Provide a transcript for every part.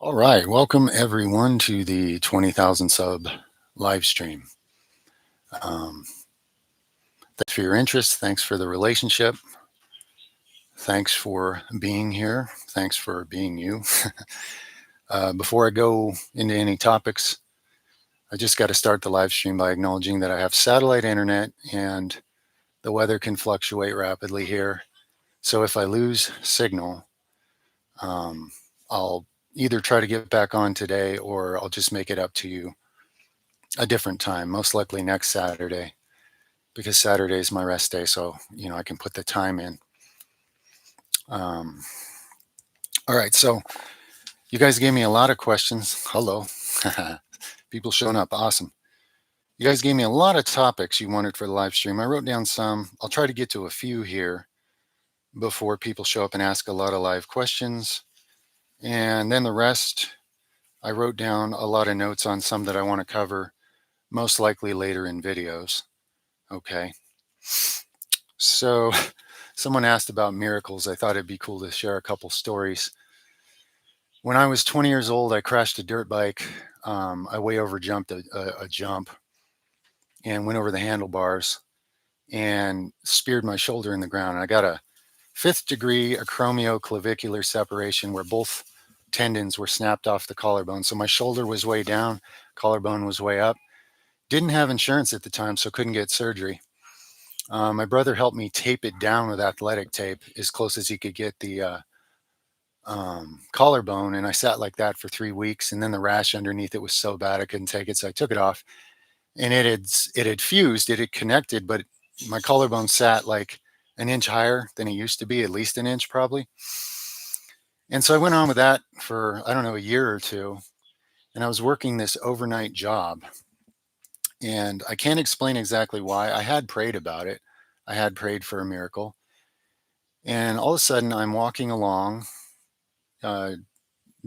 All right, welcome everyone to the 20,000 sub live stream. Thanks for your interest. Thanks for the relationship. Thanks for being here. Thanks for being you. Before I go into any topics, I just got to start the live stream by acknowledging that I have satellite internet and the weather can fluctuate rapidly here. So if I lose signal, I'll either try to get back on today or I'll just make it up to you a different time, most likely next Saturday, because Saturday is my rest day. So, I can put the time in. Um, all right. So, you guys gave me a lot of questions. Hello. People showing up. Awesome. You guys gave me a lot of topics you wanted for the live stream. I wrote down some. I'll try to get to a few here before people show up and ask a lot of live questions. And then the rest, I wrote down a lot of notes on some that I want to cover, most likely later in videos. Okay. So, someone asked about miracles. I thought it'd be cool to share a couple stories. When I was 20 years old, I crashed a dirt bike. I way over jumped a jump and went over the handlebars and speared my shoulder in the ground. I got a 5th degree acromioclavicular separation where both tendons were snapped off the collarbone. So my shoulder was way down, collarbone was way up. Didn't have insurance at the time, so couldn't get surgery. My brother helped me tape it down with athletic tape as close as he could get the collarbone, and I sat like that for 3 weeks, and then the rash underneath it was so bad I couldn't take it, so I took it off, and it had fused, it had connected, but my collarbone sat like an inch higher than it used to be, at least an inch probably. And so I went on with that for, I don't know, a year or two, and I was working this overnight job, and I can't explain exactly why. I had prayed about it. I had prayed for a miracle, and all of a sudden I'm walking along uh,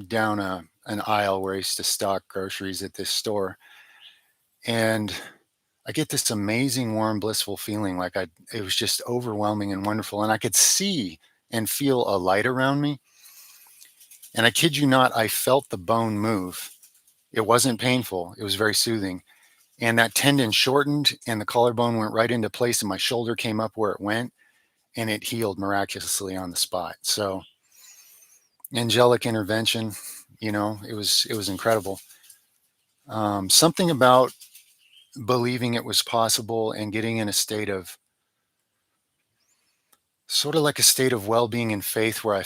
down an aisle where I used to stock groceries at this store. And I get this amazing, warm, blissful feeling like it was just overwhelming and wonderful. And I could see and feel a light around me. And I kid you not, I felt the bone move. It wasn't painful, it was very soothing. And that tendon shortened and the collarbone went right into place and my shoulder came up where it went and it healed miraculously on the spot. So angelic intervention, it was incredible. Something about believing it was possible and getting in a state of sort of like a state of well-being and faith where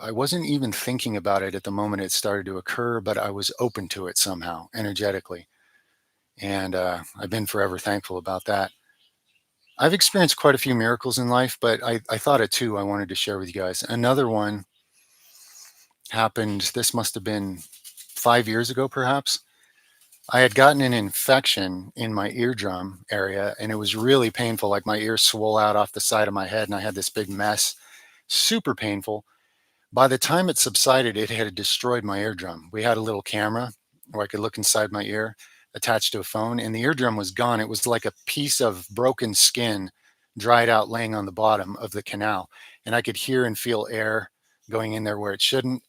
I wasn't even thinking about it at the moment it started to occur, but I was open to it somehow energetically. And I've been forever thankful about that. I've experienced quite a few miracles in life, but I thought of two I wanted to share with you guys. Another one happened, this must have been 5 years ago, perhaps. I had gotten an infection in my eardrum area and it was really painful. Like my ear swole out off the side of my head and I had this big mess, super painful. By the time it subsided, it had destroyed my eardrum. We had a little camera where I could look inside my ear attached to a phone, and the eardrum was gone. It was like a piece of broken skin dried out laying on the bottom of the canal. And I could hear and feel air going in there where it shouldn't.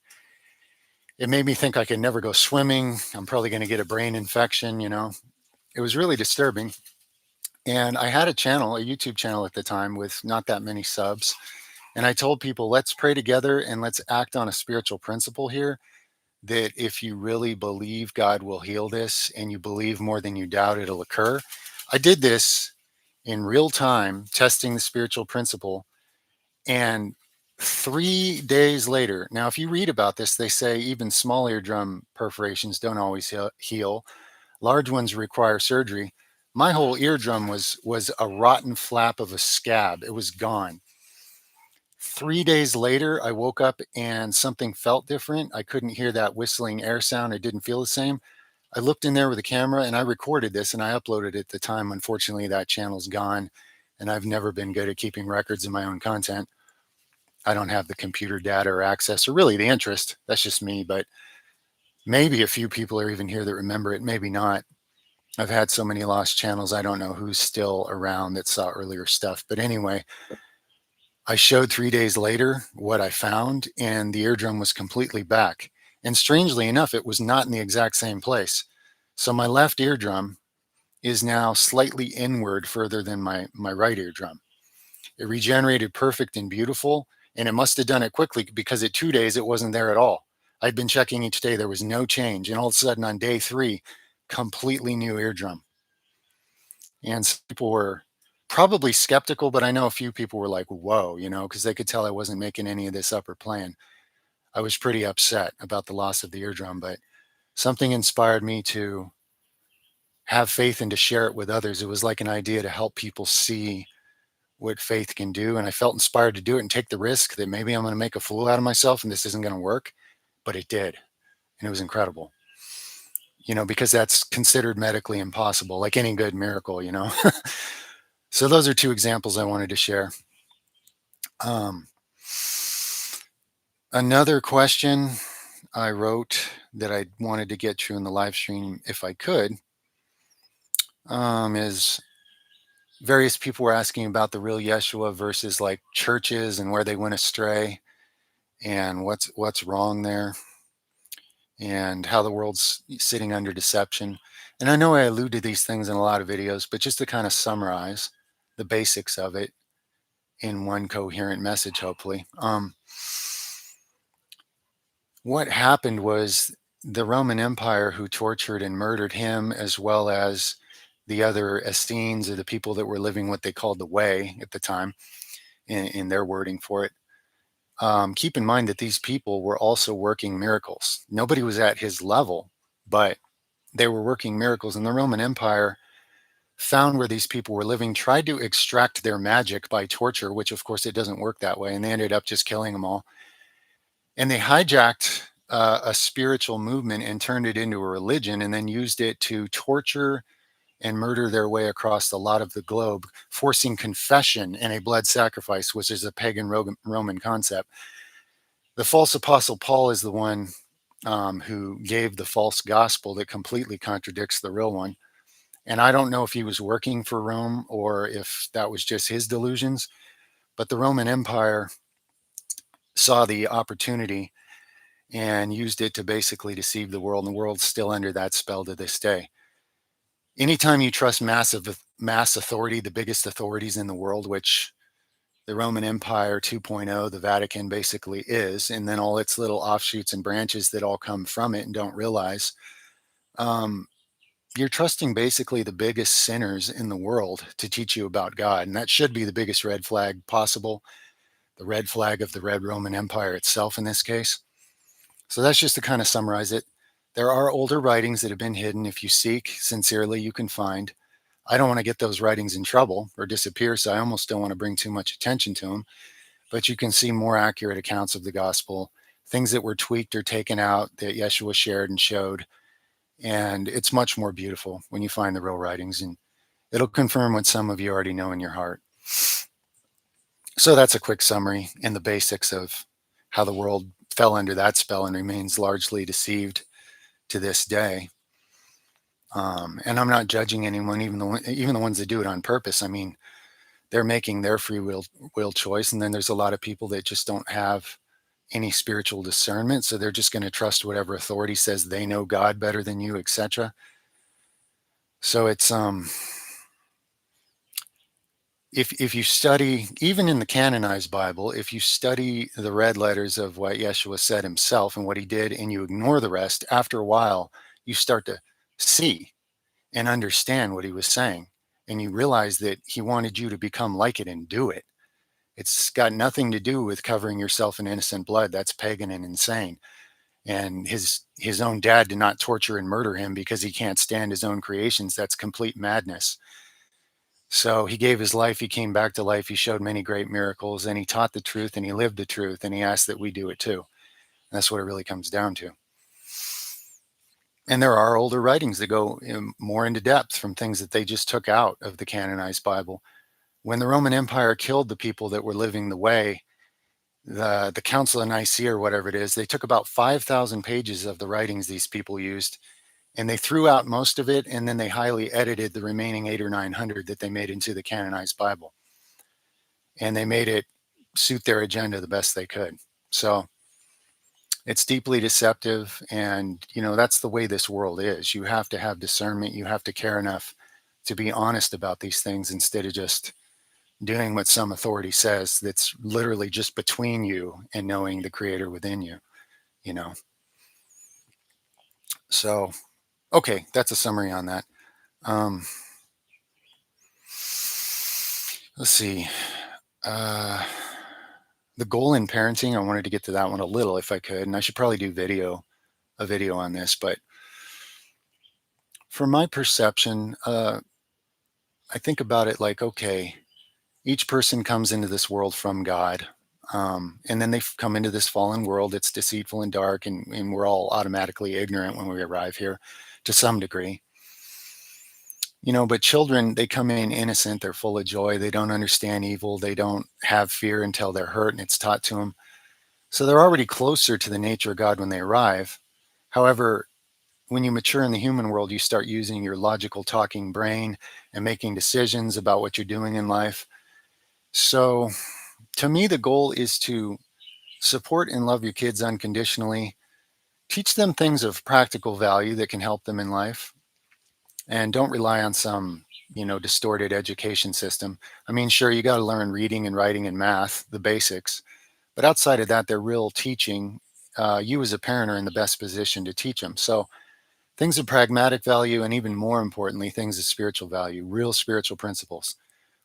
It made me think I could never go swimming. I'm probably going to get a brain infection. It was really disturbing. And I had a channel, a YouTube channel at the time with not that many subs. And I told people, let's pray together and let's act on a spiritual principle here that if you really believe God will heal this and you believe more than you doubt it'll occur. I did this in real time, testing the spiritual principle. And 3 days later, now, if you read about this, they say even small eardrum perforations don't always heal. Large ones require surgery. My whole eardrum was a rotten flap of a scab. It was gone. 3 days later, I woke up and something felt different. I couldn't hear that whistling air sound. It didn't feel the same. I looked in there with a camera and I recorded this and I uploaded it at the time. Unfortunately, that channel's gone and I've never been good at keeping records of my own content. I don't have the computer data or access or really the interest. That's just me, but maybe a few people are even here that remember it, maybe not. I've had so many lost channels, I don't know who's still around that saw earlier stuff. But anyway, I showed 3 days later what I found, and the eardrum was completely back. And strangely enough, it was not in the exact same place. So my left eardrum is now slightly inward further than my right eardrum. It regenerated perfect and beautiful, and it must have done it quickly because at 2 days it wasn't there at all. I'd been checking each day, there was no change. And all of a sudden on day 3, completely new eardrum. And people were probably skeptical, but I know a few people were like, whoa, because they could tell I wasn't making any of this up or plan. I was pretty upset about the loss of the eardrum, but something inspired me to have faith and to share it with others. It was like an idea to help people see what faith can do. And I felt inspired to do it and take the risk that maybe I'm going to make a fool out of myself and this isn't going to work. But it did. And it was incredible, because that's considered medically impossible, like any good miracle. So those are two examples I wanted to share. Um, Another question I wrote that I wanted to get to in the live stream, if I could, is various people were asking about the real Yeshua versus like churches and where they went astray and what's wrong there and how the world's sitting under deception. And I know I allude to these things in a lot of videos, but just to kind of summarize the basics of it in one coherent message, hopefully. What happened was the Roman Empire, who tortured and murdered him, as well as the other Essenes, or the people that were living what they called the Way at the time, in their wording for it. Keep in mind that these people were also working miracles. Nobody was at his level, but they were working miracles. And the Roman Empire found where these people were living, tried to extract their magic by torture, which of course it doesn't work that way. And they ended up just killing them all. And they hijacked a spiritual movement and turned it into a religion, and then used it to torture and murder their way across a lot of the globe, forcing confession and a blood sacrifice, which is a pagan Roman concept. The false apostle Paul is the one who gave the false gospel that completely contradicts the real one. And I don't know if he was working for Rome or if that was just his delusions, but the Roman Empire saw the opportunity and used it to basically deceive the world. And the world's still under that spell to this day. Anytime you trust mass authority, the biggest authorities in the world, which the Roman Empire 2.0, the Vatican basically is, and then all its little offshoots and branches that all come from it and don't realize, um, you're trusting basically the biggest sinners in the world to teach you about God. And that should be the biggest red flag possible, the red flag of the Red Roman Empire itself in this case. So that's just to kind of summarize it. There are older writings that have been hidden. If you seek sincerely, you can find. I don't want to get those writings in trouble or disappear, so I almost don't want to bring too much attention to them. But you can see more accurate accounts of the gospel, things that were tweaked or taken out that Yeshua shared and showed. And it's much more beautiful when you find the real writings, and it'll confirm what some of you already know in your heart. So that's a quick summary and the basics of how the world fell under that spell and remains largely deceived to this day. And I'm not judging anyone, even the ones that do it on purpose. I mean, they're making their free will choice, and then there's a lot of people that just don't have any spiritual discernment, so they're just going to trust whatever authority says they know God better than you, etc. So it's if you study, even in the canonized Bible, if you study the red letters of what Yeshua said himself and what he did, and you ignore the rest, after a while you start to see and understand what he was saying, and you realize that he wanted you to become like it and do it. It's got nothing to do with covering yourself in innocent blood. That's pagan and insane. And his own dad did not torture and murder him because he can't stand his own creations. That's complete madness. So he gave his life, he came back to life, he showed many great miracles, and he taught the truth, and he lived the truth, and he asked that we do it too. And that's what it really comes down to. And there are older writings that go more into depth from things that they just took out of the canonized Bible. When the Roman Empire killed the people that were living the way, the Council of Nicaea or whatever it is, they took about 5,000 pages of the writings these people used, and they threw out most of it, and then they highly edited the remaining 800 or 900 that they made into the canonized Bible. And they made it suit their agenda the best they could. So It's deeply deceptive, and that's the way this world is. You have to have discernment. You have to care enough to be honest about these things instead of just doing what some authority says that's literally just between you and knowing the creator within you, you know. So, okay, that's a summary on that. Um, let's see. Uh, the goal in parenting, I wanted to get to that one a little if I could, and I should probably do a video on this, but from my perception, I think about it like, okay, each person comes into this world from God. And then they come into this fallen world. It's deceitful and dark, and we're all automatically ignorant when we arrive here to some degree. But children, they come in innocent. They're full of joy. They don't understand evil. They don't have fear until they're hurt and it's taught to them. So they're already closer to the nature of God when they arrive. However, when you mature in the human world, you start using your logical talking brain and making decisions about what you're doing in life. So to me, the goal is to support and love your kids unconditionally, teach them things of practical value that can help them in life, and don't rely on some distorted education system. I mean, sure, you got to learn reading and writing and math, the basics, but outside of that, they're real teaching. You as a parent are in the best position to teach them. So things of pragmatic value, and even more importantly, things of spiritual value, real spiritual principles.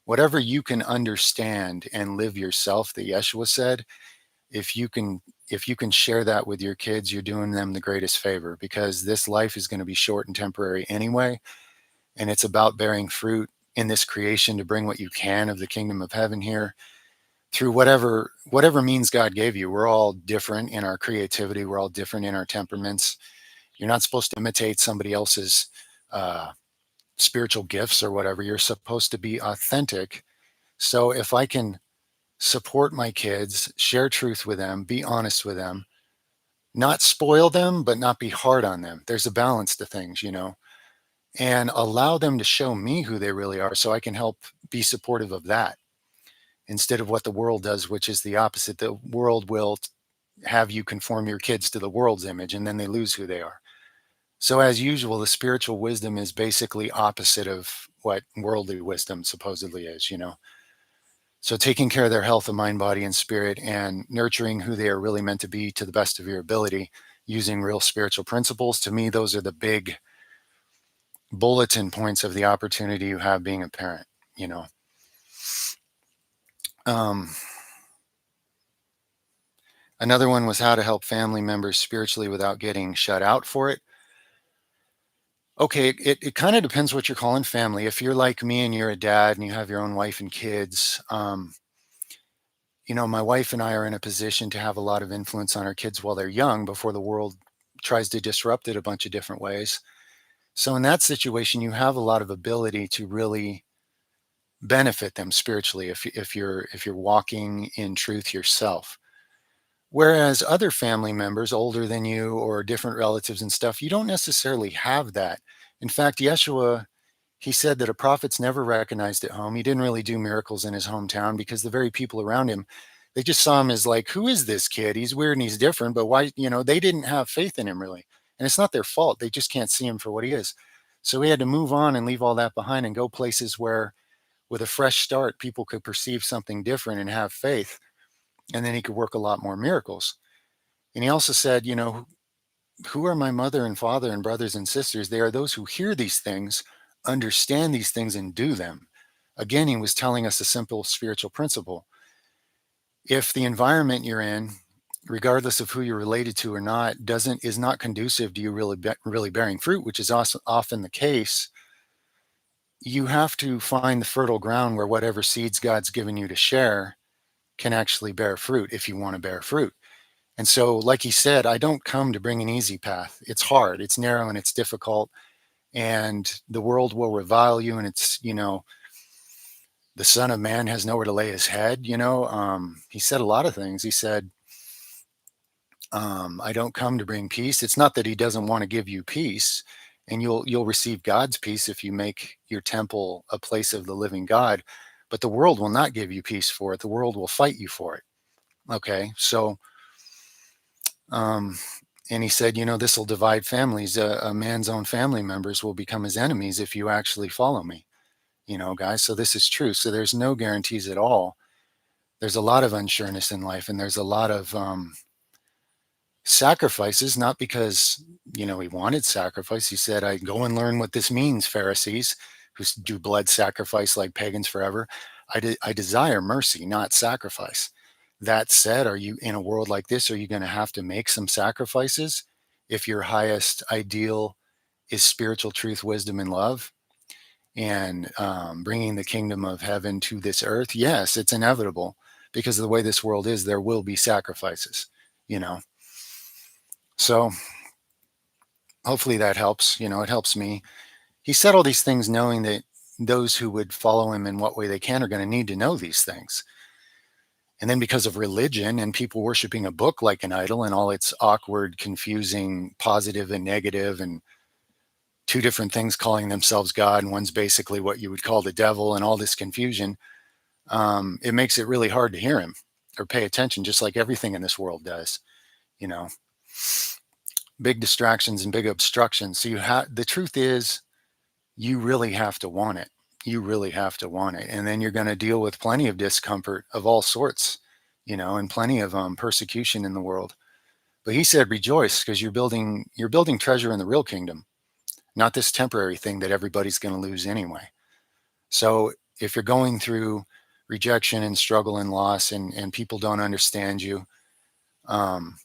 Whatever you can understand and live yourself, that Yeshua said, if you can share that with your kids, you're doing them the greatest favor, because this life is going to be short and temporary anyway, and it's about bearing fruit in this creation to bring what you can of the kingdom of heaven here through whatever means God gave you. We're all different in our creativity. We're all different in our temperaments. You're not supposed to imitate somebody else's uh, spiritual gifts or whatever. You're supposed to be authentic. So if I can support my kids, share truth with them, be honest with them, not spoil them, but not be hard on them. There's a balance to things, and allow them to show me who they really are so I can help be supportive of that instead of what the world does, which is the opposite. The world will have you conform your kids to the world's image, and then they lose who they are. So, as usual, the spiritual wisdom is basically opposite of what worldly wisdom supposedly is. So, taking care of their health of mind, body, and spirit, and nurturing who they are really meant to be to the best of your ability, using real spiritual principles. To me, those are the big bulletin points of the opportunity you have being a parent. You know, um, Another one was how to help family members spiritually without getting shut out for it. Okay, it kind of depends what you're calling family. If you're like me and you're a dad and you have your own wife and kids, my wife and I are in a position to have a lot of influence on our kids while they're young before the world tries to disrupt it a bunch of different ways. So in that situation, you have a lot of ability to really benefit them spiritually if you're walking in truth yourself. Whereas other family members older than you or different relatives and stuff, you don't necessarily have that. In fact, Yeshua, he said that a prophet's never recognized at home. He didn't really do miracles in his hometown because the very people around him, they just saw him as like, who is this kid? He's weird and he's different, but why, they didn't have faith in him really. And it's not their fault. They just can't see him for what he is. So he had to move on and leave all that behind and go places where, with a fresh start, people could perceive something different and have faith. And then he could work a lot more miracles. And he also said, who are my mother and father and brothers and sisters? They are those who hear these things, understand these things, and do them. Again, he was telling us a simple spiritual principle. If the environment you're in, regardless of who you're related to or not, is not conducive to you really bearing fruit, which is also often the case, you have to find the fertile ground where whatever seeds God's given you to share can actually bear fruit if you want to bear fruit. And so, like he said, I don't come to bring an easy path. It's hard, it's narrow, and it's difficult. And the world will revile you. And the Son of Man has nowhere to lay his head. He said a lot of things. He said, I don't come to bring peace. It's not that he doesn't want to give you peace. And you'll receive God's peace if you make your temple a place of the living God. But the world will not give you peace for it. The world will fight you for it. Okay. So Um, and he said, this will divide families. A man's own family members will become his enemies if you actually follow me, guys. So this is true. So there's no guarantees at all. There's a lot of unsureness in life, and there's a lot of sacrifices, not because, he wanted sacrifice. He said, I go and learn what this means, Pharisees, who do blood sacrifice like pagans forever. I desire mercy, not sacrifice. That said, are you in a world like this? Are you going to have to make some sacrifices if your highest ideal is spiritual truth, wisdom, and love, and bringing the kingdom of heaven to this earth? Yes, it's inevitable because of the way this world is. There will be sacrifices, you know. So hopefully that helps. It helps me. He said all these things knowing that those who would follow him in what way they can are going to need to know these things. And then because of religion and people worshiping a book like an idol and all its awkward, confusing, positive and negative, and two different things calling themselves God, and one's basically what you would call the devil, and all this confusion, it makes it really hard to hear him or pay attention, just like everything in this world does. You know, big distractions and big obstructions. So the truth is, you really have to want it. You really have to want it. And then you're going to deal with plenty of discomfort of all sorts, and plenty of persecution in the world. But he said, rejoice, because you're building treasure in the real kingdom, not this temporary thing that everybody's going to lose anyway. So if you're going through rejection and struggle and loss, and people don't understand you, um,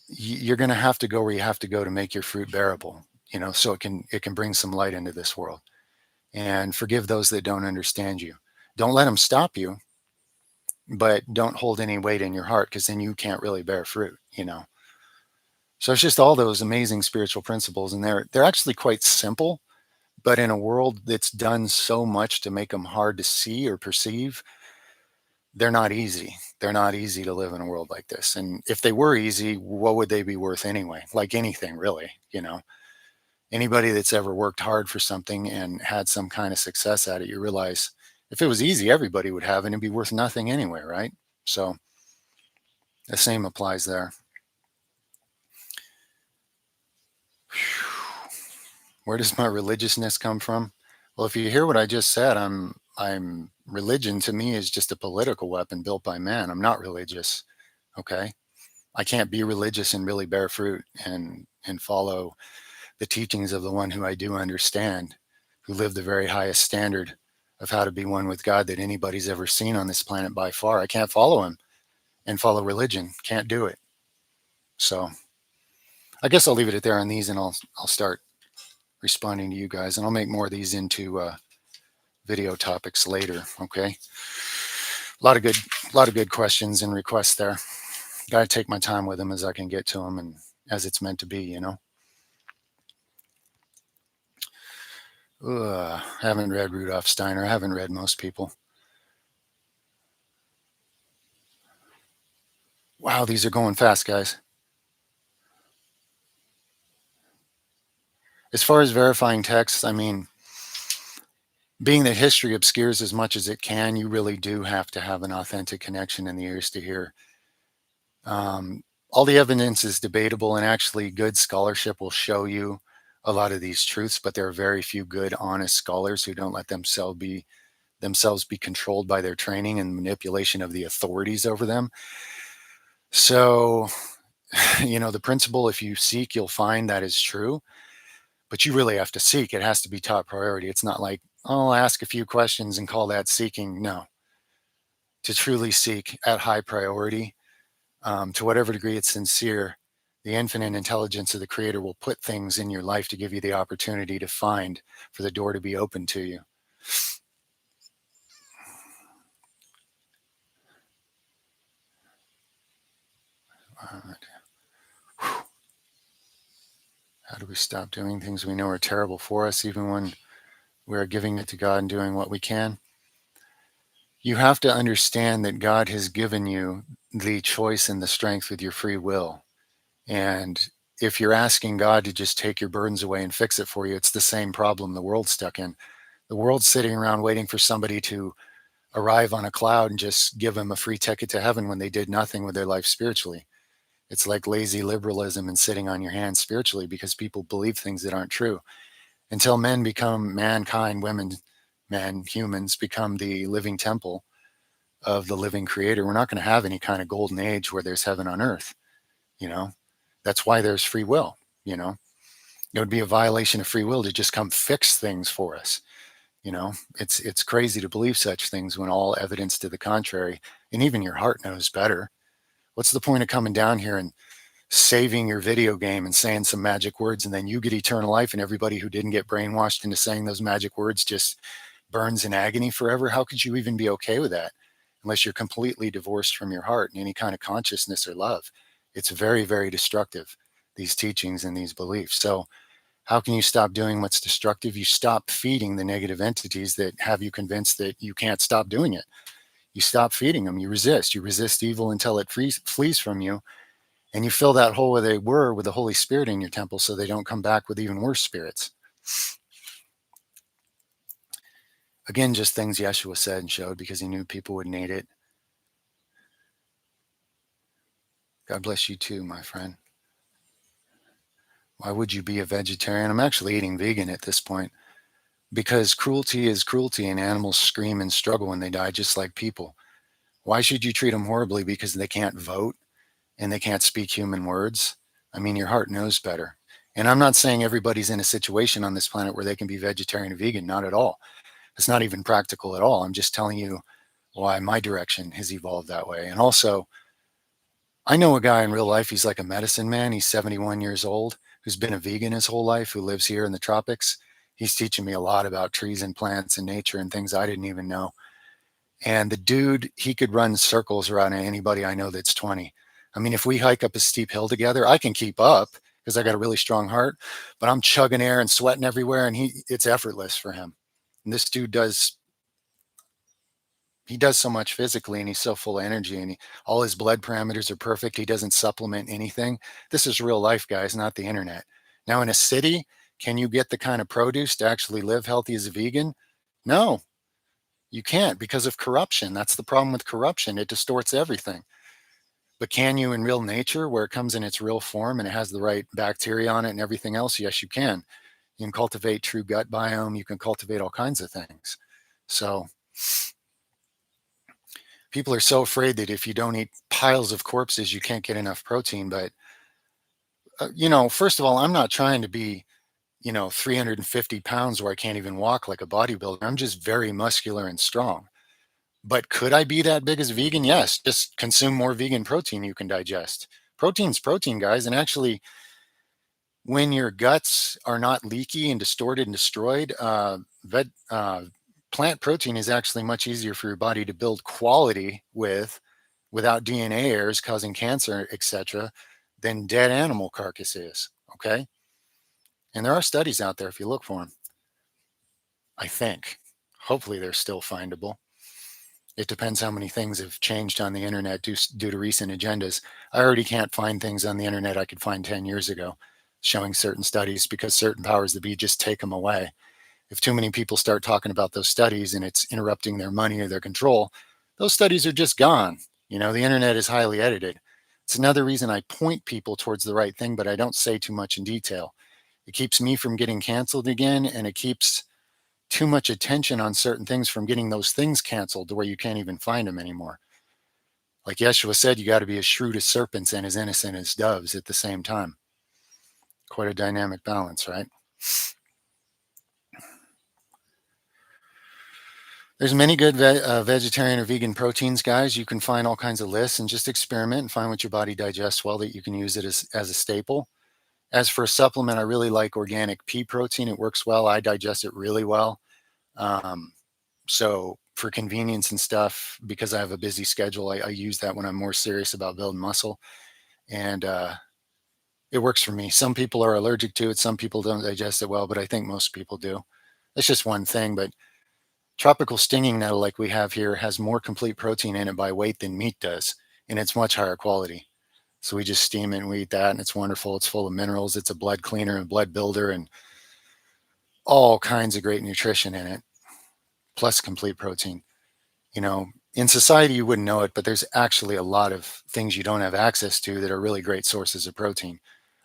you're going to have to go where you have to go to make your fruit bearable, so it can bring some light into this world. And forgive those that don't understand you. Don't let them stop you, but don't hold any weight in your heart, because then you can't really bear fruit. So it's just all those amazing spiritual principles, and they're actually quite simple, but in a world that's done so much to make them hard to see or perceive, they're not easy. They're not easy to live in a world like this. And if they were easy, what would they be worth anyway? Like anything, really. Anybody that's ever worked hard for something and had some kind of success at it, you realize if it was easy, everybody would have it and it'd be worth nothing anyway, right? So the same applies there. Where does my religiousness come from? Well, if you hear what I just said, I'm religion to me is just a political weapon built by man. I'm not religious. Okay. I can't be religious and really bear fruit and follow the teachings of the one who I do understand, who lived the very highest standard of how to be one with God that anybody's ever seen on this planet by far. I can't follow him and follow religion. Can't do it. So I guess I'll leave it at there on these, and I'll start responding to you guys, and I'll make more of these into video topics later. Okay. A lot of good questions and requests there. Got to take my time with them as I can get to them and as it's meant to be. I haven't read Rudolf Steiner. I haven't read most people. Wow, these are going fast, guys. As far as verifying texts, I mean, being that history obscures as much as it can, you really do have to have an authentic connection in the ears to hear. All the evidence is debatable, and actually, good scholarship will show you a lot of these truths, but there are very few good, honest scholars who don't let themselves be controlled by their training and manipulation of the authorities over them. So, the principle, if you seek, you'll find, that is true, but you really have to seek. It has to be top priority. It's not like, oh, I'll ask a few questions and call that seeking. No, to truly seek at high priority, to whatever degree it's sincere, the infinite intelligence of the Creator will put things in your life to give you the opportunity to find, for the door to be open to you. All right. How do we stop doing things we know are terrible for us, even when we're giving it to God and doing what we can? You have to understand that God has given you the choice and the strength with your free will. And if you're asking God to just take your burdens away and fix it for you, it's the same problem the world's stuck in. The world's sitting around waiting for somebody to arrive on a cloud and just give them a free ticket to heaven when they did nothing with their life spiritually. It's like lazy liberalism and sitting on your hands spiritually because people believe things that aren't true. Until men become mankind, women, men, humans become the living temple of the living creator, we're not going to have any kind of golden age where there's heaven on earth. You know, that's why there's free will. You know, it would be a violation of free will to just come fix things for us. You know, it's crazy to believe such things when all evidence to the contrary, and even your heart knows better. What's the point of coming down here and saving your video game and saying some magic words and then you get eternal life and everybody who didn't get brainwashed into saying those magic words just burns in agony forever? How could you even be okay with that unless you're completely divorced from your heart and any kind of consciousness or love? It's very, very destructive, these teachings and these beliefs. So how can you stop doing what's destructive? You stop feeding the negative entities that have you convinced that you can't stop doing it. You stop feeding them. You resist. You resist evil until it flees from you. And you fill that hole where they were with the Holy Spirit in your temple so they don't come back with even worse spirits. Again, just things Yeshua said and showed because he knew people would need it. God bless you too, my friend. Why would you be a vegetarian? I'm actually eating vegan at this point because cruelty is cruelty and animals scream and struggle when they die just like people. Why should you treat them horribly because they can't vote and they can't speak human words? I mean, your heart knows better. And I'm not saying everybody's in a situation on this planet where they can be vegetarian or vegan, not at all. It's not even practical at all. I'm just telling you why my direction has evolved that way. And also, I know a guy in real life, he's like a medicine man. He's 71 years old, who's been a vegan his whole life, who lives here in the tropics. He's teaching me a lot about trees and plants and nature and things I didn't even know. And the dude, he could run circles around anybody I know that's 20. I mean, if we hike up a steep hill together, I can keep up because I got a really strong heart, but I'm chugging air and sweating everywhere and it's effortless for him. And this dude he does so much physically and he's so full of energy and all his blood parameters are perfect. He doesn't supplement anything. This is real life, guys, not the internet. Now, in a city, can you get the kind of produce to actually live healthy as a vegan? No, you can't because of corruption. That's the problem with corruption. It distorts everything. But can you in real nature, where it comes in its real form and it has the right bacteria on it and everything else? Yes, you can. You can cultivate true gut biome. You can cultivate all kinds of things. So people are so afraid that if you don't eat piles of corpses, you can't get enough protein. But, first of all, I'm not trying to be, 350 pounds where I can't even walk like a bodybuilder. I'm just very muscular and strong. But could I be that big as a vegan? Yes. Just consume more vegan protein you can digest. Protein's protein, guys. And actually, when your guts are not leaky and distorted and destroyed, plant protein is actually much easier for your body to build quality without DNA errors causing cancer, etc., than dead animal carcass is. Okay. And there are studies out there if you look for them, I think. Hopefully, they're still findable. It depends how many things have changed on the internet due to recent agendas. I already can't find things on the internet I could find 10 years ago showing certain studies because certain powers that be just take them away. If too many people start talking about those studies and it's interrupting their money or their control, those studies are just gone. The internet is highly edited. It's another reason I point people towards the right thing, but I don't say too much in detail. It keeps me from getting canceled again, and it keeps too much attention on certain things from getting those things canceled to where you can't even find them anymore. Like Yeshua said, you got to be as shrewd as serpents and as innocent as doves at the same time. Quite a dynamic balance, right? There's many good vegetarian or vegan proteins, guys. You can find all kinds of lists and just experiment and find what your body digests well that you can use it as a staple. As for a supplement, I really like organic pea protein. It works well. I digest it really well. So for convenience and stuff, because I have a busy schedule, I use that when I'm more serious about building muscle. And it works for me. Some people are allergic to it. Some people don't digest it well, but I think most people do. That's just one thing. But tropical stinging nettle like we have here has more complete protein in it by weight than meat does, and it's much higher quality. So we just steam it and we eat that, and it's wonderful. It's full of minerals. It's a blood cleaner and blood builder and all kinds of great nutrition in it, plus complete protein. In society, you wouldn't know it, but there's actually a lot of things you don't have access to that are really great sources of protein.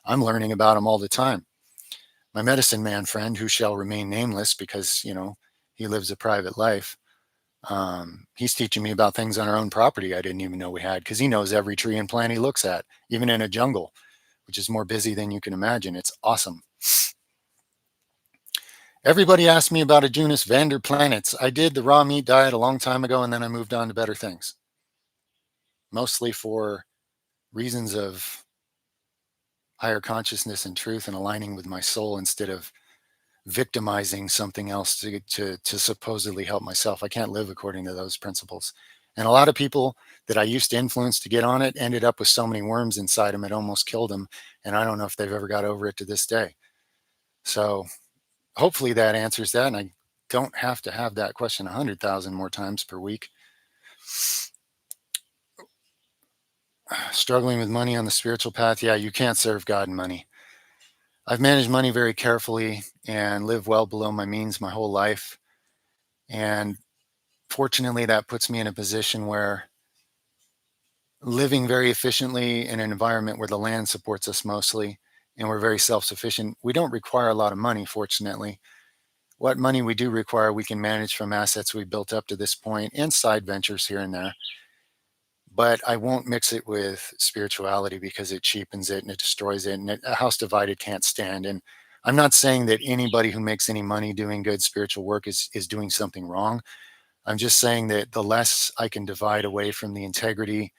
I'm learning about them all the time. My medicine man friend, who shall remain nameless because, he lives a private life, he's teaching me about things on our own property I didn't even know we had because he knows every tree and plant he looks at, even in a jungle, which is more busy than you can imagine. It's awesome. Everybody asked me about Ajunis Vander planets. I did the raw meat diet a long time ago, and then I moved on to better things, mostly for reasons of higher consciousness and truth and aligning with my soul instead of victimizing something else to supposedly help myself. I can't live according to those principles. And a lot of people that I used to influence to get on it ended up with so many worms inside them it almost killed them. And I don't know if they've ever got over it to this day. So hopefully that answers that. And I don't have to have that question 100,000 more times per week. Struggling with money on the spiritual path. Yeah, you can't serve God in money. I've managed money very carefully and lived well below my means my whole life. And fortunately, that puts me in a position where living very efficiently in an environment where the land supports us mostly and we're very self sufficient, we don't require a lot of money, fortunately. What money we do require, we can manage from assets we've built up to this point and side ventures here and there. But I won't mix it with spirituality because it cheapens it and it destroys it. And a house divided can't stand. And I'm not saying that anybody who makes any money doing good spiritual work is doing something wrong. I'm just saying that the less I can divide away from the integrity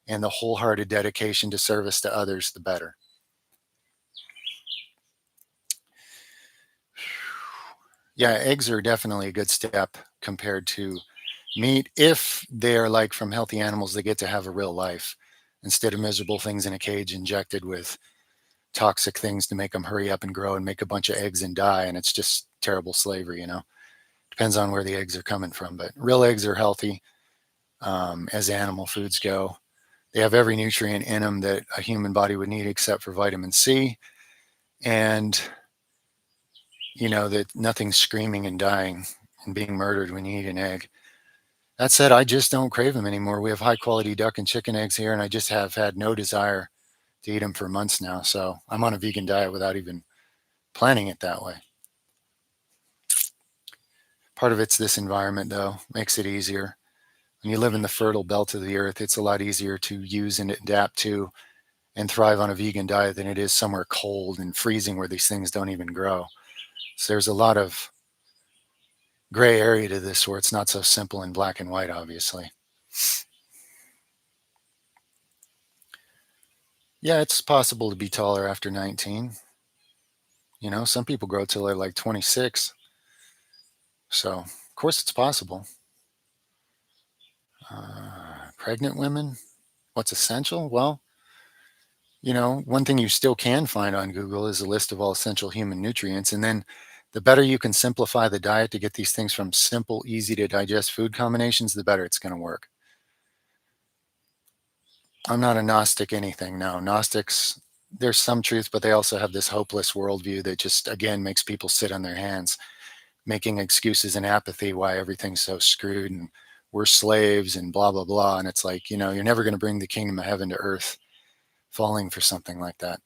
and the wholehearted dedication to service to others, the better. Yeah, eggs are definitely a good step compared to meat if they're like from healthy animals that get to have a real life instead of miserable things in a cage injected with toxic things to make them hurry up and grow and make a bunch of eggs and die. And it's just terrible slavery. Depends on where the eggs are coming from. But real eggs are healthy as animal foods go. They have every nutrient in them that a human body would need except for vitamin C. And, that nothing's screaming and dying and being murdered when you eat an egg. That said, I just don't crave them anymore. We have high quality duck and chicken eggs here, and I just have had no desire to eat them for months now. So I'm on a vegan diet without even planning it that way. Part of it's this environment, though, makes it easier. When you live in the fertile belt of the earth, it's a lot easier to use and adapt to and thrive on a vegan diet than it is somewhere cold and freezing where these things don't even grow. So there's a lot of gray area to this where it's not so simple in black and white, obviously. Yeah, it's possible to be taller after 19. Some people grow till they're like 26. So, of course, it's possible. Pregnant women, what's essential? Well, one thing you still can find on Google is a list of all essential human nutrients. And then the better you can simplify the diet to get these things from simple, easy to digest food combinations, the better it's going to work. I'm not a Gnostic anything. No, Gnostics, there's some truth, but they also have this hopeless worldview that just, again, makes people sit on their hands, making excuses and apathy why everything's so screwed and we're slaves and blah, blah, blah. And it's like, you're never going to bring the kingdom of heaven to earth falling for something like that.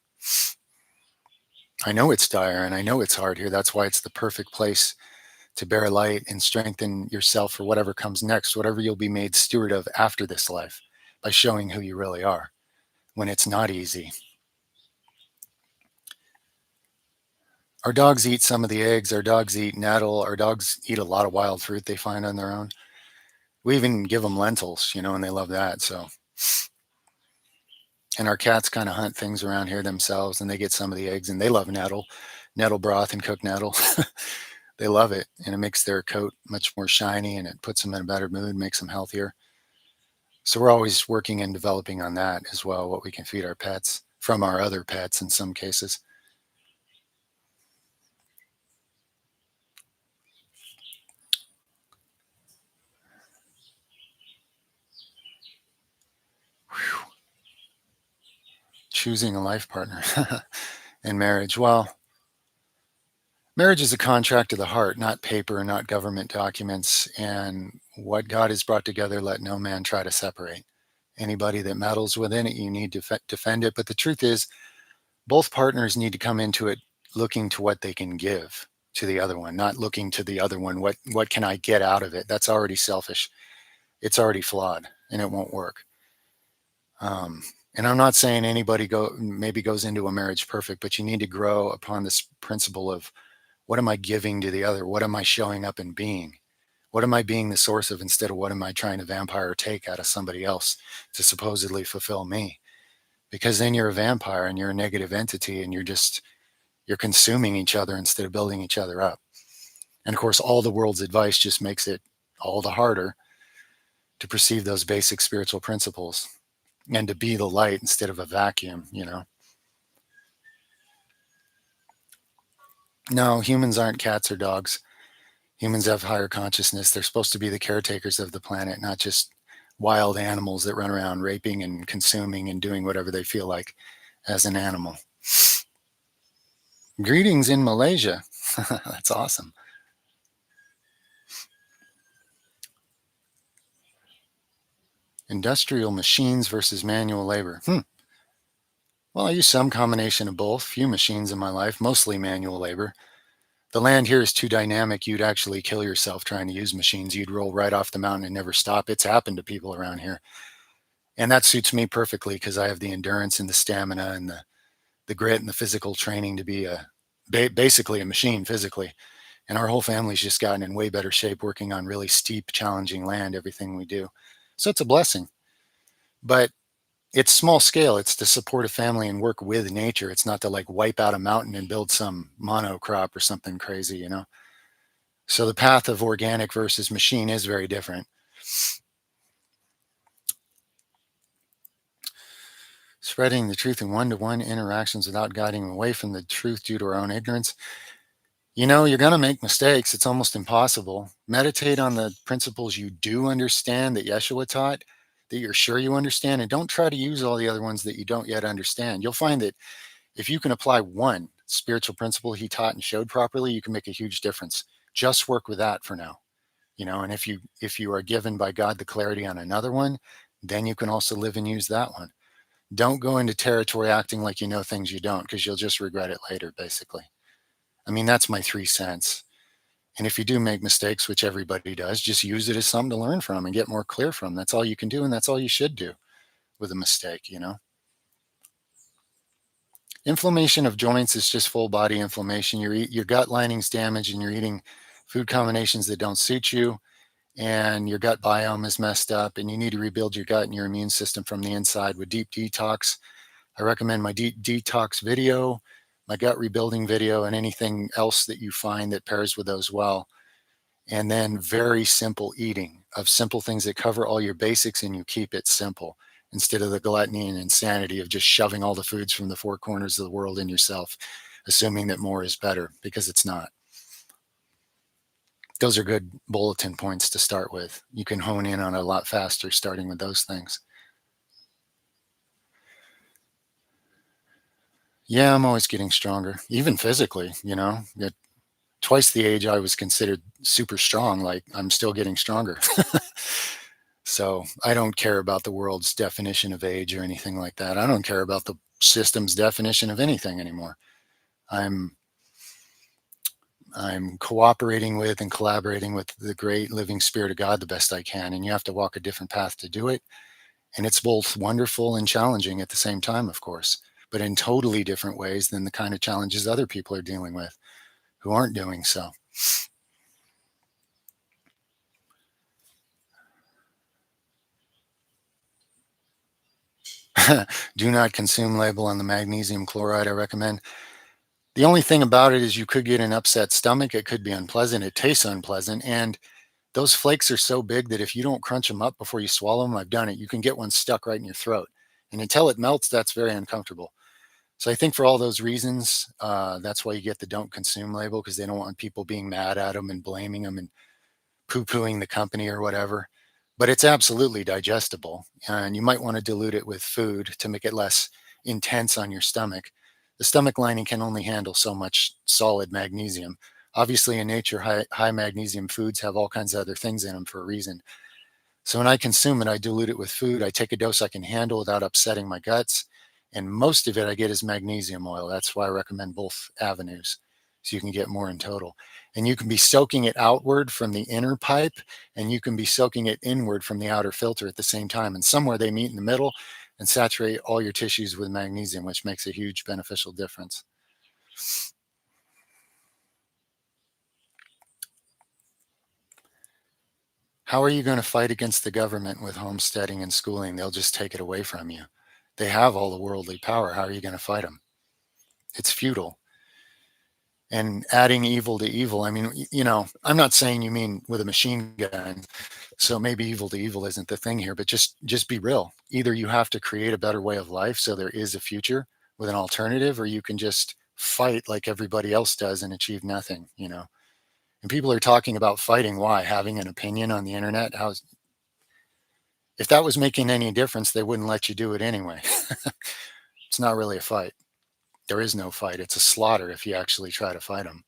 I know it's dire and I know it's hard here. That's why it's the perfect place to bear light and strengthen yourself for whatever comes next, whatever you'll be made steward of after this life by showing who you really are when it's not easy. Our dogs eat some of the eggs. Our dogs eat nettle. Our dogs eat a lot of wild fruit they find on their own. We even give them lentils, and they love that. So, and our cats kind of hunt things around here themselves and they get some of the eggs and they love nettle broth and cooked nettle. They love it and it makes their coat much more shiny and it puts them in a better mood, makes them healthier. So we're always working and developing on that as well, what we can feed our pets from our other pets in some cases. Choosing a life partner in marriage. Well, Marriage is a contract of the heart, not paper, not government documents. And what God has brought together, let no man try to separate. Anybody that meddles within it, you need to defend it. But the truth is, both partners need to come into it looking to what they can give to the other one, not looking to the other one. What can I get out of it? That's already selfish. It's already flawed, and it won't work. And I'm not saying anybody maybe goes into a marriage perfect, but you need to grow upon this principle of what am I giving to the other? What am I showing up and being? What am I being the source of instead of what am I trying to vampire or take out of somebody else to supposedly fulfill me? Because then you're a vampire and you're a negative entity and you're consuming each other instead of building each other up. And of course, all the world's advice just makes it all the harder to perceive those basic spiritual principles and to be the light instead of a vacuum, you know. No, humans aren't cats or dogs. Humans have higher consciousness. They're supposed to be the caretakers of the planet, not just wild animals that run around raping and consuming and doing whatever they feel like as an animal. Greetings in Malaysia. That's awesome. Industrial machines versus manual labor. Well, I use some combination of both. Few machines in my life, mostly manual labor. The land here is too dynamic. You'd actually kill yourself trying to use machines. You'd roll right off the mountain and never stop. It's happened to people around here. And that suits me perfectly because I have the endurance and the stamina and the grit and the physical training to be basically a machine physically. And our whole family's just gotten in way better shape working on really steep, challenging land, everything we do. So it's a blessing. But it's small scale. It's to support a family and work with nature. It's not to like wipe out a mountain and build some monocrop or something crazy, you know? So the path of organic versus machine is very different. Spreading the truth in one-to-one interactions without guiding away from the truth due to our own ignorance. You know, you're going to make mistakes. It's almost impossible. Meditate on the principles you do understand that Yeshua taught, that you're sure you understand, and don't try to use all the other ones that you don't yet understand. You'll find that if you can apply one spiritual principle he taught and showed properly, you can make a huge difference. Just work with that for now. You know, and if you are given by God the clarity on another one, then you can also live and use that one. Don't go into territory acting like you know things you don't, because you'll just regret it later, basically. I mean, that's my 3 cents. And if you do make mistakes, which everybody does, just use it as something to learn from and get more clear from. That's all you can do, and that's all you should do with a mistake, you know. Inflammation of joints is just full body inflammation. Your gut lining's damaged and you're eating food combinations that don't suit you, and your gut biome is messed up, and you need to rebuild your gut and your immune system from the inside with deep detox. I recommend my deep detox video, my gut rebuilding video, and anything else that you find that pairs with those well. And then very simple eating of simple things that cover all your basics and you keep it simple instead of the gluttony and insanity of just shoving all the foods from the four corners of the world in yourself, assuming that more is better, because it's not. Those are good bulletin points to start with. You can hone in on it a lot faster starting with those things. Yeah, I'm always getting stronger, even physically, you know. At twice the age I was considered super strong, like I'm still getting stronger. So I don't care about the world's definition of age or anything like that. I don't care about the system's definition of anything anymore. I'm I'm cooperating with and collaborating with the great living spirit of God the best I can. And you have to walk a different path to do it. And it's both wonderful and challenging at the same time, of course, but in totally different ways than the kind of challenges other people are dealing with who aren't doing so. Do not consume label on the magnesium chloride I recommend. The only thing about it is you could get an upset stomach. It could be unpleasant. It tastes unpleasant. And those flakes are so big that if you don't crunch them up before you swallow them, I've done it, you can get one stuck right in your throat. And until it melts, that's very uncomfortable. So I think for all those reasons, that's why you get the don't consume label, because they don't want people being mad at them and blaming them and poo-pooing the company or whatever. But it's absolutely digestible. And you might want to dilute it with food to make it less intense on your stomach. The stomach lining can only handle so much solid magnesium. Obviously, in nature, high magnesium foods have all kinds of other things in them for a reason. So when I consume it, I dilute it with food. I take a dose I can handle without upsetting my guts. And most of it I get is magnesium oil. That's why I recommend both avenues. So you can get more in total. And you can be soaking it outward from the inner pipe, and you can be soaking it inward from the outer filter at the same time. And somewhere they meet in the middle and saturate all your tissues with magnesium, which makes a huge beneficial difference. How are you going to fight against the government with homesteading and schooling? They'll just take it away from you. They have all the worldly power. How are you going to fight them? It's futile. And adding evil to evil, I mean, I'm not saying you mean with a machine gun. So maybe evil to evil isn't the thing here, but just be real. Either you have to create a better way of life so there is a future with an alternative, or you can just fight like everybody else does and achieve nothing. And people are talking about fighting. Why? Having an opinion on the internet? If that was making any difference, they wouldn't let you do it anyway. It's not really a fight. There is no fight. It's a slaughter if you actually try to fight them.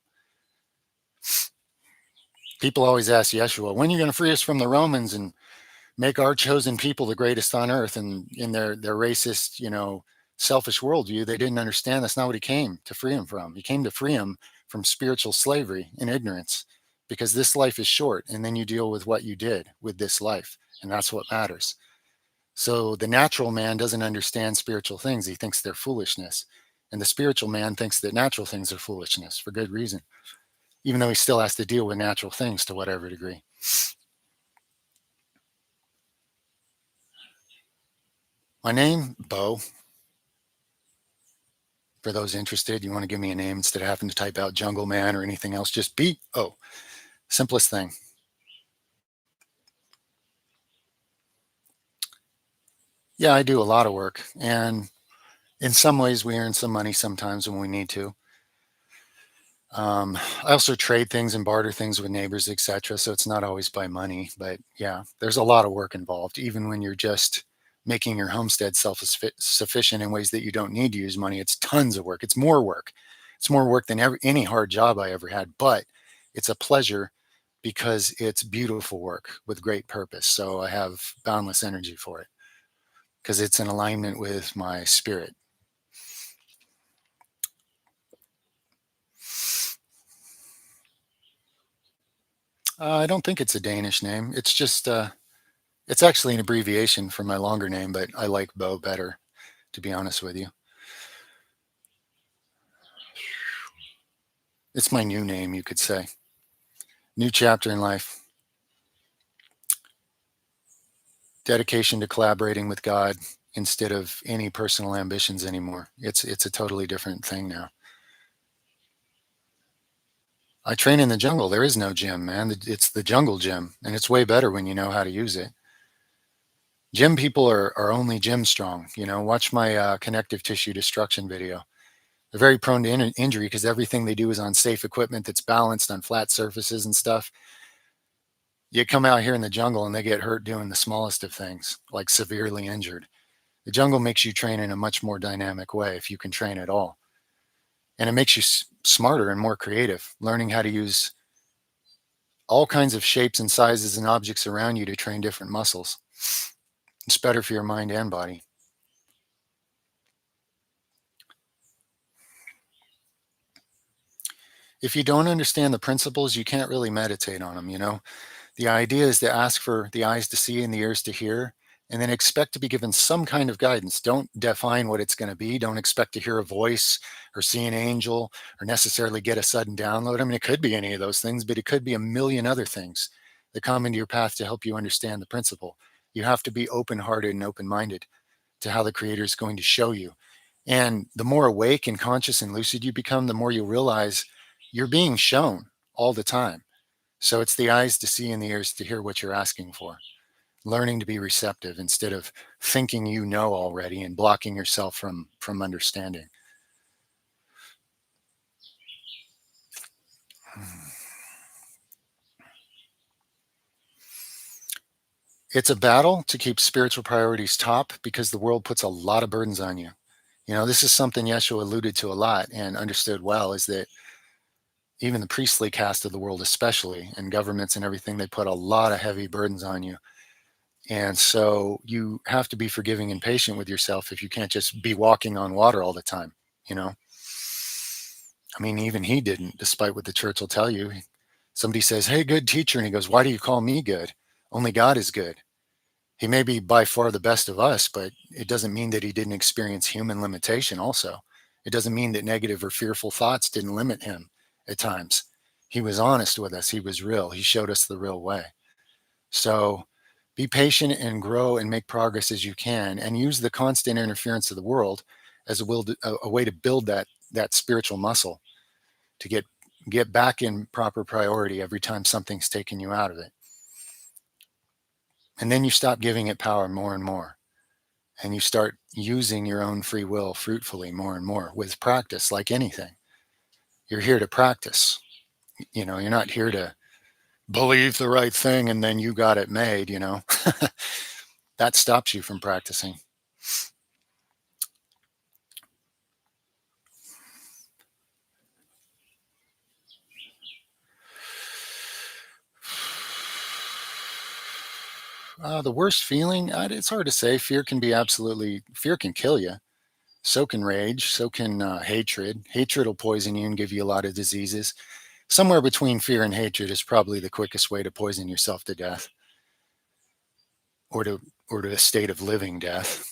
People always ask Yeshua, when are you going to free us from the Romans and make our chosen people the greatest on earth? And in their racist, selfish worldview, they didn't understand that's not what he came to free them from. He came to free them from spiritual slavery and ignorance, because this life is short, and then you deal with what you did with this life, and that's what matters. So the natural man doesn't understand spiritual things. He thinks they're foolishness. And the spiritual man thinks that natural things are foolishness for good reason, even though he still has to deal with natural things to whatever degree. My name, Bo. For those interested, you want to give me a name instead of having to type out Jungle Man or anything else, just B-O. Simplest thing. Yeah, I do a lot of work. And in some ways, we earn some money sometimes when we need to. I also trade things and barter things with neighbors, etc. So it's not always by money, but yeah, there's a lot of work involved, even when you're just making your homestead self-sufficient in ways that you don't need to use money. It's tons of work. It's more work. It's more work than any hard job I ever had, but it's a pleasure because it's beautiful work with great purpose. So I have boundless energy for it because it's in alignment with my spirit. I don't think it's a Danish name. It's actually an abbreviation for my longer name, but I like Bo better, to be honest with you. It's my new name, you could say. New chapter in life. Dedication to collaborating with God instead of any personal ambitions anymore. It's a totally different thing now. I train in the jungle. There is no gym, man. It's the jungle gym, and it's way better when you know how to use it. Gym people are only gym strong. Watch my connective tissue destruction video. They're very prone to injury because everything they do is on safe equipment that's balanced on flat surfaces and stuff. You come out here in the jungle and they get hurt doing the smallest of things, like severely injured. The jungle makes you train in a much more dynamic way if you can train at all. And it makes you smarter and more creative, learning how to use all kinds of shapes and sizes and objects around you to train different muscles. It's better for your mind and body. If you don't understand the principles, you can't really meditate on them. The idea is to ask for the eyes to see and the ears to hear, and then expect to be given some kind of guidance. Don't define what it's going to be. Don't expect to hear a voice or see an angel or necessarily get a sudden download. I mean, it could be any of those things, but it could be a million other things that come into your path to help you understand the principle. You have to be open hearted and open minded to how the Creator is going to show you. And the more awake and conscious and lucid you become, the more you realize you're being shown all the time. So it's the eyes to see and the ears to hear what you're asking for. Learning to be receptive instead of thinking you know already and blocking yourself from understanding. It's a battle to keep spiritual priorities top because the world puts a lot of burdens on you. This is something Yeshua alluded to a lot and understood well, is that even the priestly caste of the world, especially, and governments and everything, they put a lot of heavy burdens on you. And so you have to be forgiving and patient with yourself if you can't just be walking on water all the time, you know? I mean, even he didn't, despite what the church will tell you. Somebody says, "Hey, good teacher." And he goes, "Why do you call me good? Only God is good." He may be by far the best of us, but it doesn't mean that he didn't experience human limitation also. It doesn't mean that negative or fearful thoughts didn't limit him at times. He was honest with us. He was real. He showed us the real way. So be patient and grow and make progress as you can, and use the constant interference of the world as a way to build that spiritual muscle to get back in proper priority every time something's taken you out of it. And then you stop giving it power more and more. And you start using your own free will fruitfully more and more with practice, like anything. You're here to practice. You're not here to believe the right thing and then you got it made. That stops you from practicing. The worst feeling, it's hard to say. Fear can kill you. So can rage. So can hatred. Hatred will poison you and give you a lot of diseases. Somewhere between fear and hatred is probably the quickest way to poison yourself to death, or to a state of living death.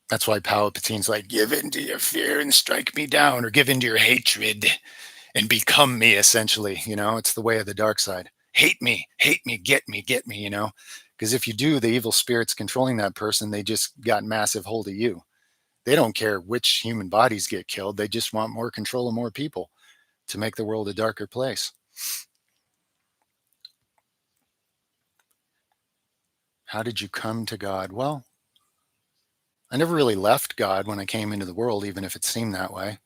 That's why Palpatine's like, give in to your fear and strike me down, or give in to your hatred and become me, essentially. It's the way of the dark side. Hate me, get me. Because if you do, the evil spirits controlling that person, they just got massive hold of you. They don't care which human bodies get killed. They just want more control of more people to make the world a darker place. How did you come to God? Well, I never really left God when I came into the world, even if it seemed that way.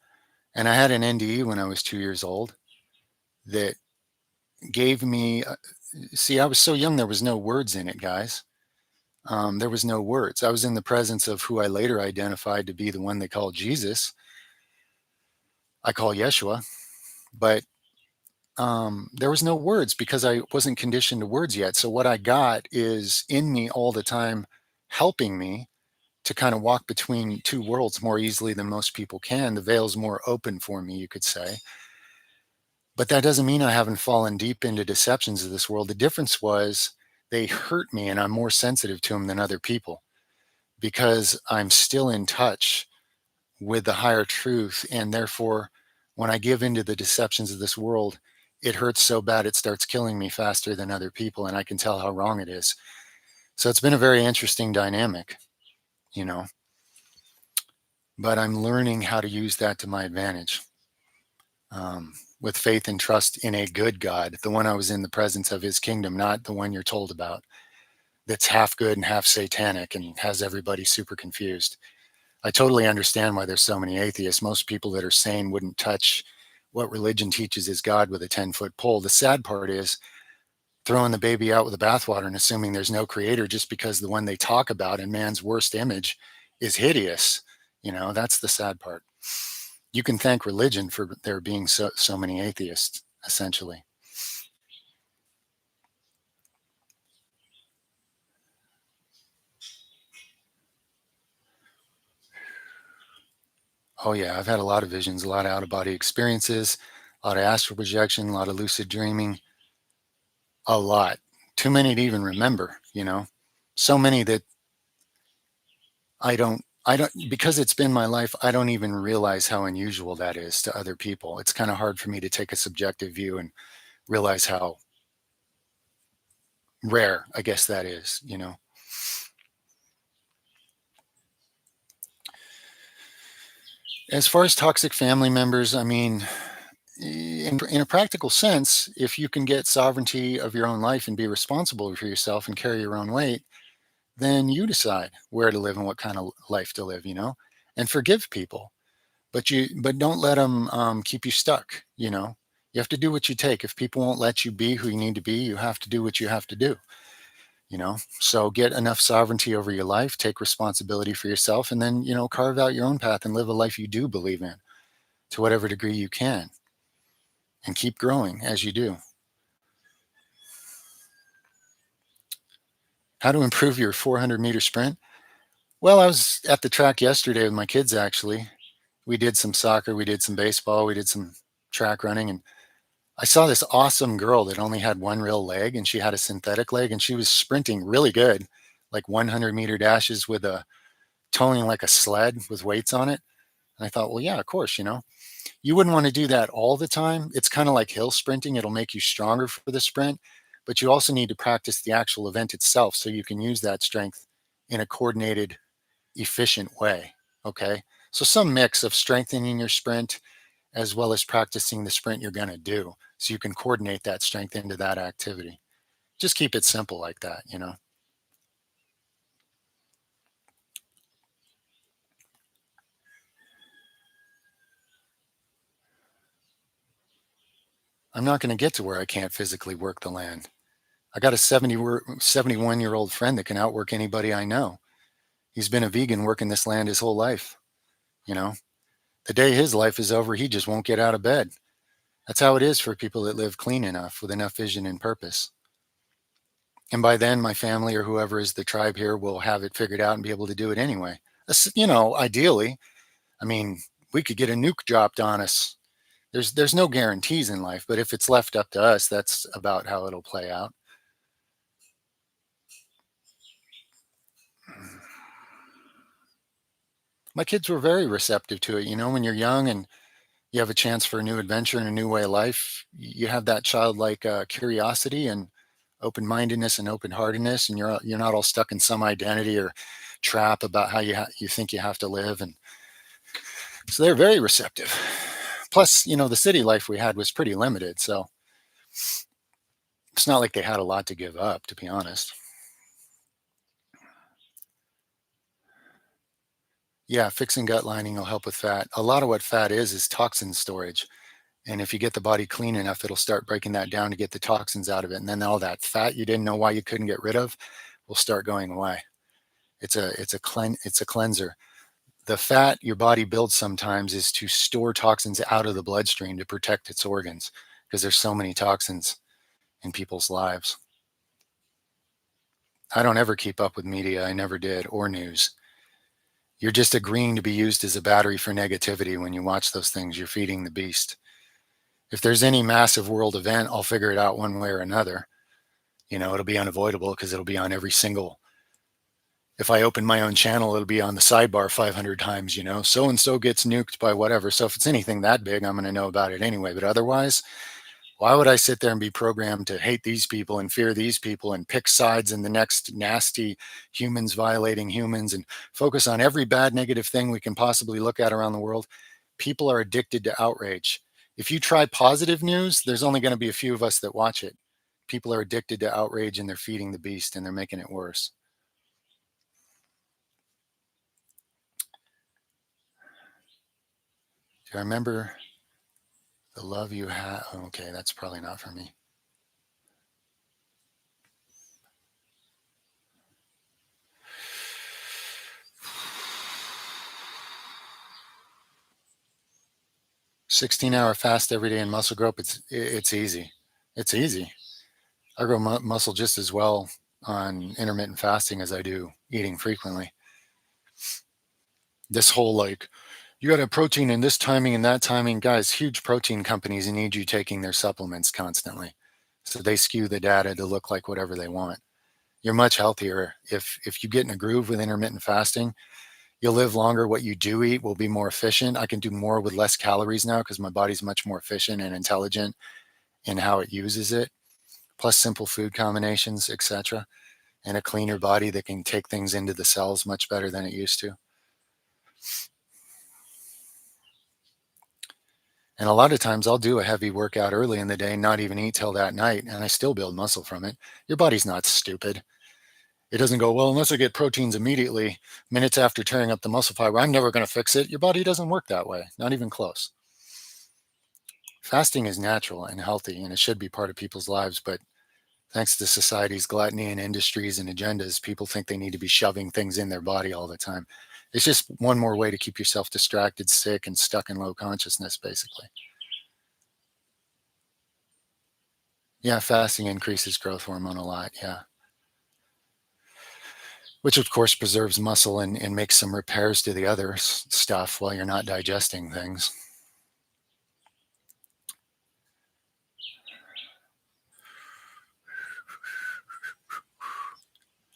And I had an NDE when I was 2 years old that gave me, see, I was so young, there was no words in it, guys. There was no words. I was in the presence of who I later identified to be the one they called Jesus. I call Yeshua, but there was no words because I wasn't conditioned to words yet. So what I got is in me all the time, helping me to kind of walk between two worlds more easily than most people can. The veil's more open for me, you could say. But that doesn't mean I haven't fallen deep into deceptions of this world. The difference was they hurt me and I'm more sensitive to them than other people because I'm still in touch with the higher truth. And therefore, when I give into the deceptions of this world, it hurts so bad it starts killing me faster than other people. And I can tell how wrong it is. So it's been a very interesting dynamic, you know, but I'm learning how to use that to my advantage. With faith and trust in a good God, the one I was in the presence of his kingdom, not the one you're told about, that's half good and half satanic and has everybody super confused. I totally understand why there's so many atheists. Most people that are sane wouldn't touch what religion teaches is God with a 10-foot pole. The sad part is throwing the baby out with the bathwater and assuming there's no creator just because the one they talk about in man's worst image is hideous. That's the sad part. You can thank religion for there being so many atheists, essentially. Oh yeah, I've had a lot of visions, a lot of out of body experiences, a lot of astral projection, a lot of lucid dreaming, a lot. Too many to even remember. So many that I don't, because it's been my life, I don't even realize how unusual that is to other people. It's kind of hard for me to take a subjective view and realize how rare, I guess, that is. As far as toxic family members, I mean, in a practical sense, if you can get sovereignty of your own life and be responsible for yourself and carry your own weight, then you decide where to live and what kind of life to live, and forgive people. But don't let them keep you stuck. You have to do what you take. If people won't let you be who you need to be, you have to do what you have to do. So get enough sovereignty over your life, take responsibility for yourself, and then, carve out your own path and live a life you do believe in to whatever degree you can, and keep growing as you do. How to improve your 400-meter sprint? Well, I was at the track yesterday with my kids, actually. We did some soccer, we did some baseball, we did some track running, and I saw this awesome girl that only had one real leg, and she had a synthetic leg, and she was sprinting really good, like 100-meter dashes with a towing like a sled with weights on it. And I thought, well, yeah, of course, you wouldn't want to do that all the time. It's kind of like hill sprinting. It'll make you stronger for the sprint, but you also need to practice the actual event itself so you can use that strength in a coordinated, efficient way. Okay. So some mix of strengthening your sprint as well as practicing the sprint you're going to do so you can coordinate that strength into that activity. Just keep it simple like that. I'm not going to get to where I can't physically work the land. I got a 71-year-old friend that can outwork anybody I know. He's been a vegan working this land his whole life. You know, the day his life is over, he just won't get out of bed. That's how it is for people that live clean enough with enough vision and purpose. And by then, my family or whoever is the tribe here will have it figured out and be able to do it anyway. Ideally, I mean, we could get a nuke dropped on us. There's no guarantees in life, but if it's left up to us, that's about how it'll play out. My kids were very receptive to it. When you're young and you have a chance for a new adventure and a new way of life, you have that childlike curiosity and open-mindedness and open-heartedness, and you're not all stuck in some identity or trap about how you think you have to live. And so they're very receptive. Plus, the city life we had was pretty limited, so it's not like they had a lot to give up, to be honest. Yeah, fixing gut lining will help with fat. A lot of what fat is toxin storage. And if you get the body clean enough, it'll start breaking that down to get the toxins out of it. And then all that fat you didn't know why you couldn't get rid of will start going away. It's a cleanser. The fat your body builds sometimes is to store toxins out of the bloodstream to protect its organs, because there's so many toxins in people's lives. I don't ever keep up with media. I never did, or news. You're just agreeing to be used as a battery for negativity when you watch those things. You're feeding the beast. If there's any massive world event, I'll figure it out one way or another. It'll be unavoidable because it'll be on every single. If I open my own channel, it'll be on the sidebar 500 times, so and so gets nuked by whatever. So if it's anything that big, I'm going to know about it anyway. But otherwise, why would I sit there and be programmed to hate these people and fear these people and pick sides in the next nasty humans violating humans and focus on every bad negative thing we can possibly look at around the world? People are addicted to outrage. If you try positive news, there's only going to be a few of us that watch it. People are addicted to outrage and they're feeding the beast and they're making it worse. Do I remember the love you have? Okay, that's probably not for me. "16-hour fast every day and muscle growth." It's easy. It's easy. I grow muscle just as well on intermittent fasting as I do eating frequently. This whole like, you got to have protein in this timing and that timing, guys. Huge protein companies need you taking their supplements constantly, so they skew the data to look like whatever they want. You're much healthier if you get in a groove with intermittent fasting. You'll live longer. What you do eat will be more efficient. I can do more with less calories now because my body's much more efficient and intelligent in how it uses it. Plus simple food combinations, etc., and a cleaner body that can take things into the cells much better than it used to. And a lot of times I'll do a heavy workout early in the day, not even eat till that night, and I still build muscle from it. Your body's not stupid. It doesn't go, well, unless I get proteins immediately, minutes after tearing up the muscle fiber, I'm never going to fix it. Your body doesn't work that way, not even close. Fasting is natural and healthy, and it should be part of people's lives, but Thanks to society's gluttony and industries and agendas, people think they need to be shoving things in their body all the time. It's just one more way to keep yourself distracted, sick, and stuck in low consciousness, basically. Yeah, fasting increases growth hormone a lot. Yeah. Which, of course, preserves muscle and makes some repairs to the other stuff while you're not digesting things.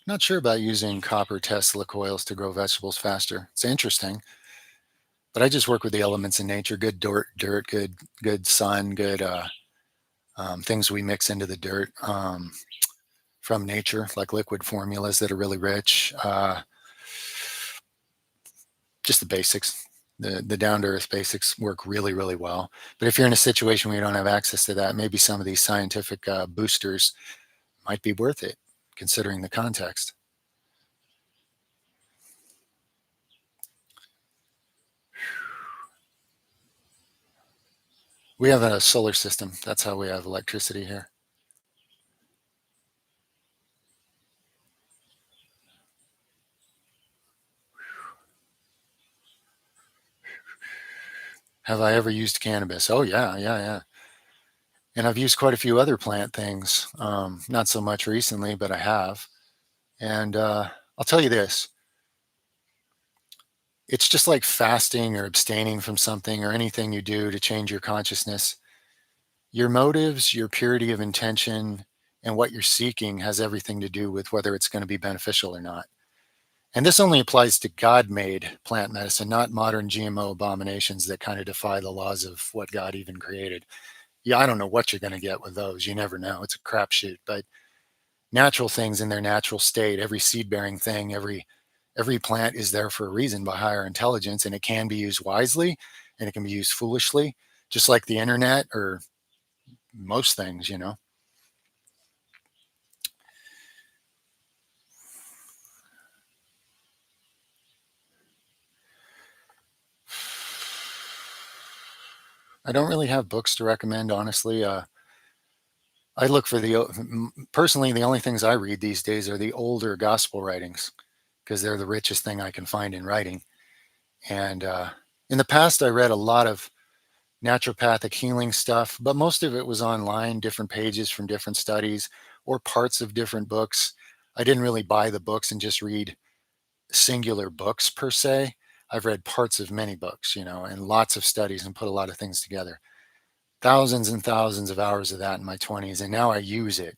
Not sure about using copper Tesla coils to grow vegetables faster. It's interesting, but I just work with the elements in nature: good dirt, good sun, good things we mix into the dirt from nature, like liquid formulas that are really rich. Just the basics. The down to earth basics work really, really well. But if you're in a situation where you don't have access to that, maybe some of these scientific boosters might be worth it, considering the context. We have a solar system. That's how we have electricity here. Have I ever used cannabis? Oh, yeah, yeah, yeah. And I've used quite a few other plant things. Not so much recently, but I have. And I'll tell you this, it's just like fasting or abstaining from something or anything you do to change your consciousness. Your motives, your purity of intention, and what you're seeking has everything to do with whether it's going to be beneficial or not. And this only applies to God made plant medicine, not modern GMO abominations that kind of defy the laws of what God even created. Yeah, I don't know what you're going to get with those. You never know. It's a crapshoot. But natural things in their natural state, every seed bearing thing, every plant is there for a reason by higher intelligence, and it can be used wisely and it can be used foolishly, just like the internet or most things, you know. I don't really have books to recommend, honestly. I look for personally, the only things I read these days are the older gospel writings because they're the richest thing I can find in writing. And in the past, I read a lot of naturopathic healing stuff, but most of it was online, different pages from different studies or parts of different books. I didn't really buy the books and just read singular books per se. I've read parts of many books, and lots of studies and put a lot of things together. Thousands and thousands of hours of that in my 20s, and now I use it.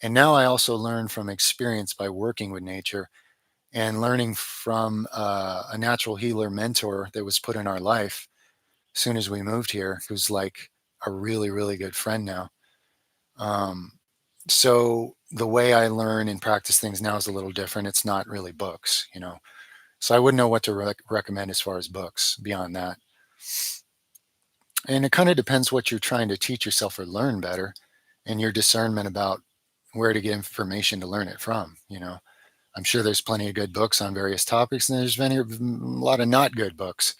And now I also learn from experience by working with nature and learning from a natural healer mentor that was put in our life as soon as we moved here, who's like a really, really good friend now. Um, so the way I learn and practice things now is a little different. It's not really books. So I wouldn't know what to recommend as far as books beyond that. And it kind of depends what you're trying to teach yourself or learn better and your discernment about where to get information to learn it from. I'm sure there's plenty of good books on various topics, and there's a lot of not good books.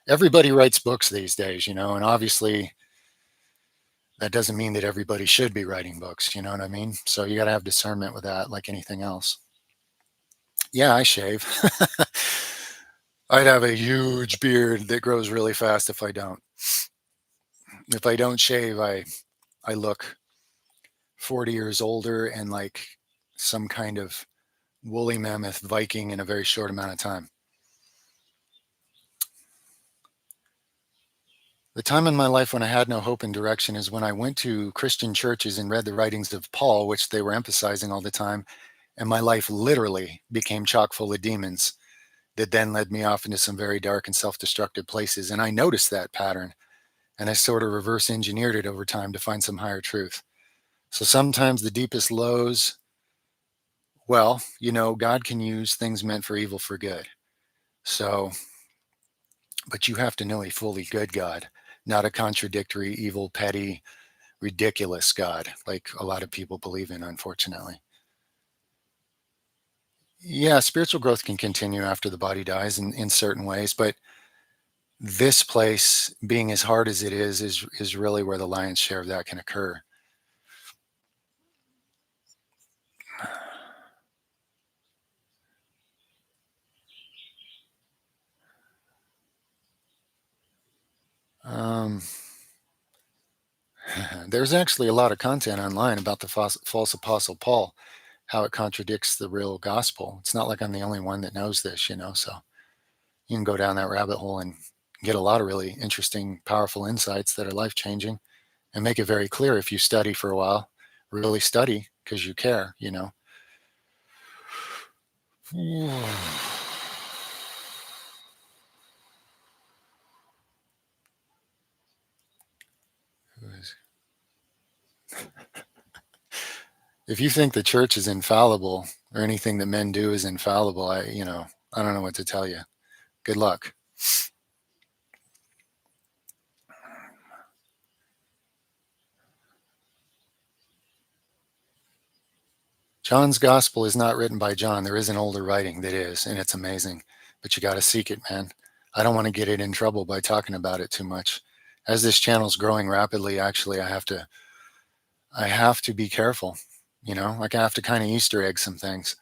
Everybody writes books these days, and obviously that doesn't mean that everybody should be writing books. You know what I mean? So you got to have discernment with that, like anything else. Yeah, I shave. I'd have a huge beard that grows really fast if I don't. If I don't shave, I look 40 years older and like some kind of woolly mammoth Viking in a very short amount of time. The time in my life when I had no hope and direction is when I went to Christian churches and read the writings of Paul, which they were emphasizing all the time, and my life literally became chock full of demons that then led me off into some very dark and self destructive places. And I noticed that pattern and I sort of reverse engineered it over time to find some higher truth. So sometimes the deepest lows, well, God can use things meant for evil for good. So, but you have to know a fully good God, not a contradictory, evil, petty, ridiculous God, like a lot of people believe in, unfortunately. Yeah, spiritual growth can continue after the body dies in certain ways, but this place, being as hard as it is really where the lion's share of that can occur. Um, there's actually a lot of content online about the false apostle Paul, how it contradicts the real gospel. It's not like I'm the only one that knows this, so you can go down that rabbit hole and get a lot of really interesting, powerful insights that are life changing and make it very clear if you study for a while, really study because you care. If you think the church is infallible or anything that men do is infallible, I don't know what to tell you. Good luck. John's gospel is not written by John. There is an older writing that is, and it's amazing, but you got to seek it, man. I don't want to get it in trouble by talking about it too much. As this channel's growing rapidly, actually, I have to be careful. Like I have to kind of Easter egg some things.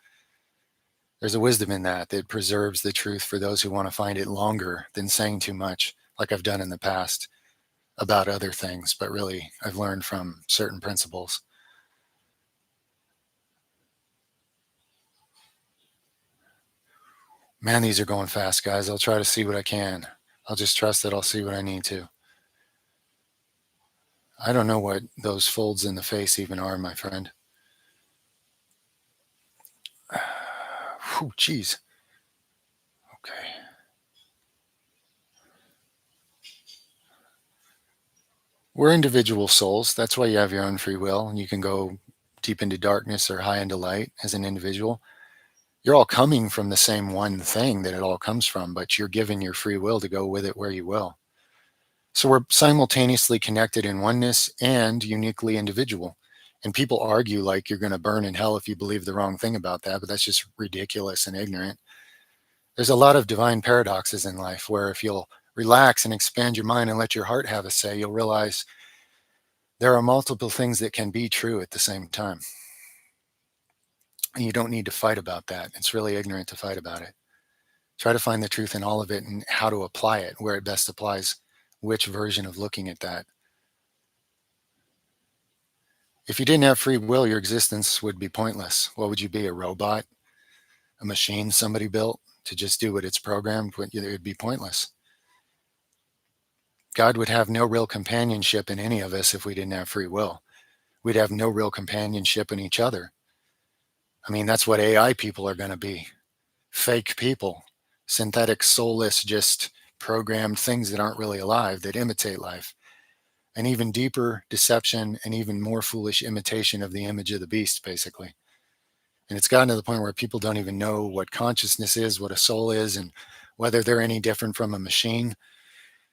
There's a wisdom in that preserves the truth for those who want to find it longer than saying too much, like I've done in the past about other things. But really, I've learned from certain principles. Man, these are going fast, guys. I'll try to see what I can. I'll just trust that I'll see what I need to. I don't know what those folds in the face even are, my friend. Whew, geez. Okay. We're individual souls. That's why you have your own free will. And you can go deep into darkness or high into light as an individual. You're all coming from the same one thing that it all comes from, but you're given your free will to go with it where you will. So we're simultaneously connected in oneness and uniquely individual. And people argue like you're going to burn in hell if you believe the wrong thing about that, but that's just ridiculous and ignorant. There's a lot of divine paradoxes in life where if you'll relax and expand your mind and let your heart have a say, you'll realize there are multiple things that can be true at the same time. And you don't need to fight about that. It's really ignorant to fight about it. Try to find the truth in all of it and how to apply it, where it best applies, which version of looking at that. If you didn't have free will, your existence would be pointless. What would you be? A robot? A machine somebody built to just do what it's programmed? It would be pointless. God would have no real companionship in any of us if we didn't have free will. We'd have no real companionship in each other. I mean, that's what AI people are going to be. Fake people, synthetic, soulless, just programmed things that aren't really alive, that imitate life. An even deeper deception and even more foolish imitation of the image of the beast, basically. And it's gotten to the point where people don't even know what consciousness is, what a soul is, and whether they're any different from a machine.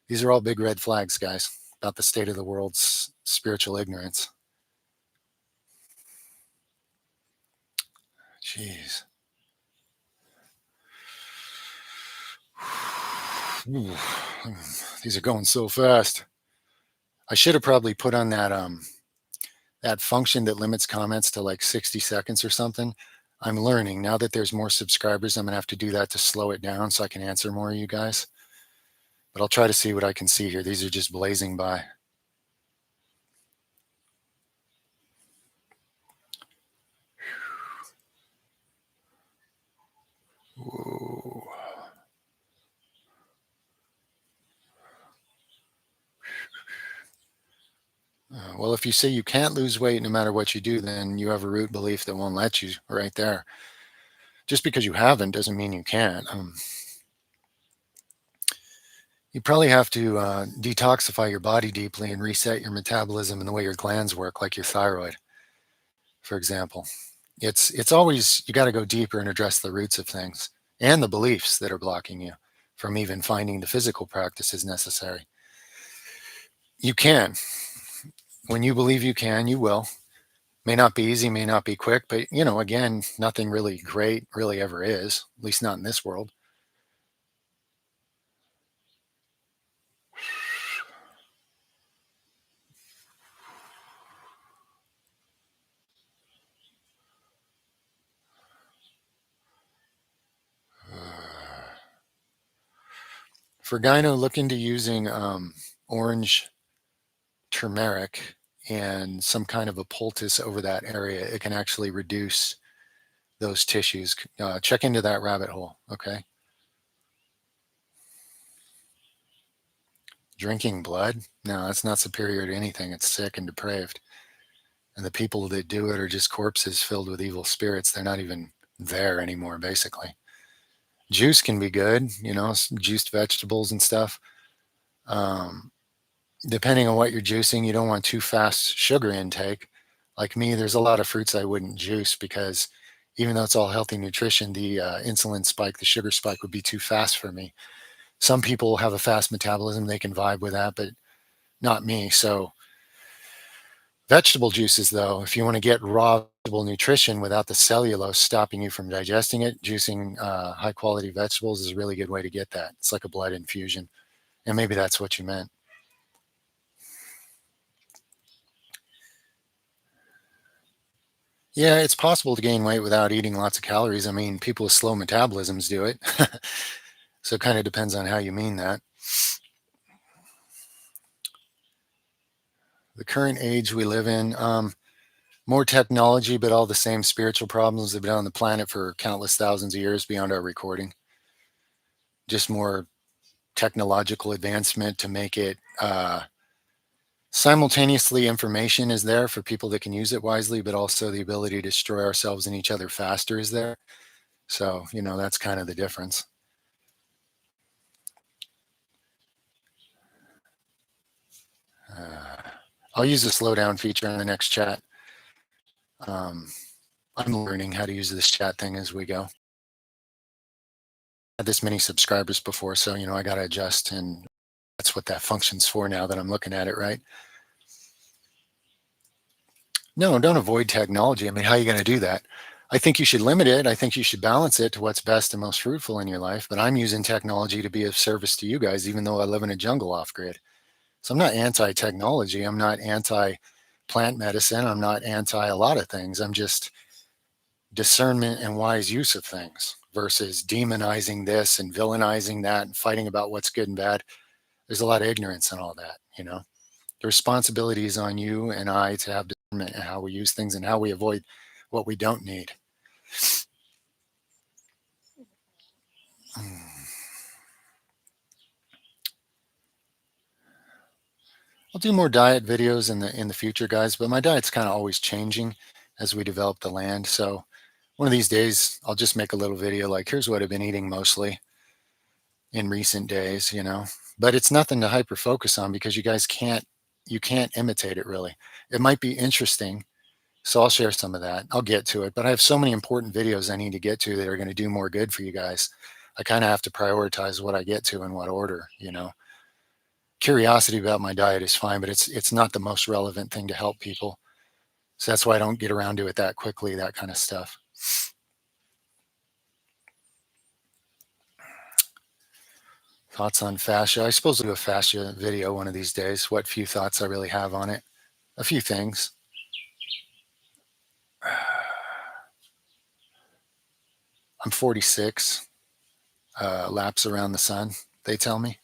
These are all big red flags, guys, about the state of the world's spiritual ignorance. Jeez. Ooh, these are going so fast. I should have probably put on that function that limits comments to like 60 seconds or something. I'm learning now that there's more subscribers. I'm gonna have to do that to slow it down so I can answer more of you guys. But I'll try to see what I can see here. These are just blazing by. Whoa. Well, if you say you can't lose weight no matter what you do, then you have a root belief that won't let you right there. Just because you haven't doesn't mean you can't. You probably have to detoxify your body deeply and reset your metabolism and the way your glands work, like your thyroid, for example. It's always, you got to go deeper and address the roots of things and the beliefs that are blocking you from even finding the physical practices necessary. You can. When you believe you can, you will. May not be easy, may not be quick, but again, nothing really great really ever is, at least not in this world. For gyno, look into using orange turmeric and some kind of a poultice over that area, it can actually reduce those tissues. Check into that rabbit hole, okay? Drinking blood? No, that's not superior to anything. It's sick and depraved. And the people that do it are just corpses filled with evil spirits. They're not even there anymore, basically. Juice can be good, juiced vegetables and stuff. Um, Depending on what you're juicing, you don't want too fast sugar intake. Like me, there's a lot of fruits I wouldn't juice because even though it's all healthy nutrition, the insulin spike, the sugar spike would be too fast for me. Some people have a fast metabolism, they can vibe with that, but not me. So vegetable juices, though, if you want to get raw vegetable nutrition without the cellulose stopping you from digesting it, juicing high quality vegetables is a really good way to get that. It's like a blood infusion. And maybe that's what you meant. Yeah, it's possible to gain weight without eating lots of calories. I mean, people with slow metabolisms do it. So it kind of depends on how you mean that. The current age we live in, more technology, but all the same spiritual problems that have been on the planet for countless thousands of years beyond our recording. Just more technological advancement to make it simultaneously information is there for people that can use it wisely, but also the ability to destroy ourselves and each other faster is there. So, that's kind of the difference. Uh, I'll use the slow down feature in the next chat. Um, I'm learning how to use this chat thing as we go. Had this many subscribers before, so I got to adjust, and that's what that function's for now that I'm looking at it, right? No, don't avoid technology. I mean, how are you going to do that? I think you should limit it. I think you should balance it to what's best and most fruitful in your life. But I'm using technology to be of service to you guys, even though I live in a jungle off grid. So I'm not anti technology. I'm not anti plant medicine. I'm not anti a lot of things. I'm just discernment and wise use of things versus demonizing this and villainizing that and fighting about what's good and bad. There's a lot of ignorance in all that. The responsibility is on you and I to have discernment in how we use things and how we avoid what we don't need. I'll do more diet videos in the future, guys, but my diet's kind of always changing as we develop the land. So one of these days, I'll just make a little video like, here's what I've been eating mostly in recent days. But it's nothing to hyper focus on because you can't imitate it really. It might be interesting. So I'll share some of that. I'll get to it, but I have so many important videos I need to get to that are going to do more good for you guys. I kind of have to prioritize what I get to in what order. Curiosity about my diet is fine, but it's not the most relevant thing to help people. So that's why I don't get around to it that quickly, that kind of stuff. Thoughts on fascia? I suppose I'll do a fascia video one of these days. What few thoughts I really have on it. A few things. I'm 46, laps around the sun, they tell me.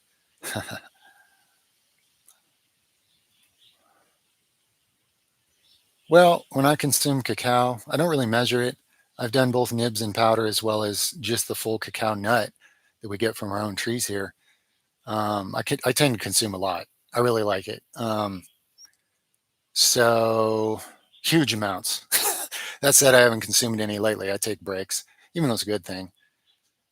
Well, when I consume cacao, I don't really measure it. I've done both nibs and powder as well as just the full cacao nut that we get from our own trees here. I tend to consume a lot. I really like it. So huge amounts. That said, I haven't consumed any lately. I take breaks, even though it's a good thing.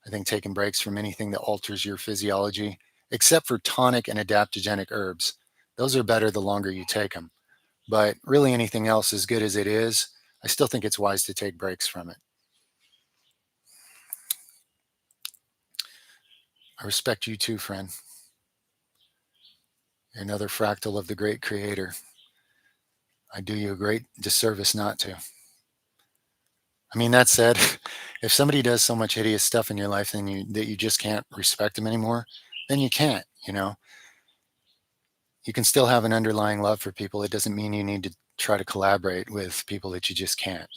I think taking breaks from anything that alters your physiology, except for tonic and adaptogenic herbs, those are better the longer you take them. But really, anything else, as good as it is, I still think it's wise to take breaks from it. I respect you too, friend. You're another fractal of the great creator. I do you a great disservice not to. I mean, that said, if somebody does so much hideous stuff in your life that you just can't respect them anymore, then you can't. You can still have an underlying love for people. It doesn't mean you need to try to collaborate with people that you just can't.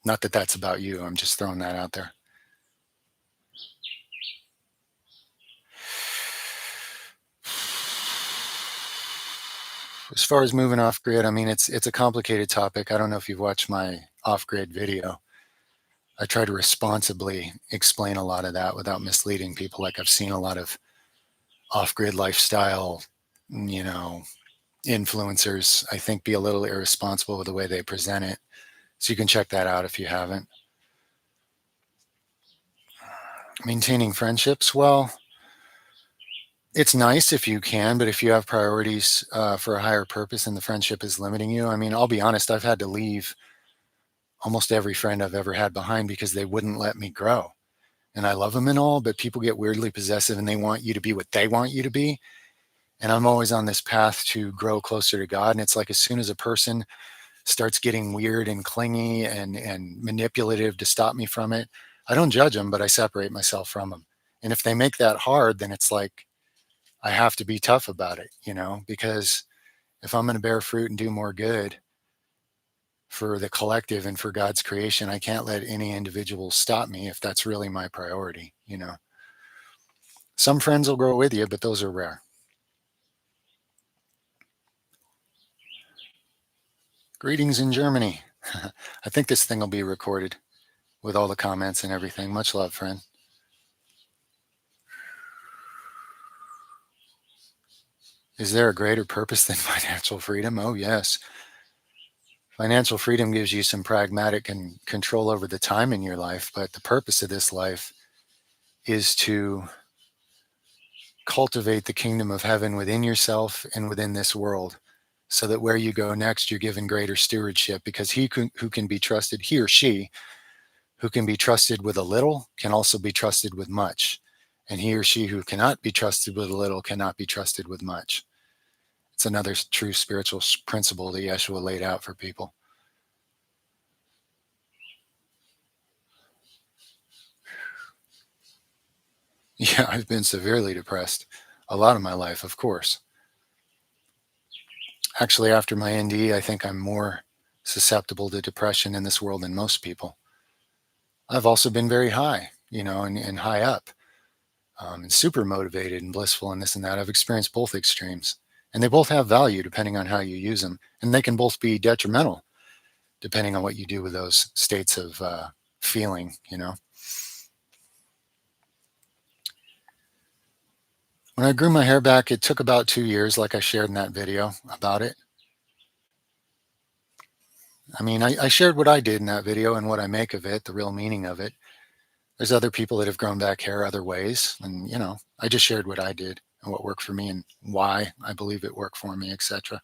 Not that that's about you. I'm just throwing that out there. As far as moving off grid, I mean, it's a complicated topic. I don't know if you've watched my off grid video. I try to responsibly explain a lot of that without misleading people. Like I've seen a lot of off grid lifestyle, you know, influencers, I think, be a little irresponsible with the way they present it. So you can check that out if you haven't. Maintaining friendships, well, it's nice if you can, but if you have priorities for a higher purpose and the friendship is limiting you, I mean, I'll be honest, I've had to leave almost every friend I've ever had behind because they wouldn't let me grow. And I love them and all, but people get weirdly possessive and they want you to be what they want you to be. And I'm always on this path to grow closer to God. And it's like as soon as a person starts getting weird and clingy and manipulative to stop me from it, I don't judge them, but I separate myself from them. And if they make that hard, then it's like I have to be tough about it, because if I'm going to bear fruit and do more good for the collective and for God's creation, I can't let any individual stop me if that's really my priority. Some friends will grow with you, but those are rare. Greetings in Germany. I think this thing will be recorded with all the comments and everything. Much love, friend. Is there a greater purpose than financial freedom? Oh, yes. Financial freedom gives you some pragmatic and control over the time in your life, but the purpose of this life is to cultivate the kingdom of heaven within yourself and within this world, so that where you go next, you're given greater stewardship, because who can be trusted, he or she who can be trusted with a little can also be trusted with much. And he or she who cannot be trusted with a little cannot be trusted with much. It's another true spiritual principle that Yeshua laid out for people. Yeah, I've been severely depressed a lot of my life, of course. Actually, after my ND, I think I'm more susceptible to depression in this world than most people. I've also been very high, and high up, and super motivated and blissful and this and that. I've experienced both extremes, and they both have value depending on how you use them, and they can both be detrimental depending on what you do with those states of feeling. When I grew my hair back, it took about 2 years, like I shared in that video about it. I mean, I shared what I did in that video and what I make of it, the real meaning of it. There's other people that have grown back hair other ways. And, I just shared what I did and what worked for me and why I believe it worked for me, etc.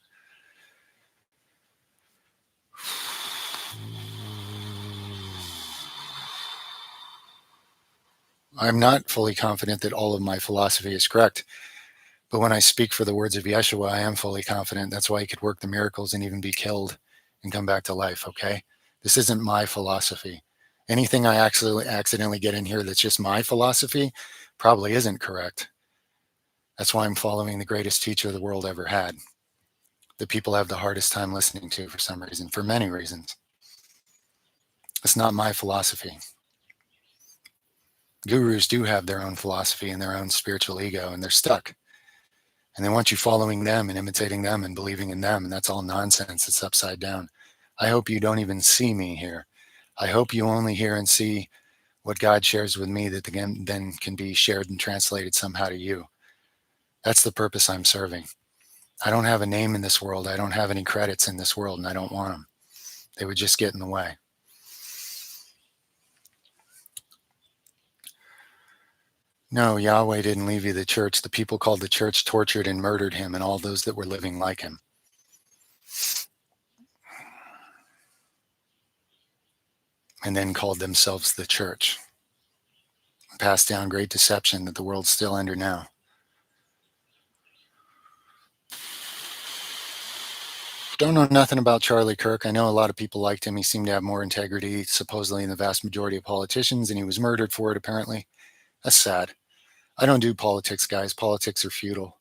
I'm not fully confident that all of my philosophy is correct. But when I speak for the words of Yeshua, I am fully confident. That's why he could work the miracles and even be killed and come back to life, okay? This isn't my philosophy. Anything I actually accidentally get in here that's just my philosophy probably isn't correct. That's why I'm following the greatest teacher the world ever had, that people have the hardest time listening to for some reason, for many reasons. It's not my philosophy. Gurus do have their own philosophy and their own spiritual ego, and they're stuck. And they want you following them and imitating them and believing in them. And that's all nonsense. It's upside down. I hope you don't even see me here. I hope you only hear and see what God shares with me that then can be shared and translated somehow to you. That's the purpose I'm serving. I don't have a name in this world. I don't have any credits in this world, and I don't want them. They would just get in the way. No, Yahweh didn't leave you the church. The people called the church tortured and murdered him and all those that were living like him. And then called themselves the church. Passed down great deception that the world's still under now. Don't know nothing about Charlie Kirk. I know a lot of people liked him. He seemed to have more integrity, supposedly, than the vast majority of politicians, and he was murdered for it, apparently. That's sad. I don't do politics, guys. Politics are futile.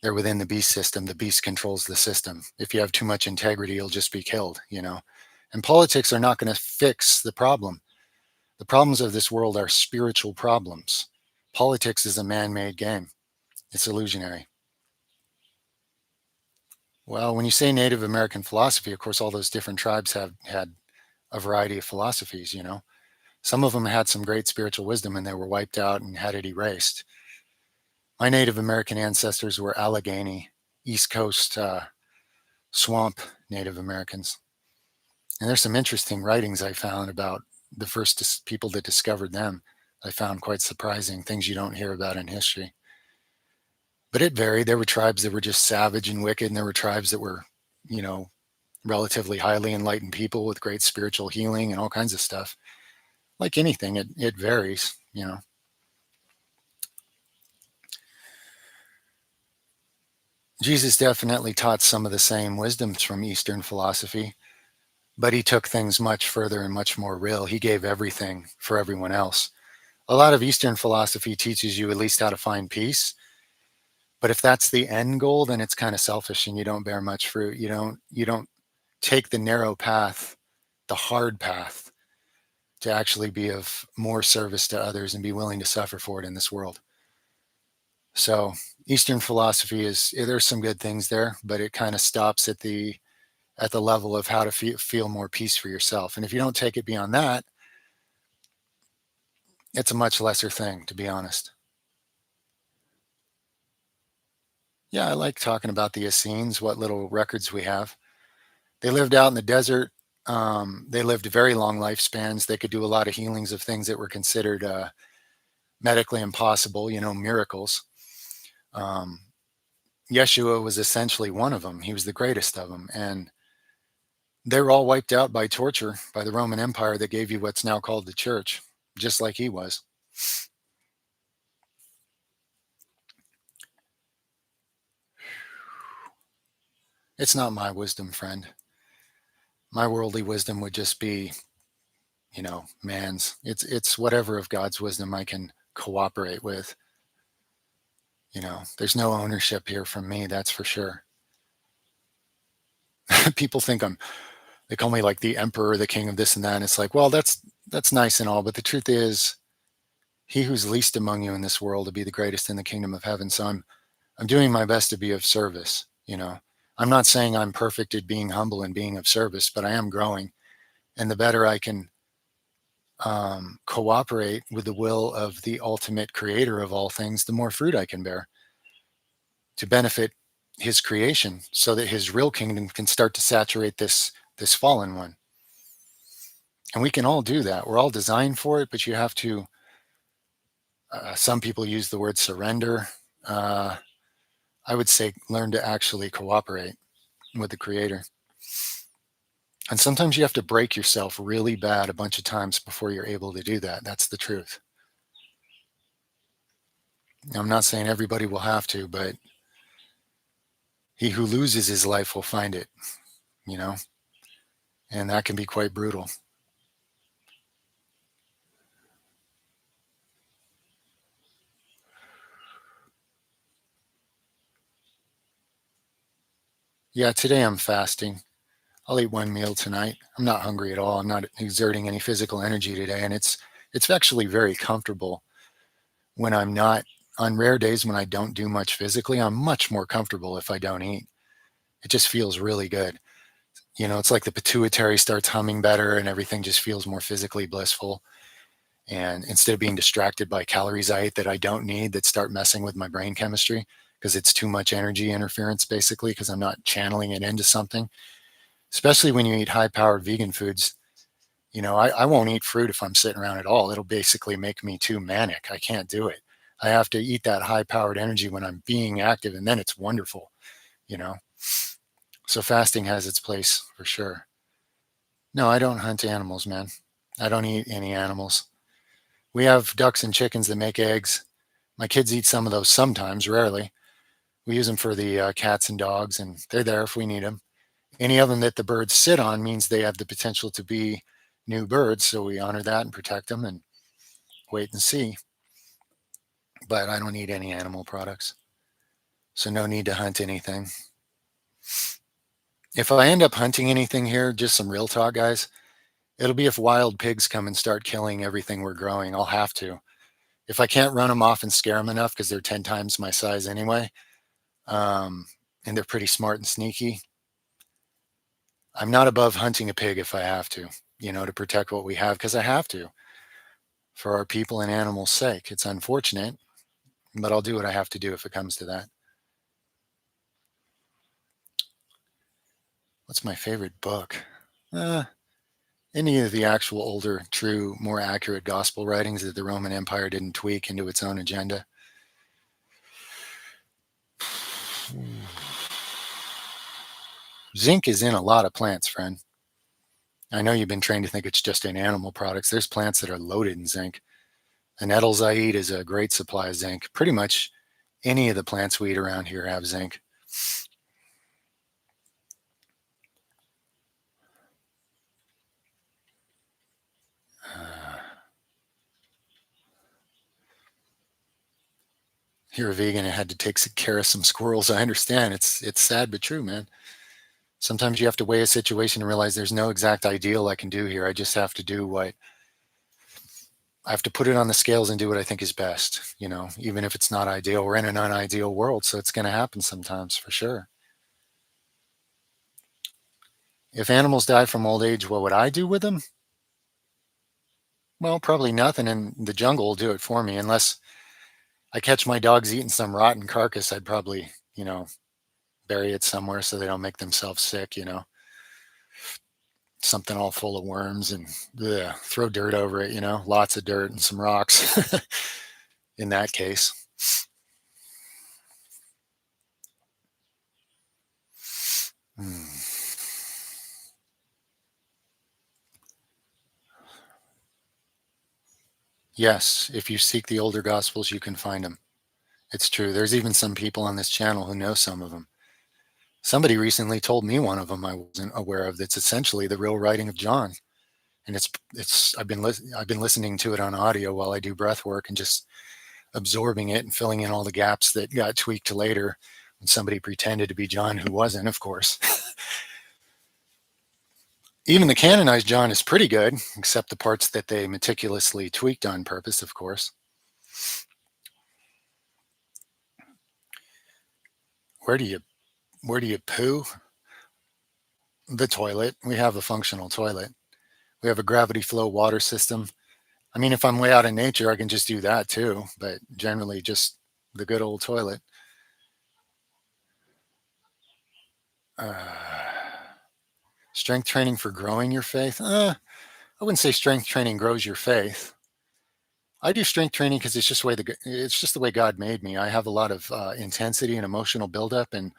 They're within the beast system. The beast controls the system. If you have too much integrity, you'll just be killed. And politics are not going to fix the problem. The problems of this world are spiritual problems. Politics is a man-made game. It's illusionary. Well, when you say Native American philosophy, of course, all those different tribes have had a variety of philosophies, you know. Some of them had some great spiritual wisdom and they were wiped out and had it erased. My Native American ancestors were Allegheny, East Coast swamp Native Americans. And there's some interesting writings I found about the first people that discovered them. I found quite surprising things you don't hear about in history. But it varied. There were tribes that were just savage and wicked, and there were tribes that were, you know, relatively highly enlightened people with great spiritual healing and all kinds of stuff. Like anything, it varies, you know. Jesus definitely taught some of the same wisdoms from Eastern philosophy, but he took things much further and much more real. He gave everything for everyone else. A lot of Eastern philosophy teaches you at least how to find peace, but if that's the end goal, then it's kind of selfish and you don't bear much fruit. You don't take the narrow path, the hard path, to actually be of more service to others and be willing to suffer for it in this world. So Eastern philosophy is there's some good things there, but it kind of stops at the level of how to feel more peace for yourself. And if you don't take it beyond that, it's a much lesser thing, to be honest. Yeah, I like talking about the Essenes, what little records we have. They lived out in the desert. They lived very long lifespans. They could do a lot of healings of things that were considered medically impossible, you know, miracles. Um, Yeshua was essentially one of them. He was the greatest of them. And they were all wiped out by torture by the Roman Empire that gave you what's now called the church, just like he was. It's not my wisdom, friend. My worldly wisdom would just be, you know, man's. It's whatever of God's wisdom I can cooperate with. You know, there's no ownership here from me, that's for sure. People think they call me like the emperor, the king of this and that. And it's like, well, that's nice and all, but the truth is, he who's least among you in this world to be the greatest in the kingdom of heaven. So I'm doing my best to be of service, you know. I'm not saying I'm perfect at being humble and being of service, but I am growing. And the better I can cooperate with the will of the ultimate creator of all things, the more fruit I can bear to benefit his creation so that his real kingdom can start to saturate this fallen one. And we can all do that. We're all designed for it, but you have to, some people use the word surrender. Uh, I would say learn to actually cooperate with the creator. And sometimes you have to break yourself really bad a bunch of times before you're able to do that. That's the truth. I'm not saying everybody will have to, but he who loses his life will find it, you know, and that can be quite brutal. Yeah, today I'm fasting. I'll eat one meal tonight. I'm not hungry at all. I'm not exerting any physical energy today, and it's actually very comfortable when I'm not on rare days when I don't do much physically. I'm much more comfortable if I don't eat. It just feels really good. You know, it's like the pituitary starts humming better and everything just feels more physically blissful. And instead of being distracted by calories I ate that I don't need that start messing with my brain chemistry because it's too much energy interference basically because I'm not channeling it into something, especially when you eat high powered vegan foods. You know, I won't eat fruit if I'm sitting around at all. It'll basically make me too manic. I can't do it. I have to eat that high powered energy when I'm being active, and then it's wonderful, you know. So fasting has its place for sure. No, I don't hunt animals, man. I don't eat any animals. We have ducks and chickens that make eggs. My kids eat some of those sometimes, rarely. We use them for the cats and dogs, and they're there if we need them. Any of them that the birds sit on means they have the potential to be new birds, so we honor that and protect them and wait and see. But I don't eat any animal products, so no need to hunt anything. If I end up hunting anything here, just some real talk, guys, it'll be if wild pigs come and start killing everything we're growing. I'll have to. If I can't run them off and scare them enough because they're 10 times my size anyway, um, and they're pretty smart and sneaky. I'm not above hunting a pig if I have to, to protect what we have, because I have to for our people and animals' sake. It's unfortunate, but I'll do what I have to do if it comes to that. What's my favorite book? Uh, any of the actual older, true, more accurate gospel writings that the Roman Empire didn't tweak into its own agenda. Zinc is in a lot of plants, friend. I know you've been trained to think it's just in animal products. There's plants that are loaded in zinc. The nettles I eat is a great supply of zinc. Pretty much any of the plants we eat around here have zinc. You're a vegan and had to take care of some squirrels. I understand. It's sad but true, man. Sometimes you have to weigh a situation and realize there's no exact ideal I can do here. I just have to do what I have to put it on the scales and do what I think is best, even if it's not ideal. We're in an unideal world, so it's going to happen sometimes for sure. If animals die from old age, what would I do with them? Well, probably nothing, and the jungle will do it for me. Unless I catch my dogs eating some rotten carcass, I'd probably, bury it somewhere so they don't make themselves sick, something all full of worms and throw dirt over it, lots of dirt and some rocks in that case. Hmm. Yes, if you seek the older gospels, you can find them. It's true. There's even some people on this channel who know some of them. Somebody recently told me one of them I wasn't aware of. That's essentially the real writing of John, and I've been listening to it on audio while I do breath work and just absorbing it and filling in all the gaps that got tweaked later when somebody pretended to be John who wasn't, of course. Even the canonized John is pretty good, except the parts that they meticulously tweaked on purpose, of course. Where do you poo? The toilet. We have a functional toilet. We have a gravity flow water system. I mean, if I'm way out in nature, I can just do that too, but generally just the good old toilet. Uh, Strength training for growing your faith? I wouldn't say strength training grows your faith. I do strength training because it's just the way God made me. I have a lot of intensity and emotional buildup, and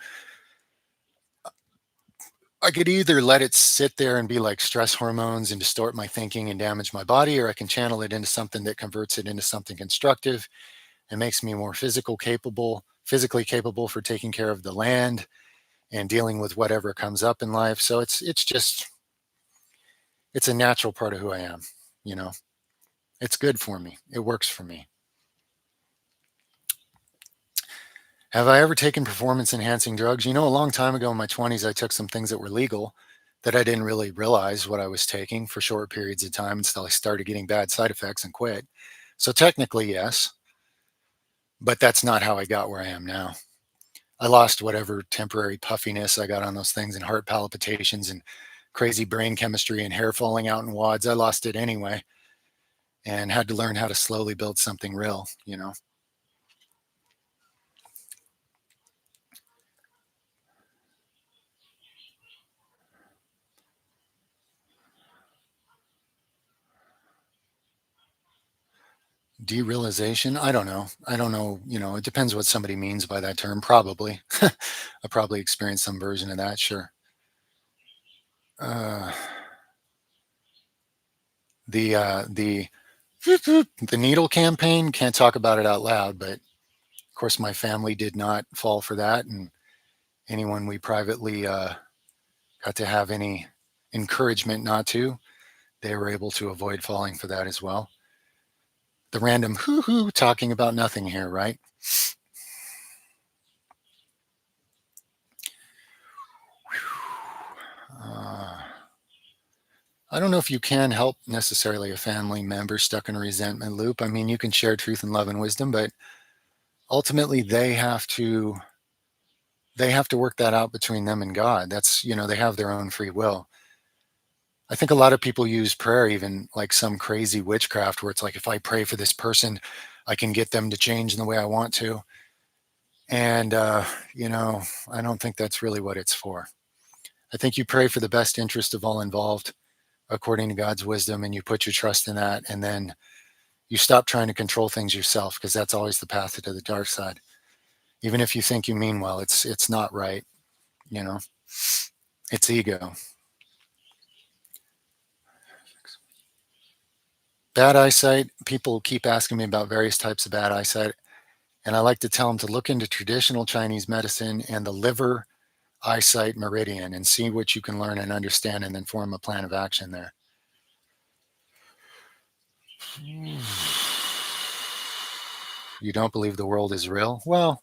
I could either let it sit there and be like stress hormones and distort my thinking and damage my body, or I can channel it into something that converts it into something constructive and makes me more physically capable for taking care of the land and dealing with whatever comes up in life. So it's a natural part of who I am, you know. It's good for me. It works for me. Have I ever taken performance enhancing drugs? A long time ago in my 20s, I took some things that were legal that I didn't really realize what I was taking for short periods of time until I started getting bad side effects and quit. So technically, yes, but that's not how I got where I am now. I lost whatever temporary puffiness I got on those things and heart palpitations and crazy brain chemistry and hair falling out in wads. I lost it anyway and had to learn how to slowly build something real. Derealization? I don't know. I don't know. It depends what somebody means by that term. Probably. I probably experienced some version of that. Sure. Uh, the the needle campaign, can't talk about it out loud, but of course my family did not fall for that, and anyone we privately got to have any encouragement not to, they were able to avoid falling for that as well. The random hoo-hoo talking about nothing here, right? Uh, I don't know if you can help necessarily a family member stuck in a resentment loop. I mean, you can share truth and love and wisdom, but ultimately they have to they have to work that out between them and God. That's, they have their own free will. I think a lot of people use prayer even like some crazy witchcraft where it's like, if I pray for this person, I can get them to change in the way I want to. And, I don't think that's really what it's for. I think you pray for the best interest of all involved according to God's wisdom, and you put your trust in that. And then you stop trying to control things yourself, because that's always the path to the dark side. Even if you think you mean well, it's not right. You know, it's ego. Bad eyesight. People keep asking me about various types of bad eyesight. And I like to tell them to look into traditional Chinese medicine and the liver eyesight meridian and see what you can learn and understand, and then form a plan of action there. You don't believe the world is real? Well,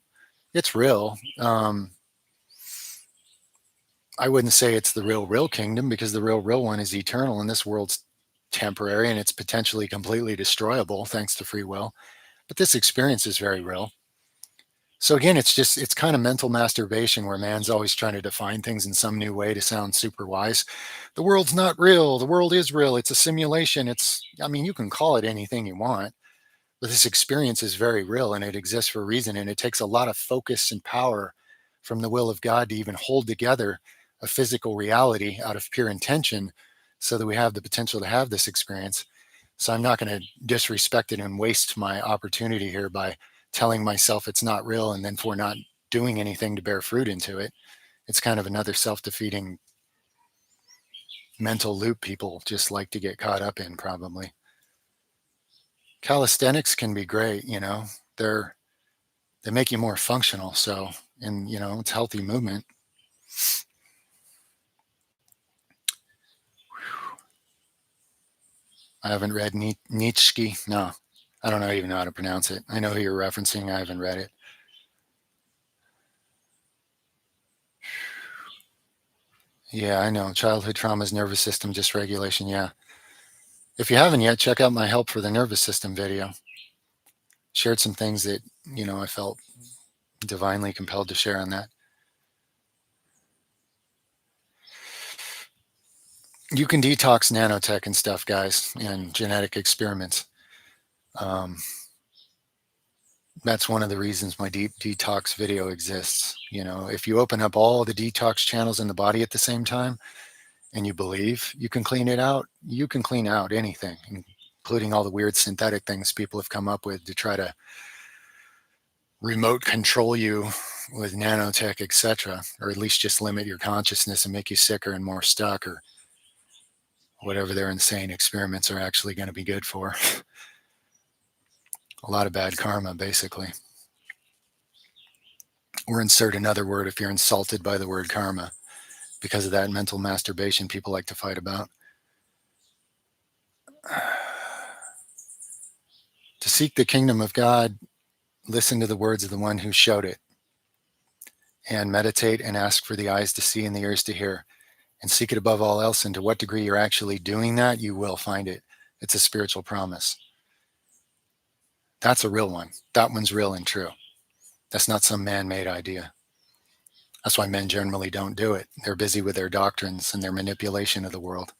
it's real. I wouldn't say it's the real kingdom, because the real one is eternal, and this world's temporary, and it's potentially completely destroyable thanks to free will. But this experience is very real. So again, it's kind of mental masturbation, where man's always trying to define things in some new way to sound super wise. The world's not real. The world is real. It's a simulation. You can call it anything you want, but this experience is very real, and it exists for a reason. And it takes a lot of focus and power from the will of God to even hold together a physical reality out of pure intention, so that we have the potential to have this experience. So I'm not going to disrespect it and waste my opportunity here by telling myself it's not real, and then for not doing anything to bear fruit into it. It's kind of another self-defeating mental loop people just like to get caught up in, probably. Calisthenics can be great, They're they make you more functional, so, and it's healthy movement. I haven't read Nietzsche. No, I don't even know how to pronounce it. I know who you're referencing. I haven't read it. Yeah, I know. Childhood traumas, nervous system dysregulation. Yeah. If you haven't yet, check out my help for the nervous system video. Shared some things that, I felt divinely compelled to share on that. You can detox nanotech and stuff, guys, and genetic experiments. That's one of the reasons my deep detox video exists. If you open up all the detox channels in the body at the same time, and you believe you can clean it out, you can clean out anything, including all the weird synthetic things people have come up with to try to remote control you with nanotech, etc., or at least just limit your consciousness and make you sicker and more stuck, or whatever their insane experiments are actually going to be good for. A lot of bad karma, basically. Or insert another word if you're insulted by the word karma, because of that mental masturbation people like to fight about. To seek the kingdom of God, listen to the words of the one who showed it, and meditate and ask for the eyes to see and the ears to hear, and seek it above all else. And to what degree you're actually doing that, you will find it. It's a spiritual promise. That's a real one. That one's real and true. That's not some man-made idea. That's why men generally don't do it. They're busy with their doctrines and their manipulation of the world.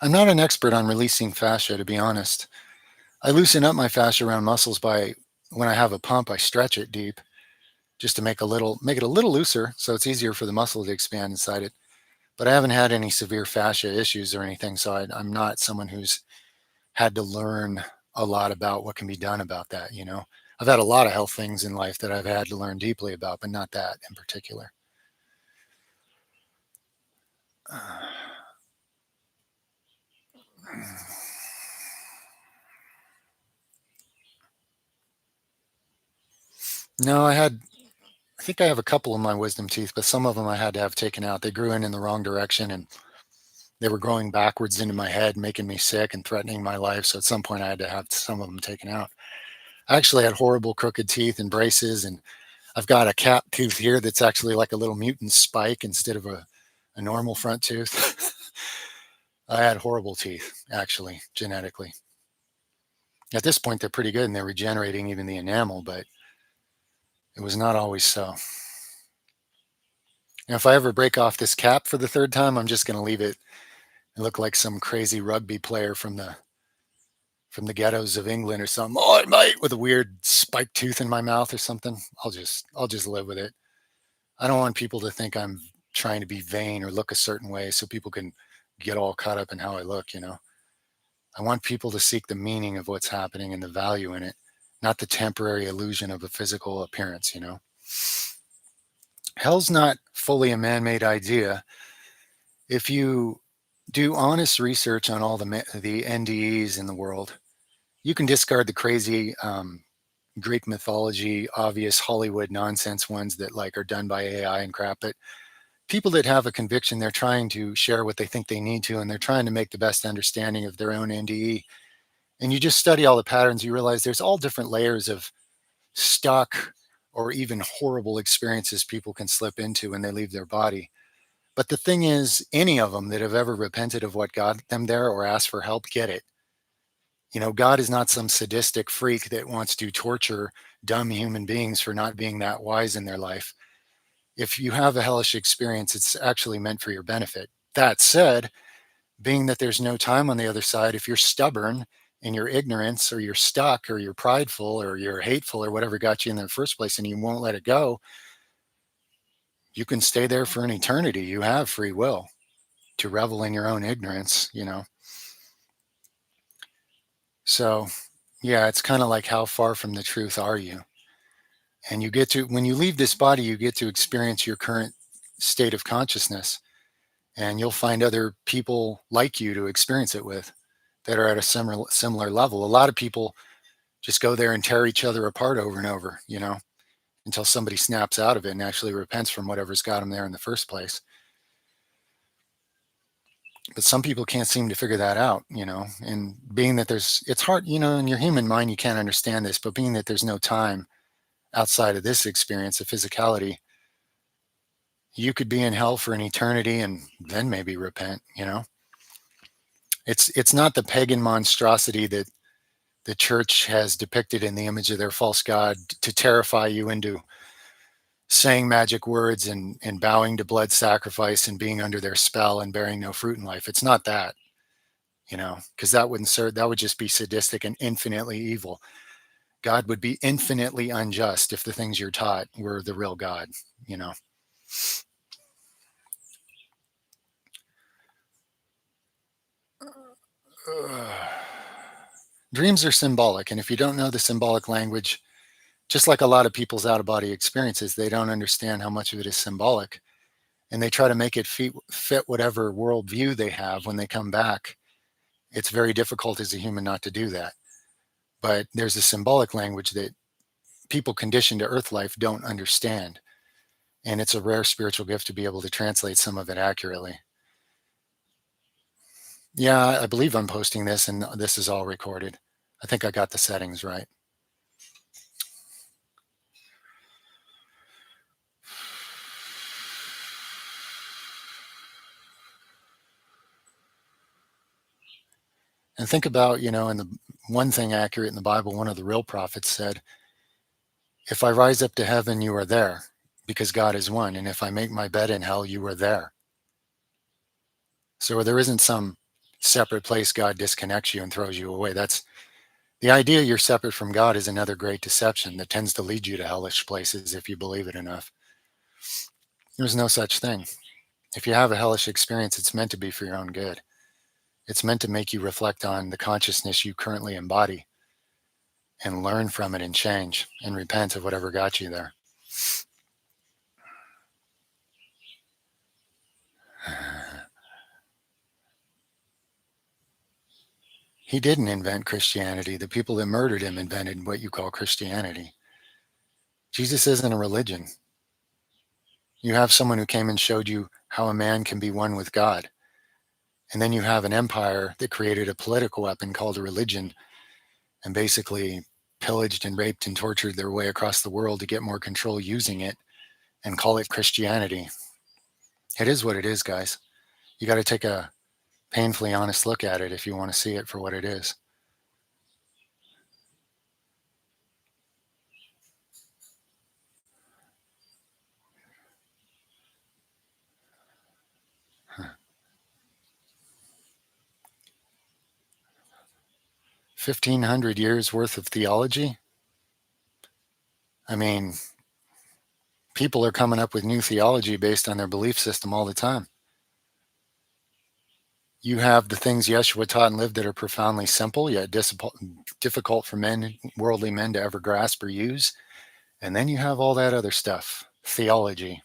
I'm not an expert on releasing fascia, to be honest. I loosen up my fascia around muscles by, when I have a pump, I stretch it deep, just to make it a little looser, so it's easier for the muscle to expand inside it. But I haven't had any severe fascia issues or anything, so I'm not someone who's had to learn a lot about what can be done about that. I've had a lot of health things in life that I've had to learn deeply about, but not that in particular. No, I think I have a couple of my wisdom teeth, but some of them I had to have taken out. They grew in the wrong direction, and they were growing backwards into my head, making me sick and threatening my life. So at some point I had to have some of them taken out. I actually had horrible crooked teeth and braces, and I've got a cap tooth here that's actually like a little mutant spike instead of a normal front tooth. I had horrible teeth, actually, genetically. At this point, they're pretty good and they're regenerating even the enamel, but it was not always so. And if I ever break off this cap for the third time, I'm just going to leave it and look like some crazy rugby player from the ghettos of England or something. Oh, mate, with a weird spiked tooth in my mouth or something. I'll just live with it. I don't want people to think I'm trying to be vain or look a certain way so people can get all caught up in how I look. I want people to seek the meaning of what's happening and the value in it, not the temporary illusion of a physical appearance. Hell's not fully a man-made idea. If you do honest research on all the NDEs in the world, you can discard the crazy Greek mythology, obvious Hollywood nonsense ones that like are done by AI and crap. But people that have a conviction, they're trying to share what they think they need to, and they're trying to make the best understanding of their own NDE. And you just study all the patterns, you realize there's all different layers of stuck or even horrible experiences people can slip into when they leave their body. But the thing is, any of them that have ever repented of what got them there or asked for help get it. God is not some sadistic freak that wants to torture dumb human beings for not being that wise in their life. If you have a hellish experience, it's actually meant for your benefit. That said, being that there's no time on the other side, if you're stubborn in your ignorance or you're stuck or you're prideful or you're hateful or whatever got you in the first place and you won't let it go, you can stay there for an eternity. You have free will to revel in your own ignorance. So, yeah, it's kind of like how far from the truth are you? And when you leave this body, you get to experience your current state of consciousness. And you'll find other people like you to experience it with that are at a similar level. A lot of people just go there and tear each other apart over and over, until somebody snaps out of it and actually repents from whatever's got them there in the first place. But some people can't seem to figure that out, and being that it's hard, in your human mind, you can't understand this, but being that there's no time outside of this experience of physicality, you could be in hell for an eternity and then maybe repent. It's not the pagan monstrosity that the church has depicted in the image of their false god to terrify you into saying magic words and bowing to blood sacrifice and being under their spell and bearing no fruit in life. It's not that, because that wouldn't serve, that would just be sadistic and infinitely evil. God would be infinitely unjust if the things you're taught were the real God. Dreams are symbolic. And if you don't know the symbolic language, just like a lot of people's out of body experiences, they don't understand how much of it is symbolic. And they try to make it fit whatever worldview they have when they come back. It's very difficult as a human not to do that. But there's a symbolic language that people conditioned to earth life don't understand. And it's a rare spiritual gift to be able to translate some of it accurately. Yeah, I believe I'm posting this and this is all recorded. I think I got the settings right. And think about, in the one thing accurate in the Bible, one of the real prophets said, if I rise up to heaven, you are there because God is one. And if I make my bed in hell, you are there. So there isn't some separate place God disconnects you and throws you away. That's the idea you're separate from God is another great deception that tends to lead you to hellish places if you believe it enough. There's no such thing. If you have a hellish experience, it's meant to be for your own good. It's meant to make you reflect on the consciousness you currently embody and learn from it and change and repent of whatever got you there. He didn't invent Christianity. The people that murdered him invented what you call Christianity. Jesus isn't a religion. You have someone who came and showed you how a man can be one with God. And then you have an empire that created a political weapon called a religion and basically pillaged and raped and tortured their way across the world to get more control using it and call it Christianity. It is what it is, guys. You got to take a painfully honest look at it if you want to see it for what it is. 1,500 years worth of theology. I mean, people are coming up with new theology based on their belief system all the time. You have the things Yeshua taught and lived that are profoundly simple, yet difficult for men, worldly men, to ever grasp or use. And then you have all that other stuff, theology.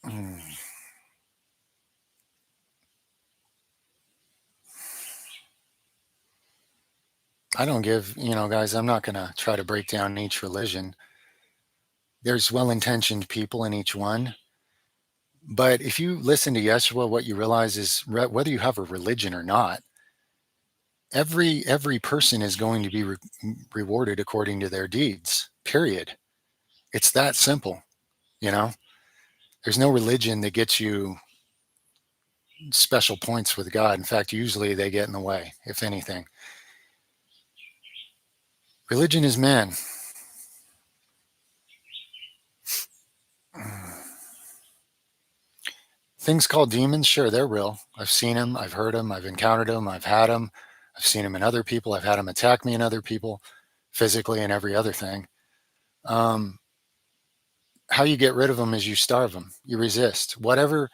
Mm. I don't give, guys, I'm not going to try to break down each religion. There's well intentioned people in each one. But if you listen to Yeshua, what you realize is whether you have a religion or not, every person is going to be rewarded according to their deeds, period. It's that simple, you know? There's no religion that gets you special points with God. In fact, usually they get in the way, if anything. Religion is man. Things called demons, sure, they're real. I've seen them, I've heard them, I've encountered them, I've had them. I've seen them in other people. I've had them attack me in other people, physically and every other thing. Um, how you get rid of them is you starve them. You resist. Whatever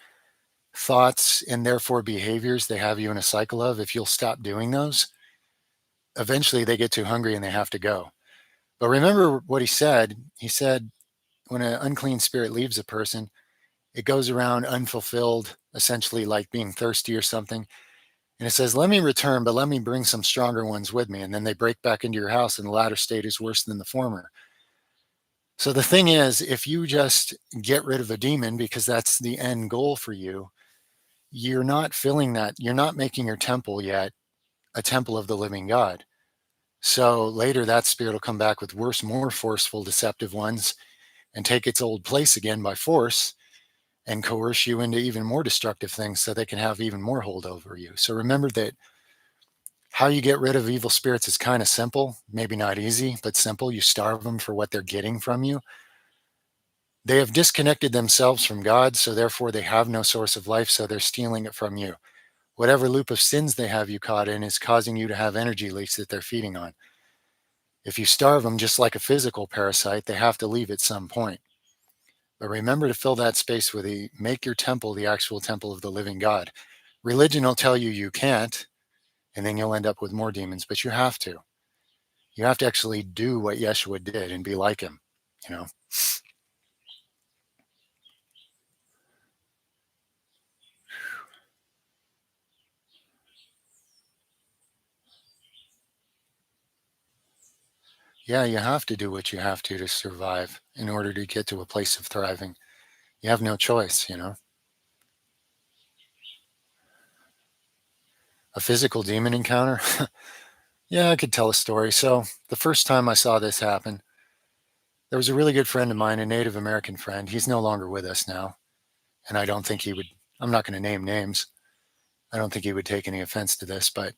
thoughts and therefore behaviors they have you in a cycle of, if you'll stop doing those, eventually they get too hungry and they have to go. But remember what he said. He said, when an unclean spirit leaves a person, it goes around unfulfilled, essentially like being thirsty or something. And it says, let me return, but let me bring some stronger ones with me. And then they break back into your house, and the latter state is worse than the former. So the thing is, if you just get rid of a demon because that's the end goal for you, you're not filling that, you're not making your temple yet a temple of the living God. So later that spirit will come back with worse, more forceful, deceptive ones and take its old place again by force and coerce you into even more destructive things so they can have even more hold over you. So remember that how you get rid of evil spirits is kind of simple, maybe not easy, but simple. You starve them for what they're getting from you. They have disconnected themselves from God, so therefore they have no source of life, so they're stealing it from you. Whatever loop of sins they have you caught in is causing you to have energy leaks that they're feeding on. If you starve them just like a physical parasite, they have to leave at some point. But remember to fill that space with make your temple the actual temple of the living God. Religion will tell you you can't, and then you'll end up with more demons, but you have to. You have to actually do what Yeshua did and be like him, you know. Yeah, you have to do what you have to survive in order to get to a place of thriving. You have no choice, you know. A physical demon encounter? Yeah, I could tell a story. So, the first time I saw this happen, there was a really good friend of mine, a Native American friend. He's no longer with us now. And I don't think he would, I'm not going to name names. I don't think he would take any offense to this, but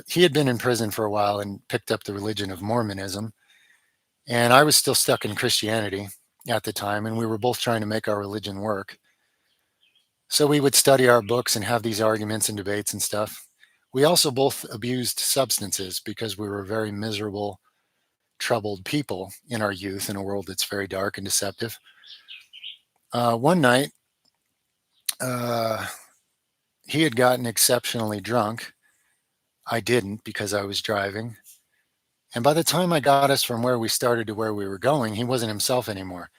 he had been in prison for a while and picked up the religion of Mormonism. And I was still stuck in Christianity at the time, and we were both trying to make our religion work. So we would study our books and have these arguments and debates and stuff. We also both abused substances because we were very miserable, troubled people in our youth in a world that's very dark and deceptive. One night, uh, he had gotten exceptionally drunk. I didn't because I was driving. And by the time I got us from where we started to where we were going, he wasn't himself anymore.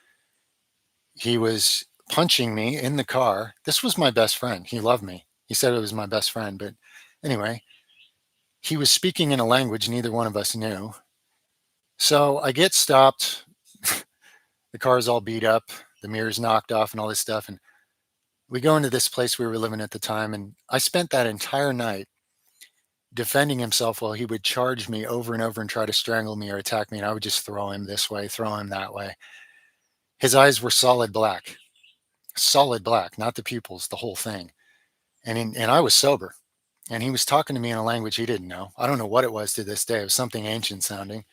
He was punching me in the car. This was my best friend. He loved me. He said it was my best friend. But anyway, he was speaking in a language neither one of us knew. So I get stopped. The car's all beat up, the mirrors knocked off, and all this stuff. And we go into this place we were living at the time. And I spent that entire night defending himself while he would charge me over and over and try to strangle me or attack me. And I would just throw him this way, throw him that way. His eyes were solid black, not the pupils, the whole thing. And I was sober. And he was talking to me in a language he didn't know. I don't know what it was to this day. It was something ancient sounding.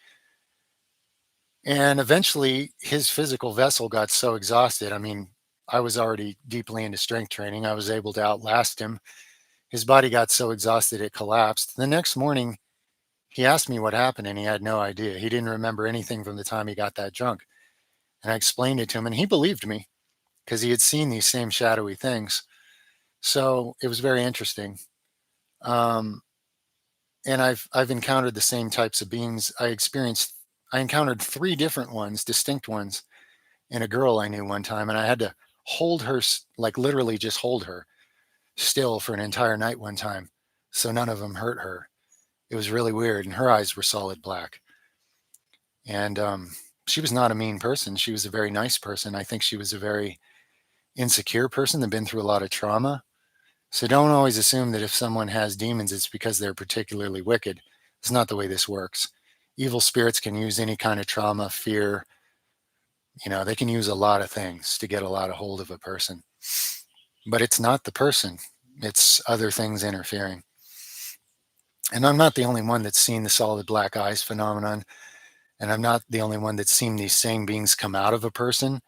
And eventually, his physical vessel got so exhausted. I mean, I was already deeply into strength training. I was able to outlast him His body got so exhausted it collapsed. The next morning, he asked me what happened and he had no idea. He didn't remember anything from the time he got that drunk. And I explained it to him and he believed me because he had seen these same shadowy things. So it was very interesting. Um, and I've encountered the same types of beings. I encountered three different ones, distinct ones, in a girl I knew one time, and I had to hold her, like literally just hold her still for an entire night one time, so none of them hurt her. It was really weird, and her eyes were solid black. And she was not a mean person. She was a very nice person. I think she was a very insecure person that had been through a lot of trauma. So don't always assume that if someone has demons, it's because they're particularly wicked. It's not the way this works. Evil spirits can use any kind of trauma, fear. They can use a lot of things to get a lot of hold of a person. But it's not the person, it's other things interfering. And I'm not the only one that's seen the solid black eyes phenomenon. And I'm not the only one that's seen these same beings come out of a person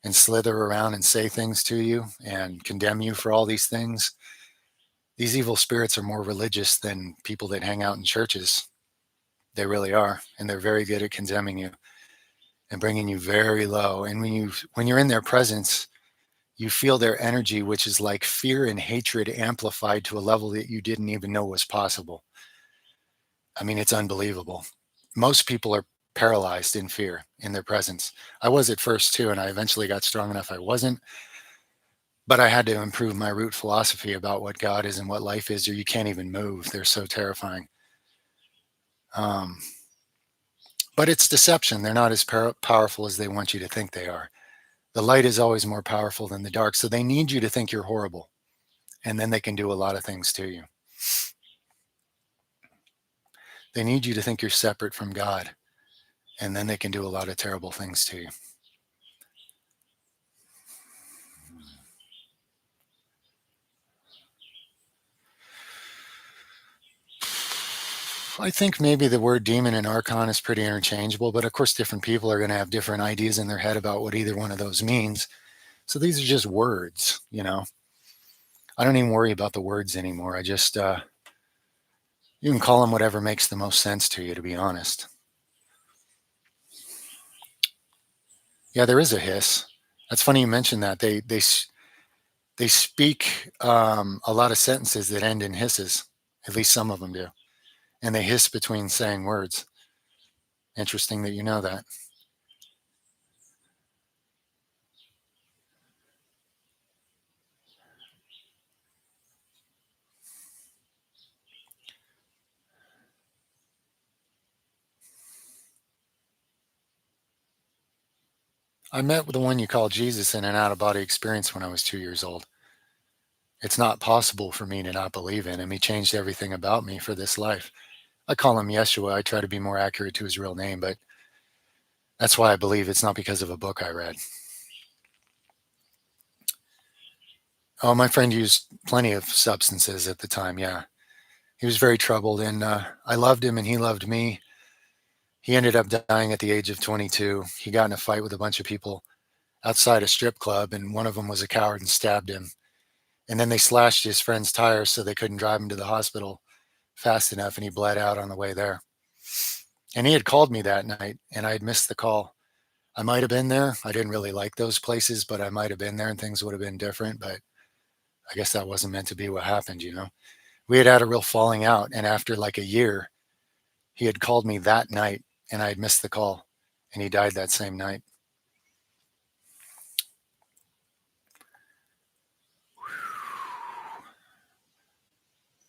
and slither around and say things to you and condemn you for all these things. These evil spirits are more religious than people that hang out in churches. They really are. And they're very good at condemning you and bringing you very low. And when you're in their presence, you feel their energy, which is like fear and hatred amplified to a level that you didn't even know was possible. I mean, it's unbelievable. Most people are paralyzed in fear in their presence. I was at first too, and I eventually got strong enough I wasn't. But I had to improve my root philosophy about what God is and what life is, or you can't even move. They're so terrifying. Um, but it's deception. They're not as powerful as they want you to think they are. The light is always more powerful than the dark. So they need you to think you're horrible. And then they can do a lot of things to you. They need you to think you're separate from God. And then they can do a lot of terrible things to you. I think maybe the word demon and archon is pretty interchangeable, but of course, different people are going to have different ideas in their head about what either one of those means. So these are just words. I don't even worry about the words anymore. I just, you can call them whatever makes the most sense to you, to be honest. Yeah, there is a hiss. That's funny you mentioned that. They speak a lot of sentences that end in hisses. At least some of them do. And they hiss between saying words. Interesting that you know that. I met with the one you call Jesus in an out of body experience when I was 2 years old. It's not possible for me to not believe in him. He changed everything about me for this life. I call him Yeshua. I try to be more accurate to his real name, but that's why I believe it's not because of a book I read. Oh, my friend used plenty of substances at the time. Yeah. He was very troubled, and I loved him and he loved me. He ended up dying at the age of 22. He got in a fight with a bunch of people outside a strip club, and one of them was a coward and stabbed him. And then they slashed his friend's tires so they couldn't drive him to the hospital fast enough, and he bled out on the way there. And he had called me that night, and I had missed the call. I might have been there. I didn't really like those places, but I might have been there and things would have been different. But I guess that wasn't meant to be what happened. We had a real falling out. And after like a year, he had called me that night and I had missed the call and he died that same night.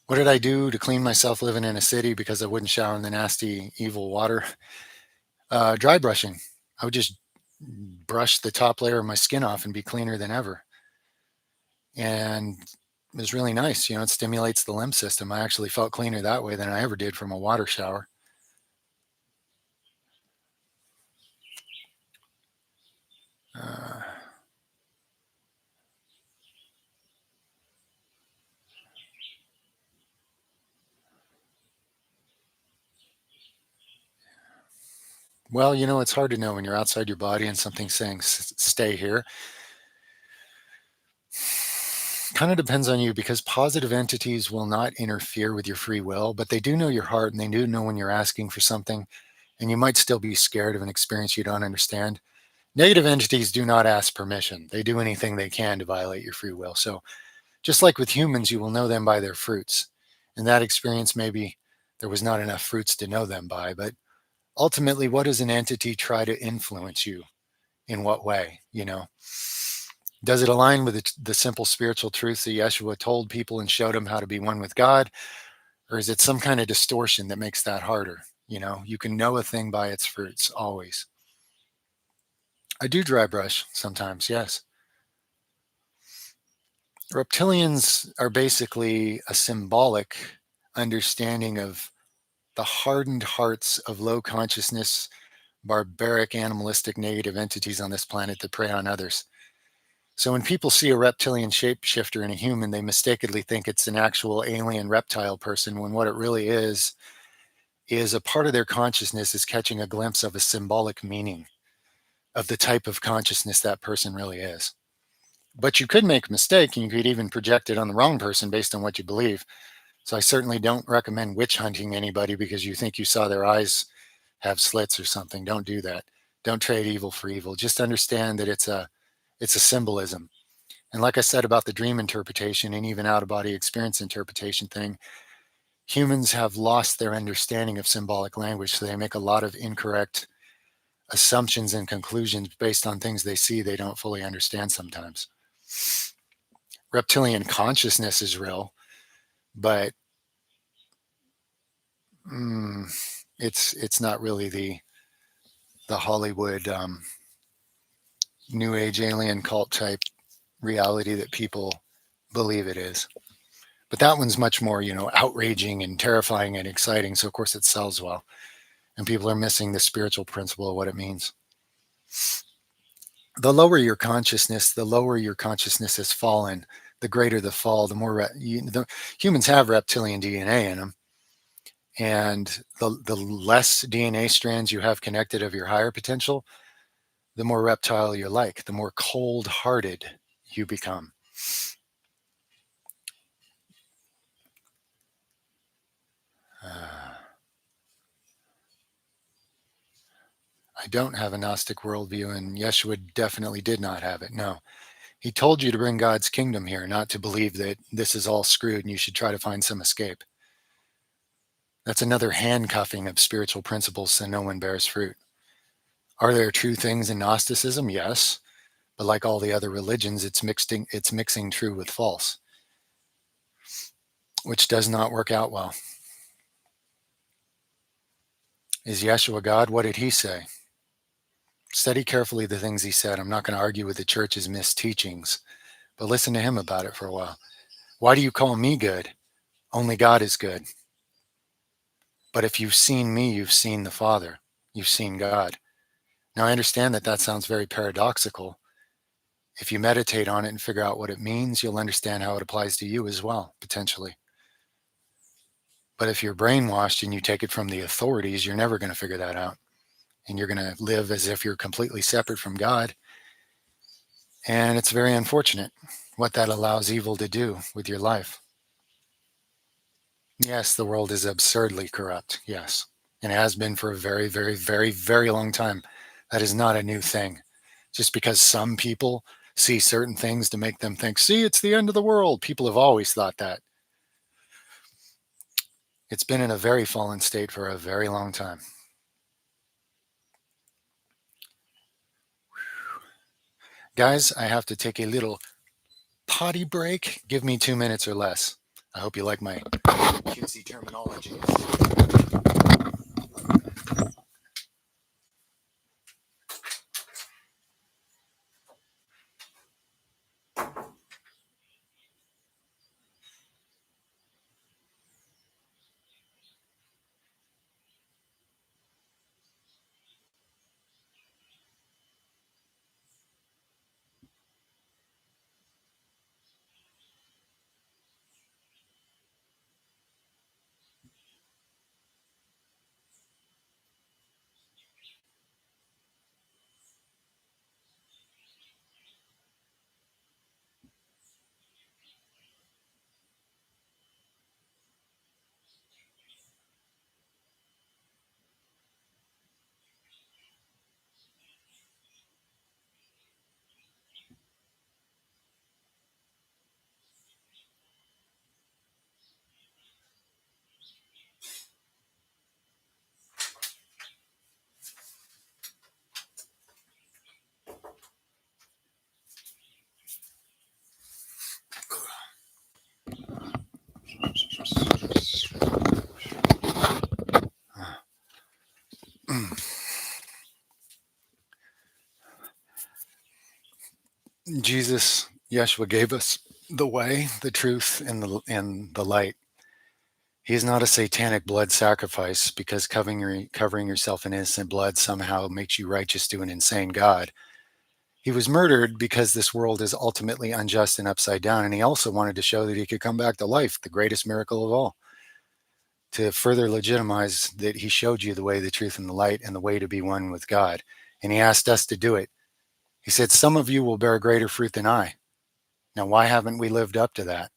What did I do to clean myself living in a city because I wouldn't shower in the nasty, evil water? Dry brushing. I would just brush the top layer of my skin off and be cleaner than ever. And it was really nice. It stimulates the lymph system. I actually felt cleaner that way than I ever did from a water shower. Uh, well, it's hard to know when you're outside your body and something's saying, stay here. Kind of depends on you, because positive entities will not interfere with your free will, but they do know your heart and they do know when you're asking for something, and you might still be scared of an experience you don't understand. Negative entities do not ask permission. They do anything they can to violate your free will. So, just like with humans, you will know them by their fruits. In that experience, maybe there was not enough fruits to know them by, but ultimately, what does an entity try to influence you? In what way? Does it align with the simple spiritual truths that Yeshua told people and showed them how to be one with God? Or is it some kind of distortion that makes that harder? You can know a thing by its fruits always. I do dry brush sometimes, yes. Reptilians are basically a symbolic understanding of the hardened hearts of low consciousness, barbaric, animalistic, negative entities on this planet that prey on others. So when people see a reptilian shapeshifter in a human, they mistakenly think it's an actual alien reptile person, when what it really is a part of their consciousness is catching a glimpse of a symbolic meaning of the type of consciousness that person really is. But you could make a mistake, and you could even project it on the wrong person based on what you believe. So I certainly don't recommend witch hunting anybody because you think you saw their eyes have slits or something. Don't do that. Don't trade evil for evil. Just understand that it's a symbolism. And like I said about the dream interpretation and even out of body experience interpretation thing, humans have lost their understanding of symbolic language. So they make a lot of incorrect assumptions and conclusions based on things they see they don't fully understand sometimes. Reptilian consciousness is real, but it's not really the Hollywood new age alien cult type reality that people believe it is. But that one's much more, outraging and terrifying and exciting. So of course it sells well. And people are missing the spiritual principle of what it means. The lower your consciousness has fallen, the greater the fall, the more the humans have reptilian DNA in them. And the less DNA strands you have connected of your higher potential, the more reptile you're like, the more cold hearted you become. I don't have a Gnostic worldview, and Yeshua definitely did not have it. No. He told you to bring God's kingdom here, not to believe that this is all screwed and you should try to find some escape. That's another handcuffing of spiritual principles so no one bears fruit. Are there true things in Gnosticism? Yes. But like all the other religions, it's mixing true with false, which does not work out well. Is Yeshua God? What did he say? Study carefully the things he said. I'm not going to argue with the church's misteachings, but listen to him about it for a while. Why do you call me good? Only God is good. But if you've seen me, you've seen the Father. You've seen God. Now, I understand that sounds very paradoxical. If you meditate on it and figure out what it means, you'll understand how it applies to you as well, potentially. But if you're brainwashed and you take it from the authorities, you're never going to figure that out. And you're going to live as if you're completely separate from God. And it's very unfortunate what that allows evil to do with your life. Yes, the world is absurdly corrupt. Yes. And has been for a very, very, very, very long time. That is not a new thing. Just because some people see certain things to make them think, see, it's the end of the world. People have always thought that. It's been in a very fallen state for a very long time. Guys, I have to take a little potty break. Give me 2 minutes or less. I hope you like my cutesy terminology. Jesus, Yeshua gave us the way, the truth, and the light. He is not a satanic blood sacrifice because covering yourself in innocent blood somehow makes you righteous to an insane God. He was murdered because this world is ultimately unjust and upside down, and he also wanted to show that he could come back to life, the greatest miracle of all, to further legitimize that he showed you the way, the truth, and the light, and the way to be one with God. And he asked us to do it. He said, "Some of you will bear greater fruit than I." Now, why haven't we lived up to that?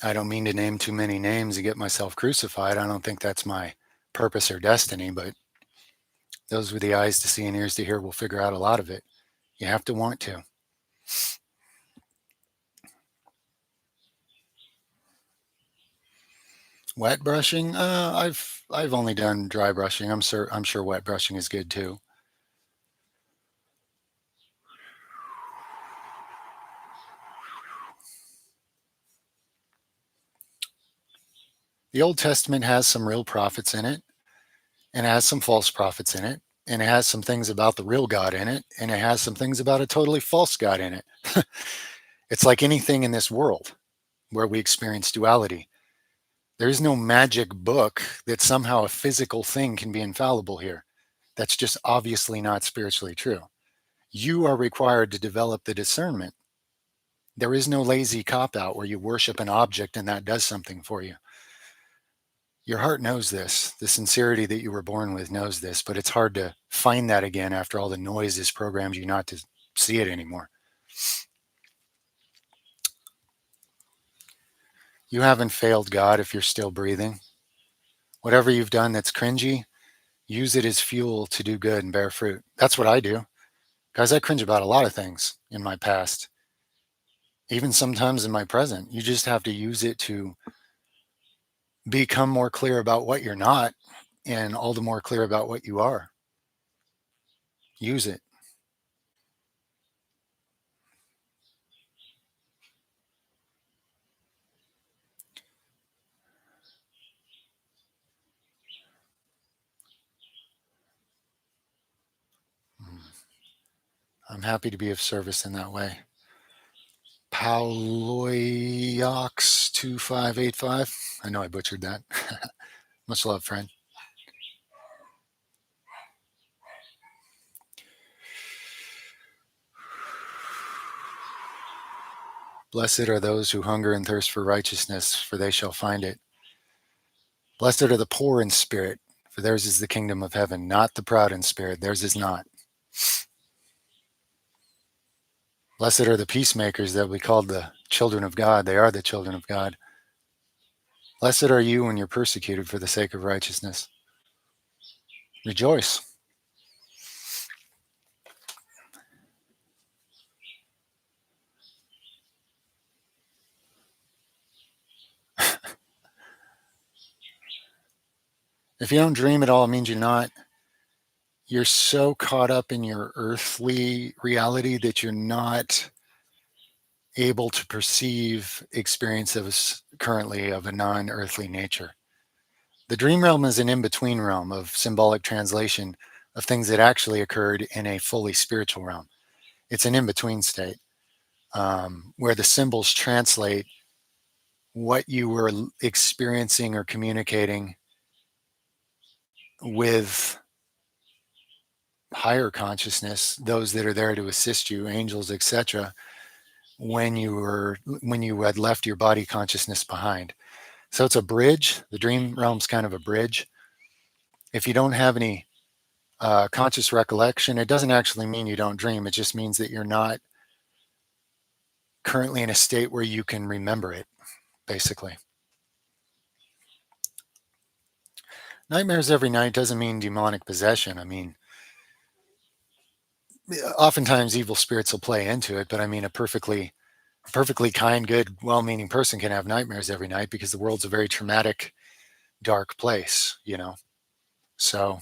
I don't mean to name too many names and get myself crucified. I don't think that's my purpose or destiny, but those with the eyes to see and ears to hear will figure out a lot of it. You have to want to. Wet brushing? I've only done dry brushing. I'm sure wet brushing is good too. The Old Testament has some real prophets in it, and it has some false prophets in it, and it has some things about the real God in it, and it has some things about a totally false God in it. It's like anything in this world where we experience duality. There is no magic book that somehow a physical thing can be infallible here. That's just obviously not spiritually true. You are required to develop the discernment. There is no lazy cop out where you worship an object and that does something for you. Your heart knows this. The sincerity that you were born with knows this, but it's hard to find that again after all the noise has programmed you not to see it anymore. You haven't failed God if you're still breathing. Whatever you've done that's cringy, use it as fuel to do good and bear fruit. That's what I do. Guys, I cringe about a lot of things in my past, even sometimes in my present. You just have to use it to become more clear about what you're not and all the more clear about what you are. Use it. I'm happy to be of service in that way. Pauloyox2585. I know I butchered that. Much love, friend. Blessed are those who hunger and thirst for righteousness, for they shall find it. Blessed are the poor in spirit, for theirs is the kingdom of heaven. Not the proud in spirit, theirs is not. Blessed are the peacemakers that we call the children of God. They are the children of God. Blessed are you when you're persecuted for the sake of righteousness. Rejoice. If you don't dream at all, it means you're so caught up in your earthly reality that you're not able to perceive experiences currently of a non-earthly nature. The dream realm is an in-between realm of symbolic translation of things that actually occurred in a fully spiritual realm. It's an in-between state where the symbols translate what you were experiencing or communicating with higher consciousness, those that are there to assist you, angels, etc., when you had left your body consciousness behind. So it's a bridge. The dream realm's kind of a bridge. If you don't have any conscious recollection, it doesn't actually mean you don't dream. It just means that you're not currently in a state where you can remember it, basically. Nightmares every night doesn't mean demonic possession. I mean, oftentimes evil spirits will play into it, but I mean, a perfectly kind, good, well-meaning person can have nightmares every night because the world's a very traumatic, dark place, you know. So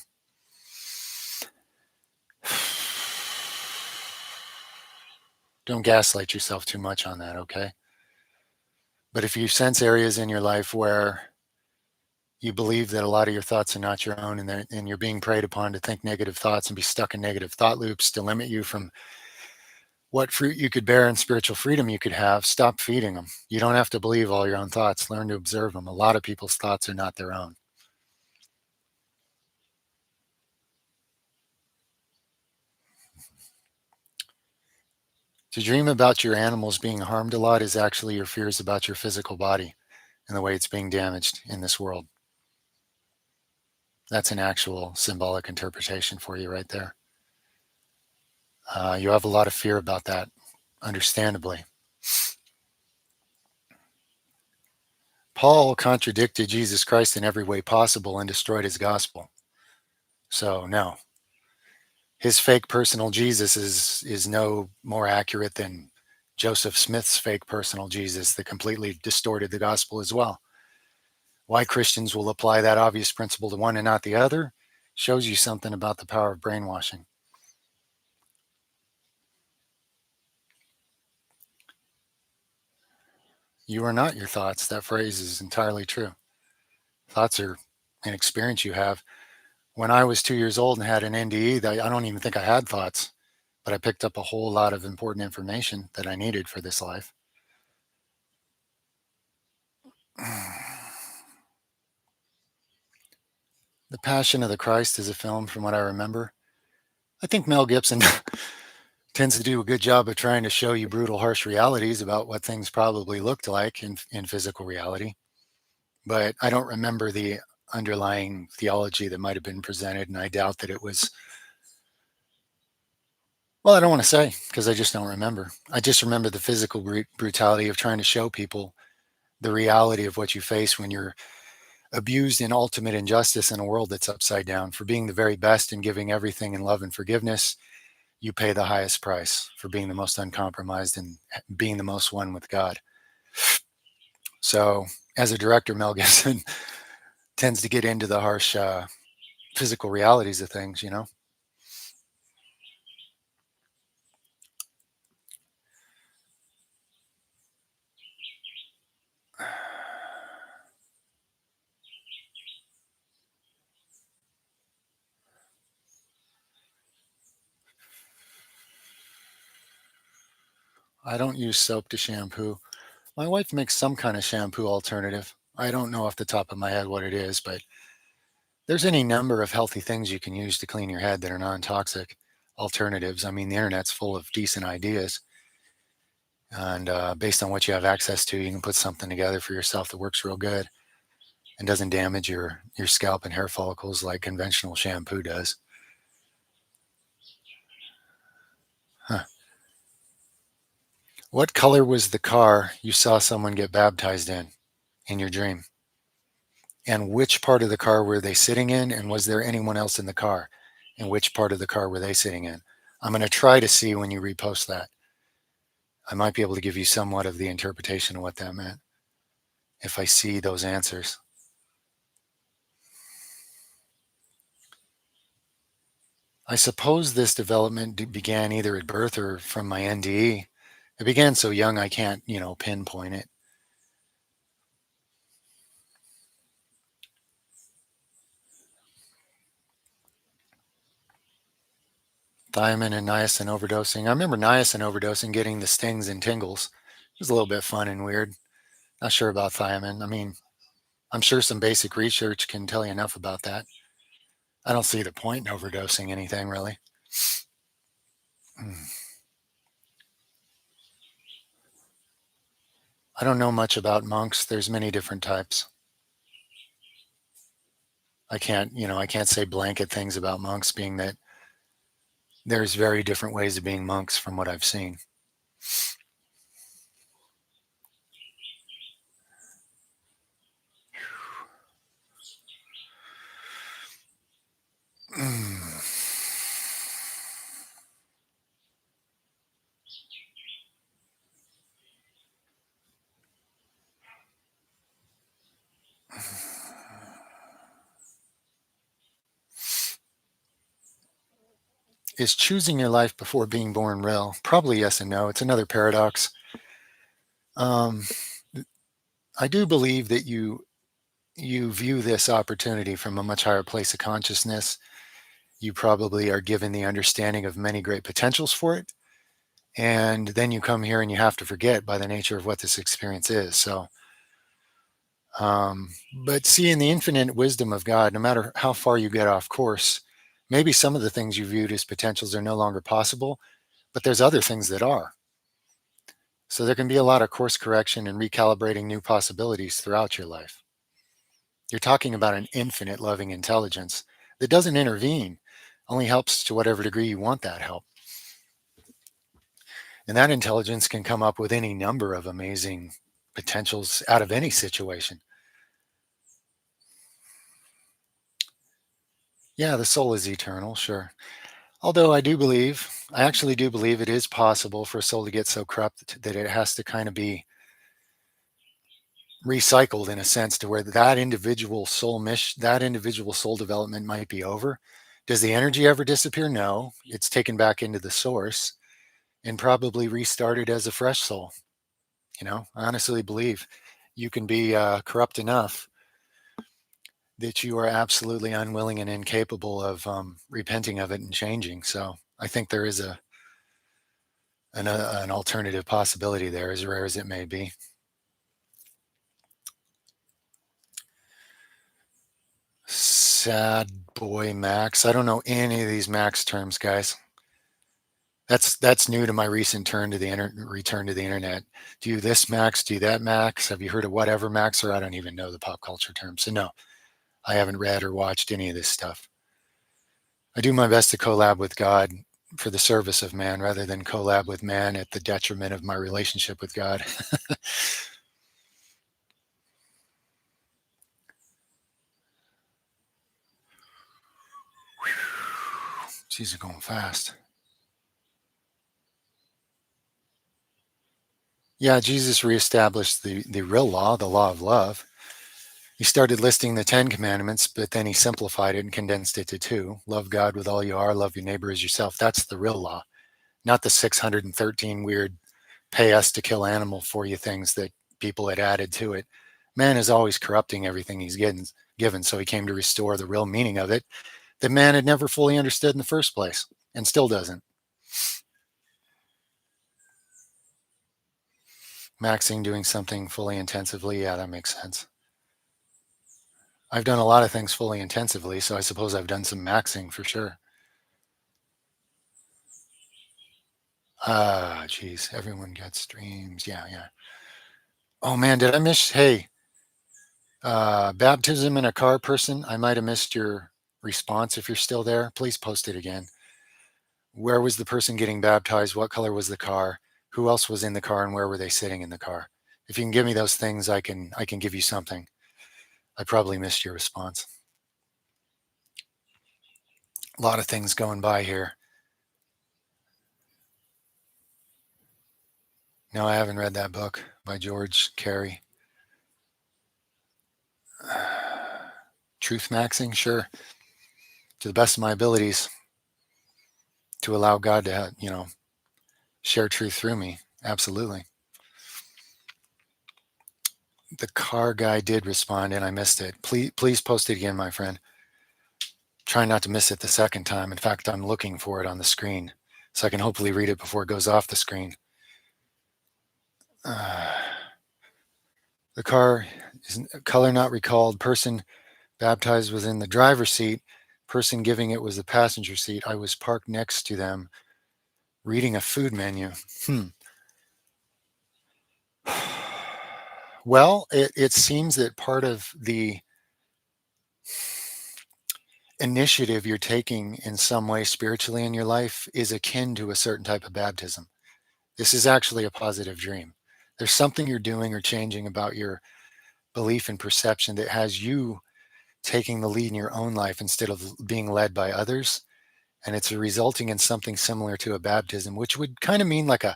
don't gaslight yourself too much on that, okay? But if you sense areas in your life where You believe that a lot of your thoughts are not your own, and you're being preyed upon to think negative thoughts and be stuck in negative thought loops to limit you from what fruit you could bear and spiritual freedom you could have. Stop feeding them. You don't have to believe all your own thoughts. Learn to observe them. A lot of people's thoughts are not their own. To dream about your animals being harmed a lot is actually your fears about your physical body and the way it's being damaged in this world. That's an actual symbolic interpretation for you right there. You have a lot of fear about that, understandably. Paul contradicted Jesus Christ in every way possible and destroyed his gospel. So, no, his fake personal Jesus is no more accurate than Joseph Smith's fake personal Jesus that completely distorted the gospel as well. Why Christians will apply that obvious principle to one and not the other shows you something about the power of brainwashing. You are not your thoughts. That phrase is entirely true. Thoughts are an experience you have. When I was 2 years old and had an NDE, I don't even think I had thoughts, but I picked up a whole lot of important information that I needed for this life. The Passion of the Christ is a film, from what I remember. I think Mel Gibson tends to do a good job of trying to show you brutal, harsh realities about what things probably looked like in physical reality. But I don't remember the underlying theology that might have been presented, and I doubt that it was. Well, I don't want to say because I just don't remember. I just remember the physical brutality of trying to show people the reality of what you face when you're abused in ultimate injustice in a world that's upside down. For being the very best and giving everything in love and forgiveness, you pay the highest price for being the most uncompromised and being the most one with God. So, as a director, Mel Gibson tends to get into the harsh physical realities of things, you know? I don't use soap to shampoo. My wife makes some kind of shampoo alternative. I don't know off the top of my head what it is, but there's any number of healthy things you can use to clean your head that are non-toxic alternatives. I mean, the internet's full of decent ideas, and based on what you have access to, you can put something together for yourself that works real good and doesn't damage your scalp and hair follicles like conventional shampoo does. Huh. What color was the car you saw someone get baptized in your dream? And which part of the car were they sitting in? And was there anyone else in the car? And which part of the car were they sitting in? I'm going to try to see when you repost that. I might be able to give you somewhat of the interpretation of what that meant if I see those answers. I suppose this development began either at birth or from my NDE. It began so young I can't, pinpoint it. Thiamine and niacin overdosing. I remember niacin overdosing, getting the stings and tingles. It was a little bit fun and weird. Not sure about thiamine. I mean, I'm sure some basic research can tell you enough about that. I don't see the point in overdosing anything really. I don't know much about monks. There's many different types. I can't say blanket things about monks, being that there's very different ways of being monks from what I've seen. Is choosing your life before being born real? Probably yes and no. It's another paradox. Um, I do believe that you you view this opportunity from a much higher place of consciousness. You probably are given the understanding of many great potentials for it. And then you come here and you have to forget by the nature of what this experience is. So, but seeing the infinite wisdom of God, no matter how far you get off course, maybe some of the things you viewed as potentials are no longer possible, but there's other things that are. So there can be a lot of course correction and recalibrating new possibilities throughout your life. You're talking about an infinite loving intelligence that doesn't intervene, only helps to whatever degree you want that help. And that intelligence can come up with any number of amazing potentials out of any situation. Yeah, the soul is eternal, sure. Although I actually do believe it is possible for a soul to get so corrupt that it has to kind of be recycled in a sense to where that individual soul mission, that individual soul development might be over. Does the energy ever disappear? No, it's taken back into the source and probably restarted as a fresh soul. I honestly believe you can be corrupt enough that you are absolutely unwilling and incapable of repenting of it and changing. So I think there is an alternative possibility there, as rare as it may be. Sad boy Max. I don't know any of these Max terms, guys. That's new to my recent return to the internet. Do you this Max? Do you that Max? Have you heard of whatever Max? Or I don't even know the pop culture terms. So no, I haven't read or watched any of this stuff. I do my best to collab with God for the service of man rather than collab with man at the detriment of my relationship with God. Jeez, are going fast. Yeah, Jesus reestablished the real law, the law of love. He started listing the 10 commandments, but then he simplified it and condensed it to two. Love God with all you are, love your neighbor as yourself. That's the real law, not the 613 weird pay us to kill animal for you things that people had added to it. Man is always corrupting everything he's given, so he came to restore the real meaning of it that man had never fully understood in the first place and still doesn't. Maxing doing something fully intensively, yeah, that makes sense. I've done a lot of things fully intensively, so I suppose I've done some maxing for sure. Ah, geez, everyone gets streams. Yeah, yeah. Oh man, did I miss? Hey, baptism in a car person. I might have missed your response. If you're still there, please post it again. Where was the person getting baptized? What color was the car? Who else was in the car, and where were they sitting in the car? If you can give me those things, I can give you something. I probably missed your response. A lot of things going by here. No, I haven't read that book by George Carey. Truth maxing, sure, to the best of my abilities, to allow God to, share truth through me. Absolutely. The car guy did respond, and I missed it. Please post it again, my friend. Try not to miss it the second time. In fact, I'm looking for it on the screen so I can hopefully read it before it goes off the screen. Uh, the car is color not recalled. Person baptized was in the driver's seat. Person giving it was the passenger seat. I was parked next to them, reading a food menu. Well, it seems that part of the initiative you're taking in some way spiritually in your life is akin to a certain type of baptism. This is actually a positive dream. There's something you're doing or changing about your belief and perception that has you taking the lead in your own life instead of being led by others. And it's resulting in something similar to a baptism, which would kind of mean like a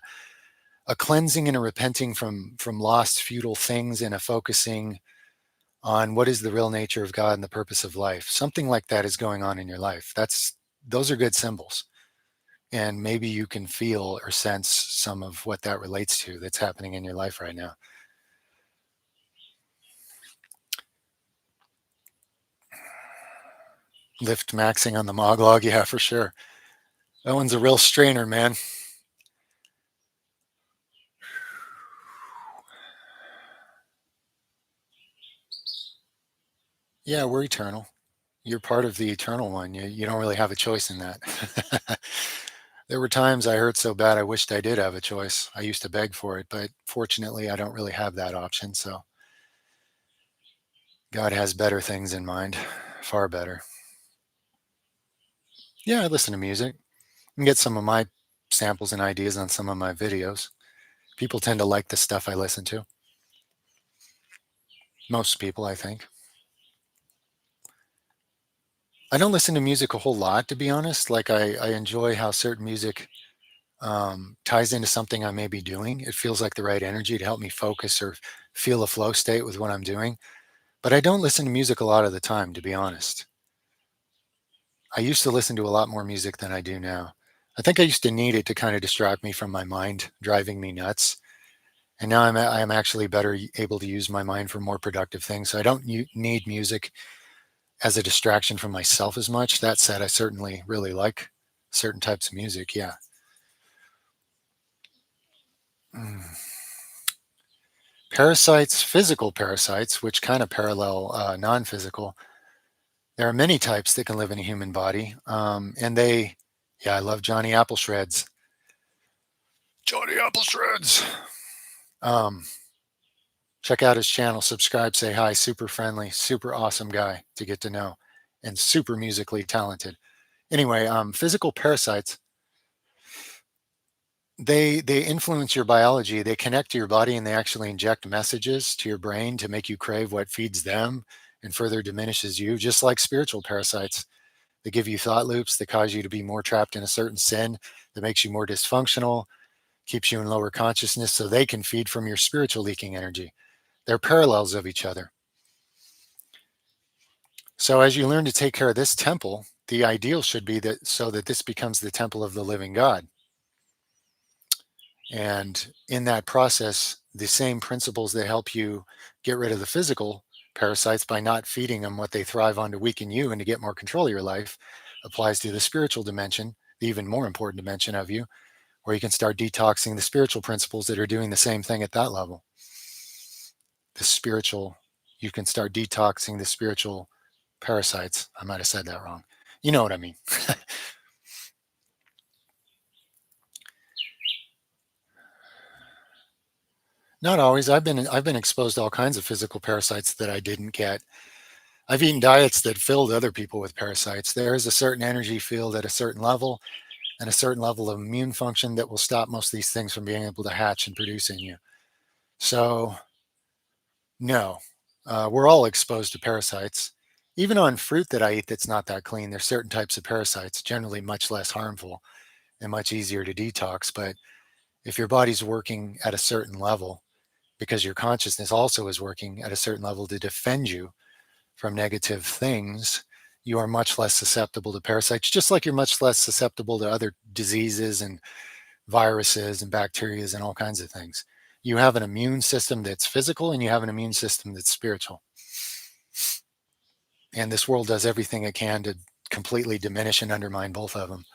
cleansing and a repenting from lost futile things and a focusing on what is the real nature of God and the purpose of life. Something like that is going on in your life. Those are good symbols. And maybe you can feel or sense some of what that relates to that's happening in your life right now. Lift maxing on the Moglog, yeah, for sure. That one's a real strainer, man. Yeah, we're eternal. You're part of the eternal one. You don't really have a choice in that. There were times I hurt so bad I wished I did have a choice. I used to beg for it, but fortunately, I don't really have that option. So God has better things in mind, far better. Yeah, I listen to music and get some of my samples and ideas on some of my videos. People tend to like the stuff I listen to. Most people, I think. I don't listen to music a whole lot, to be honest. Like, I enjoy how certain music ties into something I may be doing. It feels like the right energy to help me focus or feel a flow state with what I'm doing. But I don't listen to music a lot of the time, to be honest. I used to listen to a lot more music than I do now. I think I used to need it to kind of distract me from my mind driving me nuts. And now I'm actually better able to use my mind for more productive things. So I don't need music as a distraction from myself as much. That said, I certainly really like certain types of music. Yeah. Mm. Parasites, physical parasites, which kind of parallel non physical. There are many types that can live in a human body. Yeah, I love Johnny Apple Shreds. Johnny Apple Shreds. Um, Check out his channel, subscribe, say hi. Super friendly, super awesome guy to get to know, and super musically talented. Anyway, physical parasites, they influence your biology. They connect to your body and they actually inject messages to your brain to make you crave what feeds them and further diminishes you, just like spiritual parasites. They give you thought loops that cause you to be more trapped in a certain sin that makes you more dysfunctional, keeps you in lower consciousness so they can feed from your spiritual leaking energy. They're parallels of each other. So as you learn to take care of this temple, the ideal should be that so that this becomes the temple of the living God. And in that process, the same principles that help you get rid of the physical parasites by not feeding them what they thrive on to weaken you and to get more control of your life applies to the spiritual dimension, the even more important dimension of you, where you can start detoxing the spiritual principles that are doing the same thing at that level. The spiritual, you can start detoxing the spiritual parasites. I might have said that wrong. You know what I mean. Not always. I've been exposed to all kinds of physical parasites that I didn't get. I've eaten diets that filled other people with parasites. There is a certain energy field at a certain level and a certain level of immune function that will stop most of these things from being able to hatch and produce in you. So, no, we're all exposed to parasites. Even on fruit that I eat that's not that clean, there's certain types of parasites, generally much less harmful and much easier to detox. But if your body's working at a certain level, because your consciousness also is working at a certain level to defend you from negative things, you are much less susceptible to parasites, just like you're much less susceptible to other diseases and viruses and bacteria and all kinds of things. You have an immune system that's physical and you have an immune system that's spiritual. And this world does everything it can to completely diminish and undermine both of them.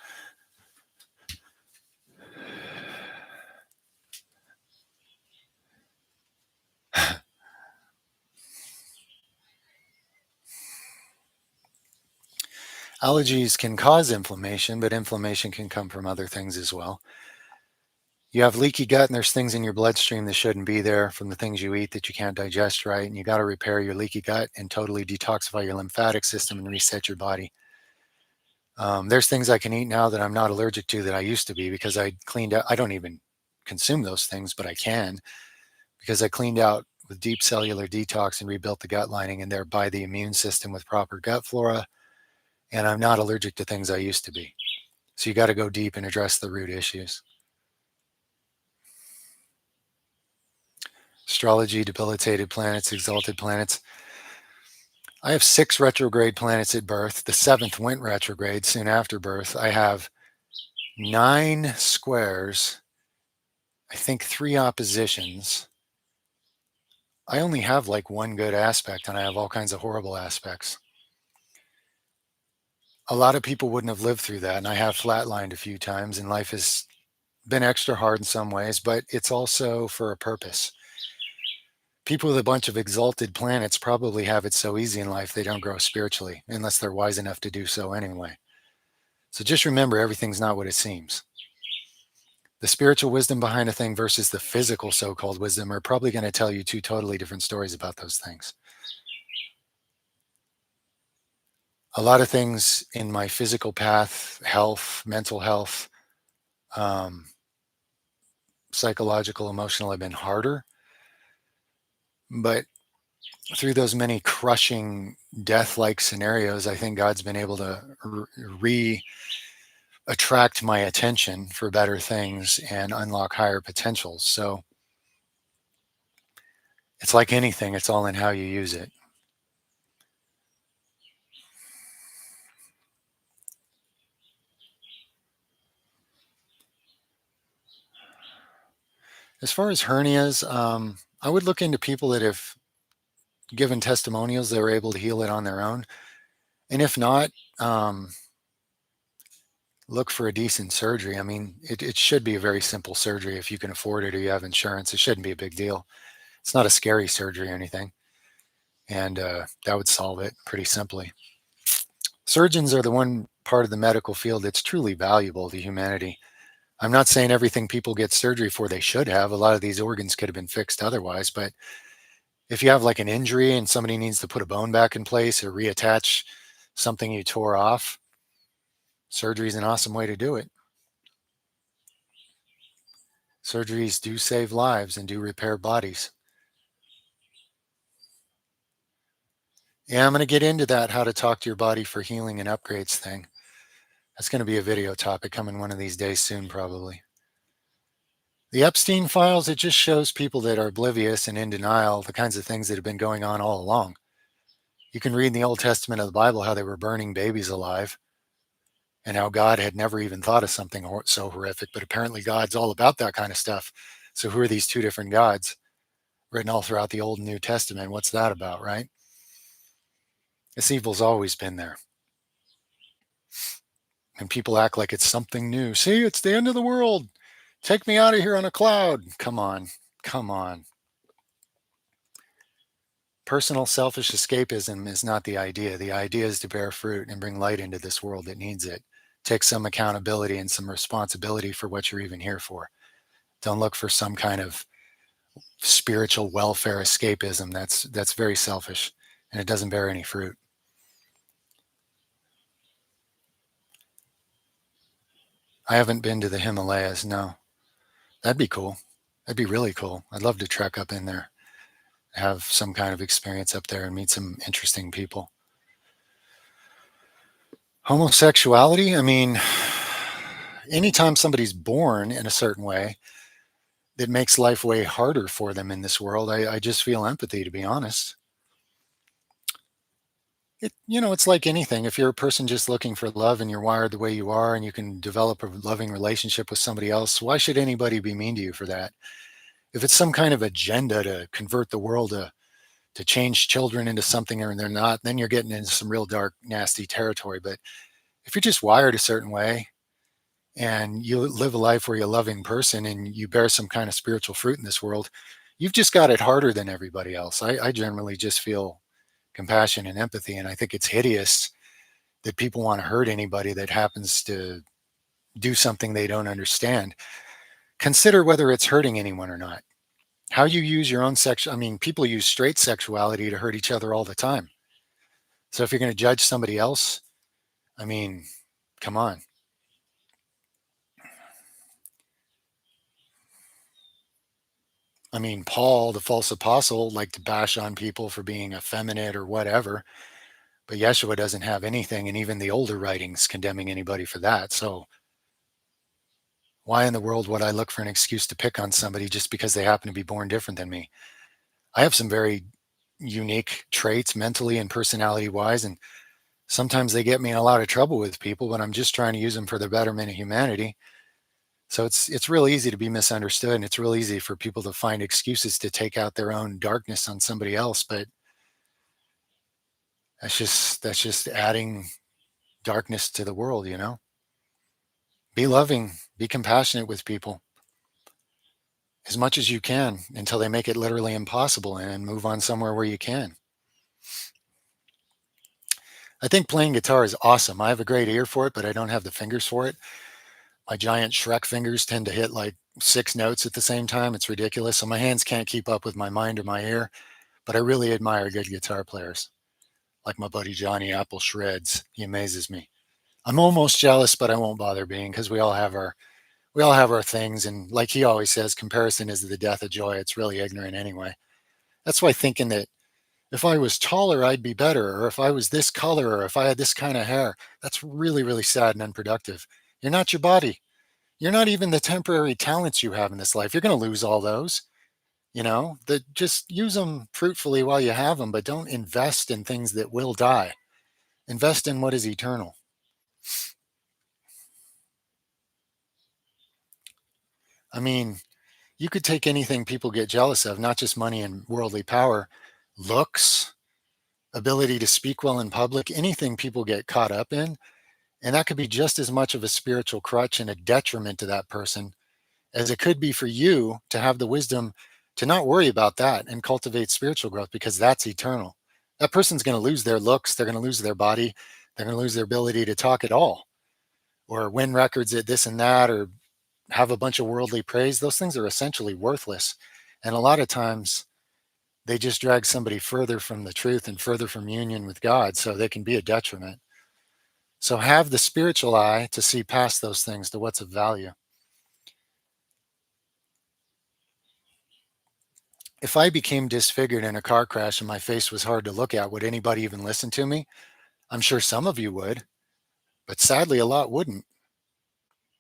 Allergies can cause inflammation, but inflammation can come from other things as well. You have leaky gut, and there's things in your bloodstream that shouldn't be there from the things you eat that you can't digest right. And you got to repair your leaky gut and totally detoxify your lymphatic system and reset your body. There's things I can eat now that I'm not allergic to that I used to be because I cleaned out. I don't even consume those things, but I can because I cleaned out with deep cellular detox and rebuilt the gut lining and thereby the immune system with proper gut flora. And I'm not allergic to things I used to be. So you got to go deep and address the root issues. Astrology, debilitated planets, exalted planets. I have 6 retrograde planets at birth. The 7th went retrograde soon after birth. I have 9 squares, I think 3 oppositions. I only have like one good aspect, and I have all kinds of horrible aspects. A lot of people wouldn't have lived through that. And I have flatlined a few times, and life has been extra hard in some ways, but it's also for a purpose. People with a bunch of exalted planets probably have it so easy in life they don't grow spiritually unless they're wise enough to do so anyway. So just remember, everything's not what it seems. The spiritual wisdom behind a thing versus the physical so called wisdom are probably going to tell you two totally different stories about those things. A lot of things in my physical path, health, mental health, um, psychological, emotional, have been harder. But through those many crushing death like scenarios, I think God's been able to re attract my attention for better things and unlock higher potentials. So it's like anything, it's all in how you use it. As far as hernias, I would look into people that have given testimonials they were able to heal it on their own. And if not, um, look for a decent surgery. I mean, it should be a very simple surgery if you can afford it or you have insurance. It shouldn't be a big deal. It's not a scary surgery or anything. And that would solve it pretty simply. Surgeons are the one part of the medical field that's truly valuable to humanity. I'm not saying everything people get surgery for they should have. A lot of these organs could have been fixed otherwise. But if you have like an injury and somebody needs to put a bone back in place or reattach something you tore off, surgery is an awesome way to do it. Surgeries do save lives and do repair bodies. Yeah, I'm going to get into that how to talk to your body for healing and upgrades thing. That's going to be a video topic coming one of these days soon, probably. The Epstein files, it just shows people that are oblivious and in denial the kinds of things that have been going on all along. You can read in the Old Testament of the Bible how they were burning babies alive and how God had never even thought of something so horrific, but apparently God's all about that kind of stuff. So who are these two different gods written all throughout the Old and New Testament? What's that about, right? This evil's always been there. And people act like it's something new. See, it's the end of the world. Take me out of here on a cloud. Come on. Come on. Personal selfish escapism is not the idea. The idea is to bear fruit and bring light into this world that needs it. Take some accountability and some responsibility for what you're even here for. Don't look for some kind of spiritual welfare escapism. That's very selfish and it doesn't bear any fruit. I haven't been to the Himalayas, no. That'd be cool. That'd be really cool. I'd love to trek up in there, have some kind of experience up there and meet some interesting people. Homosexuality, I mean, anytime somebody's born in a certain way, that makes life way harder for them in this world. I just feel empathy, to be honest. It's like anything. If you're a person just looking for love and you're wired the way you are and you can develop a loving relationship with somebody else, why should anybody be mean to you for that? If it's some kind of agenda to convert the world to change children into something or they're not, then you're getting into some real dark, nasty territory. But if you're just wired a certain way and you live a life where you're a loving person and you bear some kind of spiritual fruit in this world, you've just got it harder than everybody else. I generally just feel compassion and empathy. And I think it's hideous that people want to hurt anybody that happens to do something they don't understand. Consider whether it's hurting anyone or not. How you use your own I mean, people use straight sexuality to hurt each other all the time. So if you're going to judge somebody else, I mean, come on. I mean, Paul, the false apostle, liked to bash on people for being effeminate or whatever, but Yeshua doesn't have anything, and even the older writings condemning anybody for that. So why in the world would I look for an excuse to pick on somebody just because they happen to be born different than me? I have some very unique traits mentally and personality wise, and sometimes they get me in a lot of trouble with people, but I'm just trying to use them for the betterment of humanity. So it's real easy to be misunderstood, and it's real easy for people to find excuses to take out their own darkness on somebody else. But that's just adding darkness to the world, you know? Be loving, be compassionate with people as much as you can until they make it literally impossible and move on somewhere where you can. I think playing guitar is awesome. I have a great ear for it, but I don't have the fingers for it. My giant Shrek fingers tend to hit like 6 notes at the same time. It's ridiculous. So my hands can't keep up with my mind or my ear, but I really admire good guitar players like my buddy Johnny Apple shreds. He amazes me. I'm almost jealous, but I won't bother being because we all have our things. And like he always says, comparison is the death of joy. It's really ignorant anyway. That's why thinking that if I was taller, I'd be better, or if I was this color, or if I had this kind of hair, that's really, really sad and unproductive. You're not your body. You're not even the temporary talents you have in this life. You're going to lose all those, just use them fruitfully while you have them, but don't invest in things that will die. Invest in what is eternal. I mean, you could take anything people get jealous of, not just money and worldly power, looks, ability to speak well in public, anything people get caught up in. And that could be just as much of a spiritual crutch and a detriment to that person as it could be for you to have the wisdom to not worry about that and cultivate spiritual growth because that's eternal. That person's going to lose their looks, they're going to lose their body, they're going to lose their ability to talk at all or win records at this and that or have a bunch of worldly praise. Those things are essentially worthless. And a lot of times they just drag somebody further from the truth and further from union with God. So they can be a detriment. So have the spiritual eye to see past those things to what's of value. If I became disfigured in a car crash and my face was hard to look at, would anybody even listen to me? I'm sure some of you would, but sadly, a lot wouldn't,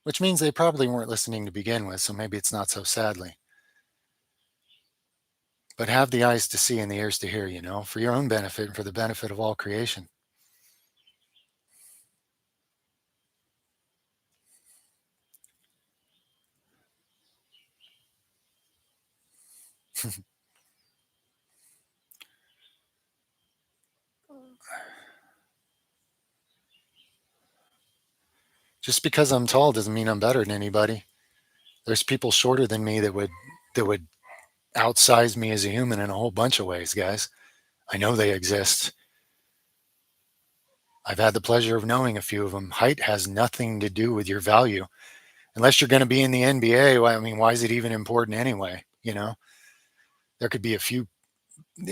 which means they probably weren't listening to begin with. So maybe it's not so sadly. But have the eyes to see and the ears to hear, for your own benefit and for the benefit of all creation. Just because I'm tall doesn't mean I'm better than anybody. There's people shorter than me that would outsize me as a human in a whole bunch of ways, guys. I know they exist. I've had the pleasure of knowing a few of them. Height has nothing to do with your value. Unless you're going to be in the NBA, well, I mean, why is it even important anyway? There could be a few.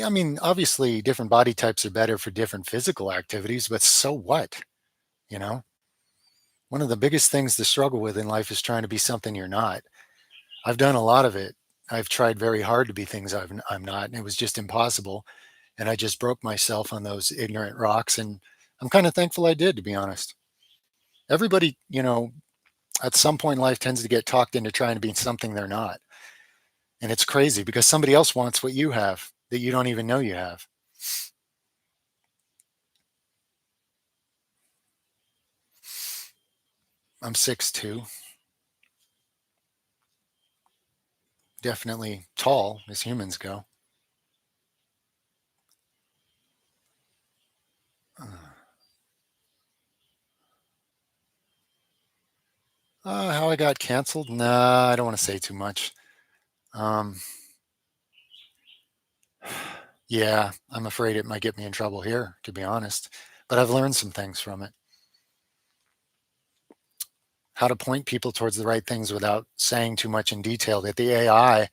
I mean, obviously, different body types are better for different physical activities, but so what? You know, one of the biggest things to struggle with in life is trying to be something you're not. I've done a lot of it. I've tried very hard to be things I'm not, and it was just impossible. And I just broke myself on those ignorant rocks. And I'm kind of thankful I did, to be honest. Everybody, at some point in life tends to get talked into trying to be something they're not. And it's crazy because somebody else wants what you have that you don't even know you have. I'm 6'2", definitely tall as humans go. How I got canceled? Nah, I don't want to say too much. Um, yeah, I'm afraid it might get me in trouble here, to be honest. But I've learned some things from it. How to point people towards the right things without saying too much in detail that the AI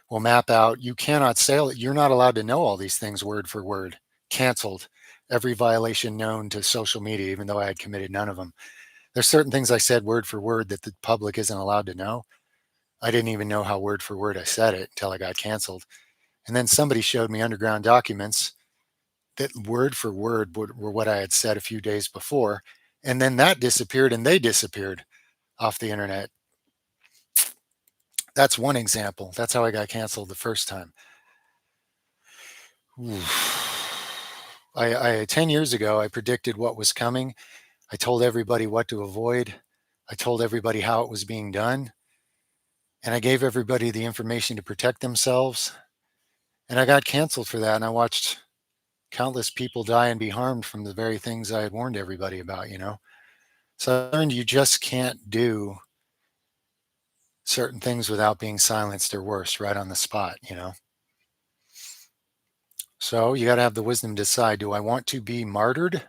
will map out. You cannot say it. You're not allowed to know all these things word for word. Canceled. Every violation known to social media, even though I had committed none of them. There's certain things I said word for word that the public isn't allowed to know. I didn't even know how word for word I said it until I got canceled. And then somebody showed me underground documents that word for word were what I had said a few days before. And then that disappeared and they disappeared off the internet. That's one example. That's how I got canceled the first time. I 10 years ago, I predicted what was coming. I told everybody what to avoid. I told everybody how it was being done. And I gave everybody the information to protect themselves. And I got canceled for that. And I watched countless people die and be harmed from the very things I had warned everybody about. So I learned you just can't do certain things without being silenced or worse, right on the spot. So you got to have the wisdom to decide, do I want to be martyred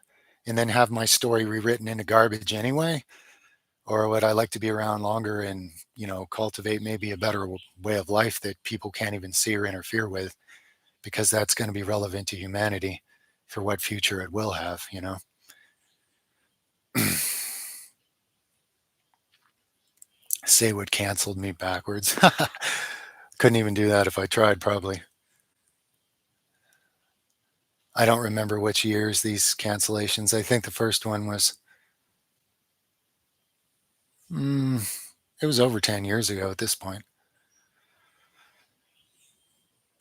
and then have my story rewritten into garbage anyway? Or would I like to be around longer and cultivate maybe a better way of life that people can't even see or interfere with, because that's going to be relevant to humanity for what future it will have? Say what canceled me backwards. Couldn't even do that if I tried, probably. I don't remember which years these cancellations. I think the first one was, mm, it was over 10 years ago at this point.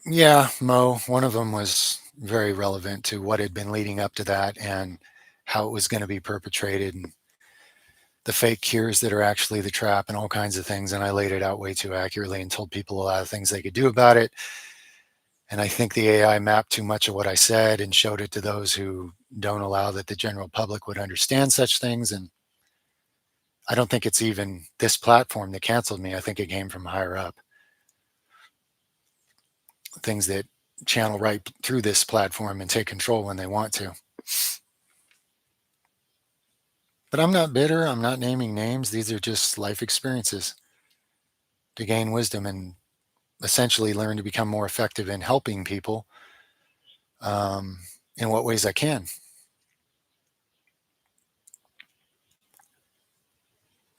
Yeah, Mo, one of them was very relevant to what had been leading up to that and how it was going to be perpetrated and the fake cures that are actually the trap and all kinds of things. And I laid it out way too accurately and told people a lot of things they could do about it. And I think the AI mapped too much of what I said and showed it to those who don't allow that the general public would understand such things. And I don't think it's even this platform that canceled me. I think it came from higher up. Things that channel right through this platform and take control when they want to. But I'm not bitter. I'm not naming names. These are just life experiences to gain wisdom and essentially learn to become more effective in helping people um, in what ways I can.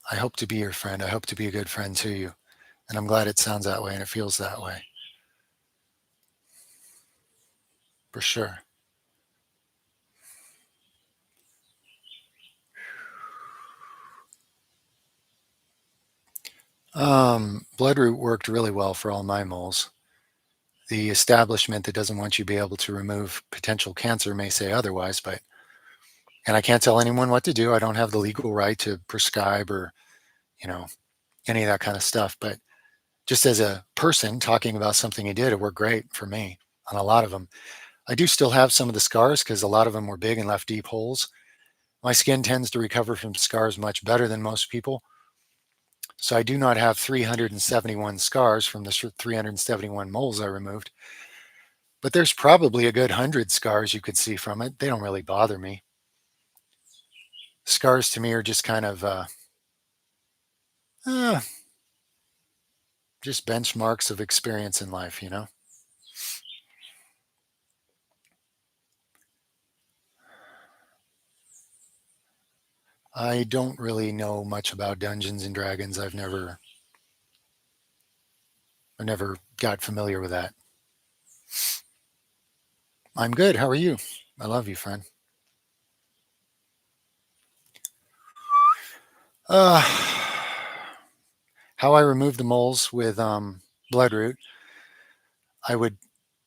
I hope to be your friend. I hope to be a good friend to you. And I'm glad it sounds that way and it feels that way. For sure. Bloodroot worked really well for all my moles. The establishment that doesn't want you to be able to remove potential cancer may say otherwise, and I can't tell anyone what to do. I don't have the legal right to prescribe or, you know, any of that kind of stuff. But just as a person talking about something he did, it worked great for me on a lot of them. I do still have some of the scars because a lot of them were big and left deep holes. My skin tends to recover from scars much better than most people. So I do not have 371 scars from the 371 moles I removed, but there's probably a good 100 scars you could see from it. They don't really bother me. Scars to me are just kind of uh, just benchmarks of experience in life. I don't really know much about Dungeons and Dragons. I never got familiar with that. I'm good. How are you? I love you, friend. Uh, how I removed the moles with Bloodroot. I would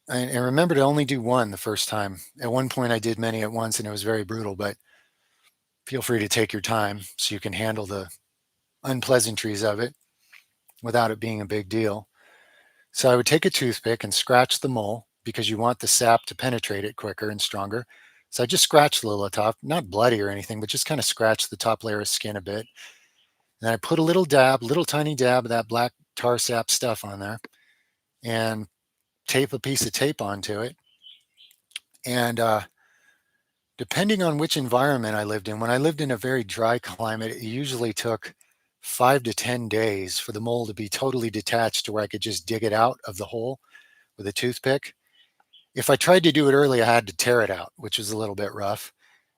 and remember to only do one the first time. At one point, I did many at once, and it was very brutal. But feel free to take your time so you can handle the unpleasantries of it without it being a big deal. So I would take a toothpick and scratch the mole because you want the sap to penetrate it quicker and stronger. So I just scratched the little top, not bloody or anything, but just kind of scratch the top layer of skin a bit. And I put a little dab, little tiny dab of that black tar sap stuff on there and tape a piece of tape onto it. And depending on which environment I lived in, when I lived in a very dry climate, it usually took 5 to 10 days for the mole to be totally detached to where I could just dig it out of the hole with a toothpick. If I tried to do it early, I had to tear it out, which was a little bit rough.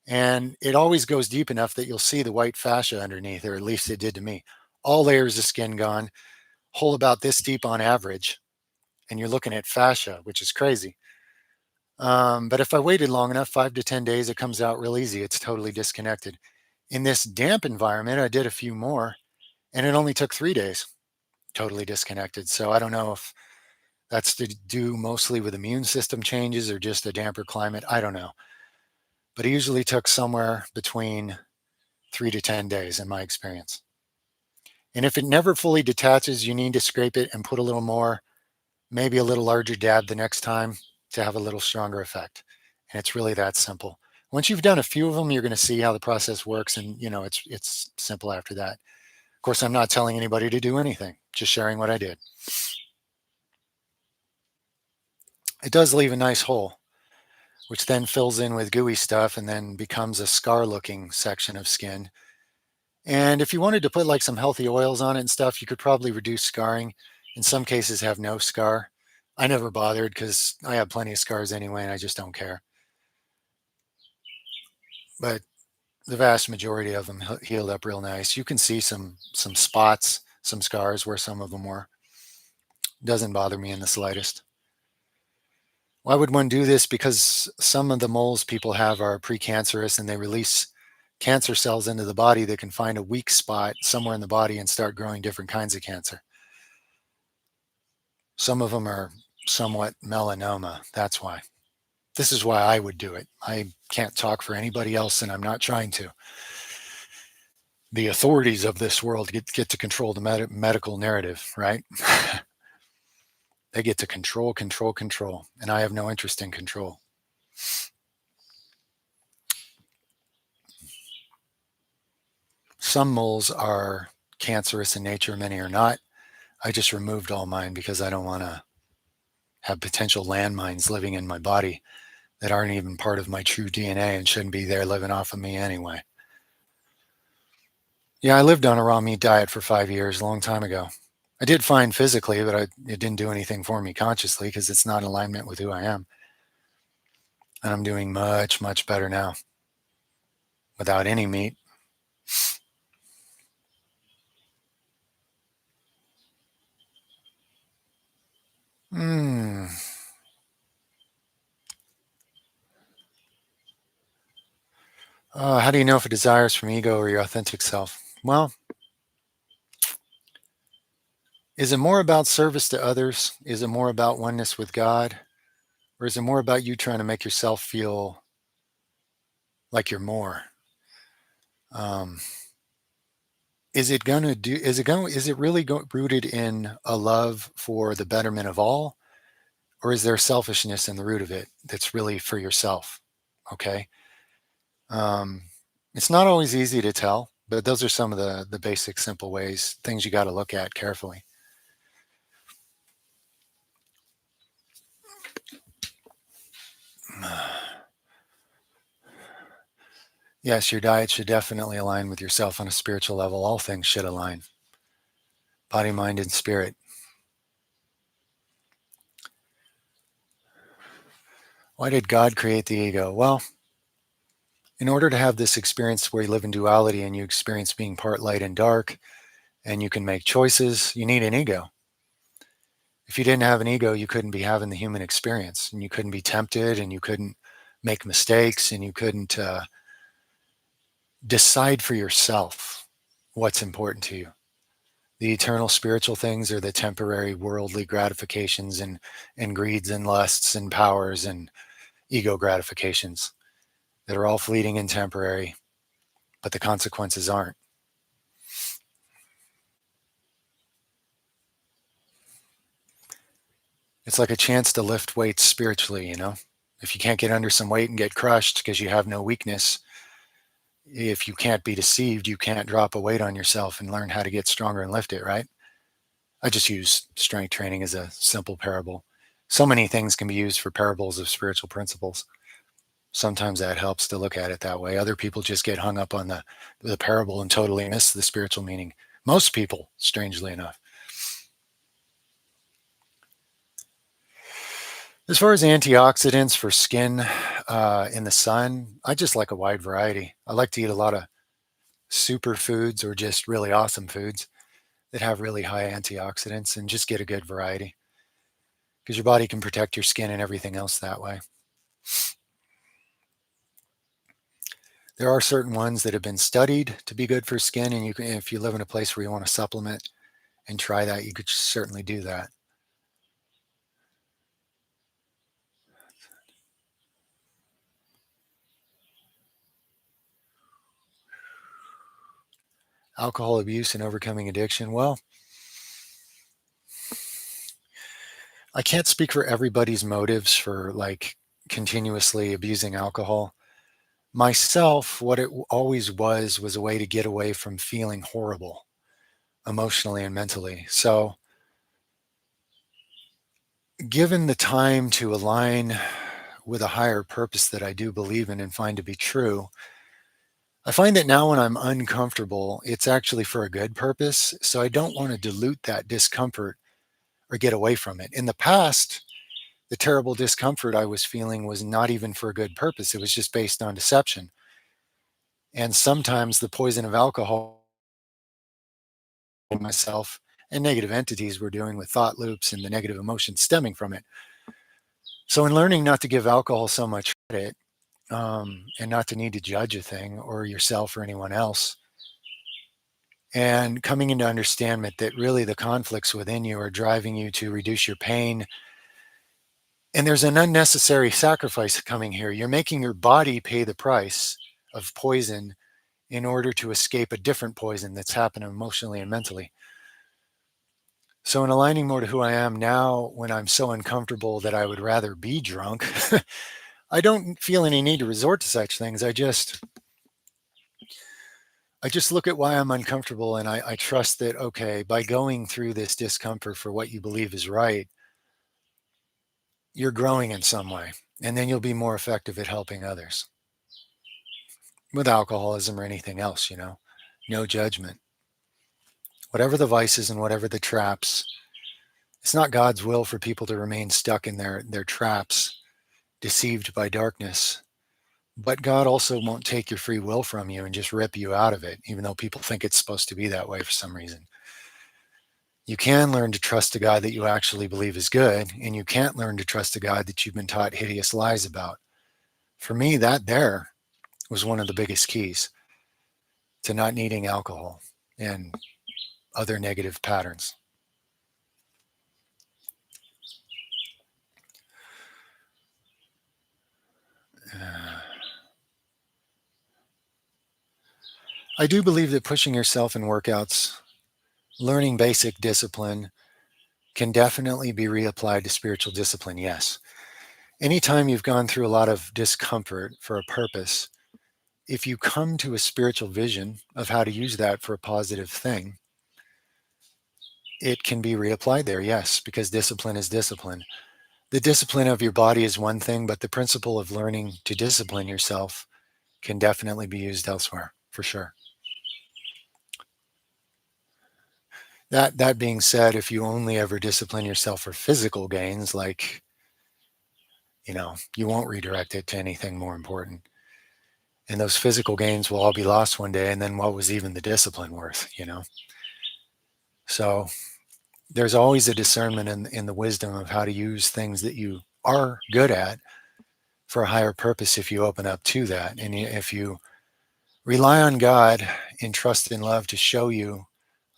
And it always goes deep enough that you'll see the white fascia underneath, or at least it did to me. All layers of skin gone, hole about this deep on average, and you're looking at fascia, which is crazy. But if I waited long enough, 5 to 10 days, it comes out real easy. It's totally disconnected. In this damp environment, I did a few more, and it only took 3 days, totally disconnected. So I don't know if that's to do mostly with immune system changes or just a damper climate. I don't know. But it usually took somewhere between 3 to 10 days in my experience. And if it never fully detaches, you need to scrape it and put a little more, maybe a little larger dab the next time to have a little stronger effect. And it's really that simple. Once you've done a few of them, you're going to see how the process works, and it's simple after that. Of course, I'm not telling anybody to do anything, just sharing what I did. It does leave a nice hole, which then fills in with gooey stuff and then becomes a scar looking section of skin. And if you wanted to put like some healthy oils on it and stuff, you could probably reduce scarring. In some cases, have no scar. I never bothered because I have plenty of scars anyway, and I just don't care. But the vast majority of them healed up real nice. You can see some spots, some scars where some of them were. Doesn't bother me in the slightest. Why would one do this? Because some of the moles people have are precancerous and they release cancer cells into the body that can find a weak spot somewhere in the body and start growing different kinds of cancer. Some of them are somewhat melanoma. That's why. This is why I would do it. I can't talk for anybody else, and I'm not trying to. The authorities of this world get to control the medical narrative, right? They get to control, control, control, and I have no interest in control. Some moles are cancerous in nature, many are not. I just removed all mine because I don't want to have potential landmines living in my body that aren't even part of my true DNA and shouldn't be there living off of me anyway. Yeah, I lived on a raw meat diet for 5 years, a long time ago. I did fine physically, but it didn't do anything for me consciously because it's not in alignment with who I am. And I'm doing much, much better now without any meat. Hmm. How do you know if a desire is from ego or your authentic self? Well, is it more about service to others? Is it more about oneness with God? Or is it more about you trying to make yourself feel like you're more? Um, is it really rooted in a love for the betterment of all? Or is there selfishness in the root of it that's really for yourself? Okay. Um, it's not always easy to tell, but those are some of the basic, simple ways, things you got to look at carefully. Yes, your diet should definitely align with yourself on a spiritual level. All things should align, body, mind, and spirit. Why did God create the ego? Well, in order to have this experience where you live in duality and you experience being part light and dark, and you can make choices, you need an ego. If you didn't have an ego, you couldn't be having the human experience, and you couldn't be tempted, and you couldn't make mistakes, and you couldn't decide for yourself what's important to you. The eternal spiritual things are the temporary worldly gratifications and greeds and lusts and powers and ego gratifications that are all fleeting and temporary, but the consequences aren't. It's like a chance to lift weights spiritually, you know? If you can't get under some weight and get crushed because you have no weakness, if you can't be deceived, you can't drop a weight on yourself and learn how to get stronger and lift it, right? I just use strength training as a simple parable. So many things can be used for parables of spiritual principles. Sometimes that helps to look at it that way. Other people just get hung up on the parable and totally miss the spiritual meaning. Most people, strangely enough. As far as antioxidants for skin in the sun, I just like a wide variety. I like to eat a lot of superfoods or just really awesome foods that have really high antioxidants and just get a good variety because your body can protect your skin and everything else that way. There are certain ones that have been studied to be good for skin, and you can, if you live in a place where you want to supplement and try that, you could certainly do that. Alcohol abuse and overcoming addiction. Well, I can't speak for everybody's motives for like continuously abusing alcohol. Myself, what it always was a way to get away from feeling horrible emotionally and mentally. So, given the time to align with a higher purpose that I do believe in and find to be true, I find that now when I'm uncomfortable, it's actually for a good purpose. So I don't want to dilute that discomfort or get away from it. In the past, the terrible discomfort I was feeling was not even for a good purpose. It was just based on deception. And sometimes the poison of alcohol myself and negative entities were doing with thought loops and the negative emotions stemming from it. So in learning not to give alcohol so much credit, and not to need to judge a thing or yourself or anyone else, and coming into understanding that really the conflicts within you are driving you to reduce your pain. And there's an unnecessary sacrifice coming here. You're making your body pay the price of poison in order to escape a different poison that's happening emotionally and mentally. So, in aligning more to who I am now, when I'm so uncomfortable that I would rather be drunk, I don't feel any need to resort to such things. I just look at why I'm uncomfortable, and I trust that, okay, by going through this discomfort for what you believe is right, you're growing in some way. And then you'll be more effective at helping others with alcoholism or anything else, no judgment. Whatever the vices and whatever the traps, it's not God's will for people to remain stuck in their traps, deceived by darkness. But God also won't take your free will from you and just rip you out of it, even though people think it's supposed to be that way for some reason. You can learn to trust a God that you actually believe is good, and you can't learn to trust a God that you've been taught hideous lies about. For me, that there was one of the biggest keys to not needing alcohol and other negative patterns. I do believe that pushing yourself in workouts, learning basic discipline, can definitely be reapplied to spiritual discipline, yes. Anytime you've gone through a lot of discomfort for a purpose, if you come to a spiritual vision of how to use that for a positive thing, it can be reapplied there, yes, because discipline is discipline. The discipline of your body is one thing, but the principle of learning to discipline yourself can definitely be used elsewhere, for sure. That being said, if you only ever discipline yourself for physical gains, like, you won't redirect it to anything more important. And those physical gains will all be lost one day. And then what was even the discipline worth? So there's always a discernment in the wisdom of how to use things that you are good at for a higher purpose if you open up to that. And if you rely on God in trust and love to show you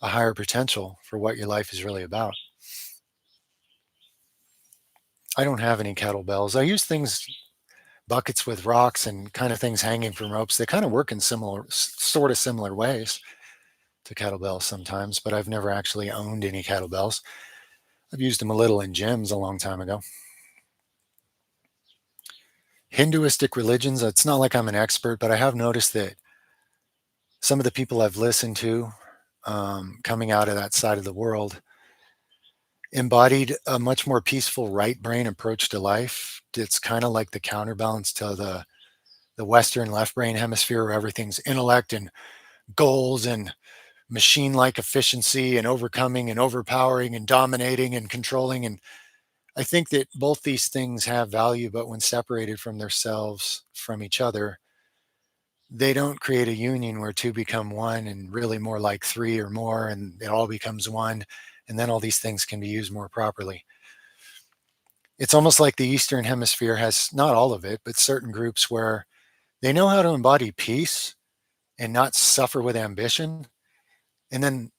a higher potential for what your life is really about. I don't have any kettlebells. I use things, buckets with rocks and kind of things hanging from ropes. They kind of work in sort of similar ways to kettlebells sometimes, but I've never actually owned any kettlebells. I've used them a little in gyms a long time ago. Hinduistic religions, it's not like I'm an expert, but I have noticed that some of the people I've listened to coming out of that side of the world embodied a much more peaceful right brain approach to life. It's kind of like the counterbalance to the Western left brain hemisphere where everything's intellect and goals and machine like efficiency and overcoming and overpowering and dominating and controlling. And I think that both these things have value, but when separated from themselves, from each other, they don't create a union where two become one and really more like three or more, and it all becomes one. And then all these things can be used more properly. It's almost like the Eastern Hemisphere has not all of it, but certain groups where they know how to embody peace and not suffer with ambition. And then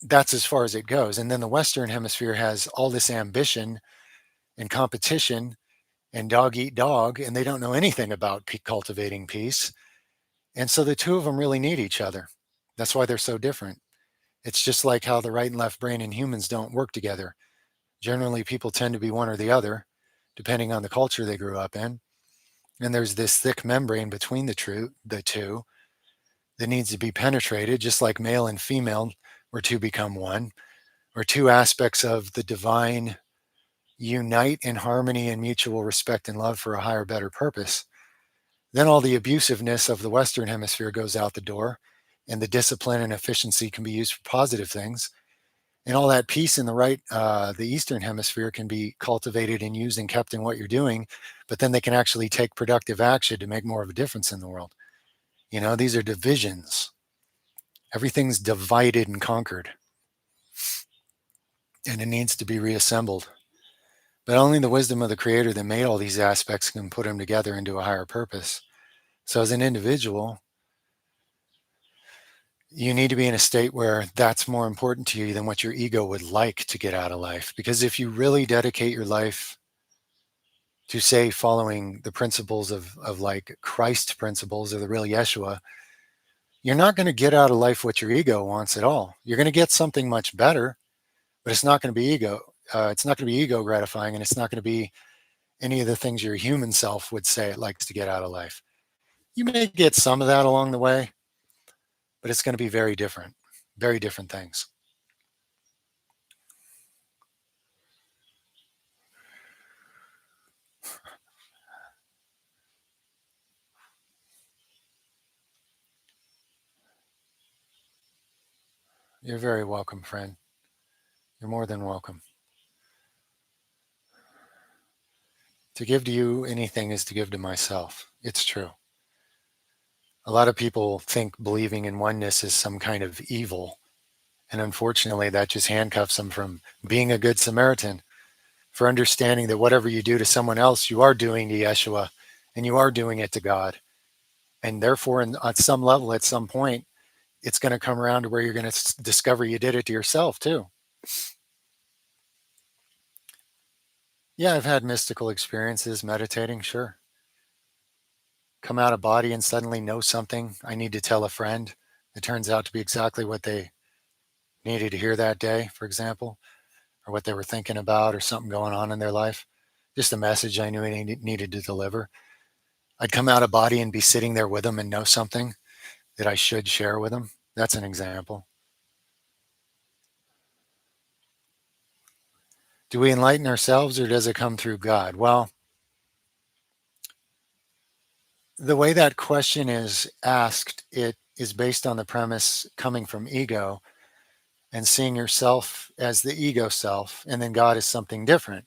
that's as far as it goes. And then the Western Hemisphere has all this ambition and competition and dog eat dog, and they don't know anything about cultivating peace. And so the two of them really need each other. That's why they're so different. It's just like how the right and left brain in humans don't work together. Generally, people tend to be one or the other, depending on the culture they grew up in. And there's this thick membrane between the two that needs to be penetrated, just like male and female were to become one, or two aspects of the divine unite in harmony and mutual respect and love for a higher, better purpose. Then all the abusiveness of the Western Hemisphere goes out the door, and the discipline and efficiency can be used for positive things. And all that peace in the Eastern Hemisphere can be cultivated and used and kept in what you're doing, but then they can actually take productive action to make more of a difference in the world. These are divisions. Everything's divided and conquered, and it needs to be reassembled. But only the wisdom of the Creator that made all these aspects can put them together into a higher purpose. So, as an individual, you need to be in a state where that's more important to you than what your ego would like to get out of life. Because if you really dedicate your life to, say, following the principles of like Christ principles or the real Yeshua, you're not going to get out of life what your ego wants at all. You're going to get something much better, but it's not going to be ego. It's not going to be ego gratifying, and it's not going to be any of the things your human self would say it likes to get out of life. You may get some of that along the way, but it's going to be very different things. You're very welcome, friend. You're more than welcome. To give to you anything is to give to myself. It's true. A lot of people think believing in oneness is some kind of evil. And unfortunately, that just handcuffs them from being a good Samaritan, for understanding that whatever you do to someone else, you are doing to Yeshua, and you are doing it to God. And therefore, on some level, at some point, it's going to come around to where you're going to discover you did it to yourself too. Yeah, I've had mystical experiences meditating, sure. Come out of body and suddenly know something I need to tell a friend. It turns out to be exactly what they needed to hear that day, for example, or what they were thinking about, or something going on in their life. Just a message I knew I needed to deliver. I'd come out of body and be sitting there with them and know something that I should share with them. That's an example. Do we enlighten ourselves, or does it come through God? Well, the way that question is asked, it is based on the premise coming from ego and seeing yourself as the ego self, and then God is something different,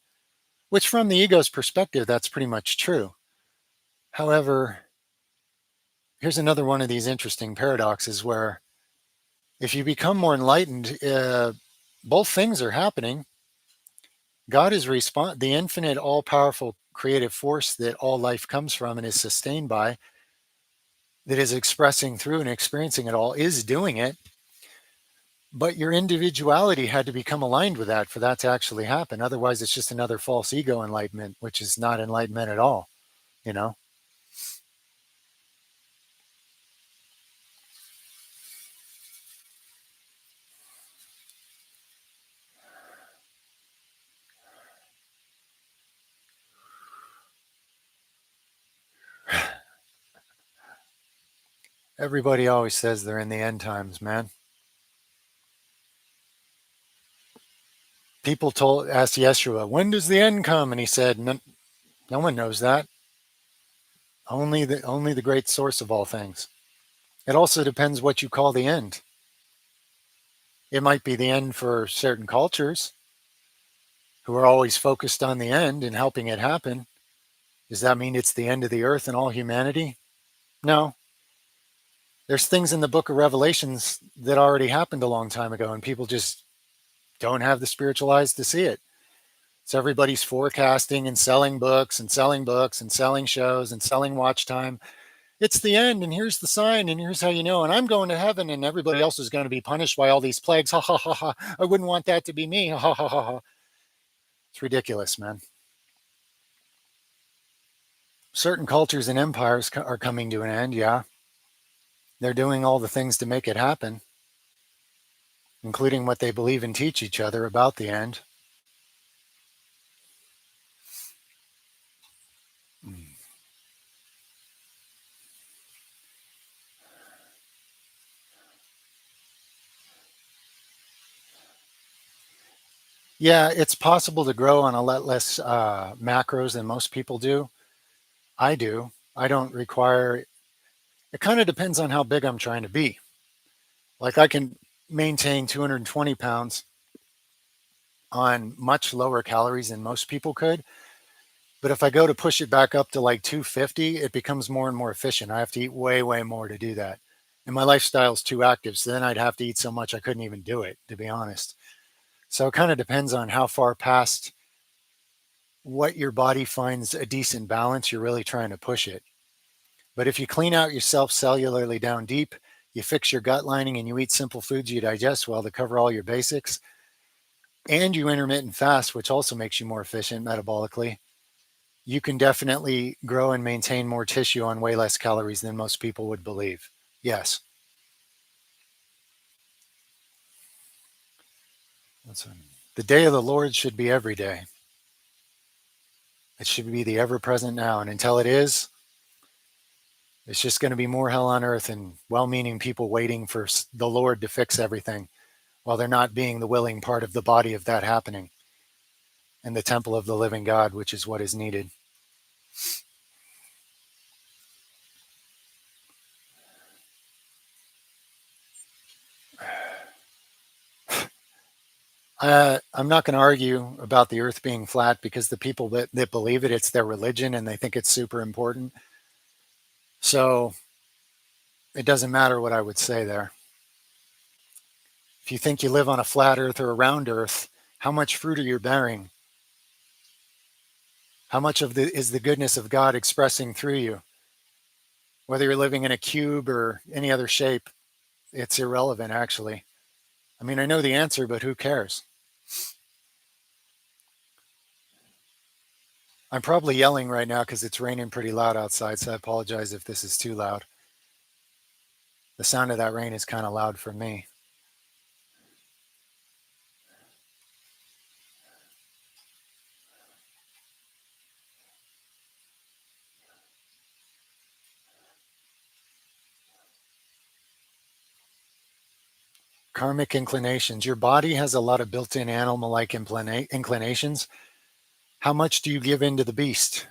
which from the ego's perspective, that's pretty much true. However, here's another one of these interesting paradoxes where if you become more enlightened, both things are happening. God is the infinite, all powerful creative force that all life comes from and is sustained by, that is expressing through and experiencing it all, is doing it. But your individuality had to become aligned with that for that to actually happen. Otherwise, it's just another false ego enlightenment, which is not enlightenment at all, you know? Everybody always says they're in the end times, man. People asked Yeshua, when does the end come? And he said, no one knows that. Only the great source of all things. It also depends what you call the end. It might be the end for certain cultures who are always focused on the end and helping it happen. Does that mean it's the end of the earth and all humanity? No. There's things in the book of Revelations that already happened a long time ago, and people just don't have the spiritual eyes to see it. So everybody's forecasting and selling books and selling books and selling shows and selling watch time. It's the end, and here's the sign, and here's how you know, and I'm going to heaven, and everybody else is going to be punished by all these plagues. Ha ha ha ha. I wouldn't want that to be me. Ha ha ha ha ha. It's ridiculous, man. Certain cultures and empires are coming to an end, yeah. They're doing all the things to make it happen, including what they believe and teach each other about the end. Yeah, it's possible to grow on a lot less macros than most people do. I do. I don't require, it kind of depends on how big I'm trying to be. Like I can maintain 220 pounds on much lower calories than most people could. But if I go to push it back up to like 250, it becomes more and more efficient. I have to eat way, way more to do that. And my lifestyle is too active. So then I'd have to eat so much I couldn't even do it, to be honest. So it kind of depends on how far past what your body finds a decent balance, you're really trying to push it. But if you clean out yourself cellularly down deep, you fix your gut lining and you eat simple foods you digest well to cover all your basics, and you intermittent fast, which also makes you more efficient metabolically, you can definitely grow and maintain more tissue on way less calories than most people would believe. Yes. The day of the Lord should be every day. It should be the ever present now. And until it is, it's just going to be more hell on earth and well meaning people waiting for the Lord to fix everything while they're not being the willing part of the body of that happening and the temple of the living God, which is what is needed. I'm not going to argue about the earth being flat because the people that believe it, it's their religion and they think it's super important. So it doesn't matter what I would say there. If you think you live on a flat earth or a round earth, how much fruit are you bearing? How much of the is the goodness of God expressing through you? Whether you're living in a cube or any other shape, it's irrelevant, actually. I mean, I know the answer, but who cares? I'm probably yelling right now because it's raining pretty loud outside, so I apologize if this is too loud. The sound of that rain is kind of loud for me. Karmic inclinations. Your body has a lot of built in animal like inclinations. How much do you give into the beast?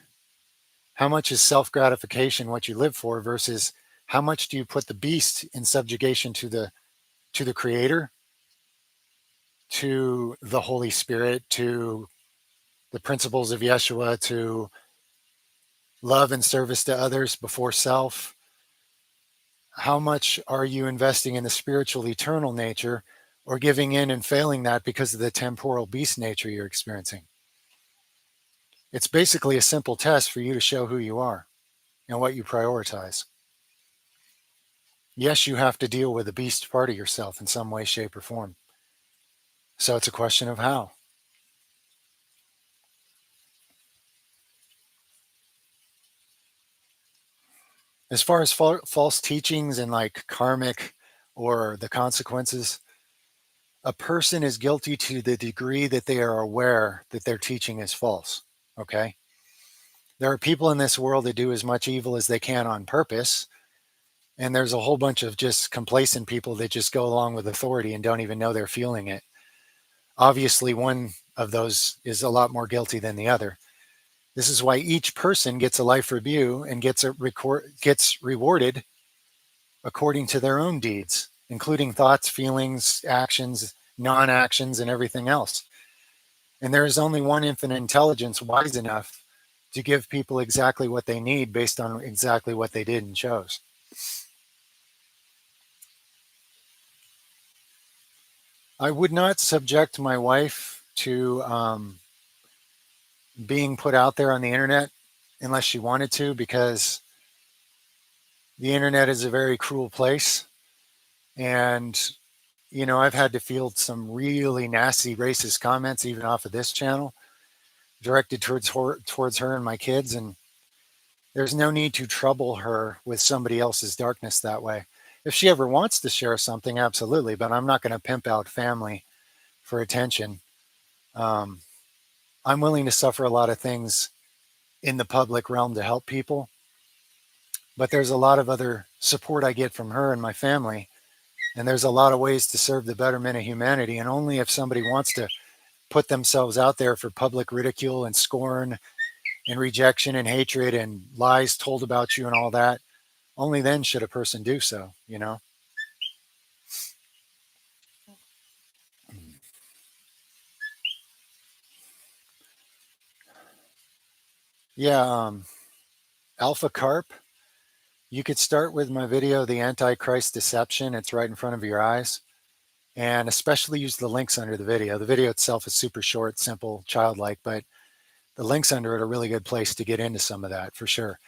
How much is self gratification what you live for versus how much do you put the beast in subjugation to the creator, to the Holy Spirit, to the principles of Yeshua, to love and service to others before self? How much are you investing in the spiritual eternal nature or giving in and failing that because of the temporal beast nature you're experiencing? It's basically a simple test for you to show who you are and what you prioritize. Yes, you have to deal with the beast part of yourself in some way, shape, or form. So it's a question of how. As far as false teachings and like karmic or the consequences, a person is guilty to the degree that they are aware that their teaching is false. Okay. There are people in this world that do as much evil as they can on purpose. And there's a whole bunch of just complacent people that just go along with authority and don't even know they're feeling it. Obviously, one of those is a lot more guilty than the other. This is why each person gets a life review and gets rewarded according to their own deeds, including thoughts, feelings, actions, non-actions, and everything else. And there is only one infinite intelligence wise enough to give people exactly what they need based on exactly what they did and chose. I would not subject my wife to being put out there on the internet unless she wanted to, because the internet is a very cruel place. And, you know, I've had to field some really nasty racist comments, even off of this channel, directed towards her and my kids. And there's no need to trouble her with somebody else's darkness that way. If she ever wants to share something, absolutely, but I'm not going to pimp out family for attention. Um, I'm willing to suffer a lot of things in the public realm to help people, but there's a lot of other support I get from her and my family. And there's a lot of ways to serve the betterment of humanity. And only if somebody wants to put themselves out there for public ridicule and scorn and rejection and hatred and lies told about you and all that, only then should a person do so, you know? Yeah, Alpha Carp, you could start with my video, The Antichrist Deception. It's right in front of your eyes. And especially use the links under the video. The video itself is super short, simple, childlike, but the links under it are a really good place to get into some of that for sure.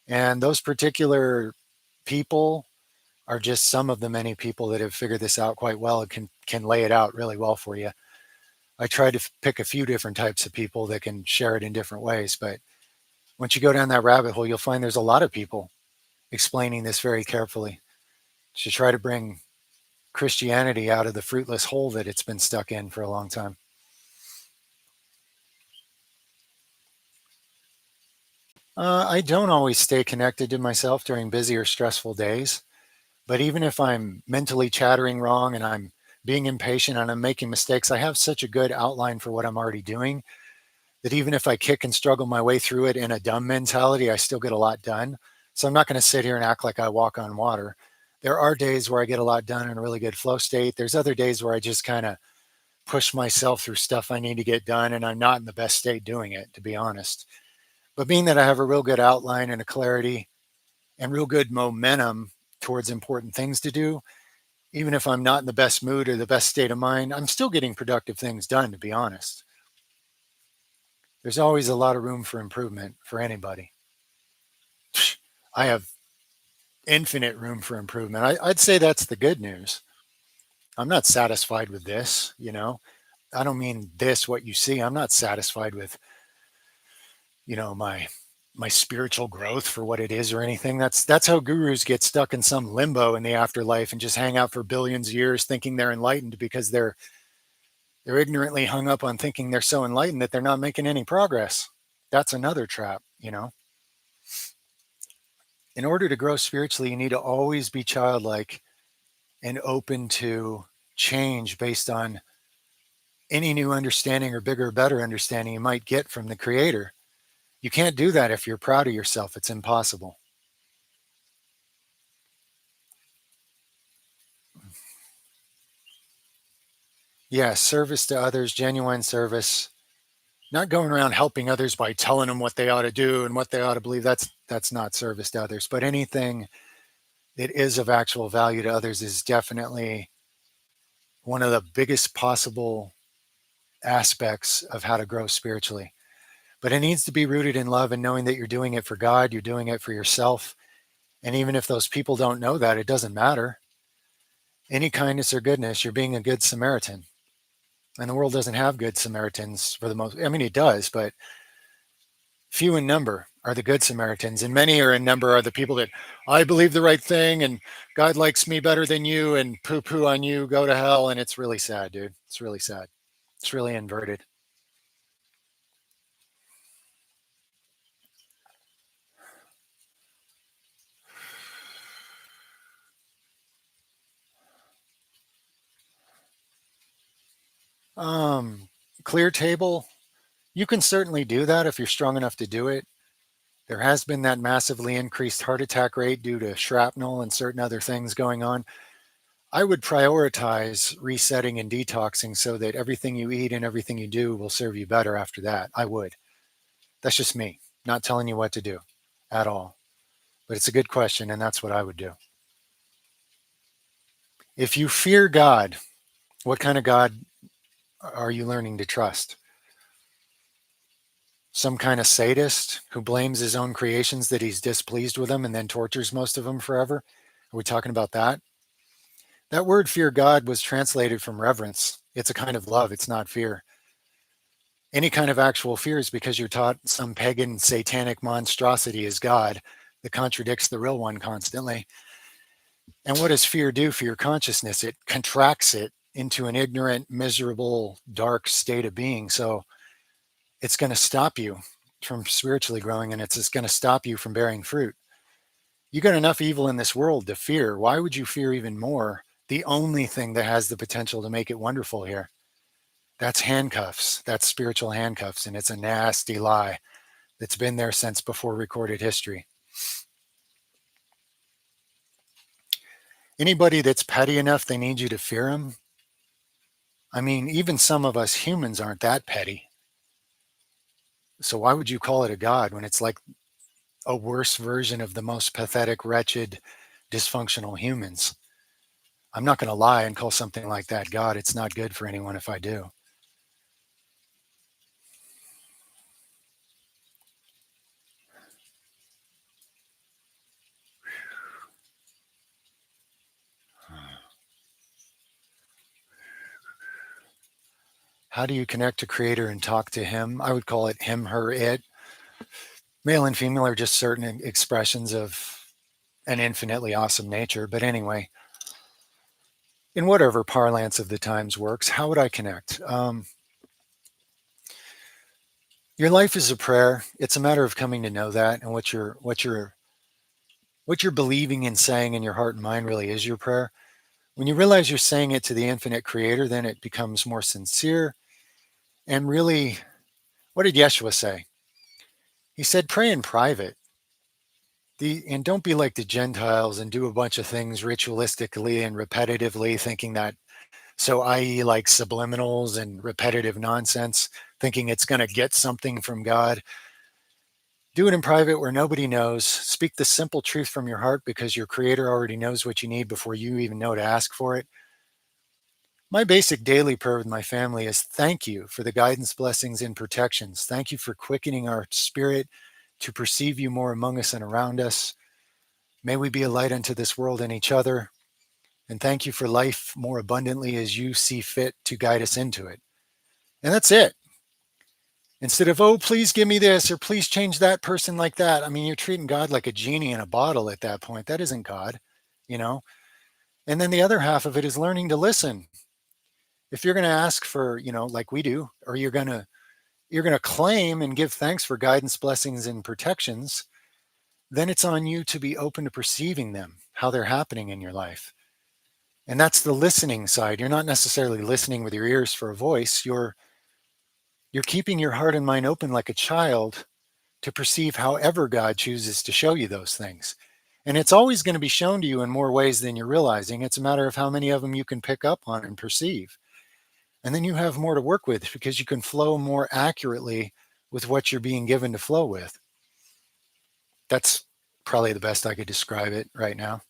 And those particular people are just some of the many people that have figured this out quite well and can lay it out really well for you. I tried to pick a few different types of people that can share it in different ways, but once you go down that rabbit hole, you'll find there's a lot of people explaining this very carefully to try to bring Christianity out of the fruitless hole that it's been stuck in for a long time. I don't always stay connected to myself during busy or stressful days, but even if I'm mentally chattering wrong and I'm being impatient and I'm making mistakes, I have such a good outline for what I'm already doing that even if I kick and struggle my way through it in a dumb mentality, I still get a lot done. So I'm not going to sit here and act like I walk on water. There are days where I get a lot done in a really good flow state. There's other days where I just kind of push myself through stuff I need to get done, and I'm not in the best state doing it, to be honest. But being that I have a real good outline and a clarity and real good momentum towards important things to do, even if I'm not in the best mood or the best state of mind, I'm still getting productive things done, to be honest. There's always a lot of room for improvement for anybody. I have infinite room for improvement. I'd say that's the good news. I'm not satisfied with this, you know. I don't mean this, what you see. I'm not satisfied with, my spiritual growth for what it is or anything. That's how gurus get stuck in some limbo in the afterlife and just hang out for billions of years thinking they're enlightened because they're ignorantly hung up on thinking they're so enlightened that they're not making any progress. That's another trap. In order to grow spiritually, you need to always be childlike and open to change based on any new understanding or bigger or better understanding you might get from the creator. You can't do that if you're proud of yourself. It's impossible. Yeah, service to others, genuine service, not going around helping others by telling them what they ought to do and what they ought to believe. That's not service to others. But anything that is of actual value to others is definitely one of the biggest possible aspects of how to grow spiritually. But it needs to be rooted in love and knowing that you're doing it for God, you're doing it for yourself. And even if those people don't know that, it doesn't matter. Any kindness or goodness, you're being a good Samaritan. And the world doesn't have good Samaritans for the most, I mean, it does, but few in number are the good Samaritans. And many are in number are the people that I believe the right thing and God likes me better than you and poo poo on you, go to hell. And it's really sad, dude. It's really sad. It's really inverted. Um, Clear table, you can certainly do that if you're strong enough to do it. There has been that massively increased heart attack rate due to shrapnel and certain other things going on. I would prioritize resetting and detoxing so that everything you eat and everything you do will serve you better after that. I would. That's just me, not telling you what to do at all. But it's a good question, and that's what I would do. If you fear God, what kind of God are you learning to trust? Some kind of sadist who blames his own creations that he's displeased with them and then tortures most of them forever? Are we talking about that? That word fear God was translated from reverence. It's a kind of love, it's not fear. Any kind of actual fear is because you're taught some pagan satanic monstrosity is God that contradicts the real one constantly. And what does fear do for your consciousness? It contracts it into an ignorant, miserable, dark state of being. So it's going to stop you from spiritually growing and it's just going to stop you from bearing fruit. You got enough evil in this world to fear. Why would you fear even more the only thing that has the potential to make it wonderful here? That's handcuffs. That's spiritual handcuffs. And it's a nasty lie that's been there since before recorded history. Anybody that's petty enough they need you to fear them, I mean, even some of us humans aren't that petty. So why would you call it a God when it's like a worse version of the most pathetic, wretched, dysfunctional humans? I'm not going to lie and call something like that God. It's not good for anyone if I do. How do you connect to Creator and talk to Him? I would call it him, her, it. Male and female are just certain expressions of an infinitely awesome nature. But anyway, in whatever parlance of the times works, how would I connect? Your life is a prayer. It's a matter of coming to know that, and what you're believing and saying in your heart and mind really is your prayer. When you realize you're saying it to the infinite Creator, then it becomes more sincere. And really, what did Yeshua say? He said, pray in private. And don't be like the Gentiles and do a bunch of things ritualistically and repetitively, thinking that, so i.e., like subliminals and repetitive nonsense, thinking it's going to get something from God. Do it in private where nobody knows. Speak the simple truth from your heart because your Creator already knows what you need before you even know to ask for it. My basic daily prayer with my family is thank you for the guidance, blessings, and protections. Thank you for quickening our spirit to perceive you more among us and around us. May we be a light unto this world and each other. And thank you for life more abundantly as you see fit to guide us into it. And that's it. Instead of, oh, please give me this or please change that person like that. I mean, you're treating God like a genie in a bottle at that point. That isn't God, you know? And then the other half of it is learning to listen. If you're going to ask for, like we do, or you're going to claim and give thanks for guidance, blessings, and protections, then it's on you to be open to perceiving them, how they're happening in your life. And that's the listening side. You're not necessarily listening with your ears for a voice. You're keeping your heart and mind open like a child to perceive however God chooses to show you those things. And it's always going to be shown to you in more ways than you're realizing. It's a matter of how many of them you can pick up on and perceive. And then you have more to work with because you can flow more accurately with what you're being given to flow with. That's probably the best I could describe it right now.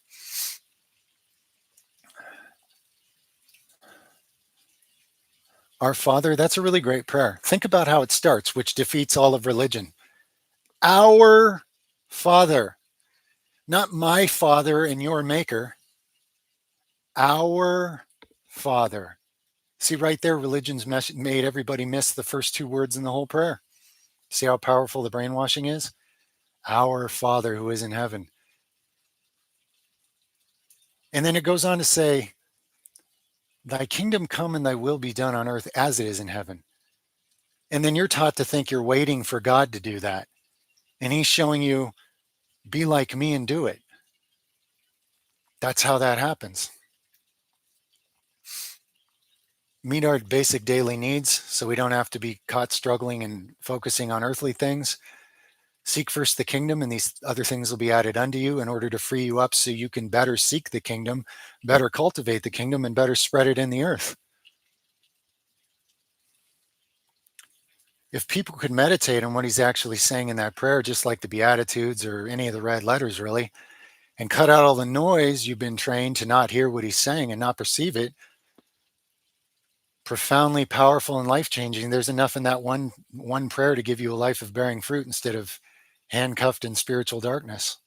Our Father, that's a really great prayer. Think about how it starts, which defeats all of religion. Our Father, not my Father and your Maker. Our Father. See, right there, religion's made everybody miss the first two words in the whole prayer. See how powerful the brainwashing is? Our Father who is in heaven. And then it goes on to say, thy kingdom come and thy will be done on earth as it is in heaven. And then you're taught to think you're waiting for God to do that. And he's showing you, be like me and do it. That's how that happens. Meet our basic daily needs so we don't have to be caught struggling and focusing on earthly things. Seek first the kingdom, and these other things will be added unto you in order to free you up so you can better seek the kingdom, better cultivate the kingdom, and better spread it in the earth. If people could meditate on what he's actually saying in that prayer, just like the Beatitudes or any of the red letters, really, and cut out all the noise you've been trained to not hear what he's saying and not perceive it, profoundly powerful and life-changing. There's enough in that one prayer to give you a life of bearing fruit instead of handcuffed in spiritual darkness.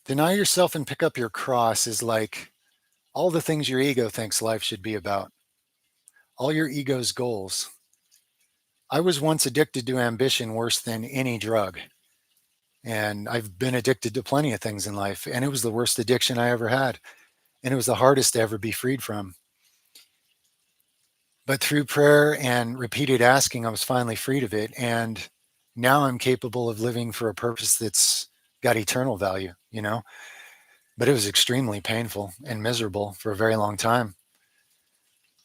Deny yourself and pick up your cross is like all the things your ego thinks life should be about, all your ego's goals. I was once addicted to ambition worse than any drug. And I've been addicted to plenty of things in life. And it was the worst addiction I ever had. And it was the hardest to ever be freed from. But through prayer and repeated asking, I was finally freed of it. And now I'm capable of living for a purpose that's got eternal value, you know? But it was extremely painful and miserable for a very long time,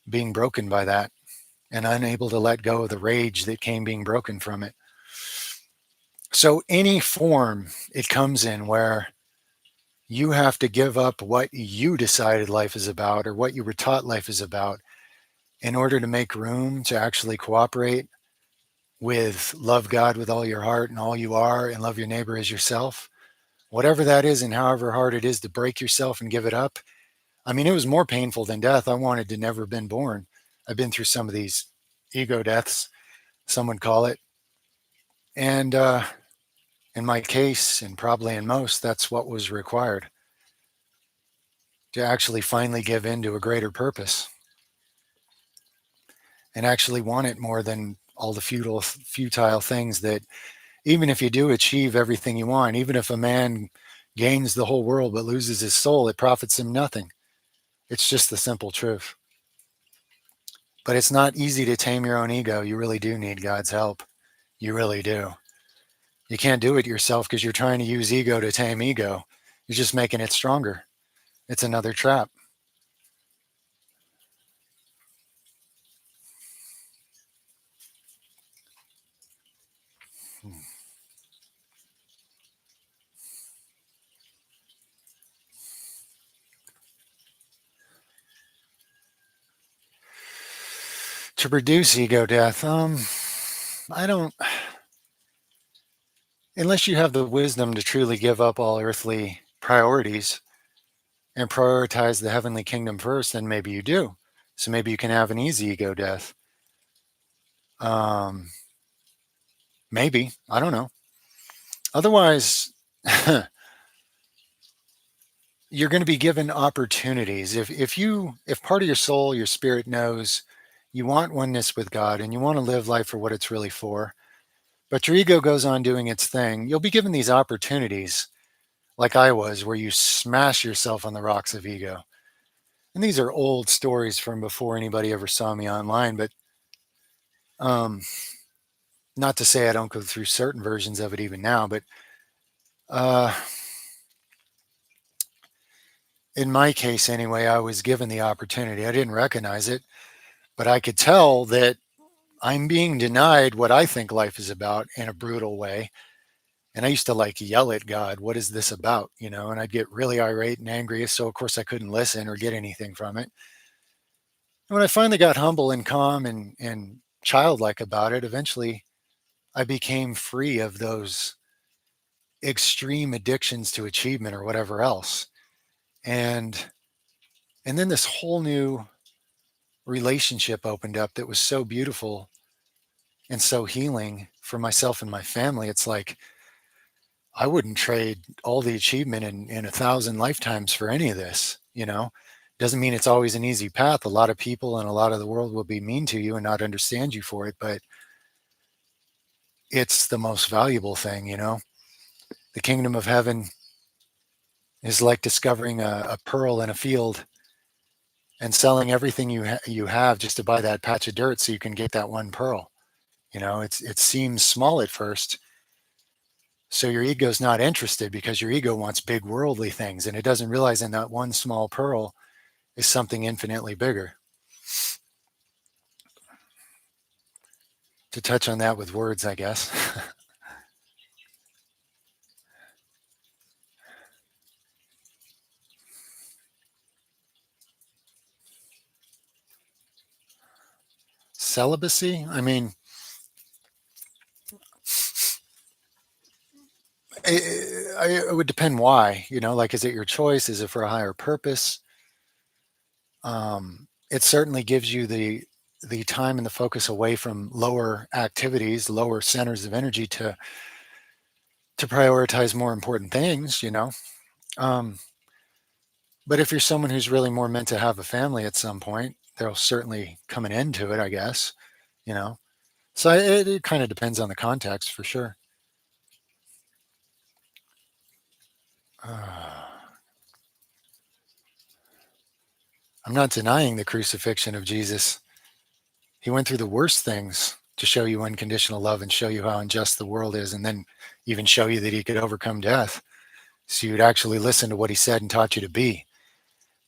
being broken by that and unable to let go of the rage that came being broken from it. So, any form it comes in where you have to give up what you decided life is about or what you were taught life is about in order to make room to actually cooperate with love God with all your heart and all you are and love your neighbor as yourself, whatever that is, and however hard it is to break yourself and give it up. I mean, it was more painful than death. I wanted to never have been born. I've been through some of these ego deaths, some would call it. And in my case, and probably in most, that's what was required to actually finally give in to a greater purpose and actually want it more than all the futile things that, even if you do achieve everything you want, even if a man gains the whole world but loses his soul, it profits him nothing. It's just the simple truth. But it's not easy to tame your own ego. You really do need God's help. You really do. You can't do it yourself because you're trying to use ego to tame ego. You're just making it stronger. It's another trap. To reduce ego death, I don't, unless you have the wisdom to truly give up all earthly priorities and prioritize the heavenly kingdom first, then maybe you do. So maybe you can have an easy ego death. Um, maybe. I don't know. Otherwise, you're going to be given opportunities. If part of your soul, your spirit knows you want oneness with God and you want to live life for what it's really for, but your ego goes on doing its thing, you'll be given these opportunities like I was, where you smash yourself on the rocks of ego. And these are old stories from before anybody ever saw me online, but um, not to say I don't go through certain versions of it even now, but uh, in my case anyway, I was given the opportunity. I didn't recognize it, but I could tell that I'm being denied what I think life is about in a brutal way. And I used to like yell at God, what is this about? You know, and I'd get really irate and angry. So, of course, I couldn't listen or get anything from it. And when I finally got humble and calm and childlike about it, eventually I became free of those extreme addictions to achievement or whatever else. And and then this whole new relationship opened up that was so beautiful and so healing for myself and my family. It's like I wouldn't trade all the achievement in a thousand lifetimes for any of this, you know. Doesn't mean it's always an easy path. A lot of people and a lot of the world will be mean to you and not understand you for it, but it's the most valuable thing, you know. The kingdom of heaven is like discovering a pearl in a field and selling everything you have just to buy that patch of dirt so you can get that one pearl. You know, it seems small at first, so your ego's not interested because your ego wants big worldly things, and it doesn't realize in that one small pearl is something infinitely bigger. To touch on that with words, I guess. Celibacy. I mean, it would depend why. You know, like, is it your choice? Is it for a higher purpose? It certainly gives you the time and the focus away from lower activities, lower centers of energy to prioritize more important things. You know, um, but if you're someone who's really more meant to have a family at some point, there'll certainly come an end to it, I guess. You know, so it kind of depends on the context for sure. I'm not denying the crucifixion of Jesus. He went through the worst things to show you unconditional love and show you how unjust the world is, and then even show you that he could overcome death. So you'd actually listen to what he said and taught you to be,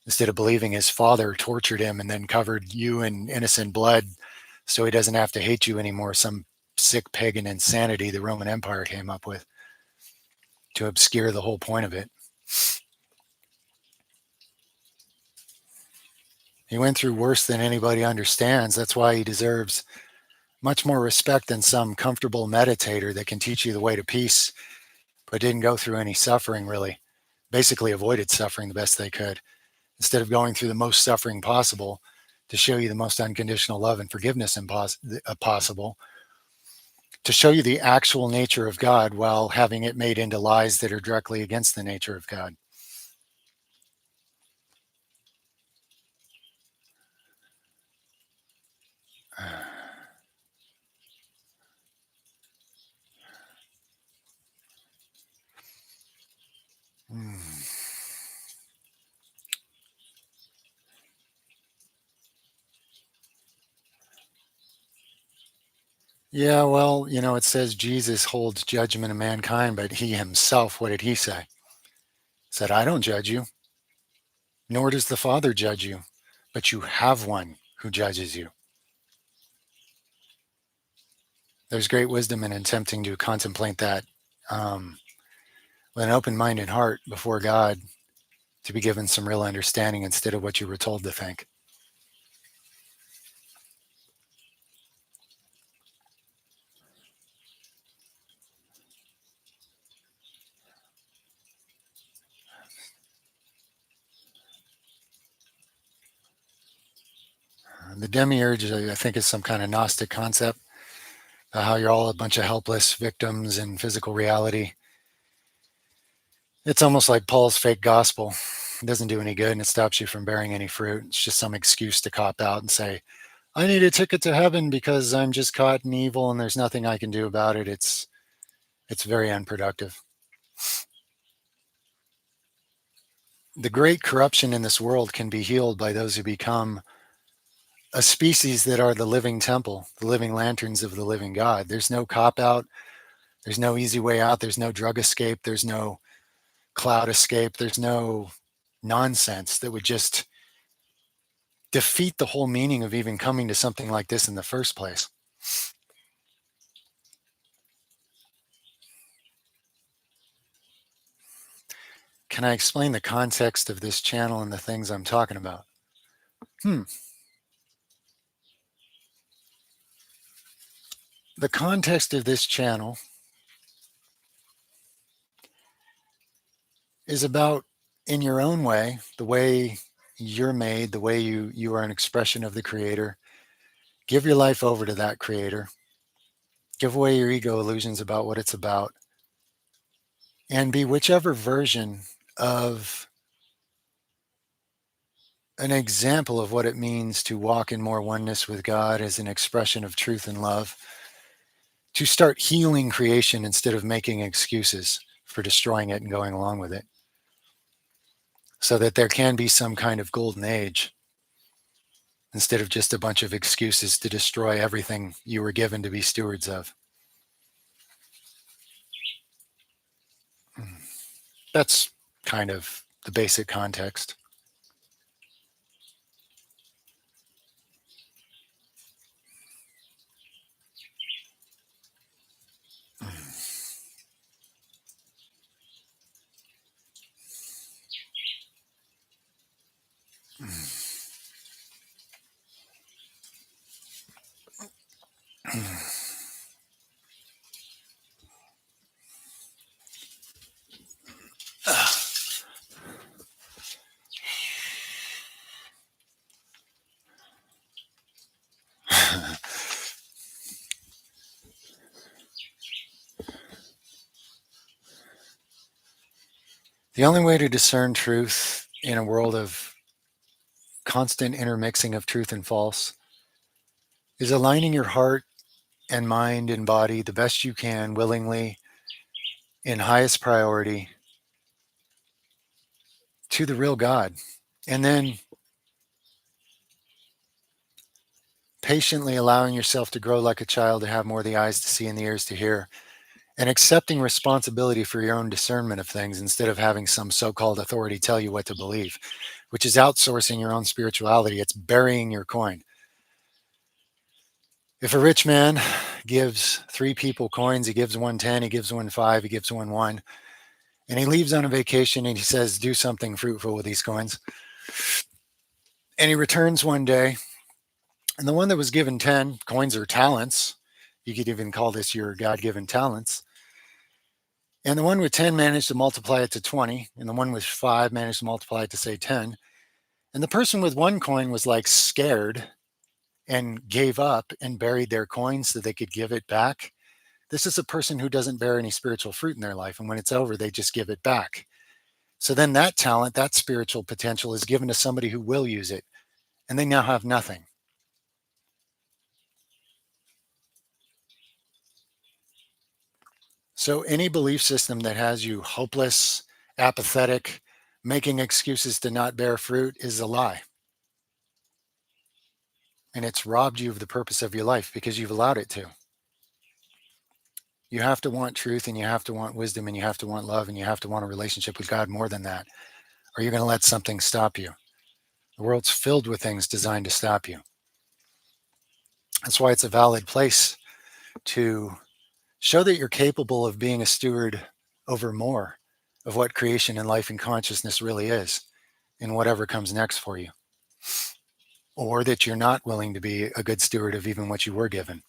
instead of believing his father tortured him and then covered you in innocent blood so he doesn't have to hate you anymore, some sick pagan insanity the Roman Empire came up with to obscure the whole point of it. He went through worse than anybody understands. That's why he deserves much more respect than some comfortable meditator that can teach you the way to peace, but didn't go through any suffering really. Basically avoided suffering the best they could, instead of going through the most suffering possible to show you the most unconditional love and forgiveness possible, to show you the actual nature of God while having it made into lies that are directly against the nature of God. Yeah, well, it says Jesus holds judgment of mankind, but he himself, what did he say? He said, I don't judge you, nor does the Father judge you, but you have one who judges you. There's great wisdom in attempting to contemplate that with an open mind and heart before God, to be given some real understanding instead of what you were told to think. The demiurge, I think, is some kind of Gnostic concept, how you're all a bunch of helpless victims in physical reality. It's almost like Paul's fake gospel. It doesn't do any good and it stops you from bearing any fruit. It's just some excuse to cop out and say, I need a ticket to heaven because I'm just caught in evil and there's nothing I can do about it. It's very unproductive. The great corruption in this world can be healed by those who become a species that are the living temple, the living lanterns of the living God. There's no cop out. There's no easy way out. There's no drug escape. There's no cloud escape. There's no nonsense that would just defeat the whole meaning of even coming to something like this in the first place. Can I explain the context of this channel and the things I'm talking about? The context of this channel is about, in your own way, the way you're made, the way you are an expression of the Creator. Give your life over to that Creator. Give away your ego illusions about what it's about, and be whichever version of an example of what it means to walk in more oneness with God as an expression of truth and love, to start healing creation instead of making excuses for destroying it and going along with it, so that there can be some kind of golden age instead of just a bunch of excuses to destroy everything you were given to be stewards of. That's kind of the basic context. The only way to discern truth in a world of constant intermixing of truth and false is aligning your heart and mind and body the best you can, willingly, in highest priority, to the real God. And then patiently allowing yourself to grow like a child, to have more of the eyes to see and the ears to hear, and accepting responsibility for your own discernment of things instead of having some so-called authority tell you what to believe, which is outsourcing your own spirituality. It's burying your coin. If a rich man gives three people coins, he gives one 10, he gives one 5, he gives one 1, and he leaves on a vacation and he says, do something fruitful with these coins. And he returns one day, and the one that was given 10 coins or talents, you could even call this your God given talents, and the one with 10 managed to multiply it to 20, and the one with 5 managed to multiply it to, say, 10. And the person with one coin was like scared and gave up and buried their coin so they could give it back. This is a person who doesn't bear any spiritual fruit in their life. And when it's over, they just give it back. So then that talent, that spiritual potential is given to somebody who will use it. And they now have nothing. So any belief system that has you hopeless, apathetic, making excuses to not bear fruit is a lie. And it's robbed you of the purpose of your life because you've allowed it to. You have to want truth, and you have to want wisdom, and you have to want love, and you have to want a relationship with God more than that. Or you're going to let something stop you. The world's filled with things designed to stop you. That's why it's a valid place to show that you're capable of being a steward over more of what creation and life and consciousness really is in whatever comes next for you. Or that you're not willing to be a good steward of even what you were given.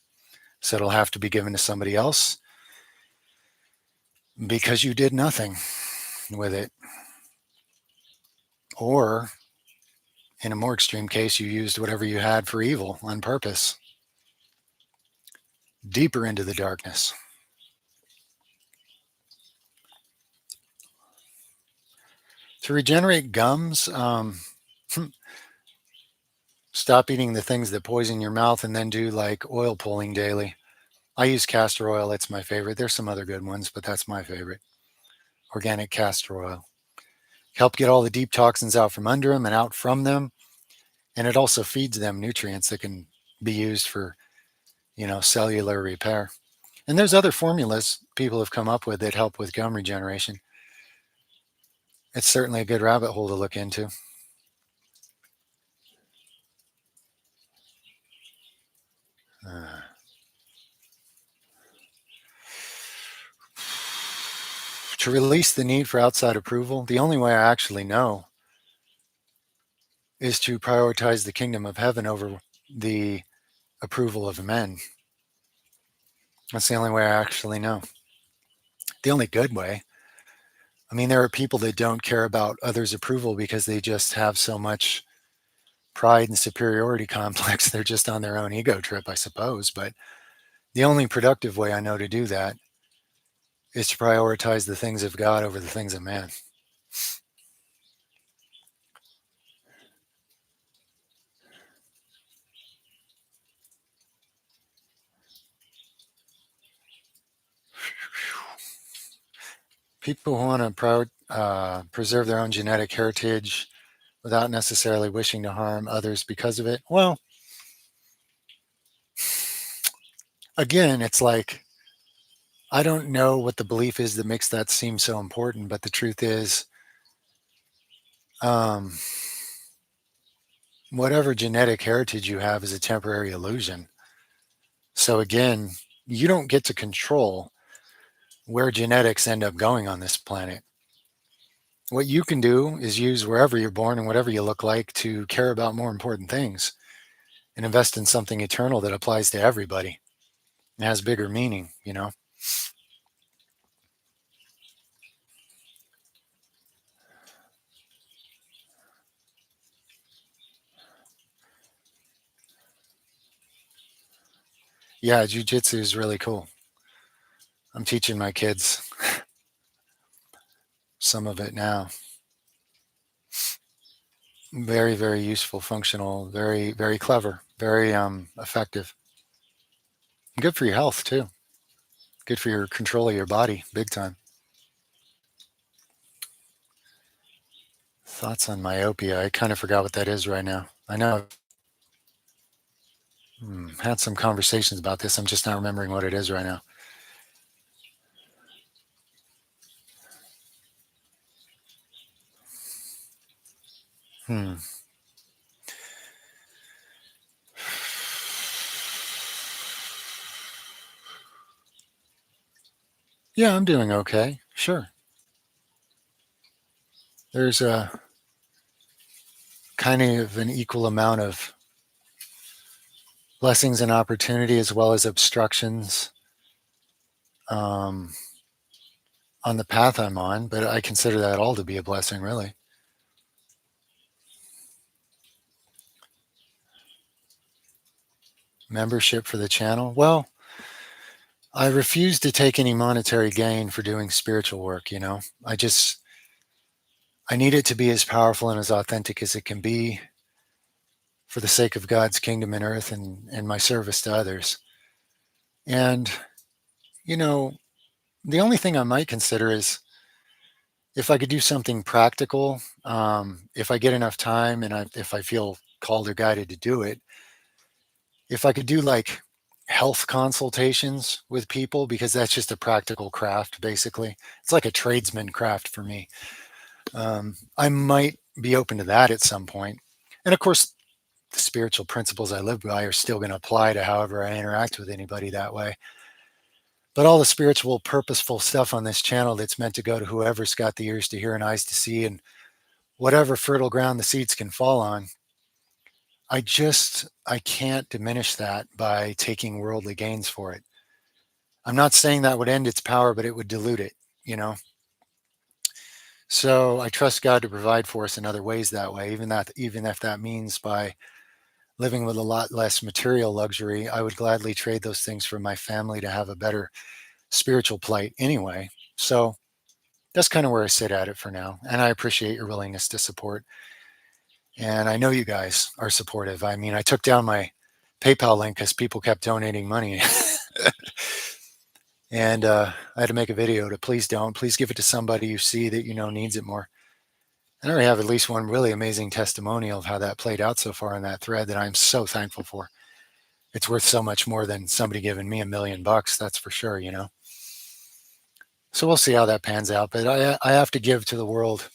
So it'll have to be given to somebody else because you did nothing with it. Or in a more extreme case, you used whatever you had for evil on purpose, deeper into the darkness. To regenerate gums, stop eating the things that poison your mouth and then do like oil pulling daily. I use castor oil. It's my favorite. There's some other good ones, but that's my favorite. Organic castor oil. Help get all the deep toxins out from under them and out from them. And it also feeds them nutrients that can be used for, cellular repair. And there's other formulas people have come up with that help with gum regeneration. It's certainly a good rabbit hole to look into. Uh, to release the need for outside approval, the only way I actually know is to prioritize the kingdom of heaven over the approval of men. That's the only way I actually know. The only good way. I mean, there are people that don't care about others' approval because they just have so much pride and superiority complex. They're just on their own ego trip, I suppose. But the only productive way I know to do that is to prioritize the things of God over the things of man. People who want to preserve their own genetic heritage without necessarily wishing to harm others because of it. Well, again, it's like, I don't know what the belief is that makes that seem so important, but the truth is, um, whatever genetic heritage you have is a temporary illusion. So again, you don't get to control where genetics end up going on this planet. What you can do is use wherever you're born and whatever you look like to care about more important things and invest in something eternal that applies to everybody and has bigger meaning. Yeah, jujitsu is really cool. I'm teaching my kids some of it now. Very, very useful, functional, very, very clever, very effective. Good for your health too. Good for your control of your body, big time. Thoughts on myopia? I kind of forgot what that is right now. I know Had some conversations about this. I'm just not remembering what it is right now. Hmm. Yeah, I'm doing okay. Sure. There's a kind of an equal amount of blessings and opportunity as well as obstructions um, on the path I'm on, but I consider that all to be a blessing, really. Membership for the channel? Well, I refuse to take any monetary gain for doing spiritual work, you know. I need it to be as powerful and as authentic as it can be for the sake of God's kingdom and earth and my service to others. And, you know, the only thing I might consider is if I could do something practical, if I get enough time and if I feel called or guided to do it, if I could do like health consultations with people, because that's just a practical craft, basically. It's like a tradesman craft for me. I might be open to that at some point. And of course, the spiritual principles I live by are still going to apply to however I interact with anybody that way. But all the spiritual, purposeful stuff on this channel that's meant to go to whoever's got the ears to hear and eyes to see, and whatever fertile ground the seeds can fall on, I can't diminish that by taking worldly gains for it. I'm not saying that would end its power, but it would dilute it, you know? So I trust God to provide for us in other ways that way, even if that means by living with a lot less material luxury. I would gladly trade those things for my family to have a better spiritual plight anyway. So that's kind of where I sit at it for now. And I appreciate your willingness to support. And I know you guys are supportive. I mean, I took down my PayPal link because people kept donating money. And I had to make a video to please give it to somebody you see that you know needs it more. And I already have at least one really amazing testimonial of how that played out so far in that thread that I'm so thankful for. It's worth so much more than somebody giving me $1 million, that's for sure, you know. So we'll see how that pans out. But I have to give to the world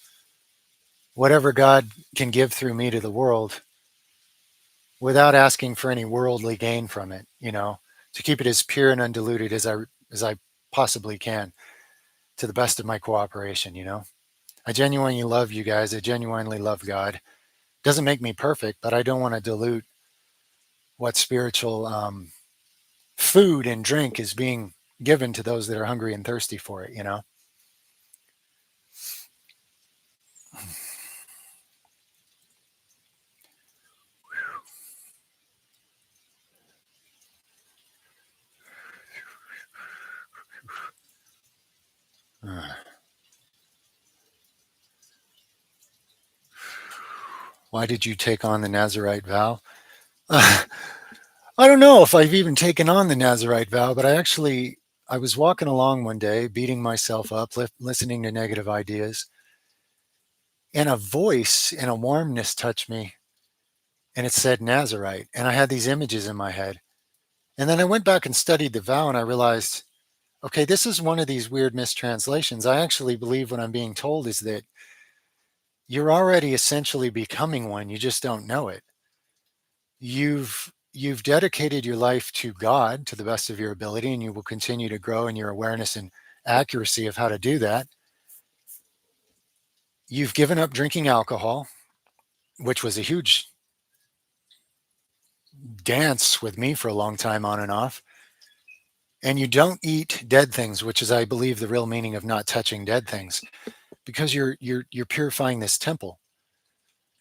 whatever God can give through me to the world without asking for any worldly gain from it, you know, to keep it as pure and undiluted as I possibly can to the best of my cooperation, you know. I genuinely love you guys. I genuinely love God. Doesn't make me perfect, but I don't want to dilute what spiritual food and drink is being given to those that are hungry and thirsty for it, you know. Uh, why did you take on the Nazarite vow? I don't know if I've even taken on the Nazarite vow, but I was walking along one day, beating myself up, listening to negative ideas, and a voice and a warmness touched me, and it said Nazarite, and I had these images in my head. And then I went back and studied the vow, and I realized, okay, this is one of these weird mistranslations. I actually believe what I'm being told is that you're already essentially becoming one. You just don't know it. You've dedicated your life to God to the best of your ability, and you will continue to grow in your awareness and accuracy of how to do that. You've given up drinking alcohol, which was a huge dance with me for a long time on and off. And you don't eat dead things, which is, I believe, the real meaning of not touching dead things, because you're purifying this temple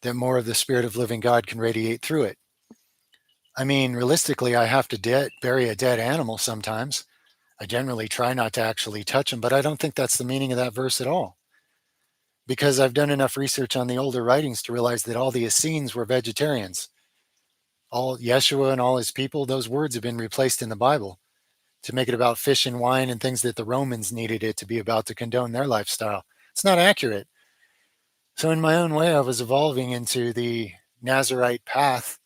that more of the spirit of living God can radiate through it. I mean, realistically, I have to bury a dead animal sometimes. I generally try not to actually touch them, but I don't think that's the meaning of that verse at all. Because I've done enough research on the older writings to realize that all the Essenes were vegetarians. All Yeshua and all his people, those words have been replaced in the Bible to make it about fish and wine and things that the Romans needed it to be about to condone their lifestyle. It's not accurate. So, in my own way, I was evolving into the Nazarite path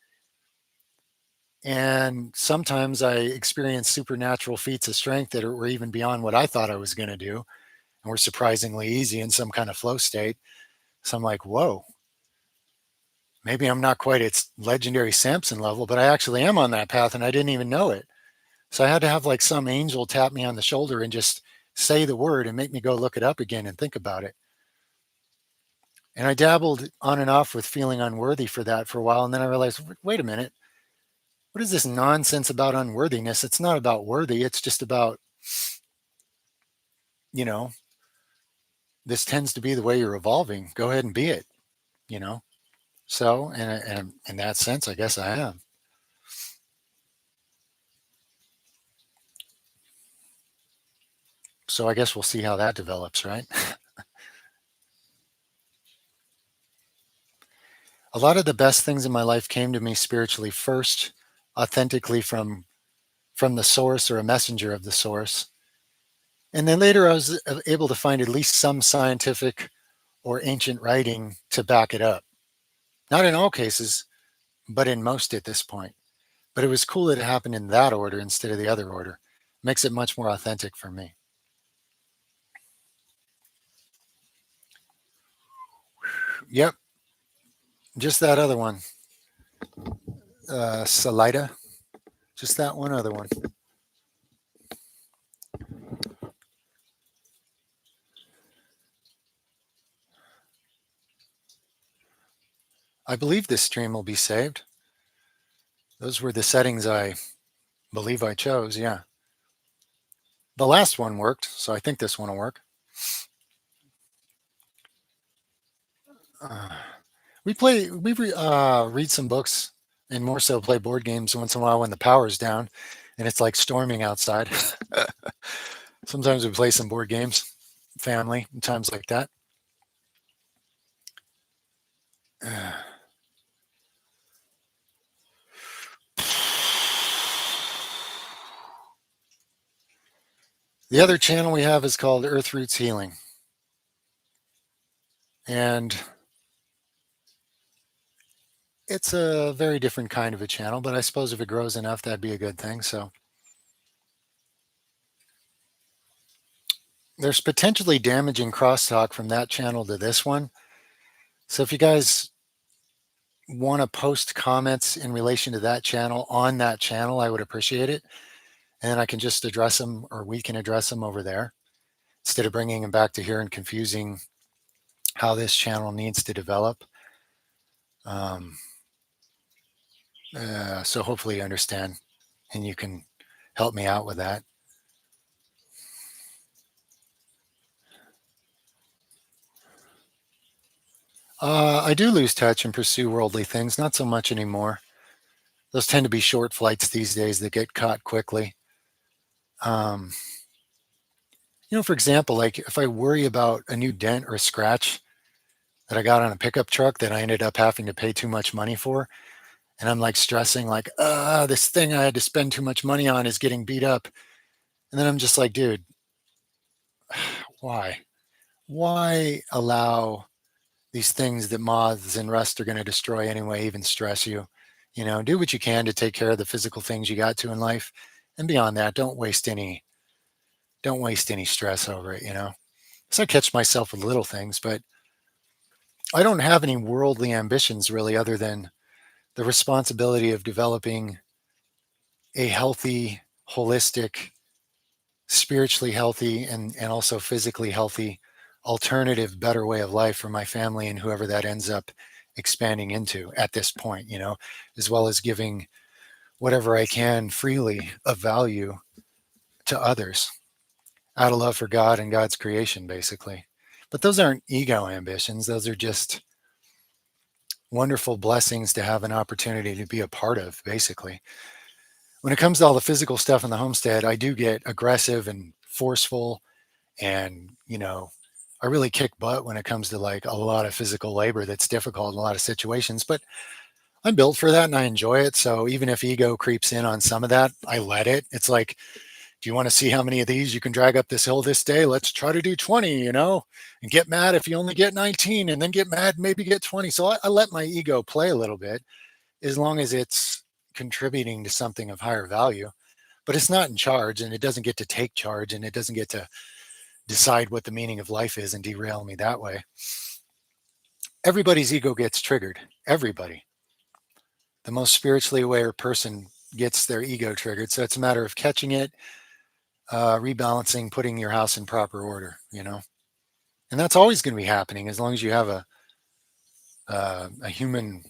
And sometimes I experience supernatural feats of strength that were even beyond what I thought I was going to do and were surprisingly easy in some kind of flow state. So I'm like, whoa, maybe I'm not quite at legendary Samson level, but I actually am on that path and I didn't even know it. So I had to have like some angel tap me on the shoulder and just say the word and make me go look it up again and think about it. And I dabbled on and off with feeling unworthy for that for a while. And then I realized, wait a minute, what is this nonsense about unworthiness? It's not about worthy. It's just about, you know, this tends to be the way you're evolving. Go ahead and be it, you know? So, and in that sense, I guess I am. So I guess we'll see how that develops, right? A lot of the best things in my life came to me spiritually first, authentically from the source or a messenger of the source. And then later I was able to find at least some scientific or ancient writing to back it up. Not in all cases, but in most at this point. But it was cool that it happened in that order instead of the other order. Makes it much more authentic for me. Yep, just that other one. Salida. Just that one other one. I believe this stream will be saved. Those were the settings I believe I chose. Yeah. The last one worked, so I think this one will work. Uh, we read some books and more so play board games once in a while when the power's down and it's like storming outside. Sometimes we play some board games, family, and times like that. The other channel we have is called Earth Roots Healing. And it's a very different kind of a channel, but I suppose if it grows enough, that'd be a good thing. So there's potentially damaging crosstalk from that channel to this one. So if you guys want to post comments in relation to that channel on that channel, I would appreciate it. And then I can just address them, or we can address them over there instead of bringing them back to here and confusing how this channel needs to develop. Um, so hopefully you understand and you can help me out with that. I do lose touch and pursue worldly things, not so much anymore. Those tend to be short flights these days that get caught quickly. Um, for example, like if I worry about a new dent or a scratch that I got on a pickup truck that I ended up having to pay too much money for, and I'm like stressing, like, this thing I had to spend too much money on is getting beat up. And then I'm just like, dude, why? Why allow these things that moths and rust are going to destroy anyway even stress you? Do what you can to take care of the physical things you got to in life, and beyond that, don't waste any stress over it. So I catch myself with little things, but I don't have any worldly ambitions really, other than the responsibility of developing a healthy, holistic, spiritually healthy, and also physically healthy alternative, better way of life for my family and whoever that ends up expanding into at this point, as well as giving whatever I can freely of value to others out of love for God and God's creation, basically. But those aren't ego ambitions. Those are just wonderful blessings to have an opportunity to be a part of, basically. When it comes to all the physical stuff in the homestead, I do get aggressive and forceful, and I really kick butt when it comes to like a lot of physical labor that's difficult in a lot of situations, but I'm built for that and I enjoy it. So even if ego creeps in on some of that, I let it. It's like, do you want to see how many of these you can drag up this hill this day? Let's try to do 20, and get mad if you only get 19, and then get mad, maybe get 20. So I let my ego play a little bit, as long as it's contributing to something of higher value, but it's not in charge, and it doesn't get to take charge, and it doesn't get to decide what the meaning of life is and derail me that way. Everybody's ego gets triggered. Everybody. The most spiritually aware person gets their ego triggered. So it's a matter of catching it, rebalancing, putting your house in proper order, And that's always going to be happening as long as you have a human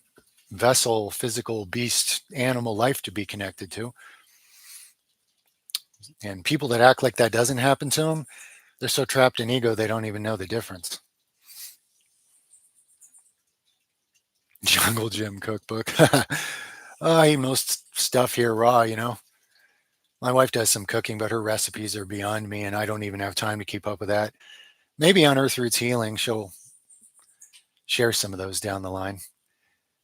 vessel, physical beast, animal life to be connected to. And people that act like that doesn't happen to them, they're so trapped in ego they don't even know the difference. Jungle Gym cookbook. I eat most stuff here raw. My wife does some cooking, but her recipes are beyond me, and I don't even have time to keep up with that. Maybe on Earth Roots Healing, she'll share some of those down the line.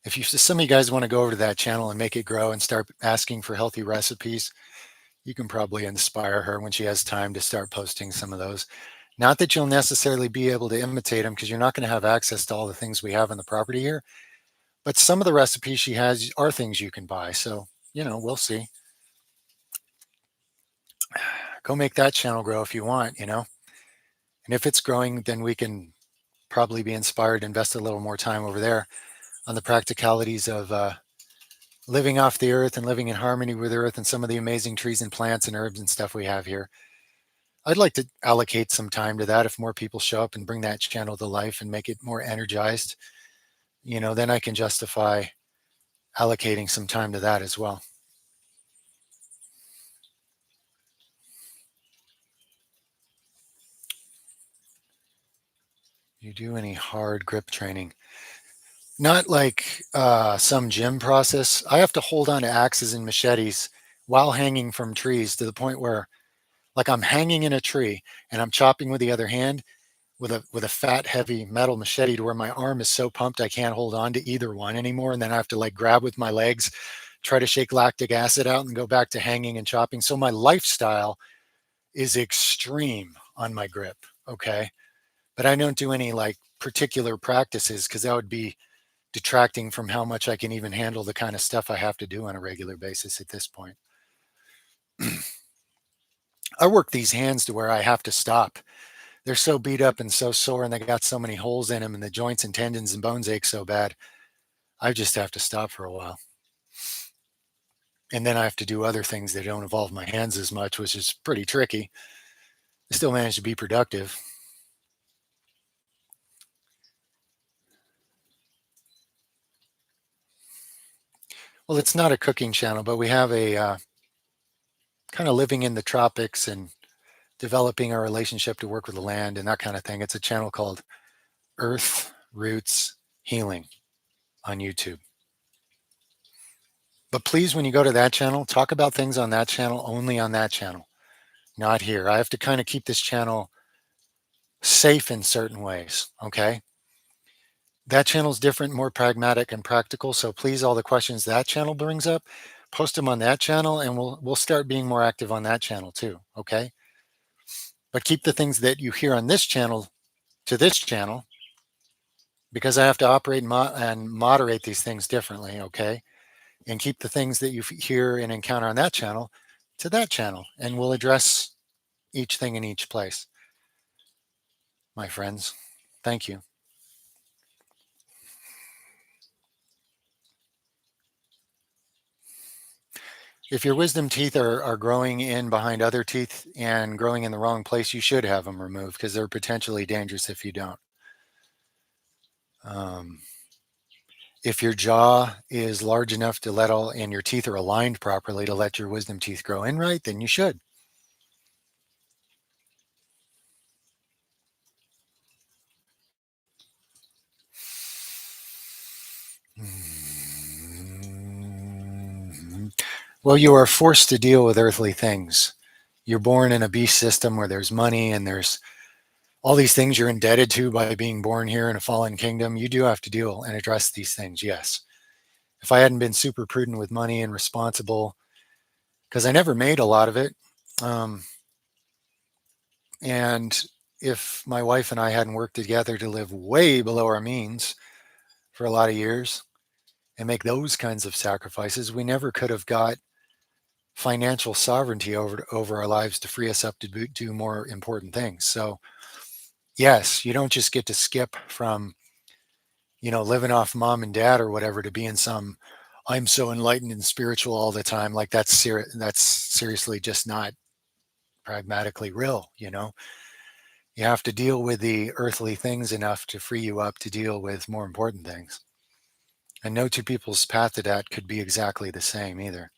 If some of you guys want to go over to that channel and make it grow and start asking for healthy recipes, you can probably inspire her when she has time to start posting some of those. Not that you'll necessarily be able to imitate them because you're not going to have access to all the things we have on the property here. But some of the recipes she has are things you can buy. So, we'll see. Go make that channel grow if you want, And if it's growing, then we can probably be inspired to invest a little more time over there on the practicalities of living off the earth and living in harmony with the earth and some of the amazing trees and plants and herbs and stuff we have here. I'd like to allocate some time to that if more people show up and bring that channel to life and make it more energized. Then I can justify allocating some time to that as well. You do any hard grip training? Not like some gym process. I have to hold on to axes and machetes while hanging from trees to the point where, like, I'm hanging in a tree and I'm chopping with the other hand with a fat, heavy metal machete to where my arm is so pumped I can't hold on to either one anymore, and then I have to like grab with my legs, try to shake lactic acid out, and go back to hanging and chopping. So my lifestyle is extreme on my grip. Okay, but I don't do any like particular practices because that would be detracting from how much I can even handle the kind of stuff I have to do on a regular basis at this point. I work these hands to where I have to stop. They're so beat up and so sore, and they got so many holes in them, and the joints and tendons and bones ache so bad. I just have to stop for a while. And then I have to do other things that don't involve my hands as much, which is pretty tricky. I still manage to be productive. Well, it's not a cooking channel, but we have a kind of living in the tropics and developing our relationship to work with the land and that kind of thing. It's a channel called Earth Roots Healing on YouTube. But please, when you go to that channel, talk about things on that channel, only on that channel, not here. I have to kind of keep this channel safe in certain ways. Okay. That channel is different, more pragmatic and practical. So please, all the questions that channel brings up, post them on that channel, and we'll start being more active on that channel too. Okay. But keep the things that you hear on this channel to this channel because I have to operate and moderate these things differently. Okay. And keep the things that you hear and encounter on that channel to that channel, and we'll address each thing in each place. My friends, thank you. If your wisdom teeth are growing in behind other teeth and growing in the wrong place, you should have them removed because they're potentially dangerous if you don't. If your jaw is large enough to let all, and your teeth are aligned properly to let your wisdom teeth grow in right, then you should. Well, you are forced to deal with earthly things. You're born in a beast system where there's money and there's all these things you're indebted to by being born here in a fallen kingdom. You do have to deal and address these things, yes. If I hadn't been super prudent with money and responsible, because I never made a lot of it, and if my wife and I hadn't worked together to live way below our means for a lot of years, and make those kinds of sacrifices, we never could have got financial sovereignty over our lives to free us up to do more important things. So yes, you don't just get to skip from, living off mom and dad or whatever to being some I'm so enlightened and spiritual all the time. Like that's seriously just not pragmatically real. You have to deal with the earthly things enough to free you up to deal with more important things. And no two people's path to that could be exactly the same either.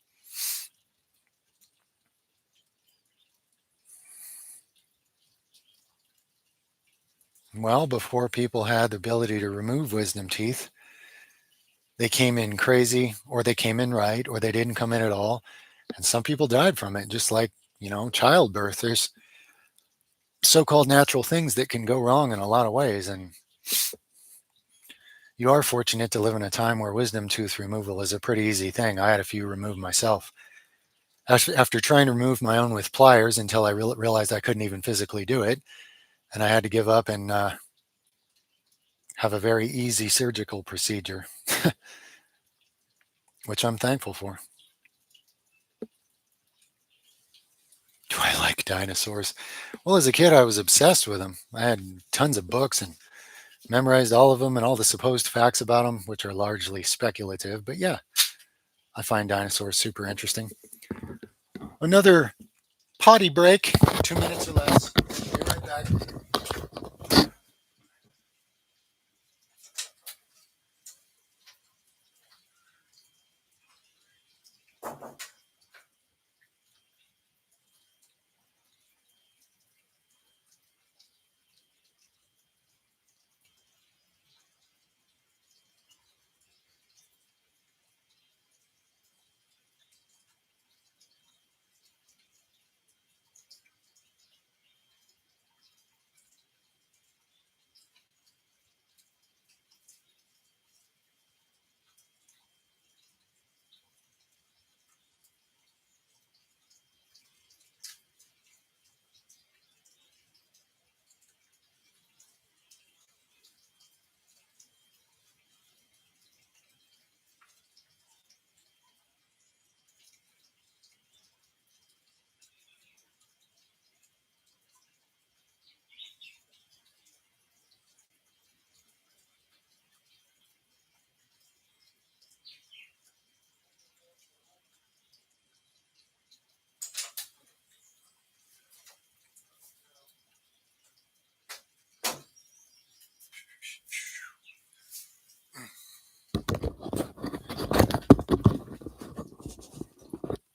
Well, before people had the ability to remove wisdom teeth, they came in crazy, or they came in right, or they didn't come in at all. And some people died from it, just like, childbirth. There's so called natural things that can go wrong in a lot of ways. And you are fortunate to live in a time where wisdom tooth removal is a pretty easy thing. I had a few removed myself. After trying to remove my own with pliers until I realized I couldn't even physically do it, and I had to give up and have a very easy surgical procedure, which I'm thankful for. Do I like dinosaurs? Well, as a kid, I was obsessed with them. I had tons of books and memorized all of them and all the supposed facts about them, which are largely speculative. But yeah, I find dinosaurs super interesting. Another potty break, 2 minutes or less. Be right back.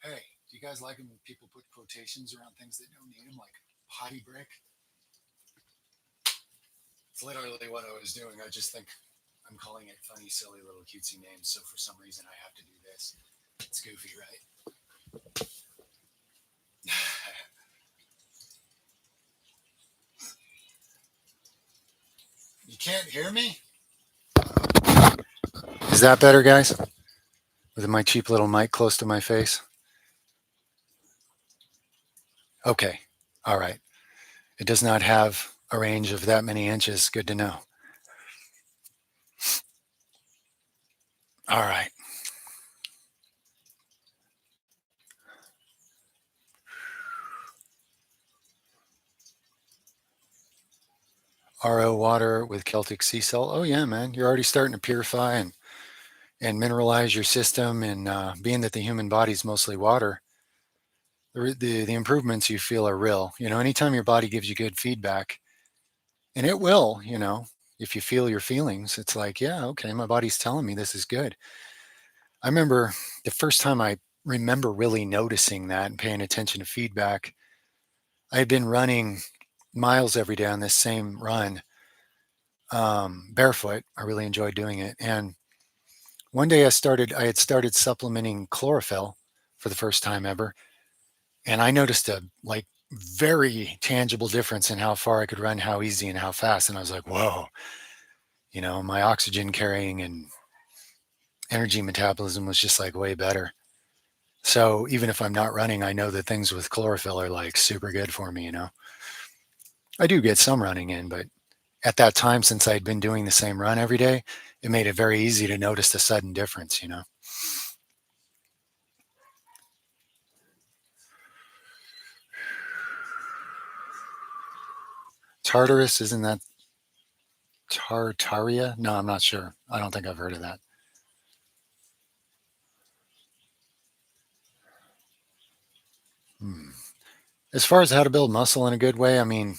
Hey, do you guys like them when people put quotations around things that don't need them, like potty break? It's literally what I was doing. I just think I'm calling it funny, silly little cutesy names. So for some reason, I have to do this. It's goofy, right? You can't hear me? Is that better, guys? With my cheap little mic close to my face? Okay. All right. It does not have a range of that many inches. Good to know. All right. RO water with Celtic sea salt. Oh, yeah, man. You're already starting to purify and mineralize your system. And being that the human body is mostly water, the improvements you feel are real. Anytime your body gives you good feedback, and it will, if you feel your feelings, it's like, yeah, okay, my body's telling me this is good. I remember the first time I remember really noticing that and paying attention to feedback. I had been running miles every day on this same run, barefoot. I really enjoyed doing it. And one day I had started supplementing chlorophyll for the first time ever. And I noticed a like very tangible difference in how far I could run, how easy and how fast. And I was like, whoa, my oxygen carrying and energy metabolism was just like way better. So even if I'm not running, I know that things with chlorophyll are like super good for me. I do get some running in, but at that time, since I'd been doing the same run every day, it made it very easy to notice the sudden difference, Tartarus, isn't that Tartaria? No, I'm not sure. I don't think I've heard of that. Hmm. As far as how to build muscle in a good way, I mean,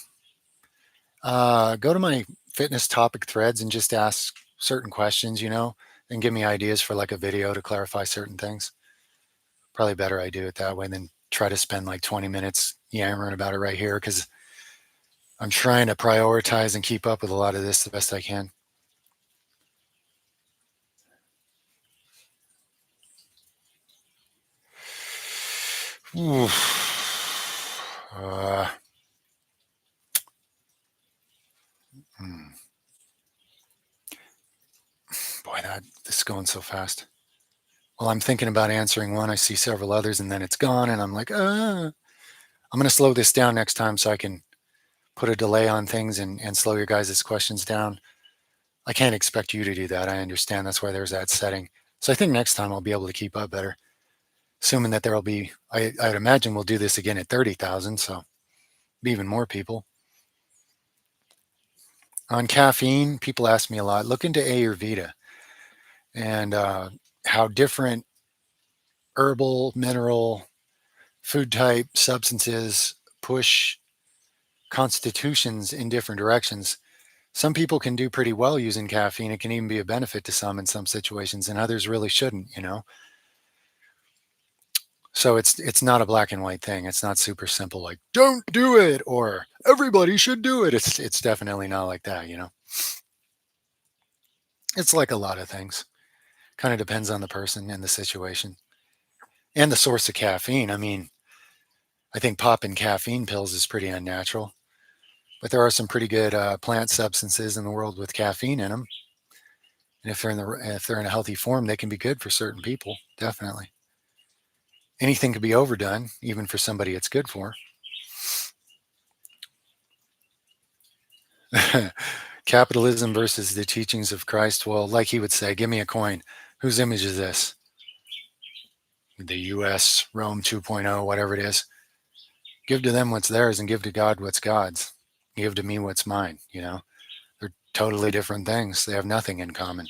go to my fitness topic threads and just ask certain questions, and give me ideas for like a video to clarify certain things. Probably better I do it that way than try to spend like 20 minutes yammering about it right here because I'm trying to prioritize and keep up with a lot of this the best I can. Oof. Hmm. Boy, this is going so fast. Well, I'm thinking about answering one. I see several others, and then it's gone, and I'm like, I'm going to slow this down next time so I can put a delay on things and slow your guys' questions down. I can't expect you to do that. I understand that's why there's that setting. So I think next time I'll be able to keep up better, assuming that there'll be. I'd imagine we'll do this again at 30,000, so be even more people. On caffeine, people ask me a lot. Look into Ayurveda and how different herbal, mineral, food type substances push constitutions in different directions. Some people can do pretty well using caffeine. It can even be a benefit to some in some situations, and others really shouldn't. So it's not a black and white thing. It's not super simple like don't do it or everybody should do it. It's definitely not like that. It's like a lot of things. Kind of depends on the person and the situation and the source of caffeine. I mean, I think popping caffeine pills is pretty unnatural, but there are some pretty good plant substances in the world with caffeine in them. And if they're in a healthy form, they can be good for certain people. Definitely, anything could be overdone, even for somebody it's good for. Capitalism versus the teachings of Christ. Well, like he would say, give me a coin. Whose image is this? The U.S. Rome 2.0, whatever it is. Give to them what's theirs and give to God what's God's. Give to me what's mine. They're totally different things. They have nothing in common.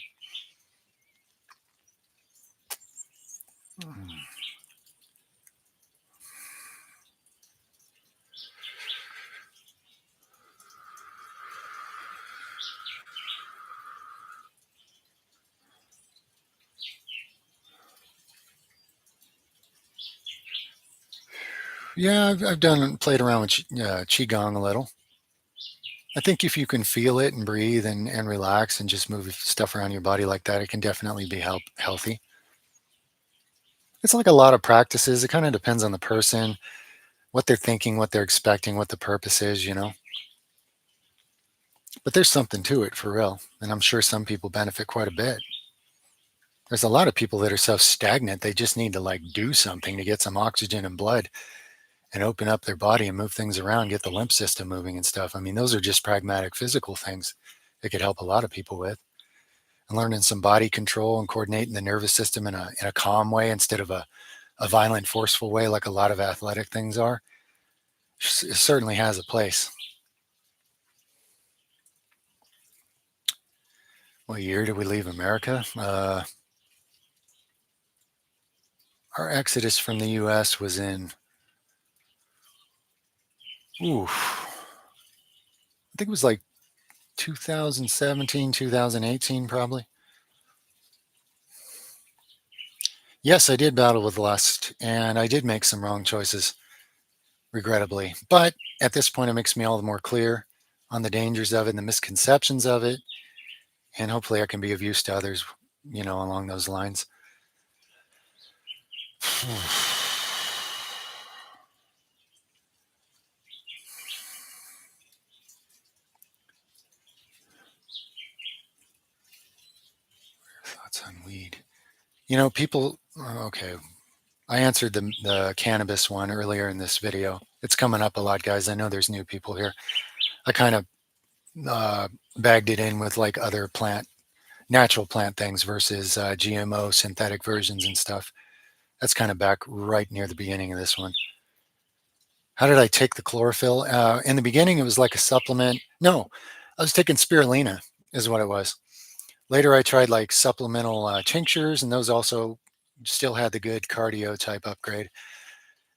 Yeah, I've played around with qigong a little. I think if you can feel it and breathe and relax and just move stuff around your body like that, it can definitely be healthy. It's like a lot of practices. It kind of depends on the person, what they're thinking, what they're expecting, what the purpose is. But there's something to it for real. And I'm sure some people benefit quite a bit. There's a lot of people that are so stagnant, they just need to like do something to get some oxygen and blood and open up their body and move things around, get the lymph system moving and stuff. I mean, those are just pragmatic physical things it could help a lot of people with. And learning some body control and coordinating the nervous system in a calm way instead of a violent, forceful way like a lot of athletic things are, it certainly has a place. What year did we leave America? Our exodus from the U.S. was in, I think it was like 2017, 2018, probably. Yes, I did battle with lust, and I did make some wrong choices, regrettably. But at this point, it makes me all the more clear on the dangers of it and the misconceptions of it. And hopefully, I can be of use to others, along those lines. Thoughts on weed? People, okay. I answered the cannabis one earlier in this video. It's coming up a lot, guys. I know there's new people here. I kind of bagged it in with like other plant natural plant things versus GMO synthetic versions and stuff. That's kind of back right near the beginning of this one. How did I take the chlorophyll? In the beginning, it was like a supplement. No, I was taking spirulina, is what it was. Later, I tried like supplemental tinctures, and those also still had the good cardio type upgrade.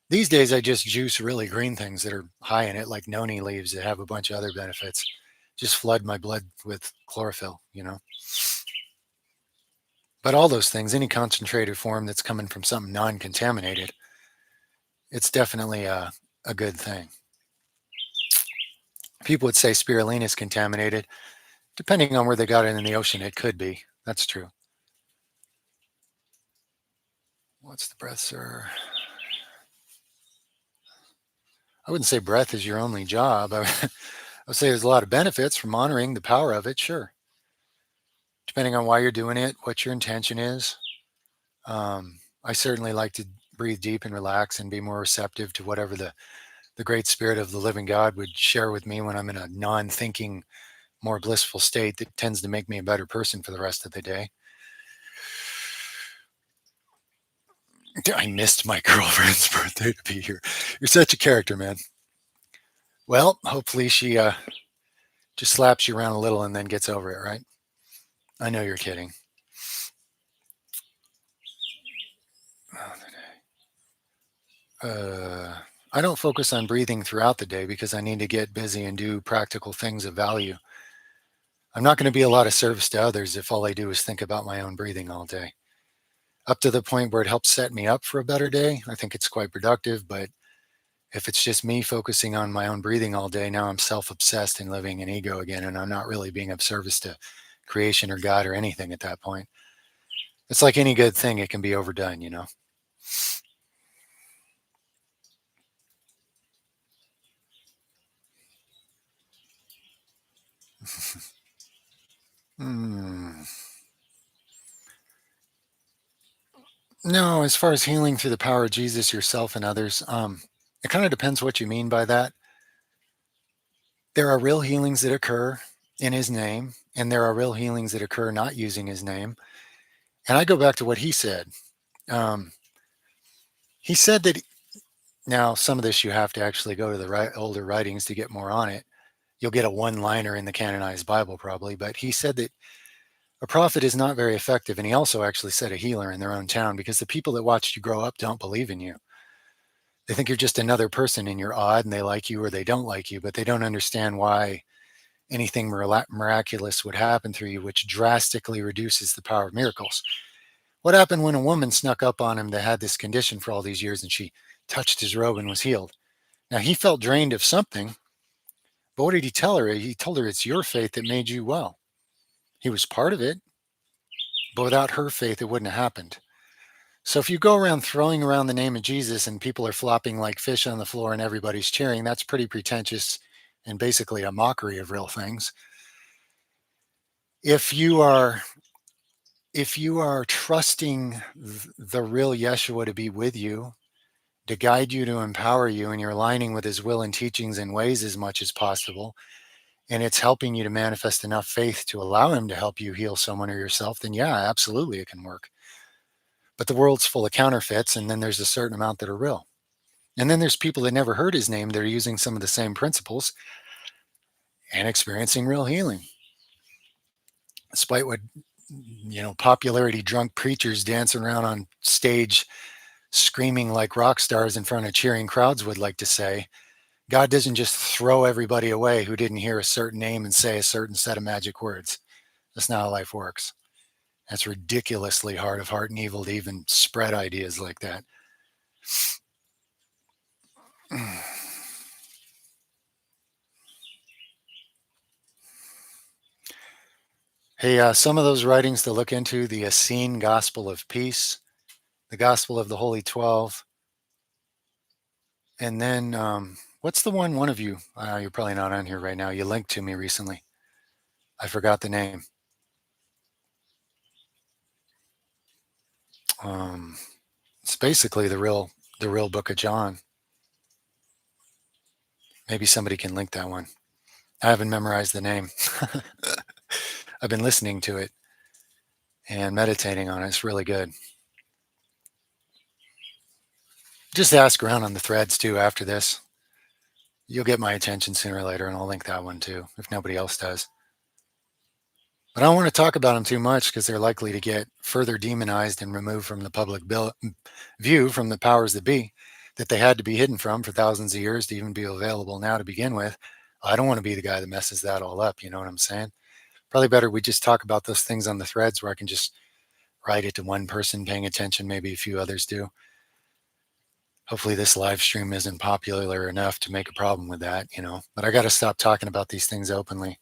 These days, I just juice really green things that are high in it, like noni leaves that have a bunch of other benefits. Just flood my blood with chlorophyll. But all those things, any concentrated form that's coming from something non contaminated, it's definitely a good thing. People would say spirulina is contaminated. Depending on where they got it in the ocean, it could be. That's true. What's the breath, sir? I wouldn't say breath is your only job. I would say there's a lot of benefits from honoring the power of it, sure. Depending on why you're doing it, what your intention is. I certainly like to breathe deep and relax and be more receptive to whatever the great spirit of the living God would share with me when I'm in a non thinking, more blissful state that tends to make me a better person for the rest of the day. I missed my girlfriend's birthday to be here. You're such a character, man. Well, hopefully she just slaps you around a little and then gets over it, right? I know you're kidding. I don't focus on breathing throughout the day because I need to get busy and do practical things of value. I'm not going to be a lot of service to others if all I do is think about my own breathing all day. Up to the point where it helps set me up for a better day, I think it's quite productive. But if it's just me focusing on my own breathing all day, now I'm self obsessed and living in ego again, and I'm not really being of service to creation or God or anything at that point. It's like any good thing, it can be overdone. Hmm. No, as far as healing through the power of Jesus, yourself, and others, it kind of depends what you mean by that. There are real healings that occur in his name, and there are real healings that occur not using his name. And I go back to what he said. Um, he said that now some of this you have to actually go to the older writings to get more on it. You'll get a one liner in the canonized Bible probably, but he said that a prophet is not very effective. And he also actually said a healer in their own town because the people that watched you grow up don't believe in you. They think you're just another person and you're odd and they like you or they don't like you, but they don't understand why anything miraculous would happen through you, which drastically reduces the power of miracles. What happened when a woman snuck up on him that had this condition for all these years and she touched his robe and was healed? Now he felt drained of something, but what did he tell her? He told her it's your faith that made you well. He was part of it, but without her faith, it wouldn't have happened. So if you go around throwing around the name of Jesus and people are flopping like fish on the floor and everybody's cheering, that's pretty pretentious and basically a mockery of real things. If you are trusting the real Yeshua to be with you, to guide you, to empower you, and you're aligning with his will and teachings and ways as much as possible, and it's helping you to manifest enough faith to allow him to help you heal someone or yourself, then yeah, absolutely it can work. But the world's full of counterfeits, and then there's a certain amount that are real. And then there's people that never heard his name that are using some of the same principles and experiencing real healing. Despite what popularity drunk preachers dancing around on stage screaming like rock stars in front of cheering crowds would like to say, God doesn't just throw everybody away who didn't hear a certain name and say a certain set of magic words. That's not how life works. That's ridiculously hard of heart and evil to even spread ideas like that. Hey, some of those writings to look into: the Essene Gospel of Peace, the Gospel of the Holy 12, and then what's the one of you, you're probably not on here right now, you linked to me recently. I forgot the name. Um, it's basically the real book of John. Maybe somebody can link that one. I haven't memorized the name. I've been listening to it. and meditating on it. It's really good. Just ask around on the threads too after this. You'll get my attention sooner or later, and I'll link that one too if nobody else does. But I don't want to talk about them too much because they're likely to get further demonized and removed from the public view from the powers that be, that they had to be hidden from for thousands of years to even be available now to begin with. I don't want to be the guy that messes that all up. You know what I'm saying? Probably better we just talk about those things on the threads where I can just write it to one person paying attention, maybe a few others do. Hopefully this live stream isn't popular enough to make a problem with that, but I got to stop talking about these things openly.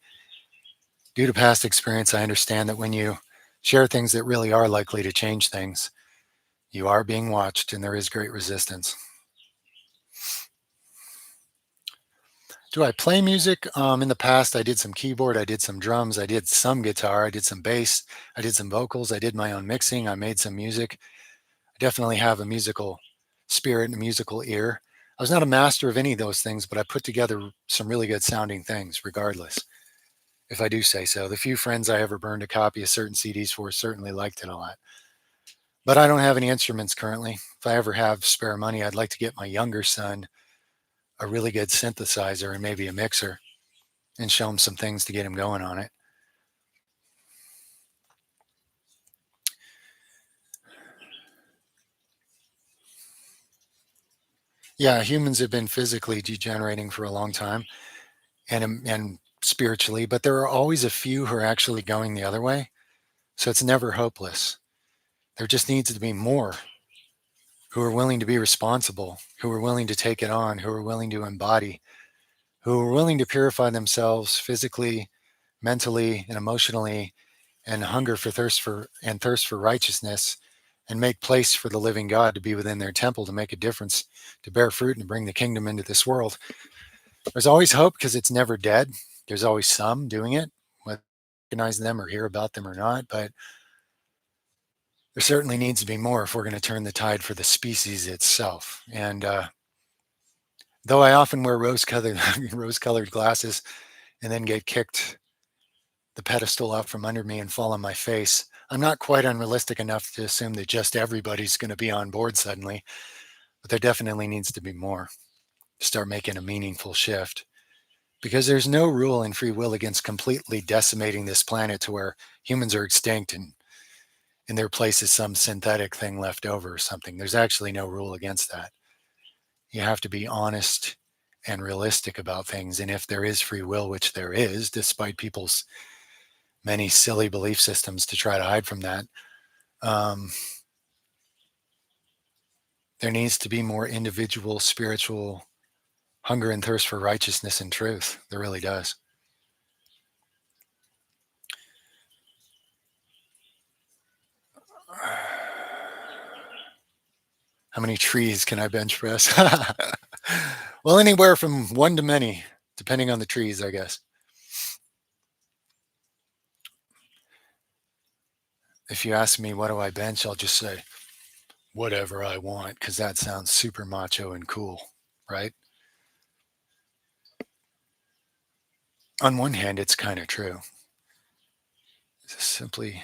Due to past experience, I understand that when you share things that really are likely to change things, you are being watched and there is great resistance. Do I play music? In the past, I did some keyboard, I did some drums, I did some guitar, I did some bass, I did some vocals, I did my own mixing, I made some music. I definitely have a musical spirit and a musical ear. I was not a master of any of those things, but I put together some really good sounding things regardless, if I do say so. The few friends I ever burned a copy of certain CDs for certainly liked it a lot. But I don't have any instruments currently. If I ever have spare money, I'd like to get my younger son a really good synthesizer and maybe a mixer and show him some things to get him going on it. Yeah, humans have been physically degenerating for a long time and spiritually, but there are always a few who are actually going the other way. So it's never hopeless. There just needs to be more who are willing to be responsible, who are willing to take it on, who are willing to embody, who are willing to purify themselves physically, mentally, and emotionally, and hunger for thirst for righteousness, and make place for the living God to be within their temple, to make a difference, to bear fruit, and to bring the kingdom into this world. There's always hope because it's never dead. There's always some doing it, whether you recognize them or hear about them or not. But there certainly needs to be more if we're going to turn the tide for the species itself. And though I often wear rose-colored rose-colored glasses and then get kicked the pedestal out from under me and fall on my face, I'm not quite unrealistic enough to assume that just everybody's going to be on board suddenly. But there definitely needs to be more to start making a meaningful shift. Because there's no rule in free will against completely decimating this planet to where humans are extinct and in their place is some synthetic thing left over or something. There's actually no rule against that. You have to be honest and realistic about things. And if there is free will, which there is, despite people's many silly belief systems to try to hide from that, um, there needs to be more individual spiritual hunger and thirst for righteousness and truth. There really does. How many trees can I bench press? Well, anywhere from one to many, depending on the trees, I guess. If you ask me what do I bench, I'll just say whatever I want because that sounds super macho and cool, right? On one hand, it's kind of true. It's simply,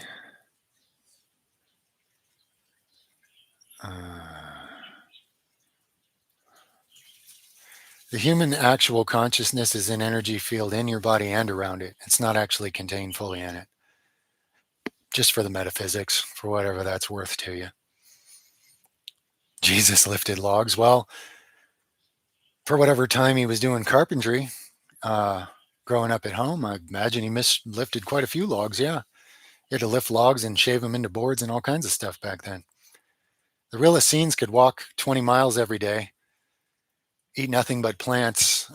the human actual consciousness is an energy field in your body and around it. It's not actually contained fully in it. Just for the metaphysics, for whatever that's worth to you. Jesus lifted logs. Well, for whatever time he was doing carpentry, uh, growing up at home, I imagine he lifted quite a few logs. Yeah. He had to lift logs and shave them into boards and all kinds of stuff back then. The real Essenes could walk 20 miles every day, eat nothing but plants,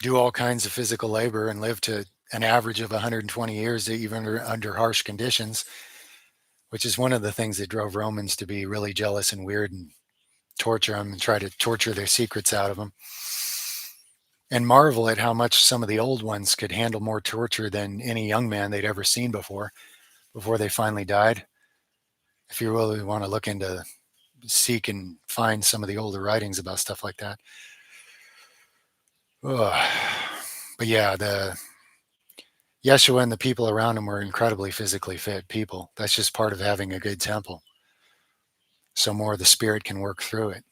do all kinds of physical labor, and live to an average of 120 years, even under harsh conditions, which is one of the things that drove Romans to be really jealous and weird and torture them and try to torture their secrets out of them. And marvel at how much some of the old ones could handle more torture than any young man they'd ever seen before they finally died. If you really want to look into, seek and find some of the older writings about stuff like that. Ugh. But yeah, Yeshua and the people around him were incredibly physically fit people. That's just part of having a good temple. So more of the spirit can work through it.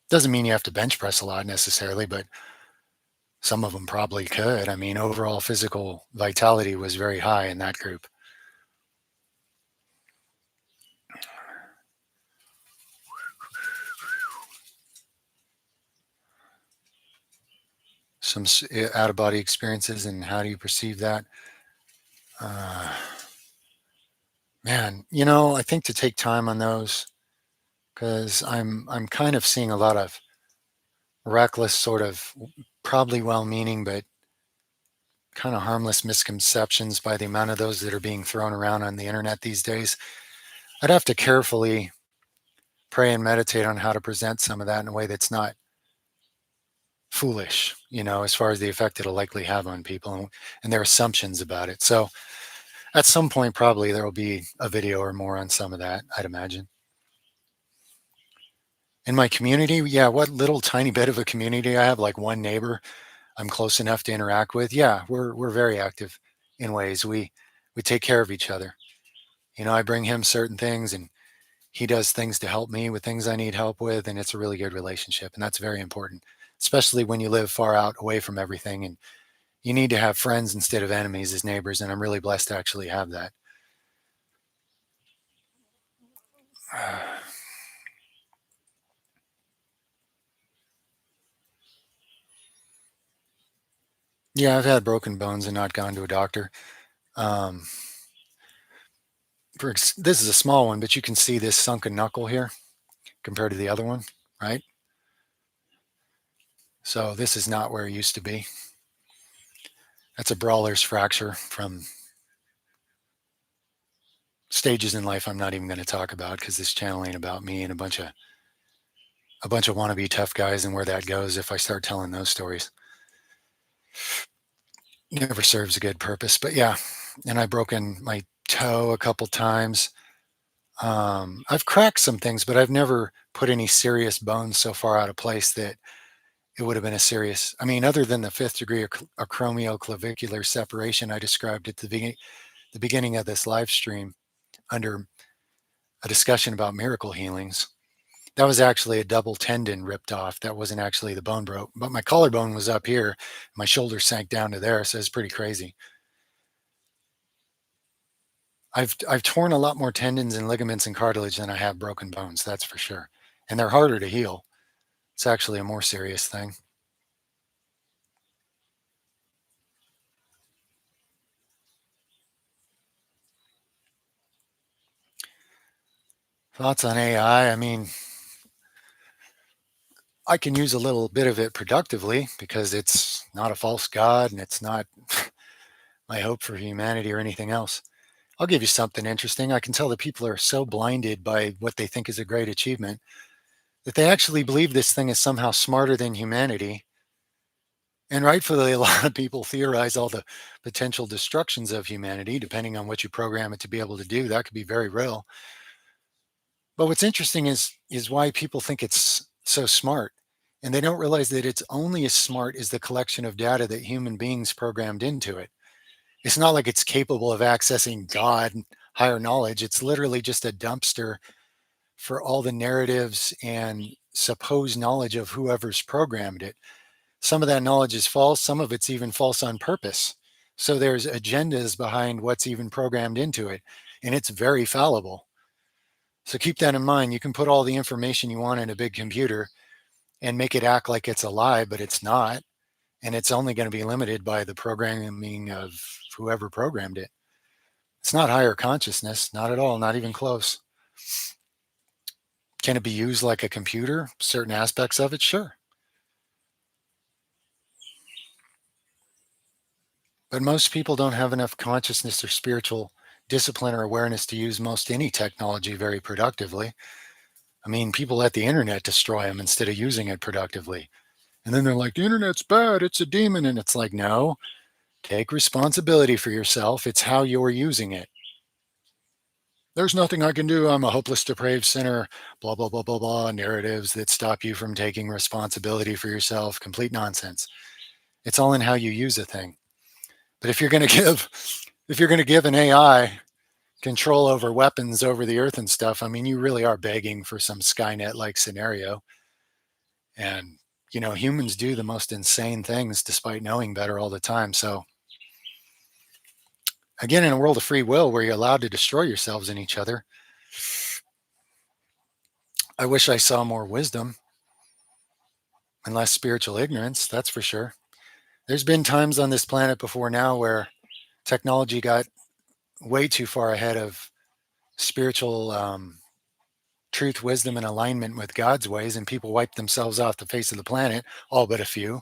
Doesn't mean you have to bench press a lot necessarily, but some of them probably could. I mean, overall physical vitality was very high in that group. Some out of body experiences, and how do you perceive that? Uh, Man, I think to take time on those, because I'm kind of seeing a lot of reckless, sort of probably well-meaning, but kind of harmless misconceptions by the amount of those that are being thrown around on the internet these days. I'd have to carefully pray and meditate on how to present some of that in a way that's not foolish, as far as the effect it'll likely have on people and their assumptions about it. So at some point, probably there will be a video or more on some of that, I'd imagine. In my community, yeah, what little tiny bit of a community I have, like one neighbor I'm close enough to interact with. Yeah, we're very active in ways. We take care of each other. I bring him certain things and he does things to help me with things I need help with, and it's a really good relationship, and that's very important, especially when you live far out away from everything and you need to have friends instead of enemies as neighbors, and I'm really blessed to actually have that. Yeah, I've had broken bones and not gone to a doctor. Um, this is a small one, but you can see this sunken knuckle here compared to the other one, right? So this is not where it used to be. That's a brawler's fracture from stages in life I'm not even going to talk about, because this channel ain't about me and a bunch of wannabe tough guys and where that goes if I start telling those stories. Never serves a good purpose. But yeah, and I've broken my toe a couple times. I've cracked some things, but I've never put any serious bones so far out of place that it would have been a serious. I mean, other than the fifth degree acromioclavicular separation I described at the beginning of this live stream under a discussion about miracle healings. That was actually a double tendon ripped off. That wasn't actually the bone broke, but my collarbone was up here. My shoulder sank down to there, so it's pretty crazy. I've torn a lot more tendons and ligaments and cartilage than I have broken bones. That's for sure, and they're harder to heal. It's actually a more serious thing. Thoughts on AI? I mean, I can use a little bit of it productively because it's not a false god and it's not my hope for humanity or anything else. I'll give you something interesting. I can tell that people are so blinded by what they think is a great achievement that they actually believe this thing is somehow smarter than humanity. And rightfully, a lot of people theorize all the potential destructions of humanity, depending on what you program it to be able to do. That could be very real. But what's interesting is why people think it's so smart. And they don't realize that it's only as smart as the collection of data that human beings programmed into it. It's not like it's capable of accessing God and higher knowledge. It's literally just a dumpster for all the narratives and supposed knowledge of whoever's programmed it. Some of that knowledge is false. Some of it's even false on purpose. So there's agendas behind what's even programmed into it, and it's very fallible. So keep that in mind. You can put all the information you want in a big computer and make it act like it's alive, but it's not. And it's only going to be limited by the programming of whoever programmed it. It's not higher consciousness, not at all, not even close. Can it be used like a computer? Certain aspects of it, sure. But most people don't have enough consciousness or spiritual discipline or awareness to use most any technology very productively. I mean, people let the internet destroy them instead of using it productively. And then they're like, the internet's bad, it's a demon. And it's like, no, take responsibility for yourself. It's how you're using it. There's nothing I can do. I'm a hopeless, depraved sinner, blah, blah, blah, blah, blah, narratives that stop you from taking responsibility for yourself. Complete nonsense. It's all in how you use a thing. But if you're going to give an AI control over weapons over the earth and stuff, I mean, you really are begging for some Skynet like scenario. And, humans do the most insane things despite knowing better all the time. So, again, in a world of free will where you're allowed to destroy yourselves and each other, I wish I saw more wisdom and less spiritual ignorance, that's for sure. There's been times on this planet before now where technology got way too far ahead of spiritual truth, wisdom, and alignment with God's ways, and people wiped themselves off the face of the planet, all but a few,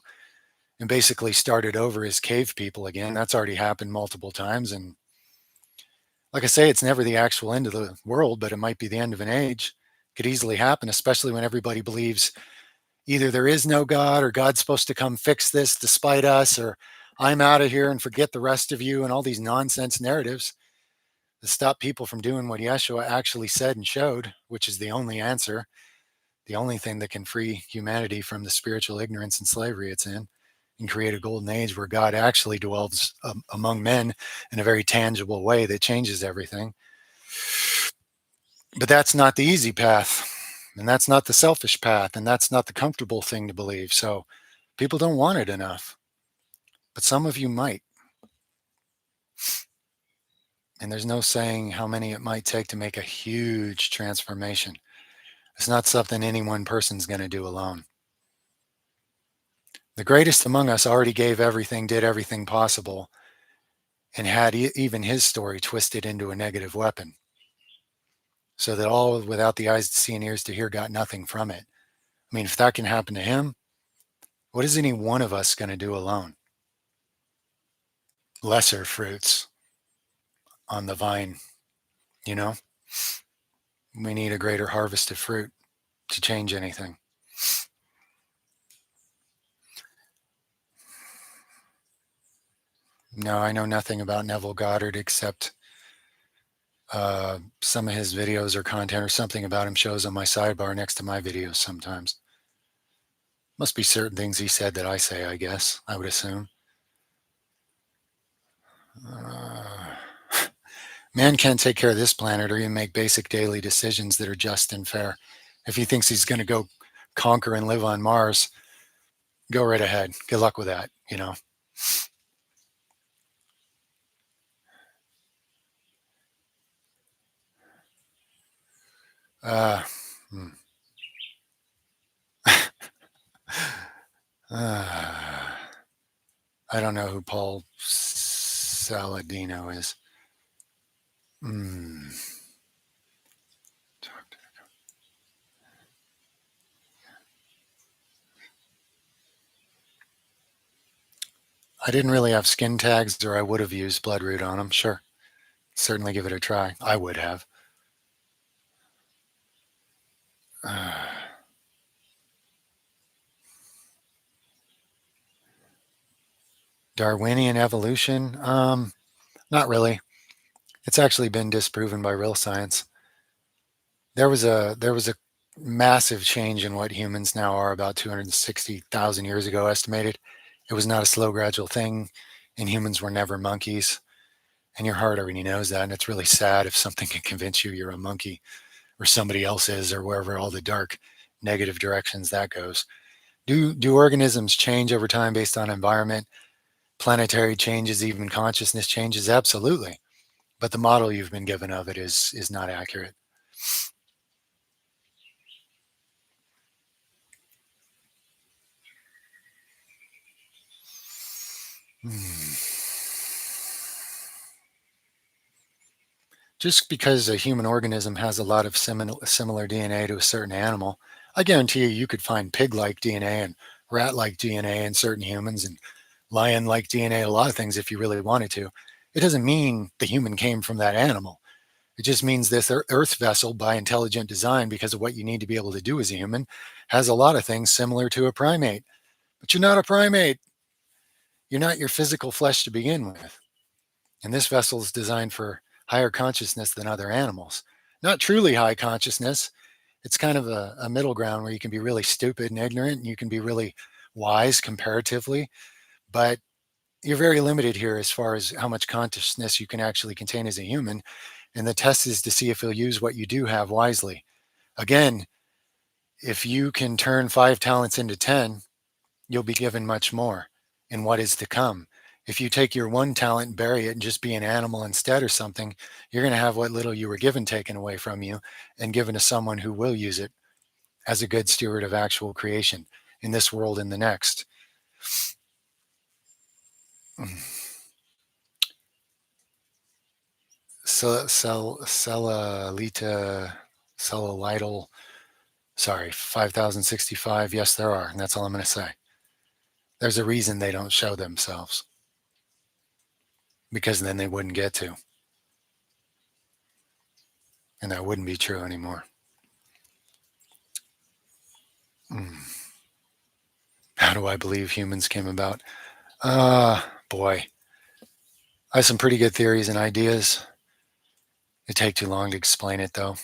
and basically started over as cave people again. That's already happened multiple times. And like I say, it's never the actual end of the world, but it might be the end of an age. Could easily happen, especially when everybody believes either there is no God or God's supposed to come fix this despite us, or I'm out of here and forget the rest of you, and all these nonsense narratives that stop people from doing what Yeshua actually said and showed, which is the only answer, the only thing that can free humanity from the spiritual ignorance and slavery it's in, and create a golden age where God actually dwells among men in a very tangible way that changes everything. But that's not the easy path, and that's not the selfish path, and that's not the comfortable thing to believe. So people don't want it enough, but some of you might. And there's no saying how many it might take to make a huge transformation. It's not something any one person's going to do alone. The greatest among us already gave everything, did everything possible, and had even his story twisted into a negative weapon, so that all without the eyes to see and ears to hear got nothing from it. I mean, if that can happen to him, what is any one of us going to do alone? Lesser fruits on the vine, you know? We need a greater harvest of fruit to change anything. No, I know nothing about Neville Goddard except some of his videos or content or something about him shows on my sidebar next to my videos sometimes. Must be certain things he said that I say, I guess, I would assume. Man can't take care of this planet or even make basic daily decisions that are just and fair. If he thinks he's going to go conquer and live on Mars, go right ahead. Good luck with that, Uh, hmm. I don't know who Paul Saladino is. Hmm. I didn't really have skin tags, or I would have used Bloodroot on them. Sure. Certainly give it a try. I would have. Darwinian evolution? Not really. It's actually been disproven by real science. There was a massive change in what humans now are about 260,000 years ago, estimated. It was not a slow, gradual thing, and humans were never monkeys. And your heart already knows that. And it's really sad if something can convince you you're a monkey or somebody else is, or wherever all the dark, negative directions that goes. Do organisms change over time based on environment, planetary changes, even consciousness changes? Absolutely. But the model you've been given of it is not accurate. Just because a human organism has a lot of similar DNA to a certain animal, I guarantee you could find pig-like DNA and rat-like DNA in certain humans and lion-like DNA, a lot of things if you really wanted to. It doesn't mean the human came from that animal. It just means this earth vessel, by intelligent design, because of what you need to be able to do as a human, has a lot of things similar to a primate. But you're not a primate. You're not your physical flesh to begin with. And this vessel is designed for higher consciousness than other animals. Not truly high consciousness. It's kind of a middle ground where you can be really stupid and ignorant, and you can be really wise comparatively. But you're very limited here as far as how much consciousness you can actually contain as a human. And the test is to see if you'll use what you do have wisely. Again, if you can turn 5 talents into 10, you'll be given much more in what is to come. If you take your one talent and bury it and just be an animal instead or something, you're going to have what little you were given taken away from you and given to someone who will use it as a good steward of actual creation in this world and the next. Cellalita, cellulital, sorry, 5065. Yes, there are. And that's all I'm going to say. There's a reason they don't show themselves because then they wouldn't get to. And that wouldn't be true anymore. How do I believe humans came about? Boy. I have some pretty good theories and ideas. It'd take too long to explain it, though.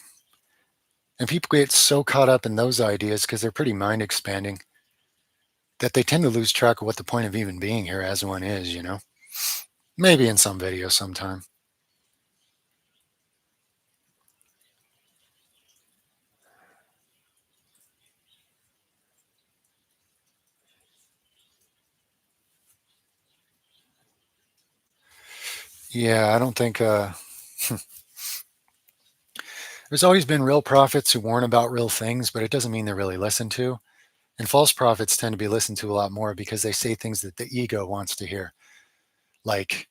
And people get so caught up in those ideas because they're pretty mind expanding that they tend to lose track of what the point of even being here as one is, you know? Maybe in some video sometime. Yeah, I don't think there's always been real prophets who warn about real things, but it doesn't mean they're really listened to. And false prophets tend to be listened to a lot more because they say things that the ego wants to hear. Like,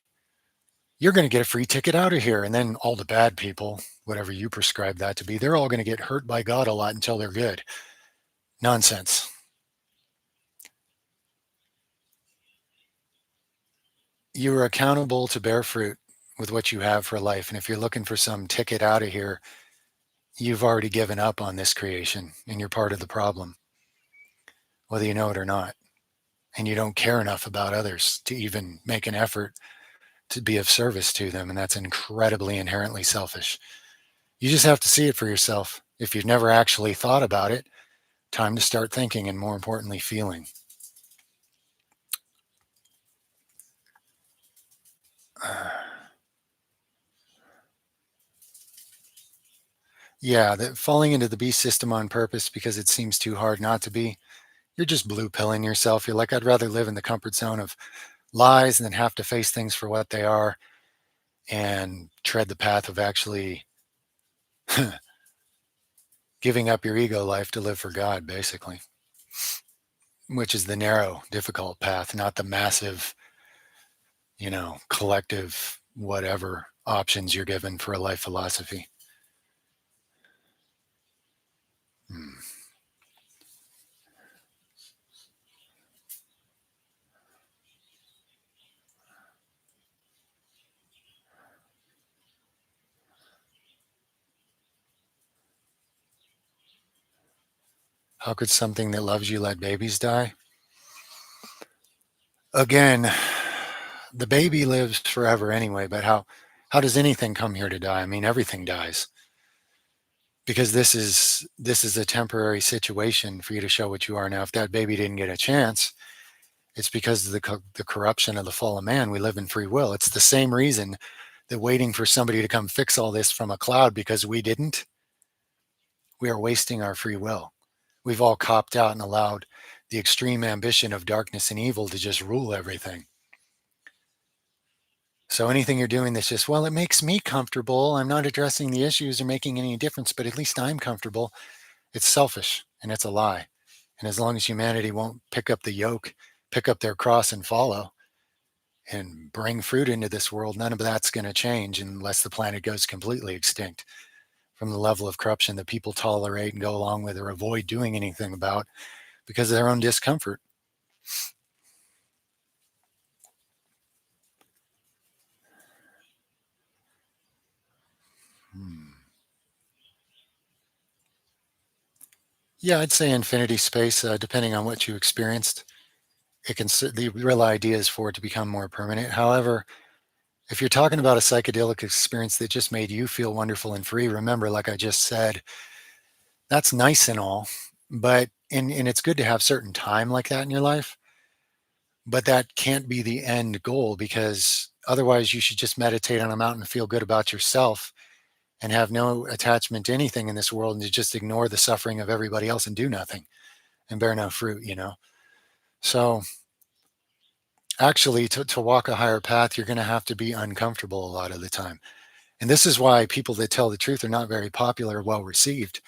you're going to get a free ticket out of here. And then all the bad people, whatever you prescribe that to be, they're all going to get hurt by God a lot until they're good. Nonsense. You are accountable to bear fruit with what you have for life. And if you're looking for some ticket out of here, you've already given up on this creation and you're part of the problem, whether you know it or not. And you don't care enough about others to even make an effort to be of service to them. And that's incredibly inherently selfish. You just have to see it for yourself. If you've never actually thought about it, time to start thinking and, more importantly, feeling. Yeah, that falling into the beast system on purpose because it seems too hard not to be. You're just blue pilling yourself. You're like, I'd rather live in the comfort zone of lies than have to face things for what they are and tread the path of actually giving up your ego life to live for God, basically, which is the narrow, difficult path, not the massive, collective, whatever options you're given for a life philosophy. Hmm. How could something that loves you let babies die? Again, the baby lives forever anyway, but how does anything come here to die? I mean, everything dies because this is a temporary situation for you to show what you are now. If that baby didn't get a chance, it's because of the corruption of the fallen man. We live in free will. It's the same reason that waiting for somebody to come fix all this from a cloud because we didn't, we are wasting our free will. We've all copped out and allowed the extreme ambition of darkness and evil to just rule everything. So anything you're doing that's just, well, it makes me comfortable. I'm not addressing the issues or making any difference, but at least I'm comfortable. It's selfish and it's a lie. And as long as humanity won't pick up the yoke, pick up their cross and follow and bring fruit into this world, none of that's going to change unless the planet goes completely extinct from the level of corruption that people tolerate and go along with or avoid doing anything about because of their own discomfort. Hmm. Yeah, I'd say infinity space, depending on what you experienced. It can, the real idea is for it to become more permanent. However, if you're talking about a psychedelic experience that just made you feel wonderful and free, remember, like I just said, that's nice and all, but and it's good to have certain time like that in your life. But that can't be the end goal, because otherwise you should just meditate on a mountain and feel good about yourself and have no attachment to anything in this world, and to just ignore the suffering of everybody else and do nothing and bear no fruit. So actually, to walk a higher path, you're going to have to be uncomfortable a lot of the time. And this is why people that tell the truth are not very popular or well received.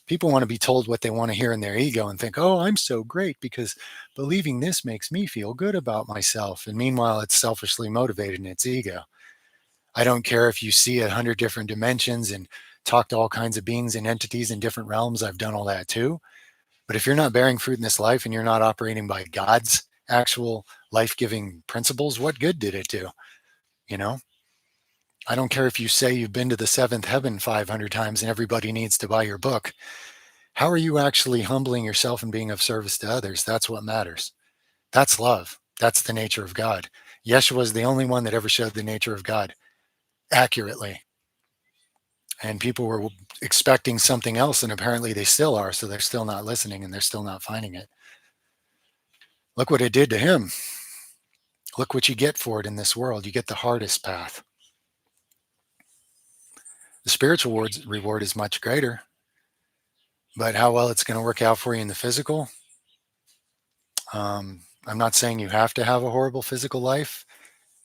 People want to be told what they want to hear in their ego and think, oh, I'm so great because believing this makes me feel good about myself. And meanwhile, it's selfishly motivated in its ego. I don't care if you see 100 different dimensions and talk to all kinds of beings and entities in different realms. I've done all that too. But if you're not bearing fruit in this life and you're not operating by God's actual life giving principles, what good did it do? You know, I don't care if you say you've been to the seventh heaven 500 times and everybody needs to buy your book. How are you actually humbling yourself and being of service to others? That's what matters. That's love. That's the nature of God. Yeshua is the only one that ever showed the nature of God accurately. And people were expecting something else, and apparently they still are. So they're still not listening and they're still not finding it. Look what it did to him. Look what you get for it in this world. You get the hardest path. The spiritual reward is much greater, but how well it's going to work out for you in the physical. I'm not saying you have to have a horrible physical life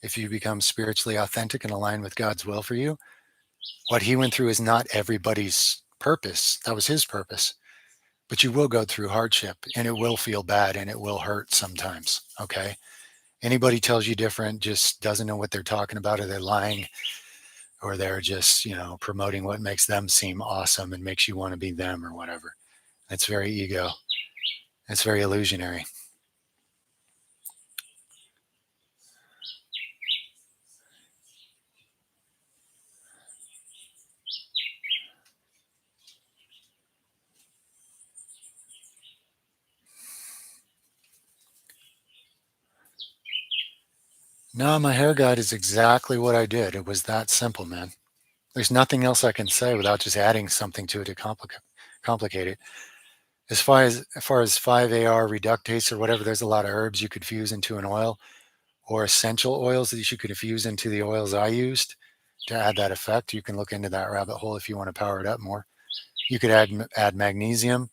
if you become spiritually authentic and aligned with God's will for you. What he went through is not everybody's purpose. That was his purpose. But you will go through hardship, and it will feel bad, and it will hurt sometimes. Okay. Anybody tells you different just doesn't know what they're talking about, or they're lying, or they're just, promoting what makes them seem awesome and makes you want to be them or whatever. It's very ego. It's very illusionary. No, my hair guide is exactly what I did. It was that simple, man. There's nothing else I can say without just adding something to it to complicate it. As far as 5-AR reductase or whatever, there's a lot of herbs you could fuse into an oil, or essential oils that you could fuse into the oils I used to add that effect. You can look into that rabbit hole if you want to power it up more. You could add magnesium,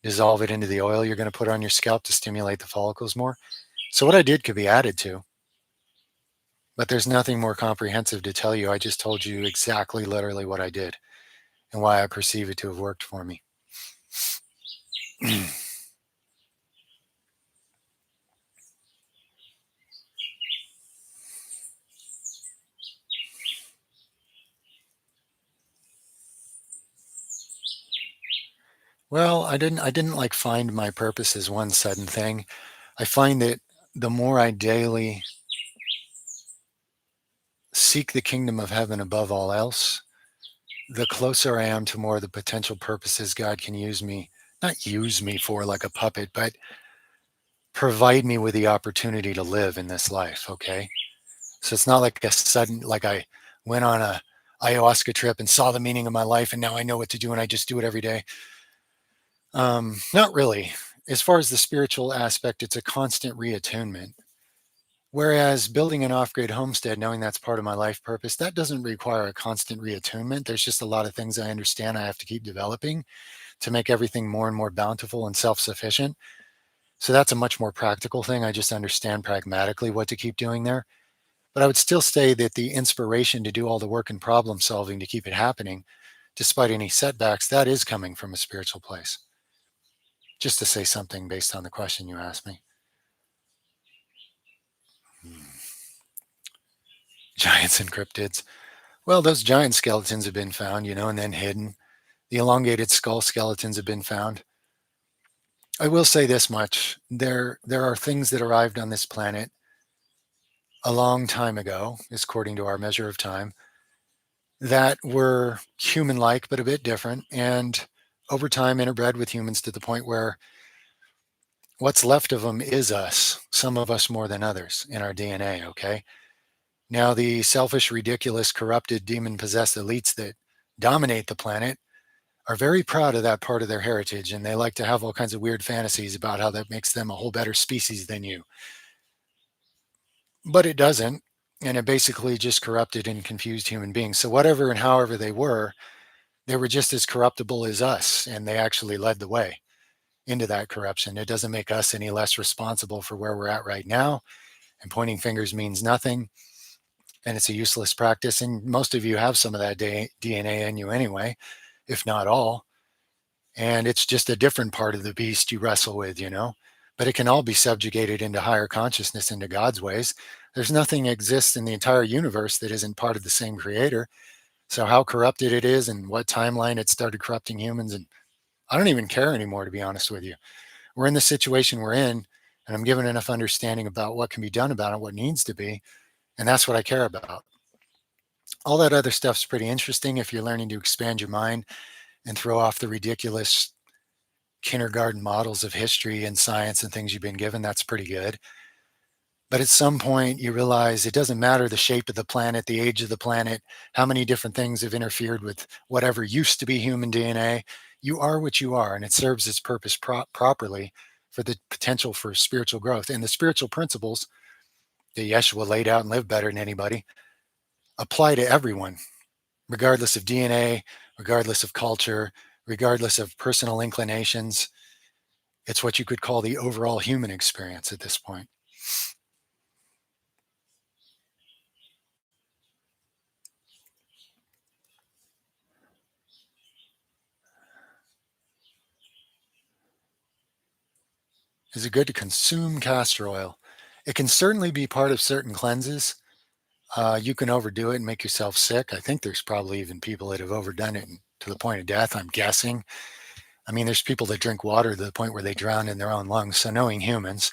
dissolve it into the oil you're going to put on your scalp to stimulate the follicles more. So what I did could be added to, but there's nothing more comprehensive to tell you. I just told you exactly, literally what I did and why I perceive it to have worked for me. Well, I didn't like find my purpose as one sudden thing. I find that the more I daily seek the kingdom of heaven above all else, the closer I am to more of the potential purposes God can use me, not use me for like a puppet, but provide me with the opportunity to live in this life. Okay. So it's not like a sudden, like I went on a ayahuasca trip and saw the meaning of my life and now I know what to do and I just do it every day. Not really. As far as the spiritual aspect, it's a constant reattunement. Whereas building an off grid homestead, knowing that's part of my life purpose, that doesn't require a constant reattunement. There's just a lot of things I understand I have to keep developing to make everything more and more bountiful and self sufficient. So that's a much more practical thing. I just understand pragmatically what to keep doing there. But I would still say that the inspiration to do all the work and problem solving to keep it happening, despite any setbacks, that is coming from a spiritual place. Just to say something based on the question you asked me. Giants and cryptids. Well, those giant skeletons have been found, and then hidden. The elongated skull skeletons have been found. I will say this much. There are things that arrived on this planet a long time ago, according to our measure of time, that were human-like but a bit different, and over time interbred with humans to the point where what's left of them is us, some of us more than others in our DNA, okay? Now, the selfish, ridiculous, corrupted, demon-possessed elites that dominate the planet are very proud of that part of their heritage, and they like to have all kinds of weird fantasies about how that makes them a whole better species than you. but it doesn't. And it basically just corrupted and confused human beings. So, whatever and however they were just as corruptible as us. And they actually led the way into that corruption. It doesn't make us any less responsible for where we're at right now. And pointing fingers means nothing. And it's a useless practice. And most of you have some of that DNA in you anyway, if not all. And it's just a different part of the beast you wrestle with, you know. But it can all be subjugated into higher consciousness, into God's ways. There's nothing exists in the entire universe that isn't part of the same creator. So how corrupted it is and what timeline it started corrupting humans, and I don't even care anymore, to be honest with you. We're in the situation we're in, and I'm given enough understanding about what can be done about it, what needs to be, and that's what I care about. All that other stuff's pretty interesting if you're learning to expand your mind and throw off the ridiculous kindergarten models of history and science and things you've been given. That's pretty good. But at some point, you realize it doesn't matter the shape of the planet, the age of the planet, how many different things have interfered with whatever used to be human DNA. You are what you are, and it serves its purpose properly for the potential for spiritual growth. And the spiritual principles that Yeshua laid out and lived better than anybody apply to everyone, regardless of DNA, regardless of culture, regardless of personal inclinations. It's what you could call the overall human experience at this point. Is it good to consume castor oil? It can certainly be part of certain cleanses. You can overdo it and make yourself sick. I think there's probably even people that have overdone it to the point of death, I'm guessing. I mean, there's people that drink water to the point where they drown in their own lungs. So, knowing humans,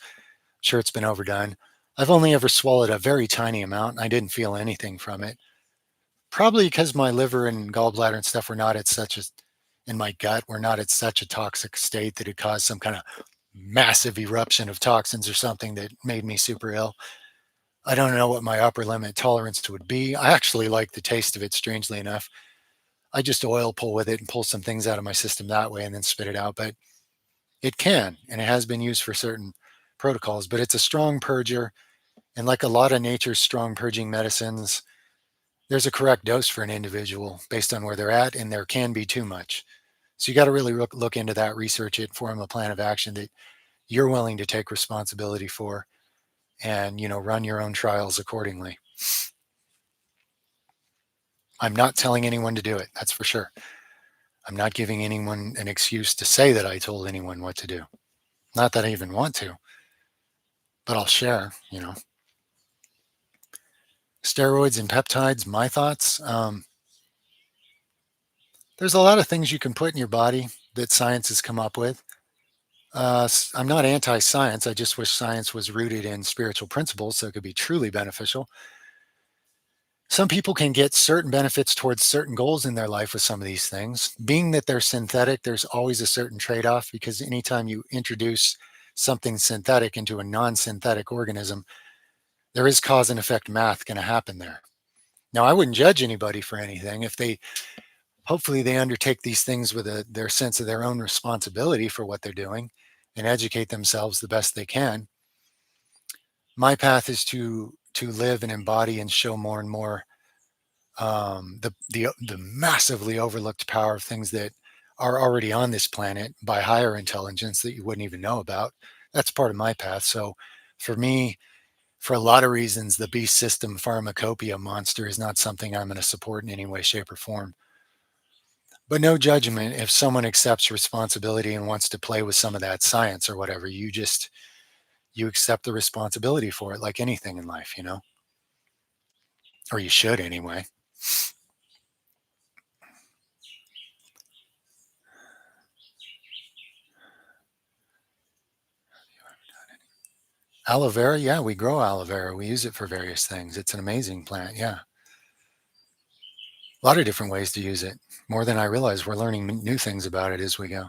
sure, it's been overdone. I've only ever swallowed a very tiny amount, and I didn't feel anything from it. Probably because my liver and gallbladder and stuff were not at such a, in my gut, were not at such a toxic state that it caused some kind of massive eruption of toxins or something that made me super ill. I don't know what my upper limit tolerance would be. I actually like the taste of it, strangely enough. I just oil pull with it and pull some things out of my system that way and then spit it out. But it can, and it has been used for certain protocols, but it's a strong purger. And like a lot of nature's strong purging medicines, there's a correct dose for an individual based on where they're at, and there can be too much. So you got to really look into that, research it, form a plan of action that you're willing to take responsibility for, and run your own trials accordingly. I'm not telling anyone to do it, that's for sure. I'm not giving anyone an excuse to say that I told anyone what to do. Not that I even want to, but I'll share. Steroids and peptides, my thoughts. There's a lot of things you can put in your body that science has come up with. I'm not anti-science. I just wish science was rooted in spiritual principles so it could be truly beneficial. Some people can get certain benefits towards certain goals in their life with some of these things. Being that they're synthetic, there's always a certain trade-off, because anytime you introduce something synthetic into a non-synthetic organism, there is cause and effect math going to happen there. Now, I wouldn't judge anybody for anything if they hopefully they undertake these things with their sense of their own responsibility for what they're doing and educate themselves the best they can. My path is to live and embody and show more and more the massively overlooked power of things that are already on this planet by higher intelligence that you wouldn't even know about. That's part of my path. So for me, for a lot of reasons, the beast system pharmacopoeia monster is not something I'm going to support in any way, shape, or form. But no judgment if someone accepts responsibility and wants to play with some of that science or whatever. You accept the responsibility for it, like anything in life, or you should anyway. Aloe vera, yeah, we grow aloe vera. We use it for various things. It's an amazing plant. Yeah, a lot of different ways to use it. More than I realize. We're learning new things about it as we go.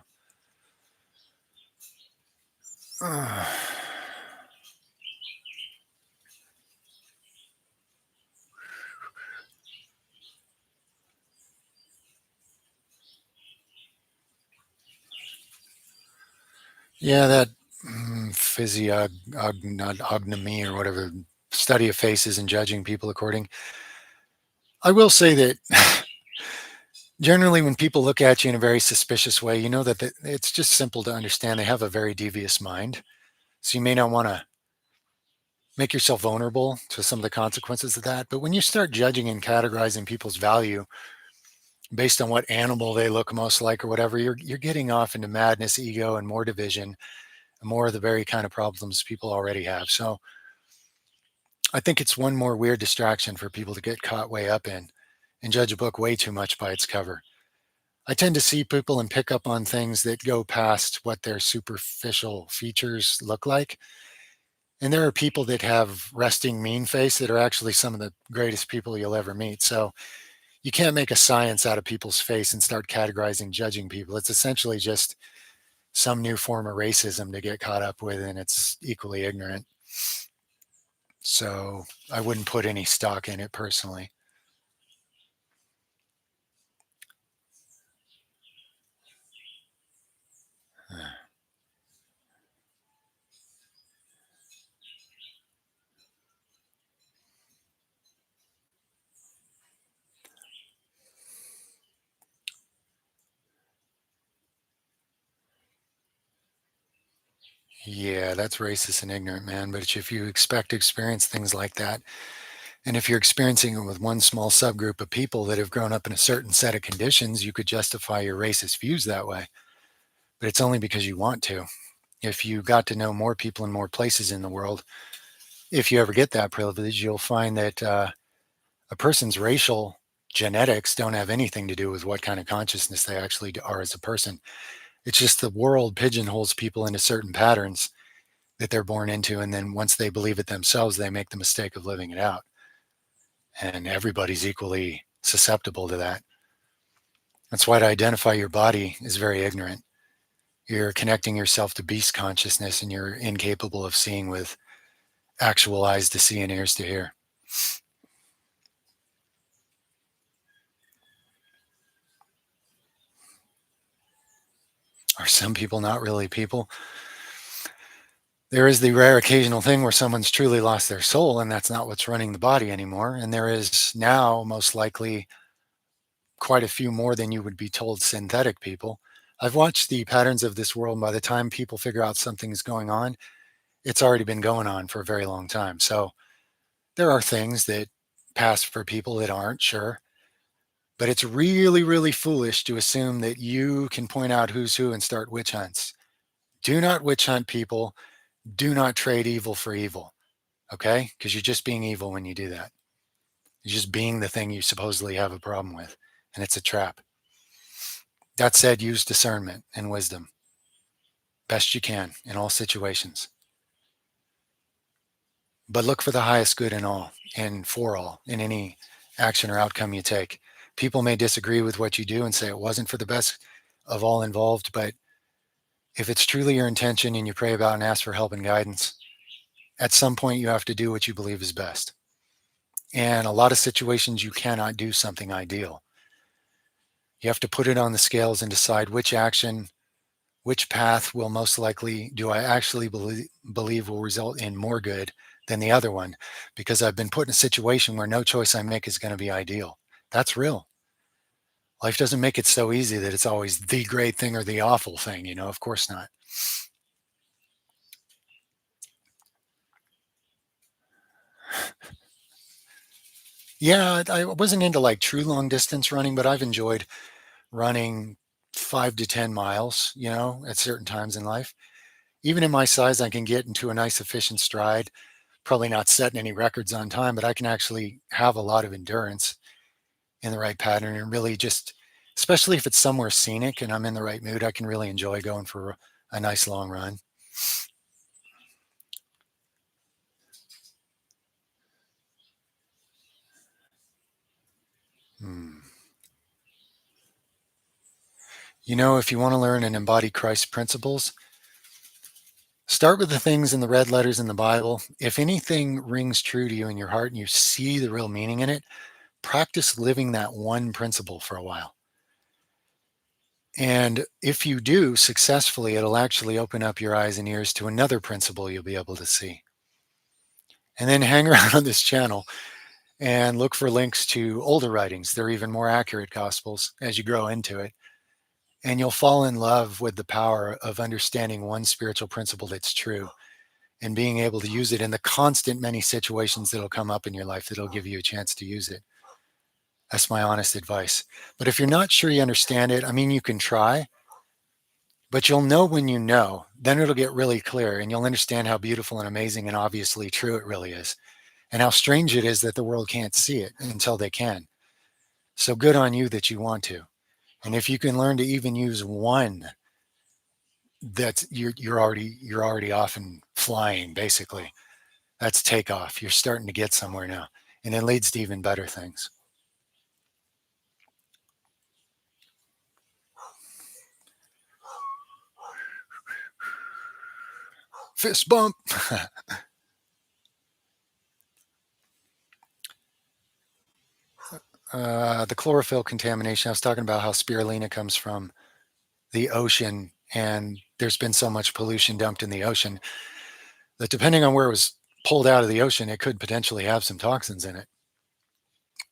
Yeah, that physiognomy or whatever study of faces and judging people according. I will say that generally, when people look at you in a very suspicious way, you know that it's just simple to understand they have a very devious mind. So you may not want to make yourself vulnerable to some of the consequences of that. But when you start judging and categorizing people's value based on what animal they look most like or whatever, you're getting off into madness, ego, and more division, and more of the very kind of problems people already have. So I think it's one more weird distraction for people to get caught way up in and judge a book way too much by its cover. I tend to see people and pick up on things that go past what their superficial features look like. And there are people that have resting mean face that are actually some of the greatest people you'll ever meet. So you can't make a science out of people's face and start categorizing, judging people. It's essentially just some new form of racism to get caught up with, and it's equally ignorant. So I wouldn't put any stock in it personally. Yeah, that's racist and ignorant, man. But if you expect to experience things like that, and if you're experiencing it with one small subgroup of people that have grown up in a certain set of conditions, you could justify your racist views that way. But it's only because you want to. If you got to know more people in more places in the world, if you ever get that privilege, you'll find that a person's racial genetics don't have anything to do with what kind of consciousness they actually are as a person. It's just the world pigeonholes people into certain patterns that they're born into. And then once they believe it themselves, they make the mistake of living it out. And everybody's equally susceptible to that. That's why to identify your body is very ignorant. You're connecting yourself to beast consciousness and you're incapable of seeing with actual eyes to see and ears to hear. Are some people not really people? There is the rare occasional thing where someone's truly lost their soul and that's not what's running the body anymore. And there is now most likely quite a few more than you would be told synthetic people. I've watched the patterns of this world. And by the time people figure out something is going on, it's already been going on for a very long time. So there are things that pass for people that aren't, sure. But it's really, really foolish to assume that you can point out who's who and start witch hunts. Do not witch hunt people. Do not trade evil for evil. Okay? Because you're just being evil when you do that. You're just being the thing you supposedly have a problem with. And it's a trap. That said, use discernment and wisdom best you can in all situations. But look for the highest good in all and for all in any action or outcome you take. People may disagree with what you do and say it wasn't for the best of all involved, but if it's truly your intention and you pray about and ask for help and guidance, at some point you have to do what you believe is best. And a lot of situations you cannot do something ideal. You have to put it on the scales and decide which action, which path will most likely do I actually believe will result in more good than the other one, because I've been put in a situation where no choice I make is going to be ideal. That's real. Life doesn't make it so easy that it's always the great thing or the awful thing, of course not. Yeah, I wasn't into like true long distance running, but I've enjoyed running 5 to 10 miles, at certain times in life. Even in my size, I can get into a nice efficient stride, probably not setting any records on time, but I can actually have a lot of endurance in the right pattern and really just, especially if it's somewhere scenic and I'm in the right mood, I can really enjoy going for a nice long run. Hmm. If you want to learn and embody Christ's principles, start with the things in the red letters in the Bible. If anything rings true to you in your heart and you see the real meaning in it, practice living that one principle for a while. And if you do successfully, it'll actually open up your eyes and ears to another principle you'll be able to see. And then hang around on this channel and look for links to older writings. They're even more accurate gospels as you grow into it. And you'll fall in love with the power of understanding one spiritual principle that's true and being able to use it in the constant many situations that'll come up in your life that'll give you a chance to use it. That's my honest advice. But if you're not sure you understand it, I mean, you can try, but you'll know when you know. Then it'll get really clear and you'll understand how beautiful and amazing and obviously true it really is, and how strange it is that the world can't see it until they can. So good on you that you want to. And if you can learn to even use one, that's you're already off and flying basically. That's takeoff. You're starting to get somewhere now. And it leads to even better things. Fist bump. The chlorophyll contamination. I was talking about how spirulina comes from the ocean, and there's been so much pollution dumped in the ocean that depending on where it was pulled out of the ocean, it could potentially have some toxins in it.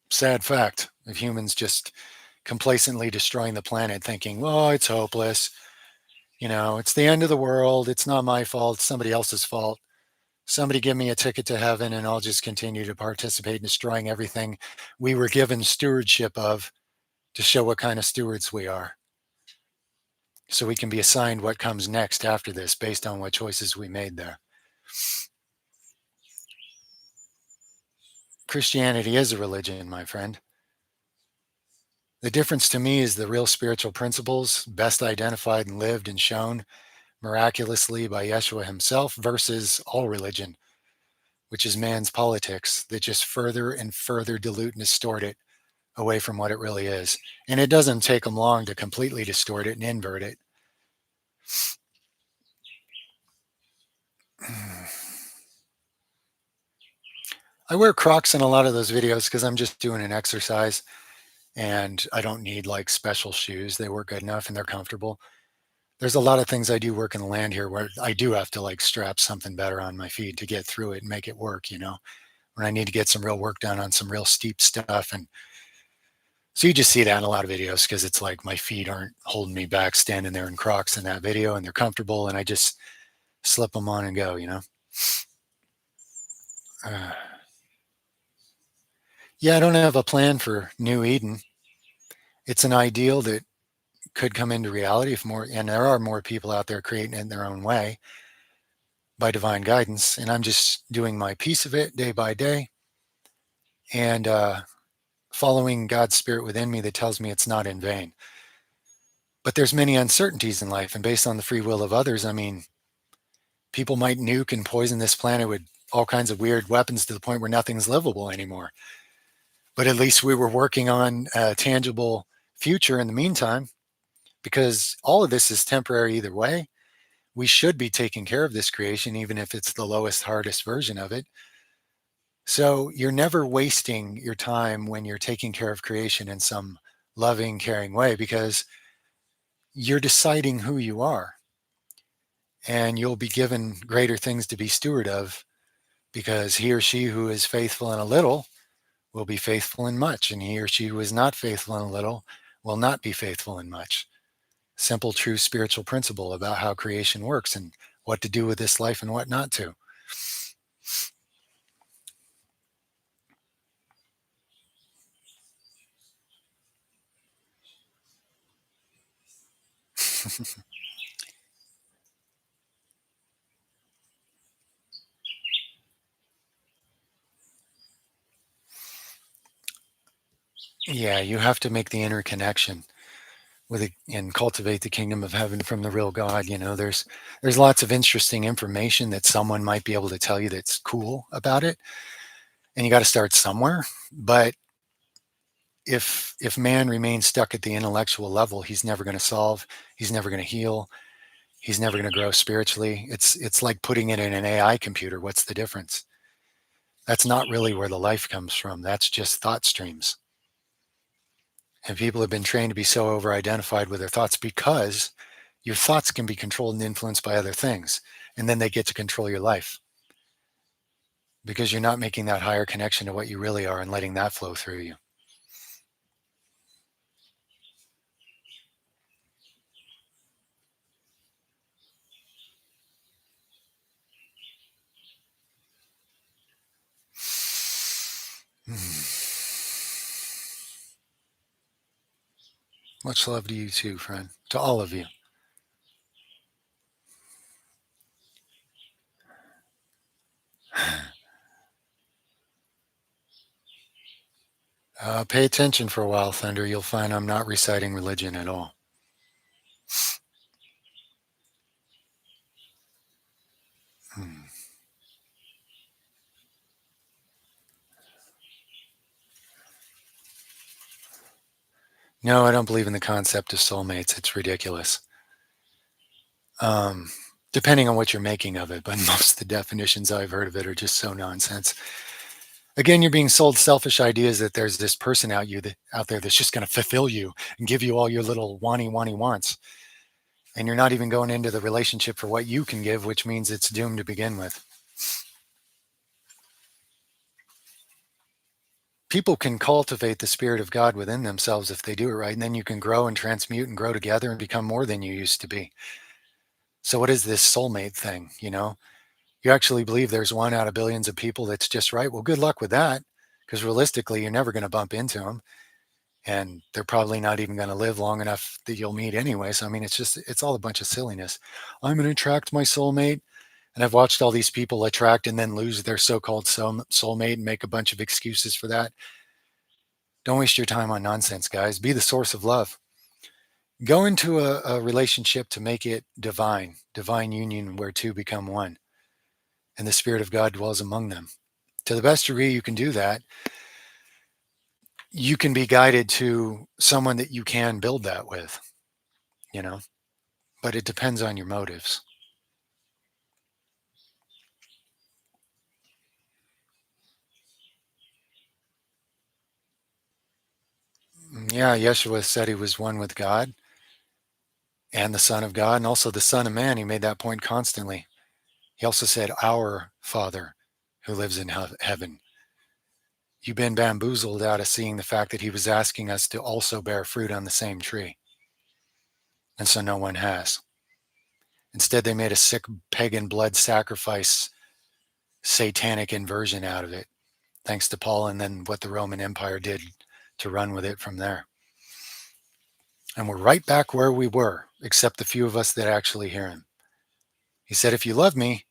Sad fact of humans just complacently destroying the planet, thinking, well, it's hopeless. It's the end of the world. It's not my fault. It's somebody else's fault. Somebody give me a ticket to heaven and I'll just continue to participate in destroying everything we were given stewardship of to show what kind of stewards we are. So we can be assigned what comes next after this based on what choices we made there. Christianity is a religion, my friend. The difference to me is the real spiritual principles, best identified and lived and shown miraculously by Yeshua himself, versus all religion, which is man's politics that just further and further dilute and distort it away from what it really is. And it doesn't take them long to completely distort it and invert it. I wear Crocs in a lot of those videos because I'm just doing an exercise and I don't need like special shoes. They work good enough and they're comfortable. There's a lot of things I do work in the land here where I do have to like strap something better on my feet to get through it and make it work, when I need to get some real work done on some real steep stuff. And so you just see that in a lot of videos because it's like my feet aren't holding me back standing there in Crocs in that video and they're comfortable and I just slip them on and go. Uh, yeah, I don't have a plan for New Eden. It's an ideal that could come into reality if more, and there are more people out there creating it in their own way by divine guidance. And I'm just doing my piece of it day by day and following God's spirit within me that tells me it's not in vain. But there's many uncertainties in life, and based on the free will of others, I mean, people might nuke and poison this planet with all kinds of weird weapons to the point where nothing's livable anymore. But at least we were working on a tangible future in the meantime, because all of this is temporary either way. We should be taking care of this creation, even if it's the lowest, hardest version of it. So you're never wasting your time when you're taking care of creation in some loving, caring way, because you're deciding who you are. And you'll be given greater things to be steward of, because he or she who is faithful in a little will be faithful in much, and he or she who is not faithful in a little will not be faithful in much. Simple, true spiritual principle about how creation works and what to do with this life and what not to. Yeah, you have to make the interconnection with it and cultivate the kingdom of heaven from the real God. There's lots of interesting information that someone might be able to tell you that's cool about it, and you got to start somewhere. But if man remains stuck at the intellectual level, he's never going to solve. He's never going to heal. He's never going to grow spiritually. It's like putting it in an AI computer. What's the difference? That's not really where the life comes from. That's just thought streams. And people have been trained to be so over identified with their thoughts because your thoughts can be controlled and influenced by other things. And then they get to control your life. because you're not making that higher connection to what you really are and letting that flow through you. Much love to you too, friend. To all of you. Pay attention for a while, Thunder. You'll find I'm not reciting religion at all. Hmm. No, I don't believe in the concept of soulmates. It's ridiculous. Um, Depending on what you're making of it, but most of the definitions I've heard of it are just so nonsense. Again, you're being sold selfish ideas that there's this person out there that's just going to fulfill you and give you all your little wanty wants, and you're not even going into the relationship for what you can give, which means it's doomed to begin with. People can cultivate the spirit of God within themselves if they do it right, and then you can grow and transmute and grow together and become more than you used to be. So, what is this soulmate thing? You actually believe there's one out of billions of people that's just right. Well, good luck with that, because realistically, you're never going to bump into them, and they're probably not even going to live long enough that you'll meet anyway. So, I mean, it's all a bunch of silliness. I'm going to attract my soulmate. And I've watched all these people attract and then lose their so-called soulmate and make a bunch of excuses for that. Don't waste your time on nonsense, guys. Be the source of love. Go into a relationship to make it divine union where two become one, and the Spirit of God dwells among them. To the best degree you can do that, you can be guided to someone that you can build that with, you know, but it depends on your motives. Yeah, Yeshua said he was one with God and the Son of God and also the Son of Man. He made that point constantly. He also said, Our Father who lives in heaven. You've been bamboozled out of seeing the fact that he was asking us to also bear fruit on the same tree. And so no one has. Instead, they made a sick pagan blood sacrifice, satanic inversion out of it, thanks to Paul, and then what the Roman Empire did to run with it from there. And we're right back where we were, except the few of us that actually hear him. He said, If you love me,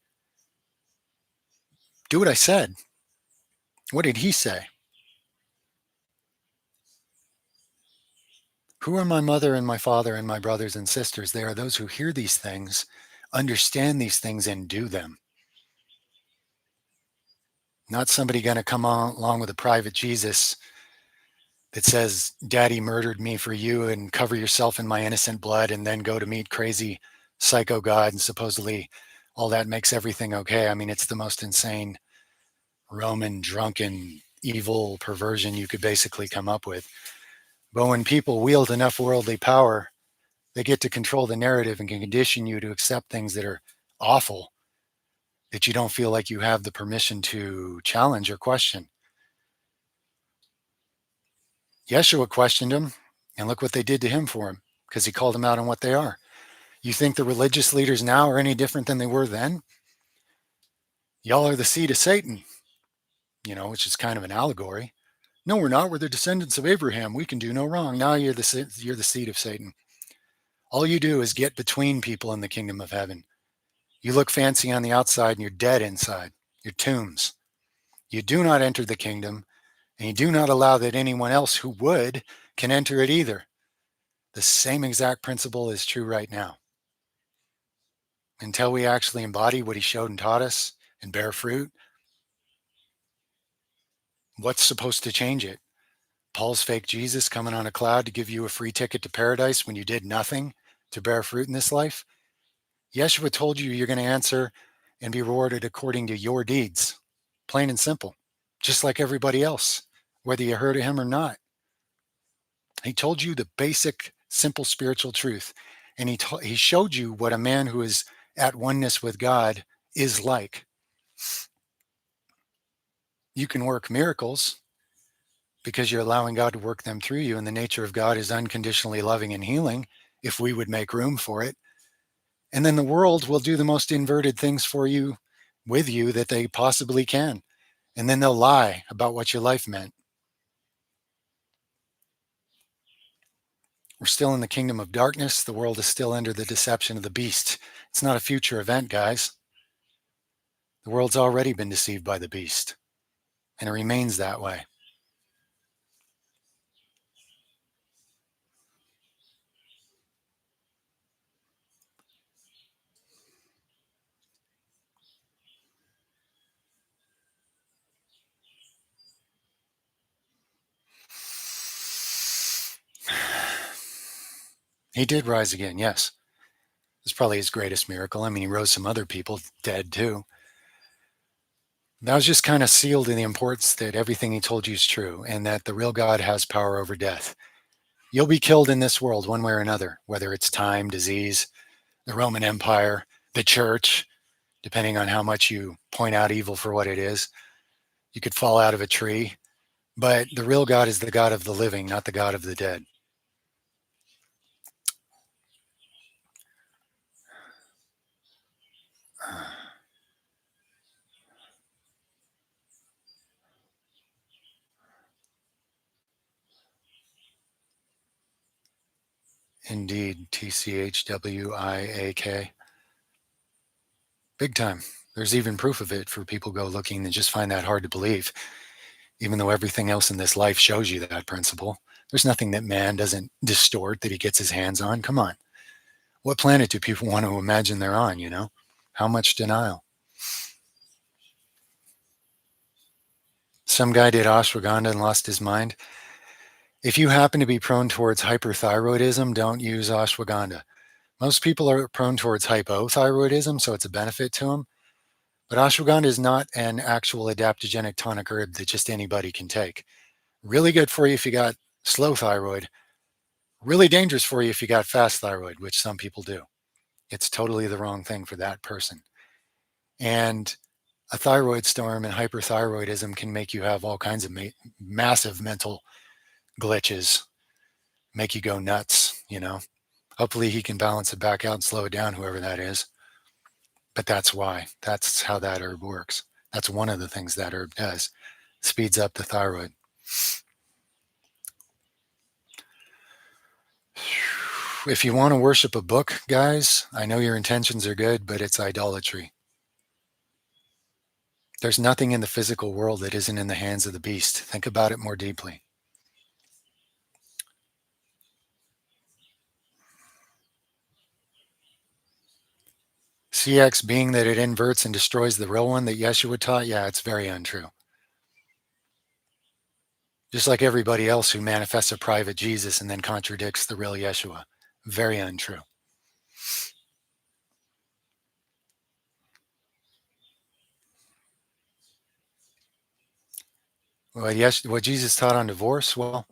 do what I said. What did he say? Who are my mother and my father and my brothers and sisters? They are those who hear these things, understand these things, and do them. Not somebody going to come on along with a private Jesus that says, Daddy murdered me for you and cover yourself in my innocent blood and then go to meet crazy psycho God and supposedly all that makes everything okay. I mean, it's the most insane Roman drunken evil perversion you could basically come up with. But when people wield enough worldly power, they get to control the narrative and can condition you to accept things that are awful that you don't feel like you have the permission to challenge or question. Yeshua questioned him, and look what they did to him for him, because he called them out on what they are. You think the religious leaders now are any different than they were then? Y'all are the seed of Satan, which is kind of an allegory. No, we're not. We're the descendants of Abraham. We can do no wrong. Now you're the seed of Satan. All you do is get between people in the kingdom of heaven. You look fancy on the outside and you're dead inside. You're tombs. You do not enter the kingdom, and you do not allow that anyone else who would can enter it either. The same exact principle is true right now. Until we actually embody what he showed and taught us and bear fruit, what's supposed to change it? Paul's fake Jesus coming on a cloud to give you a free ticket to paradise when you did nothing to bear fruit in this life? Yeshua told you you're going to answer and be rewarded according to your deeds. Plain and simple. Just like everybody else, whether you heard of him or not. He told you the basic, simple spiritual truth. And he showed you what a man who is at oneness with God is like. You can work miracles because you're allowing God to work them through you. And the nature of God is unconditionally loving and healing if we would make room for it. And then the world will do the most inverted things for you with you that they possibly can. And then they'll lie about what your life meant. We're still in the kingdom of darkness. The world is still under the deception of the beast. It's not a future event, guys. The world's already been deceived by the beast, and it remains that way. He did rise again, yes. It's probably his greatest miracle. I mean, he rose some other people dead too. That was just kind of sealed in the importance that everything he told you is true and that the real God has power over death. You'll be killed in this world one way or another, whether it's time, disease, the Roman Empire, the church, depending on how much you point out evil for what it is. You could fall out of a tree, but the real God is the God of the living, not the God of the dead. Indeed, TCHWIAK. Big time. There's even proof of it for people go looking and just find that hard to believe, even though everything else in this life shows you that principle. There's nothing that man doesn't distort that he gets his hands on. Come on. What planet do people want to imagine they're on, you know? How much denial? Some guy did ashwagandha and lost his mind. If you happen to be prone towards hyperthyroidism, don't use ashwagandha. Most people are prone towards hypothyroidism, so it's a benefit to them. But ashwagandha is not an actual adaptogenic tonic herb that just anybody can take. Really good for you if you got slow thyroid. Really dangerous for you if you got fast thyroid, which some people do. It's totally the wrong thing for that person. And a thyroid storm and hyperthyroidism can make you have all kinds of massive mental glitches, make you go nuts, you know. Hopefully he can balance it back out and slow it down, whoever that is. But that's why. That's how that herb works. That's one of the things that herb does. Speeds up the thyroid. If you want to worship a book, guys, I know your intentions are good, but it's idolatry. There's nothing in the physical world that isn't in the hands of the beast. Think about it more deeply. CX being that it inverts and destroys the real one that Yeshua taught, yeah, it's very untrue. Just like everybody else who manifests a private Jesus and then contradicts the real Yeshua. Very untrue. What Jesus taught on divorce, well,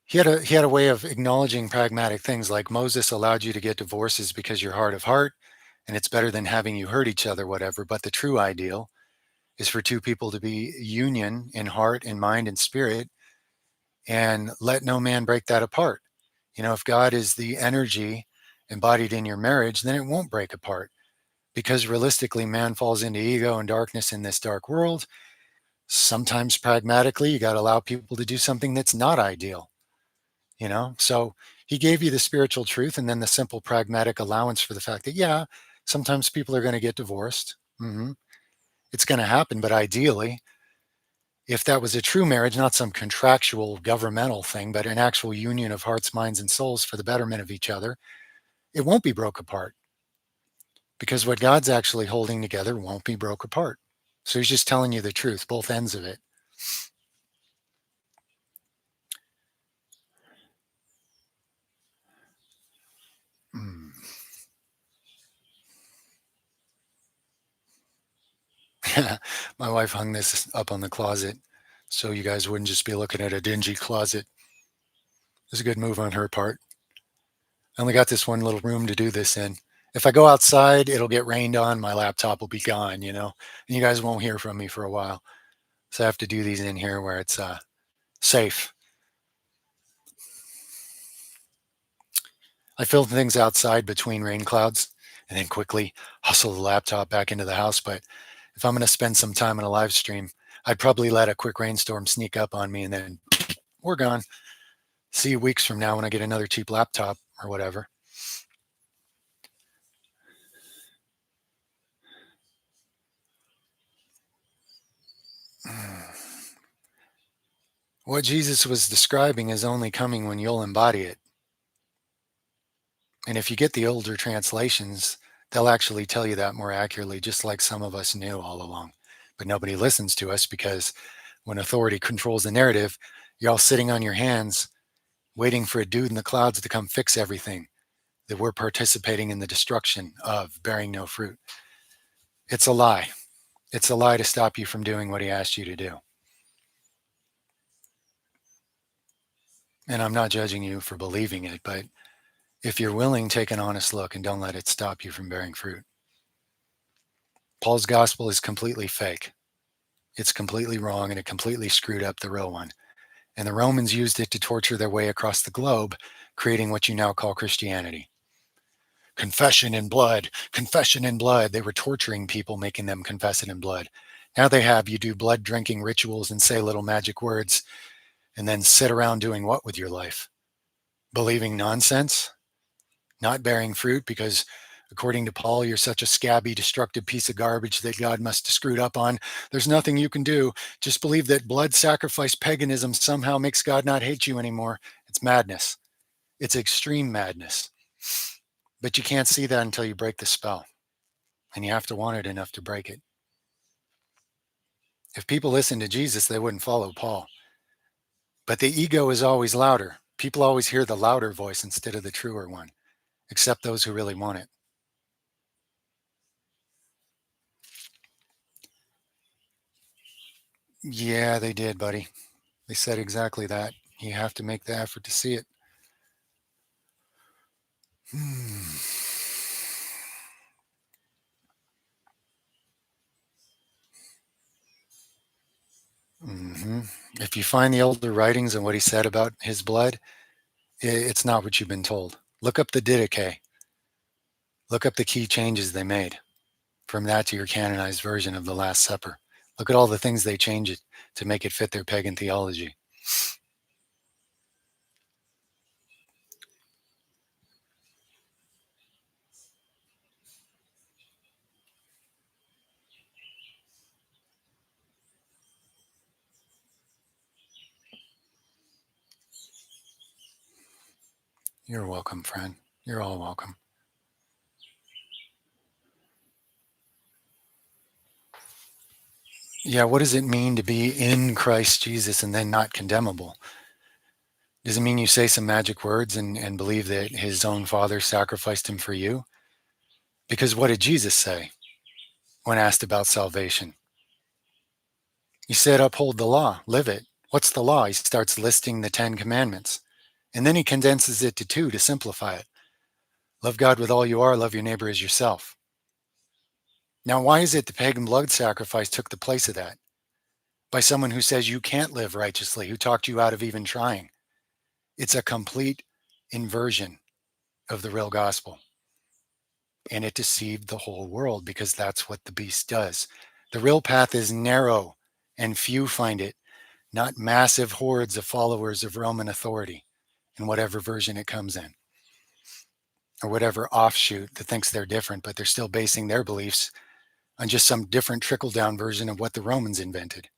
he had a way of acknowledging pragmatic things like Moses allowed you to get divorces because you're heart of heart, and it's better than having you hurt each other, whatever. But the true ideal is for two people to be union in heart and mind and spirit, and let no man break that apart. You know, if God is the energy embodied in your marriage, then it won't break apart because realistically, man falls into ego and darkness in this dark world. Sometimes pragmatically, you got to allow people to do something that's not ideal, you know? So he gave you the spiritual truth and then the simple pragmatic allowance for the fact that, yeah, sometimes people are going to get divorced. It's going to happen, but ideally, if that was a true marriage, not some contractual governmental thing, but an actual union of hearts, minds, and souls for the betterment of each other, it won't be broke apart because what God's actually holding together won't be broke apart. So he's just telling you the truth, both ends of it. Mm. My wife hung this up on the closet so you guys wouldn't just be looking at a dingy closet. It was a good move on her part. I only got this one little room to do this in, If I go outside, it'll get rained on, my laptop will be gone, and you guys won't hear from me for a while. So I have to do these in here where it's safe. I film things outside between rain clouds and then quickly hustle the laptop back into the house. But if I'm going to spend some time in a live stream, I'd probably let a quick rainstorm sneak up on me and then we're gone. See you weeks from now when I get another cheap laptop or whatever. What Jesus was describing is only coming when you'll embody it. And if you get the older translations, they'll actually tell you that more accurately, just like some of us knew all along. But nobody listens to us because when authority controls the narrative, you're all sitting on your hands waiting for a dude in the clouds to come fix everything, that we're participating in the destruction of, bearing no fruit. It's a lie. It's a lie to stop you from doing what he asked you to do. And I'm not judging you for believing it, but if you're willing, take an honest look and don't let it stop you from bearing fruit. Paul's gospel is completely fake. It's completely wrong and it completely screwed up the real one. And the Romans used it to torture their way across the globe, creating what you now call Christianity. Confession in blood, confession in blood. They were torturing people, making them confess it in blood. Now they have you do blood drinking rituals and say little magic words and then sit around doing what with your life? Believing nonsense? Not bearing fruit because, according to Paul, you're such a scabby, destructive piece of garbage that God must have screwed up on. There's nothing you can do. Just believe that blood sacrifice paganism somehow makes God not hate you anymore. It's madness. It's extreme madness. But you can't see that until you break the spell. And you have to want it enough to break it. If people listened to Jesus, they wouldn't follow Paul. But the ego is always louder. People always hear the louder voice instead of the truer one, except those who really want it. Yeah, they did, buddy. They said exactly that. You have to make the effort to see it. Hmm. Mm-hmm. If you find the older writings and what he said about his blood, it's not what you've been told. Look up the Didache. Look up the key changes they made from that to your canonized version of the Last Supper. Look at all the things they changed it to make it fit their pagan theology. You're welcome, friend. You're all welcome. Yeah, what does it mean to be in Christ Jesus and then not condemnable? Does it mean you say some magic words and believe that his own father sacrificed him for you? Because what did Jesus say when asked about salvation? He said, uphold the law, live it. What's the law? He starts listing the 10 commandments. And then he condenses it to 2 to simplify it. Love God with all you are, love your neighbor as yourself. Now, why is it the pagan blood sacrifice took the place of that? By someone who says you can't live righteously, who talked you out of even trying. It's a complete inversion of the real gospel. And it deceived the whole world because that's what the beast does. The real path is narrow and few find it, not massive hordes of followers of Roman authority in whatever version it comes in, or whatever offshoot that thinks they're different, but they're still basing their beliefs on just some different trickle down version of what the Romans invented.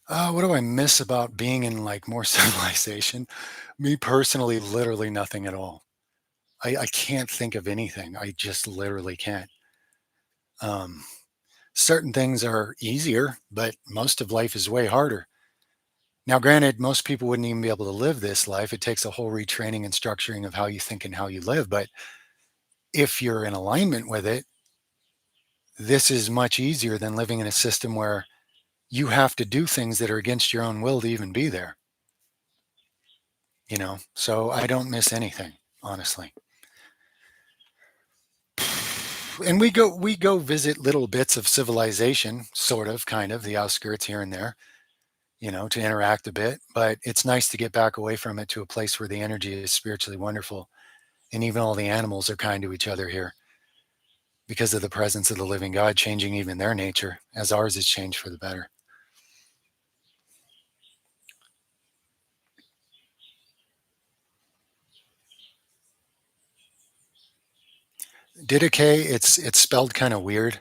What do I miss about being in like more civilization? Me personally, literally nothing at all. I can't think of anything. I just literally can't. Um, Certain things are easier, but most of life is way harder. Now, granted, most people wouldn't even be able to live this life. It takes a whole retraining and structuring of how you think and how you live. But if you're in alignment with it, this is much easier than living in a system where you have to do things that are against your own will to even be there. So I don't miss anything, honestly. And we go visit little bits of civilization, sort of, kind of, the outskirts here and there, to interact a bit. But it's nice to get back away from it to a place where the energy is spiritually wonderful, and even all the animals are kind to each other here because of the presence of the living God changing even their nature as ours is changed for the better. Didache, it's spelled kind of weird.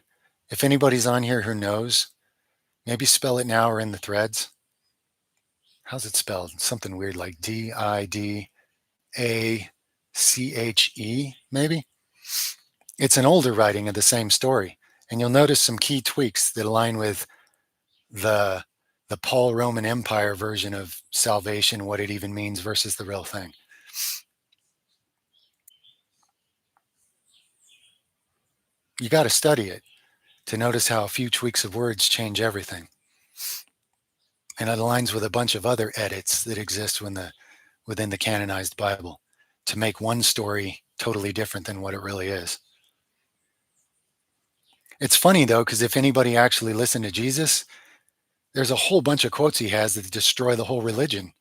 If anybody's on here who knows, maybe spell it now or in the threads. How's it spelled? Something weird like Didache, maybe? It's an older writing of the same story. And you'll notice some key tweaks that align with the the Paul Roman Empire version of salvation, what it even means versus the real thing. You got to study it to notice how a few tweaks of words change everything. And it aligns with a bunch of other edits that exist within the canonized Bible to make one story totally different than what it really is. It's funny though, because if anybody actually listened to Jesus, there's a whole bunch of quotes he has that destroy the whole religion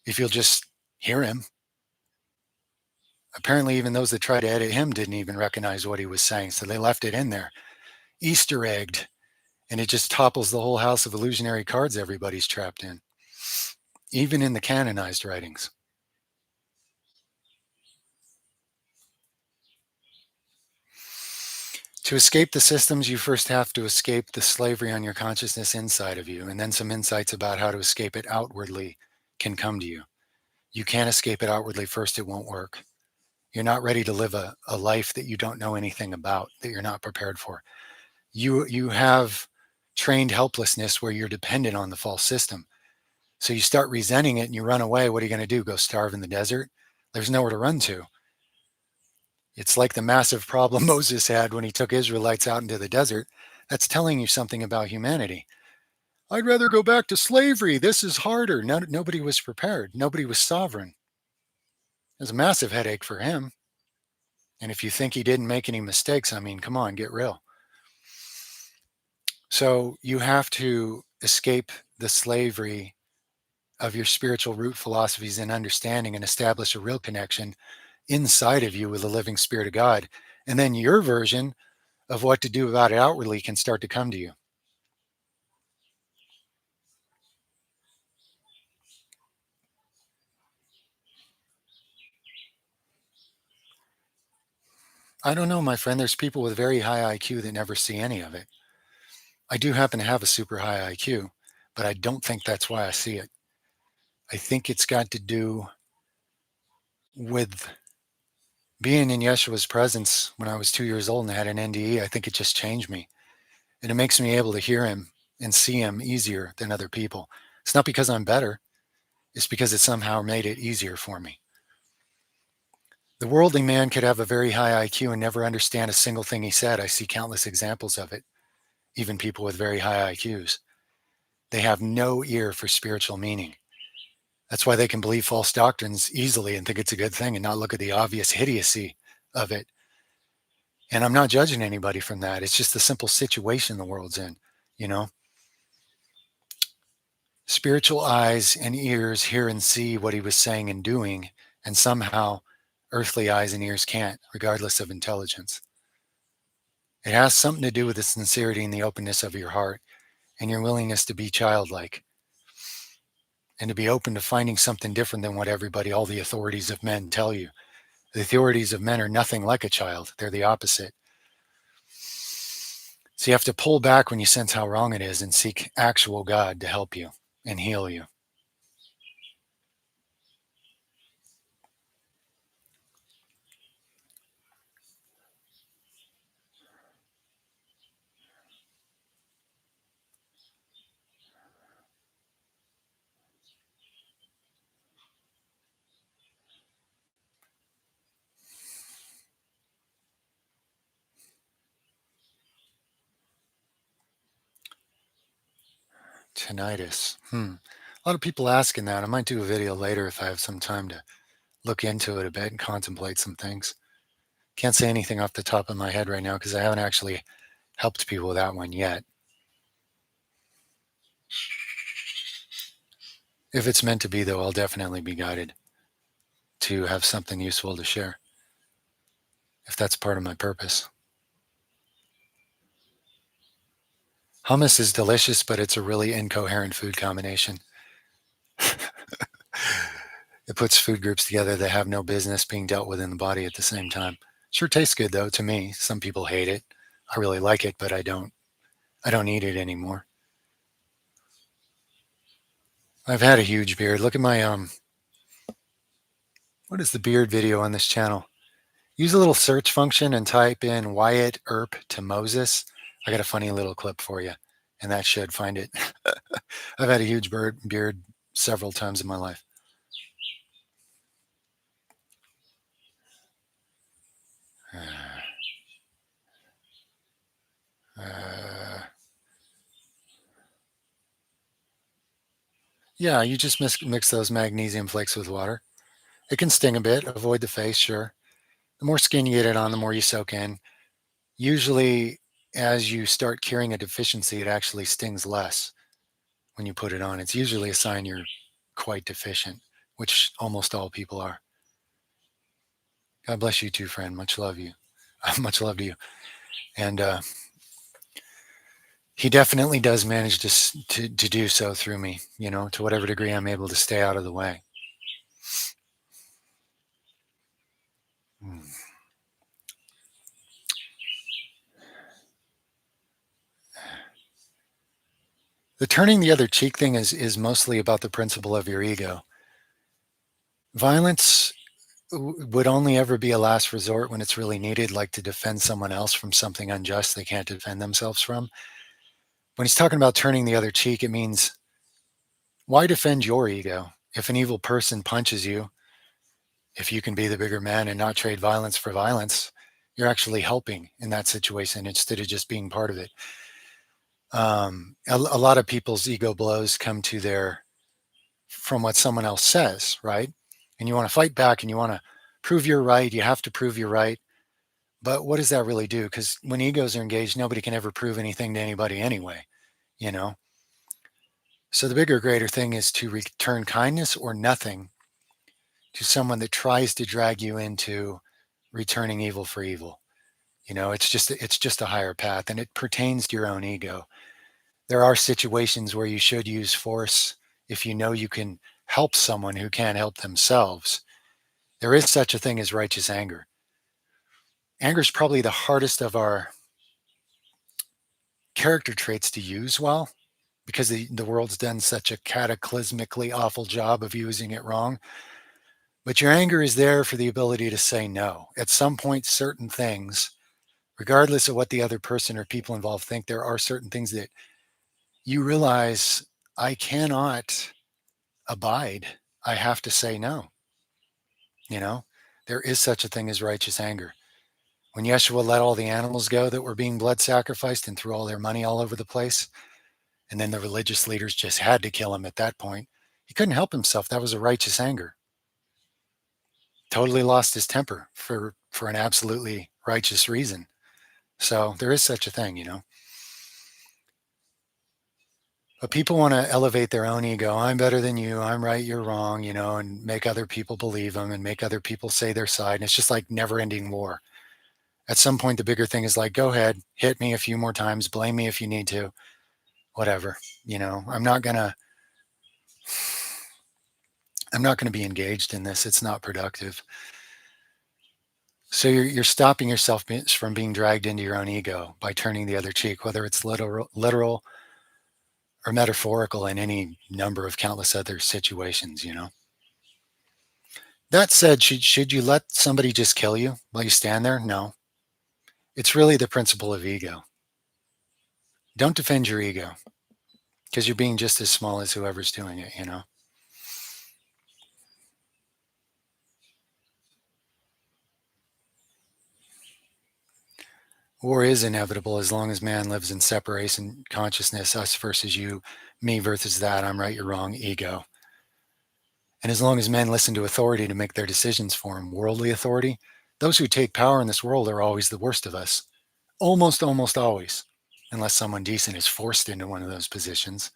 if you'll just hear him. Apparently, even those that tried to edit him didn't even recognize what he was saying, so they left it in there, Easter egged, and it just topples the whole house of illusionary cards everybody's trapped in, even in the canonized writings. To escape the systems, you first have to escape the slavery on your consciousness inside of you, and then some insights about how to escape it outwardly can come to you. You can't escape it outwardly first, it won't work. You're not ready to live a life that you don't know anything about, that you're not prepared for. You have trained helplessness where you're dependent on the false system. So you start resenting it and you run away. What are you going to do? Go starve in the desert? There's nowhere to run to. It's like the massive problem Moses had when he took Israelites out into the desert. That's telling you something about humanity. I'd rather go back to slavery. This is harder. Nobody was prepared. Nobody was sovereign. It was a massive headache for him. And if you think he didn't make any mistakes, I mean, come on, get real. So you have to escape the slavery of your spiritual root philosophies and understanding and establish a real connection inside of you with the living spirit of God. And then your version of what to do about it outwardly can start to come to you. I don't know, my friend. There's people with very high IQ that never see any of it. I do happen to have a super high IQ, but I don't think that's why I see it. I think it's got to do with being in Yeshua's presence when I was 2 years old and I had an NDE. I think it just changed me. And it makes me able to hear him and see him easier than other people. It's not because I'm better, it's because it somehow made it easier for me. The worldly man could have a very high IQ and never understand a single thing he said. I see countless examples of it, even people with very high IQs. They have no ear for spiritual meaning. That's why they can believe false doctrines easily and think it's a good thing and not look at the obvious idiocy of it. And I'm not judging anybody from that. It's just the simple situation the world's in, you know? Spiritual eyes and ears hear and see what he was saying and doing, and somehow earthly eyes and ears can't, regardless of intelligence. It has something to do with the sincerity and the openness of your heart and your willingness to be childlike and to be open to finding something different than what everybody, all the authorities of men tell you. The authorities of men are nothing like a child. They're the opposite. So you have to pull back when you sense how wrong it is and seek actual God to help you and heal you. Tinnitus. A lot of people asking that. I might do a video later if I have some time to look into it a bit and contemplate some things. Can't say anything off the top of my head right now because I haven't actually helped people with that one yet. If it's meant to be, though, I'll definitely be guided to have something useful to share, if that's part of my purpose. Hummus is delicious, but it's a really incoherent food combination. It puts food groups together that have no business being dealt with in the body at the same time. Sure tastes good though to me. Some people hate it. I really like it, but I don't eat it anymore. I've had a huge beard. Look at my what is the beard video on this channel? Use a little search function and type in Wyatt Earp to Moses. I got a funny little clip for you, and that should find it. I've had a huge beard several times in my life. Yeah, you just mix those magnesium flakes with water. It can sting a bit. Avoid the face, sure. The more skin you get it on, the more you soak in. Usually, as you start curing a deficiency, it actually stings less when you put it on. It's usually a sign you're quite deficient, which almost all people are. God bless you too, friend. Much love you. Much love to you. And he definitely does manage to do so through me, to whatever degree I'm able to stay out of the way. The turning the other cheek thing is mostly about the principle of your ego. Violence would only ever be a last resort when it's really needed, like to defend someone else from something unjust they can't defend themselves from. When he's talking about turning the other cheek, it means why defend your ego? If an evil person punches you, if you can be the bigger man and not trade violence for violence, you're actually helping in that situation instead of just being part of it. A lot of people's ego blows come to their from what someone else says, right? And you want to fight back and you want to prove you're right. You have to prove you're right. But what does that really do? Because when egos are engaged, nobody can ever prove anything to anybody anyway, you know? So the bigger, greater thing is to return kindness or nothing to someone that tries to drag you into returning evil for evil. It's just a higher path and it pertains to your own ego. There are situations where you should use force if you know you can help someone who can't help themselves. There is such a thing as righteous anger. Anger is probably the hardest of our character traits to use well because the world's done such a cataclysmically awful job of using it wrong. But your anger is there for the ability to say no. At some point, certain things, regardless of what the other person or people involved think, there are certain things that you realize I cannot abide. I have to say no. You know, there is such a thing as righteous anger. When Yeshua let all the animals go that were being blood sacrificed and threw all their money all over the place, and then the religious leaders just had to kill him at that point, he couldn't help himself. That was a righteous anger. Totally lost his temper for an absolutely righteous reason. So there is such a thing. But people want to elevate their own ego. I'm better than you. I'm right. You're wrong. And make other people believe them and make other people say their side. And it's just like never-ending war. At some point, the bigger thing is like, go ahead, hit me a few more times, blame me if you need to, whatever. I'm not gonna be engaged in this. It's not productive. So you're stopping yourself from being dragged into your own ego by turning the other cheek, whether it's literal or metaphorical in any number of countless other situations. That said, should you let somebody just kill you while you stand there? No. It's really the principle of ego. Don't defend your ego because you're being just as small as whoever's doing it. War is inevitable as long as man lives in separation consciousness, us versus you, me versus that, I'm right, you're wrong, ego. And as long as men listen to authority to make their decisions for them, worldly authority, those who take power in this world are always the worst of us. Almost always, unless someone decent is forced into one of those positions.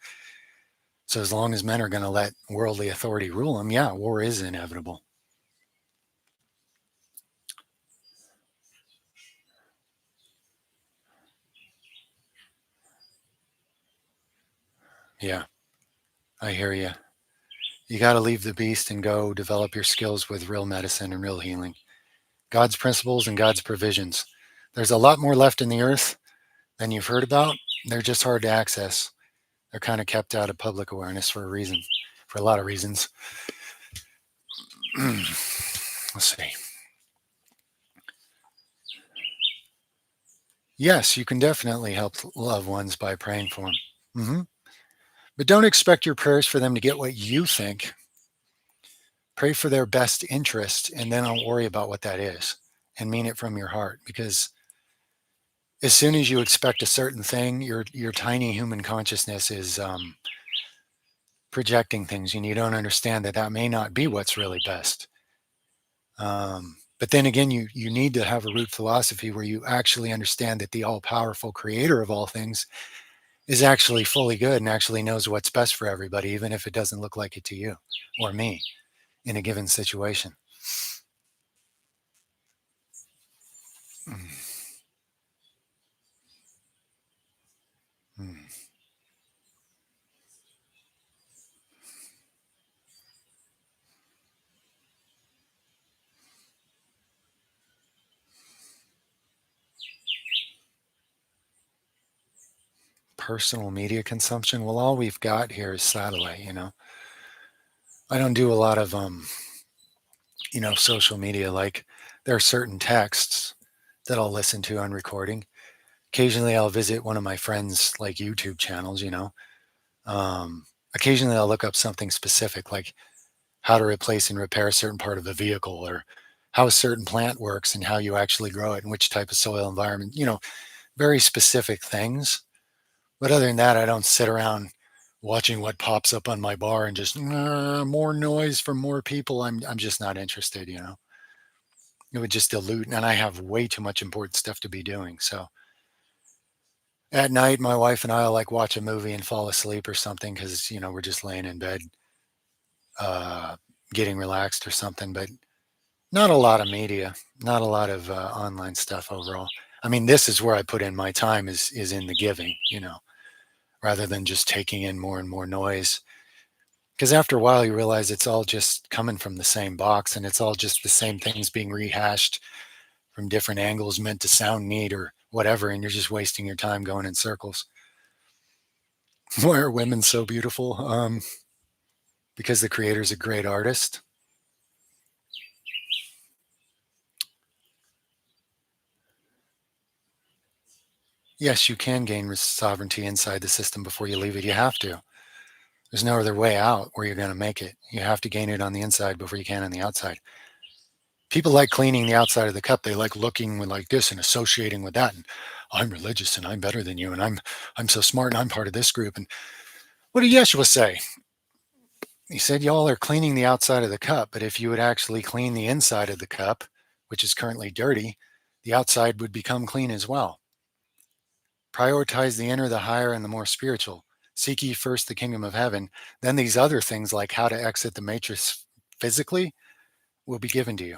So as long as men are going to let worldly authority rule them, yeah, war is inevitable. Yeah, I hear you. You got to leave the beast and go develop your skills with real medicine and real healing. God's principles and God's provisions. There's a lot more left in the earth than you've heard about. They're just hard to access. They're kind of kept out of public awareness for a reason, for a lot of reasons. Let's see. Yes, you can definitely help loved ones by praying for them. But don't expect your prayers for them to get what you think. Pray for their best interest and then don't worry about what that is and mean it from your heart, because as soon as you expect a certain thing, your tiny human consciousness is projecting things, and you don't understand that that may not be what's really best. But then again, you need to have a root philosophy where you actually understand that the all-powerful creator of all things is actually fully good and actually knows what's best for everybody, even if it doesn't look like it to you or me in a given situation. Mm, mm. Personal media consumption. Well, all we've got here is satellite. I don't do a lot of social media. Like there are certain texts that I'll listen to on recording. Occasionally, I'll visit one of my friends' like YouTube channels. Occasionally, I'll look up something specific, like how to replace and repair a certain part of a vehicle, or how a certain plant works and how you actually grow it and which type of soil environment. Very specific things. But other than that, I don't sit around watching what pops up on my bar and just more noise from more people. I'm just not interested. It would just dilute, and I have way too much important stuff to be doing. So at night, my wife and I'll like watch a movie and fall asleep or something because we're just laying in bed, uh, getting relaxed or something. But not a lot of media, not a lot of online stuff overall. I mean, this is where I put in my time is in the giving, rather than just taking in more and more noise. Because after a while, you realize it's all just coming from the same box, and it's all just the same things being rehashed from different angles meant to sound neat or whatever, and you're just wasting your time going in circles. Why are women so beautiful? Because the creator's a great artist. Yes, you can gain sovereignty inside the system before you leave it. You have to. There's no other way out where you're going to make it. You have to gain it on the inside before you can on the outside. People like cleaning the outside of the cup. They like looking with like this and associating with that. And I'm religious and I'm better than you. And I'm so smart and I'm part of this group. And what did Yeshua say? He said, y'all are cleaning the outside of the cup. But if you would actually clean the inside of the cup, which is currently dirty, the outside would become clean as well. Prioritize the inner, the higher, and the more spiritual. Seek ye first the kingdom of heaven. Then these other things, like how to exit the matrix physically, will be given to you.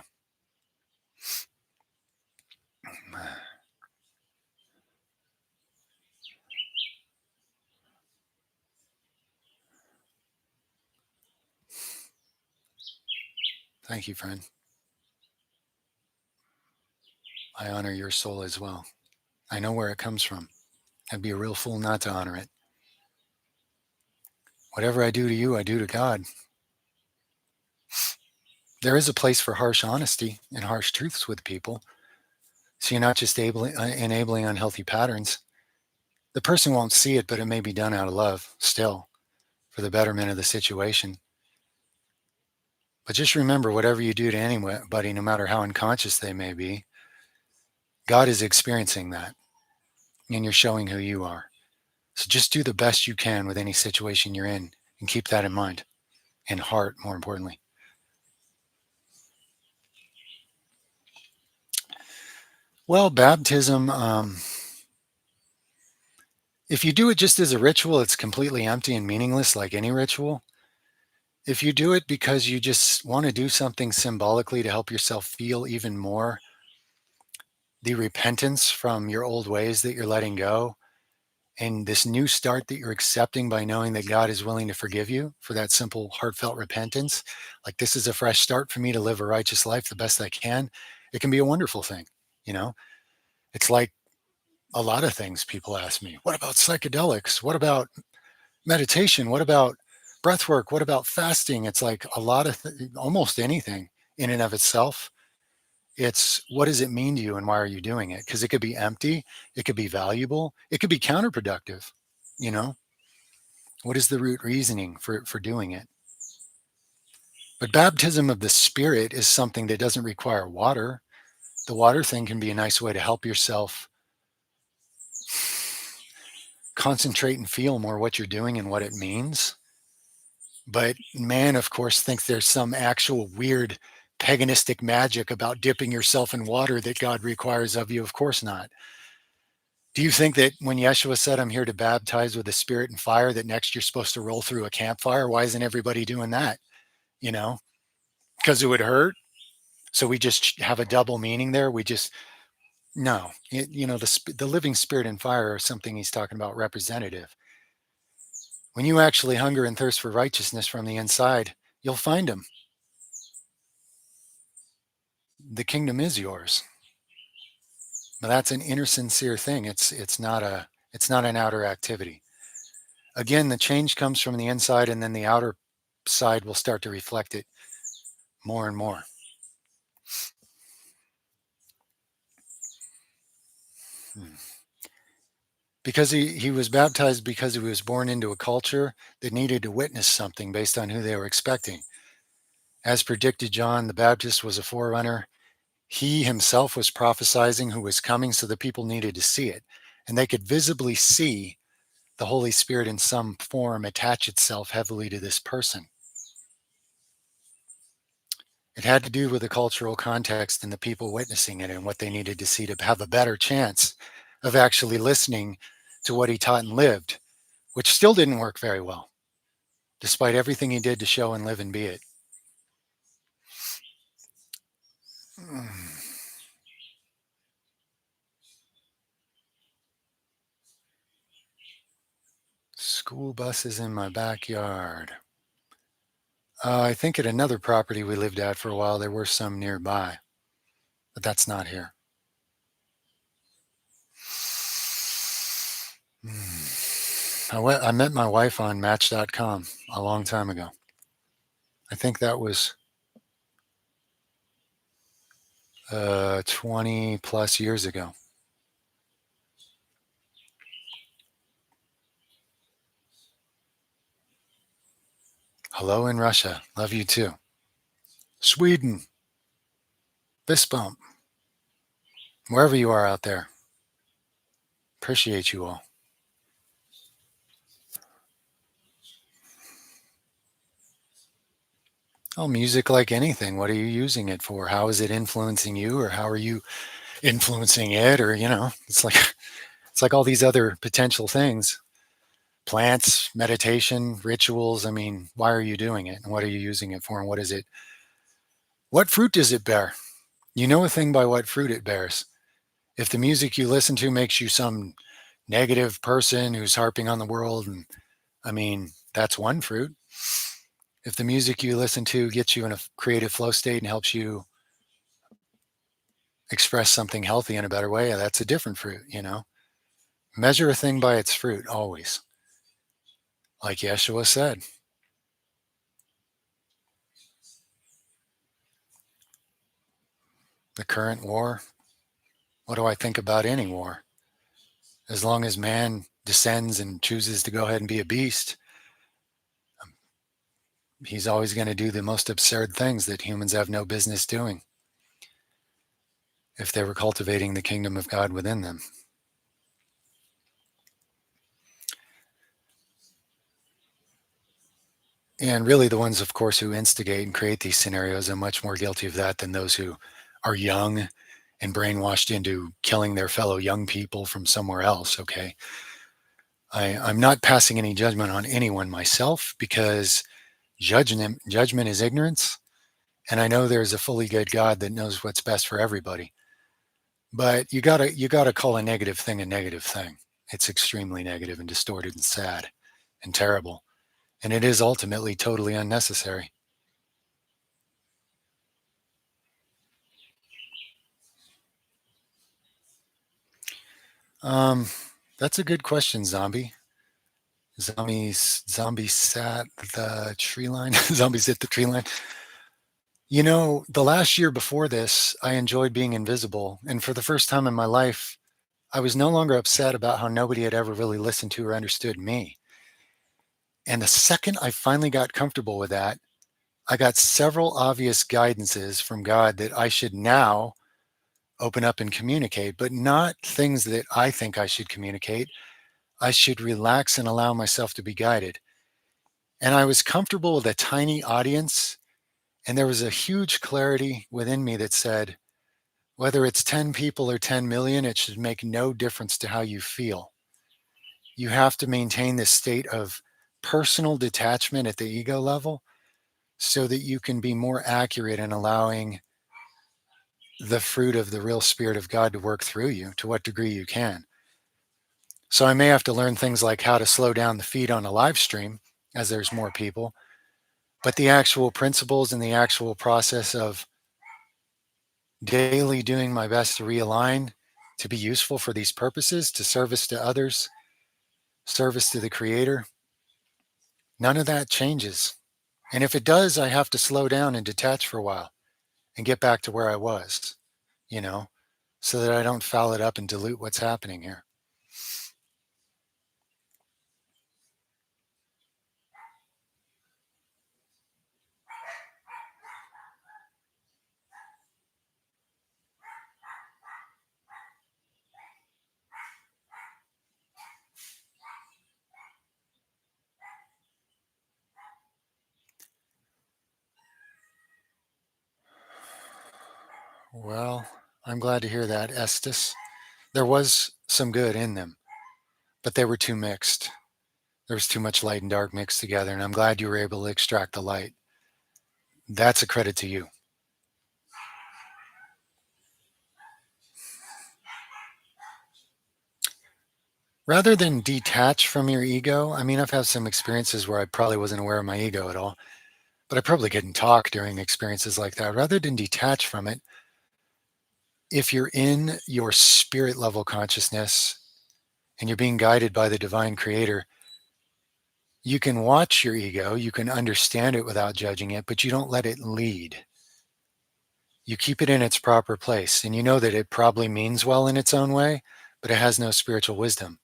Thank you, friend. I honor your soul as well. I know where it comes from. I'd be a real fool not to honor it. Whatever I do to you, I do to God. There is a place for harsh honesty and harsh truths with people. So you're not just enabling unhealthy patterns. The person won't see it, but it may be done out of love still for the betterment of the situation. But just remember, whatever you do to anybody, no matter how unconscious they may be, God is experiencing that. and you're showing who you are. So just do the best you can with any situation you're in and keep that in mind and heart, more importantly. Well, baptism, if you do it just as a ritual, it's completely empty and meaningless, like any ritual. If you do it because you just want to do something symbolically to help yourself feel even more the repentance from your old ways that you're letting go, and this new start that you're accepting by knowing that God is willing to forgive you for that simple, heartfelt repentance, like this is a fresh start for me to live a righteous life the best I can, it can be a wonderful thing. You know, it's like a lot of things people ask me, what about psychedelics? What about meditation? What about breath work? What about fasting? It's like a lot of almost anything in and of itself. It's what does it mean to you and why are you doing it? Because it could be empty, it could be valuable, it could be counterproductive. You know, what is the root reasoning for doing it? But baptism of the Spirit is something that doesn't require water. The water thing can be a nice way to help yourself concentrate and feel more what you're doing and what it means. But man, of course, thinks there's some actual weird paganistic magic about dipping yourself in water that God requires of you. Of course not. Do you think that when Yeshua said, I'm here to baptize with the Spirit and fire, that next you're supposed to roll through a campfire? Why isn't everybody doing that? You know, because it would hurt. So we just have a double meaning there. We just, no, the living Spirit and fire are something he's talking about representative. When you actually hunger and thirst for righteousness from the inside, you'll find him. The kingdom is yours. But that's an inner sincere thing. It's not an outer activity. Again, the change comes from the inside, and then the outer side will start to reflect it more and more. Because he was baptized because he was born into a culture that needed to witness something based on who they were expecting. As predicted, John the Baptist was a forerunner. He himself was prophesizing who was coming, so the people needed to see it. And they could visibly see the Holy Spirit in some form attach itself heavily to this person. It had to do with the cultural context and the people witnessing it and what they needed to see to have a better chance of actually listening to what he taught and lived, which still didn't work very well, despite everything he did to show and live and be it. School buses in my backyard. I think at another property we lived at for a while, there were some nearby, but that's not here. I met my wife on Match.com a long time ago. I think that was 20 plus years ago. Hello in Russia. Love you too. Sweden. Fist bump. Wherever you are out there. Appreciate you all. Oh, music like anything. What are you using it for? How is it influencing you, or how are you influencing it? Or, it's like all these other potential things. Plants, meditation, rituals. I mean, why are you doing it? And what are you using it for? And what is it? What fruit does it bear? You know a thing by what fruit it bears. If the music you listen to makes you some negative person who's harping on the world, and I mean, that's one fruit. If the music you listen to gets you in a creative flow state and helps you express something healthy in a better way, that's a different fruit. Measure a thing by its fruit always. Like Yeshua said. The current war, what do I think about any war? As long as man descends and chooses to go ahead and be a beast, he's always going to do the most absurd things that humans have no business doing if they were cultivating the kingdom of God within them. And really, the ones, of course, who instigate and create these scenarios are much more guilty of that than those who are young and brainwashed into killing their fellow young people from somewhere else. Okay. I'm not passing any judgment on anyone myself because judgment is ignorance. And I know there's a fully good God that knows what's best for everybody. But you gotta call a negative thing a negative thing. It's extremely negative and distorted and sad and terrible. And it is ultimately totally unnecessary. Um, that's a good question, Zombie. Zombies sat the tree line. Zombies hit the tree line. You know, the last year before this, I enjoyed being invisible. And for the first time in my life, I was no longer upset about how nobody had ever really listened to or understood me. And the second I finally got comfortable with that, I got several obvious guidances from God that I should now open up and communicate, but not things that I think I should communicate. I should relax and allow myself to be guided. And I was comfortable with a tiny audience. And there was a huge clarity within me that said, whether it's 10 people or 10 million, it should make no difference to how you feel. You have to maintain this state of personal detachment at the ego level so that you can be more accurate in allowing the fruit of the real spirit of God to work through you to what degree you can. So I may have to learn things like how to slow down the feed on a live stream as there's more people, but the actual principles and the actual process of daily doing my best to realign to be useful for these purposes, to service to others, service to the creator, none of that changes. And if it does, I have to slow down and detach for a while and get back to where I was, you know, so that I don't foul it up and dilute what's happening here. Well, I'm glad to hear that, Estes. There was some good in them, but they were too mixed. There was too much light and dark mixed together, and I'm glad you were able to extract the light. That's a credit to you. Rather than detach from your ego, I mean, I've had some experiences where I probably wasn't aware of my ego at all, but I probably couldn't talk during experiences like that. Rather than detach from it, if you're in your spirit level consciousness and you're being guided by the divine creator, you can watch your ego, you can understand it without judging it, but you don't let it lead. You keep it in its proper place, and you know that it probably means well in its own way, but it has no spiritual wisdom.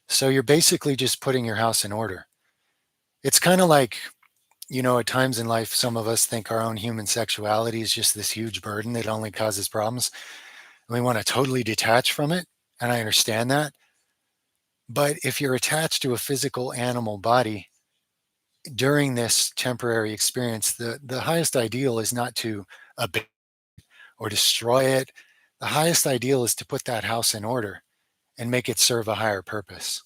So you're basically just putting your house in order. It's kind of like, you know, at times in life, some of us think our own human sexuality is just this huge burden that only causes problems. And we want to totally detach from it. And I understand that. But if you're attached to a physical animal body during this temporary experience, the highest ideal is not to abandon or destroy it. The highest ideal is to put that house in order and make it serve a higher purpose.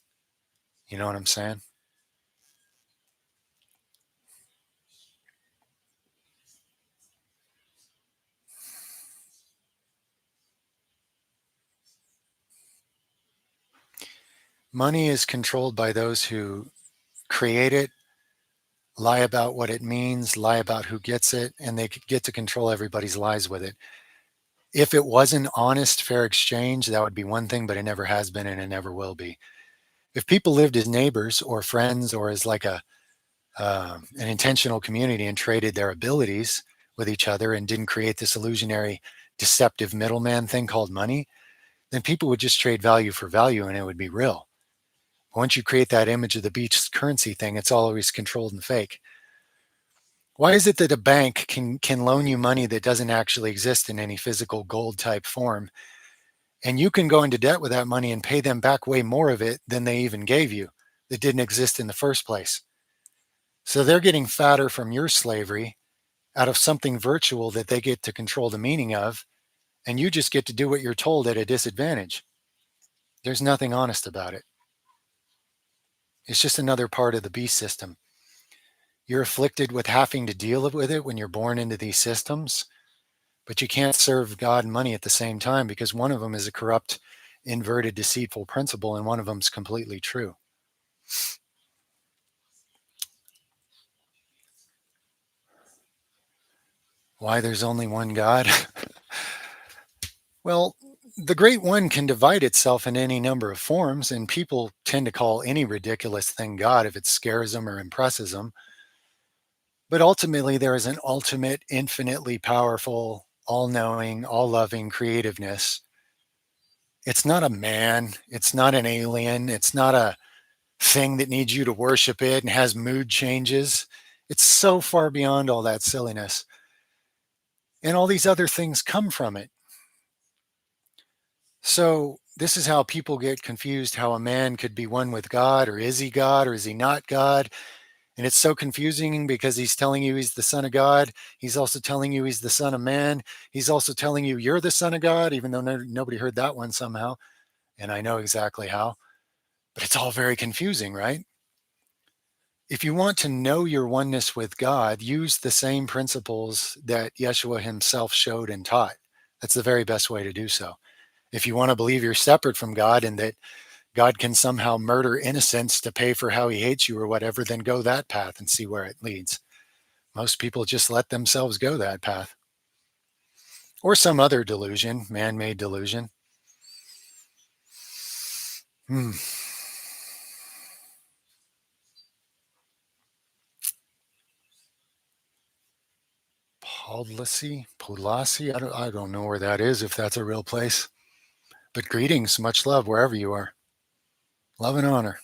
You know what I'm saying? Money is controlled by those who create it, lie about what it means, lie about who gets it, and they get to control everybody's lives with it. If it was an honest, fair exchange, that would be one thing, but it never has been and it never will be. If people lived as neighbors or friends or as like a an intentional community and traded their abilities with each other and didn't create this illusionary, deceptive middleman thing called money, then people would just trade value for value and it would be real. Once you create that image of the beach currency thing, it's always controlled and fake. Why is it that a bank can loan you money that doesn't actually exist in any physical gold type form, and you can go into debt with that money and pay them back way more of it than they even gave you that didn't exist in the first place? So they're getting fatter from your slavery out of something virtual that they get to control the meaning of, and you just get to do what you're told at a disadvantage. There's nothing honest about it. It's just another part of the beast system. You're afflicted with having to deal with it when you're born into these systems, but you can't serve God and money at the same time because one of them is a corrupt, inverted, deceitful principle, and one of them is completely true. Why there's only one God? Well, the Great One can divide itself in any number of forms, and people tend to call any ridiculous thing God if it scares them or impresses them. But ultimately, there is an ultimate, infinitely powerful, all knowing, all loving creativeness. It's not a man, it's not an alien, it's not a thing that needs you to worship it and has mood changes. It's so far beyond all that silliness. And all these other things come from it. So, this is how people get confused how a man could be one with God, or is he God, or is he not God? And it's so confusing because he's telling you he's the son of God. He's also telling you he's the son of man. He's also telling you you're the son of God, even though nobody heard that one somehow. And I know exactly how. But it's all very confusing, right? If you want to know your oneness with God, use the same principles that Yeshua himself showed and taught. That's the very best way to do so. If you want to believe you're separate from God and that God can somehow murder innocents to pay for how he hates you or whatever, then go that path and see where it leads. Most people just let themselves go that path. Or some other delusion, man made delusion. Hmm. Pulasi? I don't know where that is, if that's a real place. But greetings, much love wherever you are. Love and honor.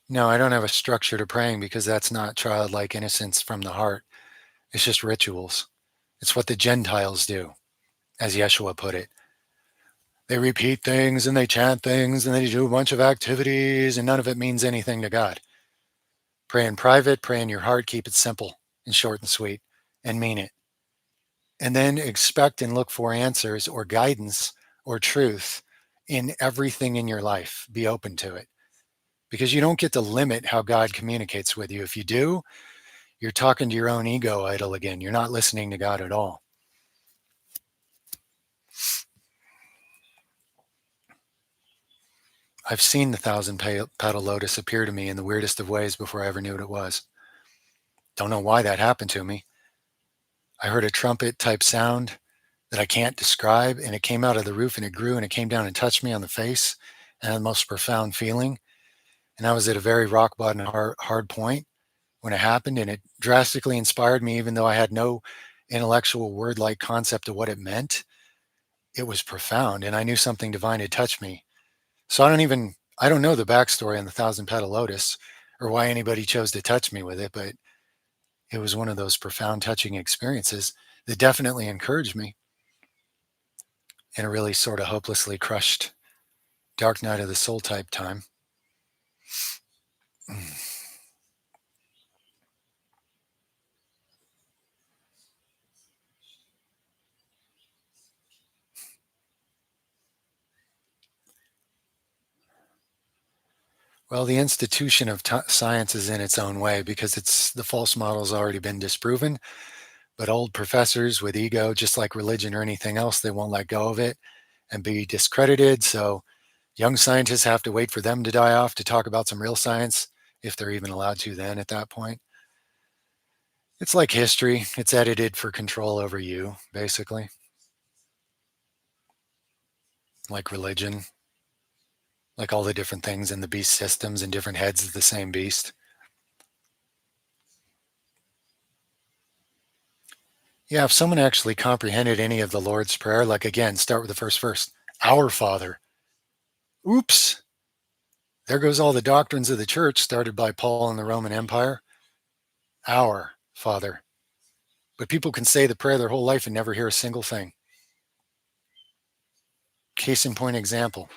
No, I don't have a structure to praying because that's not childlike innocence from the heart. It's just rituals. It's what the Gentiles do, as Yeshua put it. They repeat things and they chant things and they do a bunch of activities and none of it means anything to God. Pray in private, pray in your heart, keep it simple and short and sweet and mean it. And then expect and look for answers or guidance or truth in everything in your life. Be open to it because you don't get to limit how God communicates with you. If you do, you're talking to your own ego idol again. You're not listening to God at all. I've seen the thousand petal lotus appear to me in the weirdest of ways before I ever knew what it was. Don't know why that happened to me. I heard a trumpet type sound that I can't describe, and it came out of the roof and it grew and it came down and touched me on the face and had the most profound feeling. And I was at a very rock bottom hard point when it happened, and it drastically inspired me, even though I had no intellectual word like concept of what it meant. It was profound, and I knew something divine had touched me. So I don't know the backstory on the thousand petal lotus or why anybody chose to touch me with it, but it was one of those profound, touching experiences that definitely encouraged me in a really sort of hopelessly crushed dark night of the soul type time. Well, the institution of science is in its own way because it's the false model's already been disproven. But old professors with ego, just like religion or anything else, they won't let go of it and be discredited. So young scientists have to wait for them to die off to talk about some real science, if they're even allowed to then at that point. It's like history. It's edited for control over you, basically, like religion, like all the different things in the beast systems and different heads of the same beast. Yeah, if someone actually comprehended any of the Lord's Prayer, like again, start with the first verse, Our Father. Oops, there goes all the doctrines of the church started by Paul in the Roman Empire. Our Father. But people can say the prayer their whole life and never hear a single thing. case in point example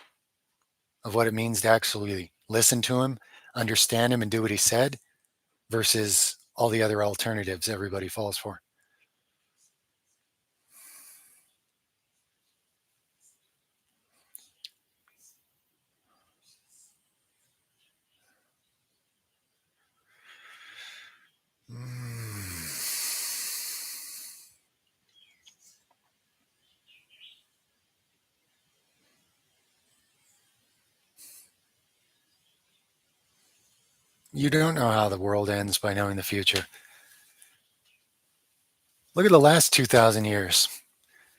of what it means to actually listen to him, understand him, and do what he said versus all the other alternatives everybody falls for. You don't know how the world ends by knowing the future. Look at the last 2,000 years.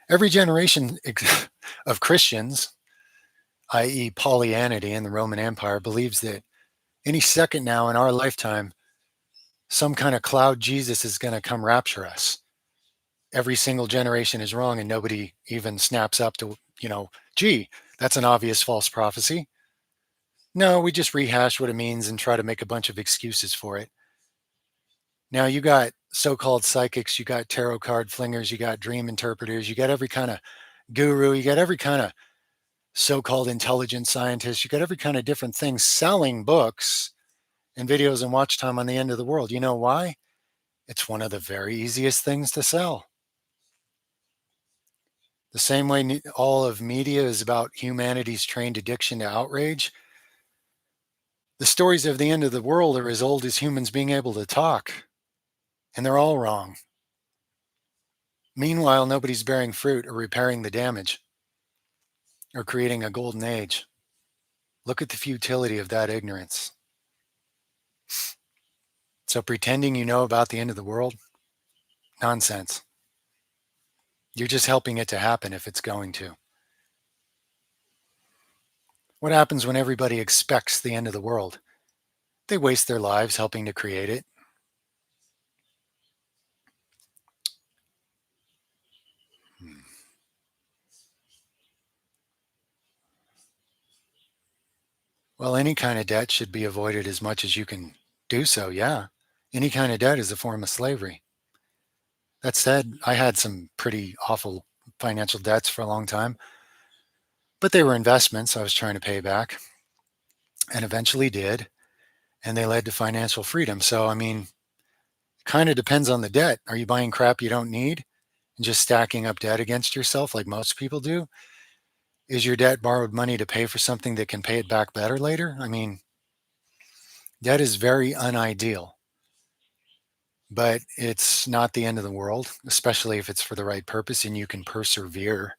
Every generation of Christians, i.e., Pollyanity in the Roman Empire, believes that any second now in our lifetime, some kind of cloud Jesus is going to come rapture us. Every single generation is wrong, and nobody even snaps up to, gee, that's an obvious false prophecy. No, we just rehash what it means and try to make a bunch of excuses for it. Now you got so-called psychics, you got tarot card flingers, you got dream interpreters, you got every kind of guru, you got every kind of so-called intelligent scientist, you got every kind of different thing selling books and videos and watch time on the end of the world. You know why? It's one of the very easiest things to sell. The same way all of media is about humanity's trained addiction to outrage, the stories of the end of the world are as old as humans being able to talk, and they're all wrong. Meanwhile, nobody's bearing fruit or repairing the damage or creating a golden age. Look at the futility of that ignorance. So pretending you know about the end of the world, nonsense. You're just helping it to happen if it's going to. What happens when everybody expects the end of the world? They waste their lives helping to create it. Well, any kind of debt should be avoided as much as you can do so, yeah. Any kind of debt is a form of slavery. That said, I had some pretty awful financial debts for a long time, but they were investments I was trying to pay back and eventually did. And they led to financial freedom. So, I mean, kind of depends on the debt. Are you buying crap you don't need and just stacking up debt against yourself like most people do? Is your debt borrowed money to pay for something that can pay it back better later? I mean, debt is very unideal, but it's not the end of the world, especially if it's for the right purpose and you can persevere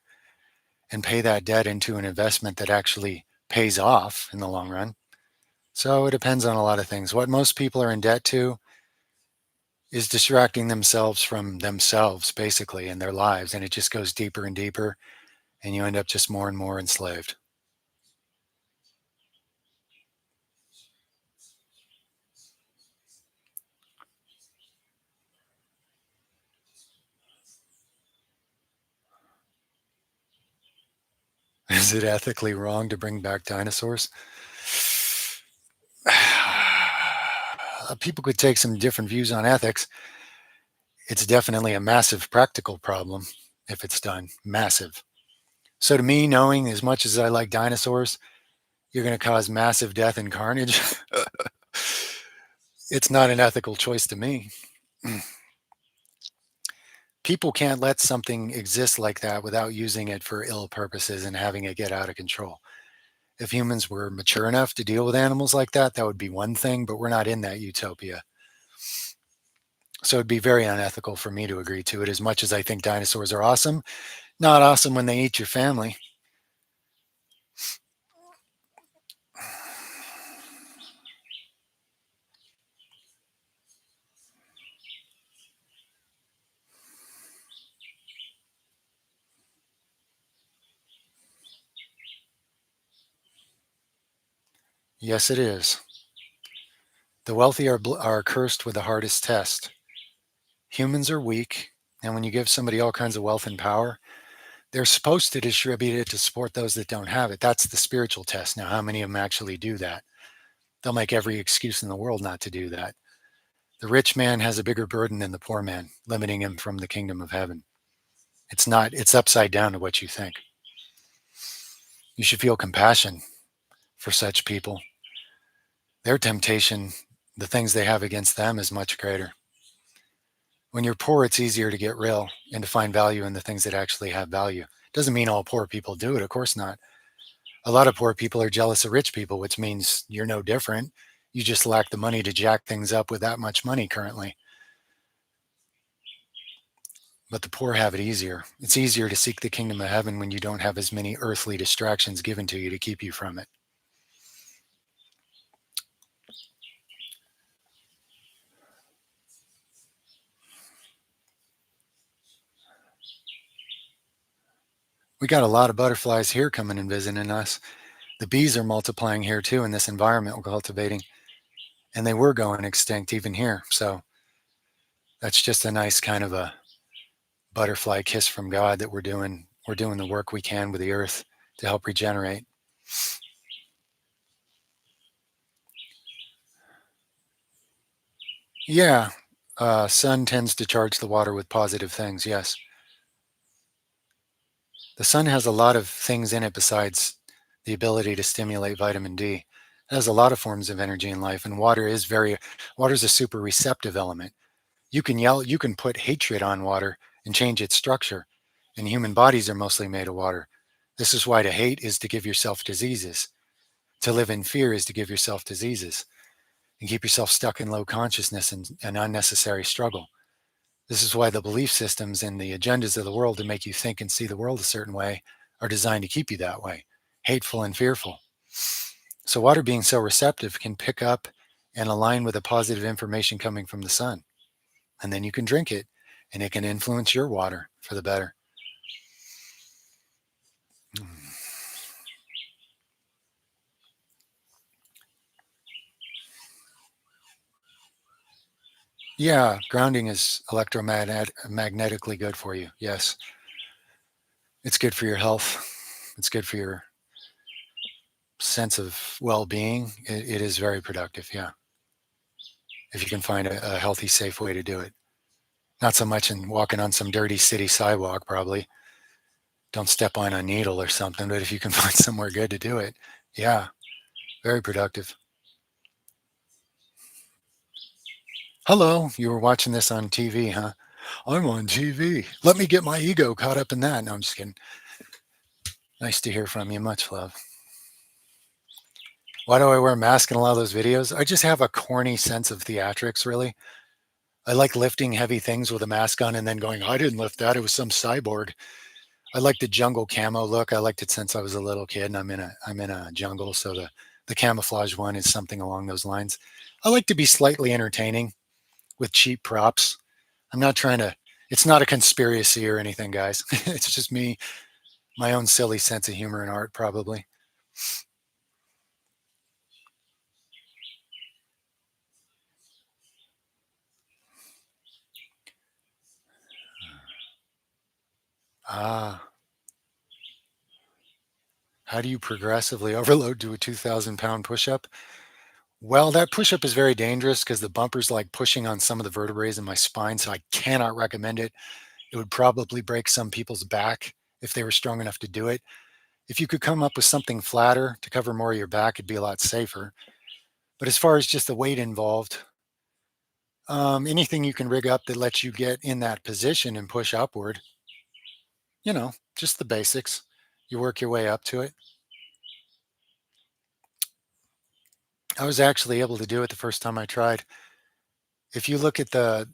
and pay that debt into an investment that actually pays off in the long run. So it depends on a lot of things. What most people are in debt to is distracting themselves from themselves, basically, in their lives. And it just goes deeper and deeper, and you end up just more and more enslaved. Is it ethically wrong to bring back dinosaurs? People could take some different views on ethics. It's definitely a massive practical problem if it's done. Massive. So to me, knowing as much as I like dinosaurs, you're going to cause massive death and carnage. It's not an ethical choice to me. People can't let something exist like that without using it for ill purposes and having it get out of control. If humans were mature enough to deal with animals like that, that would be one thing, but we're not in that utopia. So it'd be very unethical for me to agree to it as much as I think dinosaurs are awesome. Not awesome when they eat your family. Yes, it is. The wealthy are cursed with the hardest test. Humans are weak, and when you give somebody all kinds of wealth and power, they're supposed to distribute it to support those that don't have it. That's the spiritual test. Now, how many of them actually do that? They'll make every excuse in the world not to do that. The rich man has a bigger burden than the poor man, limiting him from the kingdom of heaven. It's not, it's upside down to what you think. You should feel compassion for such people. Their temptation, the things they have against them, is much greater. When you're poor, it's easier to get real and to find value in the things that actually have value. Doesn't mean all poor people do it, of course not. A lot of poor people are jealous of rich people, which means you're no different. You just lack the money to jack things up with that much money currently. But the poor have it easier. It's easier to seek the kingdom of heaven when you don't have as many earthly distractions given to you to keep you from it. We got a lot of butterflies here coming and visiting us. The bees are multiplying here too in this environment we're cultivating, and they were going extinct even here. So that's just a nice kind of a butterfly kiss from God that we're doing the work we can with the earth to help regenerate. Yeah, sun tends to charge the water with positive things. Yes, the sun has a lot of things in it besides the ability to stimulate vitamin D. It has a lot of forms of energy in life, and water's a super receptive element. You can put hatred on water and change its structure. And human bodies are mostly made of water. This is why to hate is to give yourself diseases. To live in fear is to give yourself diseases and keep yourself stuck in low consciousness and unnecessary struggle. This is why the belief systems and the agendas of the world to make you think and see the world a certain way are designed to keep you that way, hateful and fearful. So, water being so receptive can pick up and align with the positive information coming from the sun. And then you can drink it, and it can influence your water for the better. Yeah, grounding is electromagnetically good for you. Yes, it's good for your health. It's good for your sense of well-being. It is very productive. Yeah, if you can find a healthy, safe way to do it. Not so much in walking on some dirty city sidewalk. Probably don't step on a needle or something. But if you can find somewhere good to do it, yeah, very productive. Hello, you were watching this on TV, huh? I'm on TV. Let me get my ego caught up in that. No, I'm just kidding. Nice to hear from you. Much love. Why do I wear a mask in a lot of those videos? I just have a corny sense of theatrics, really. I like lifting heavy things with a mask on and then going, I didn't lift that. It was some cyborg. I like the jungle camo look. I liked it since I was a little kid and I'm in a jungle. So the camouflage one is something along those lines. I like to be slightly entertaining with cheap props. I'm not trying to, it's not a conspiracy or anything, guys. It's just me, my own silly sense of humor and art, probably. Ah, how do you progressively overload to a 2,000-pound push up? Well, that push up is very dangerous because the bumper's like pushing on some of the vertebrae in my spine. So I cannot recommend it. It would probably break some people's back if they were strong enough to do it. If you could come up with something flatter to cover more of your back, it'd be a lot safer. But as far as just the weight involved, anything you can rig up that lets you get in that position and push upward, just the basics. You work your way up to it. I was actually able to do it the first time I tried. If you look at the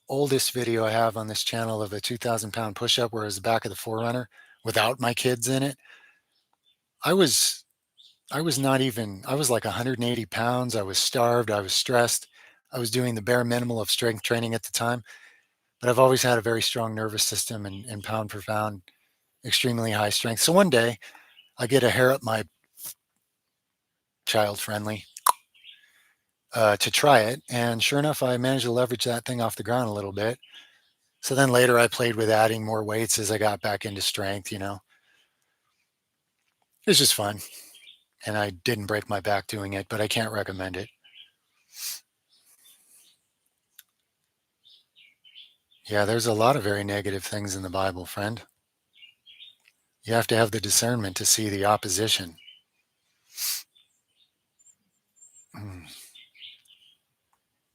oldest video I have on this channel of a 2,000-pound push-up where I was the back of the Forerunner without my kids in it, I was I was not even I was like 180 pounds. I was starved. I was stressed. I was doing the bare minimum of strength training at the time, but I've always had a very strong nervous system and pound for pound, extremely high strength. So one day I get a hair up my child friendly to try it, and sure enough, I managed to leverage that thing off the ground a little bit. So then later I played with adding more weights as I got back into strength. It was just fun. And I didn't break my back doing it, but I can't recommend it. Yeah, there's a lot of very negative things in the Bible, friend. You have to have the discernment to see the opposition. Hmm.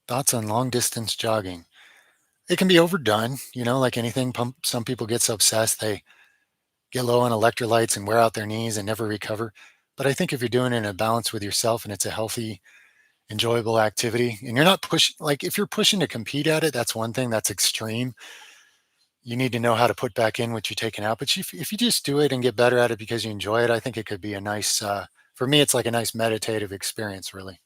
Thoughts on long distance jogging? It can be overdone, like anything. Some people get so obsessed they get low on electrolytes and wear out their knees and never recover. But I think if you're doing it in a balance with yourself and it's a healthy, enjoyable activity, and you're not pushing, like if you're pushing to compete at it, that's one thing that's extreme. You need to know how to put back in what you're taking out. But if you just do it and get better at it because you enjoy it, I think it could be a nice, for me, it's like a nice meditative experience, really.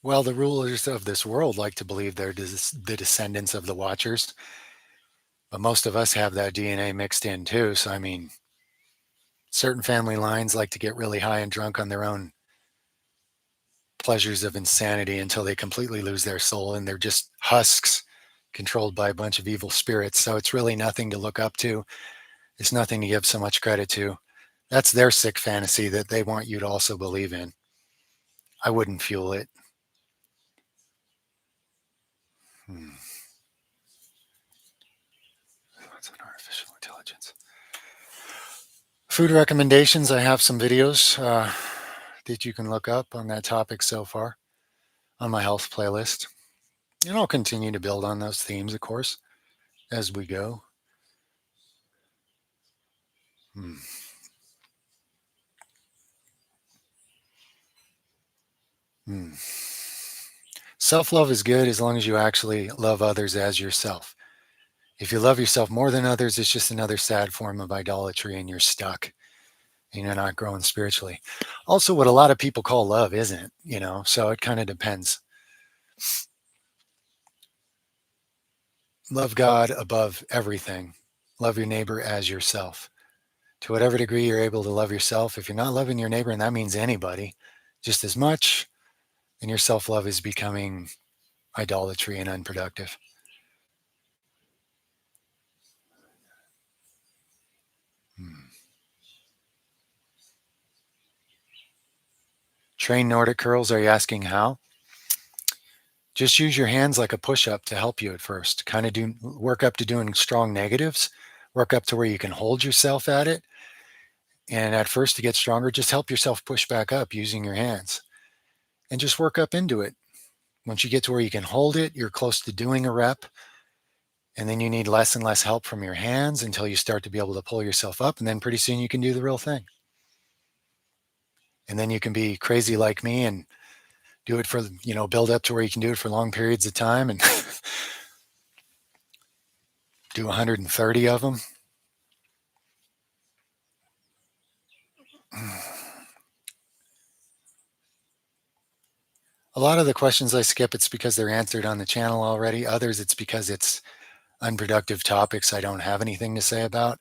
Well, the rulers of this world like to believe they're the descendants of the Watchers, but most of us have that DNA mixed in too. So, I mean, certain family lines like to get really high and drunk on their own pleasures of insanity until they completely lose their soul and they're just husks controlled by a bunch of evil spirits. So, it's really nothing to look up to. It's nothing to give so much credit to. That's their sick fantasy that they want you to also believe in. I wouldn't fuel it. Hmm. What's an artificial intelligence? Food recommendations. I have some videos that you can look up on that topic so far on my health playlist. And I'll continue to build on those themes, of course, as we go. Hmm. Hmm. Self love is good as long as you actually love others as yourself. If you love yourself more than others, it's just another sad form of idolatry and you're stuck and you're not growing spiritually. Also, what a lot of people call love isn't, so it kind of depends. Love God above everything, love your neighbor as yourself. To whatever degree you're able to love yourself, if you're not loving your neighbor, and that means anybody, just as much, then your self love is becoming idolatry and unproductive. Hmm. Train Nordic curls, are you asking how? Just use your hands like a push up to help you at first. Kind of work up to doing strong negatives, work up to where you can hold yourself at it. And at first, to get stronger, just help yourself push back up using your hands and just work up into it. Once you get to where you can hold it, you're close to doing a rep. And then you need less and less help from your hands until you start to be able to pull yourself up. And then pretty soon you can do the real thing. And then you can be crazy like me and do it for, build up to where you can do it for long periods of time and do 130 of them. A lot of the questions I skip, it's because they're answered on the channel already. Others, it's because it's unproductive topics I don't have anything to say about.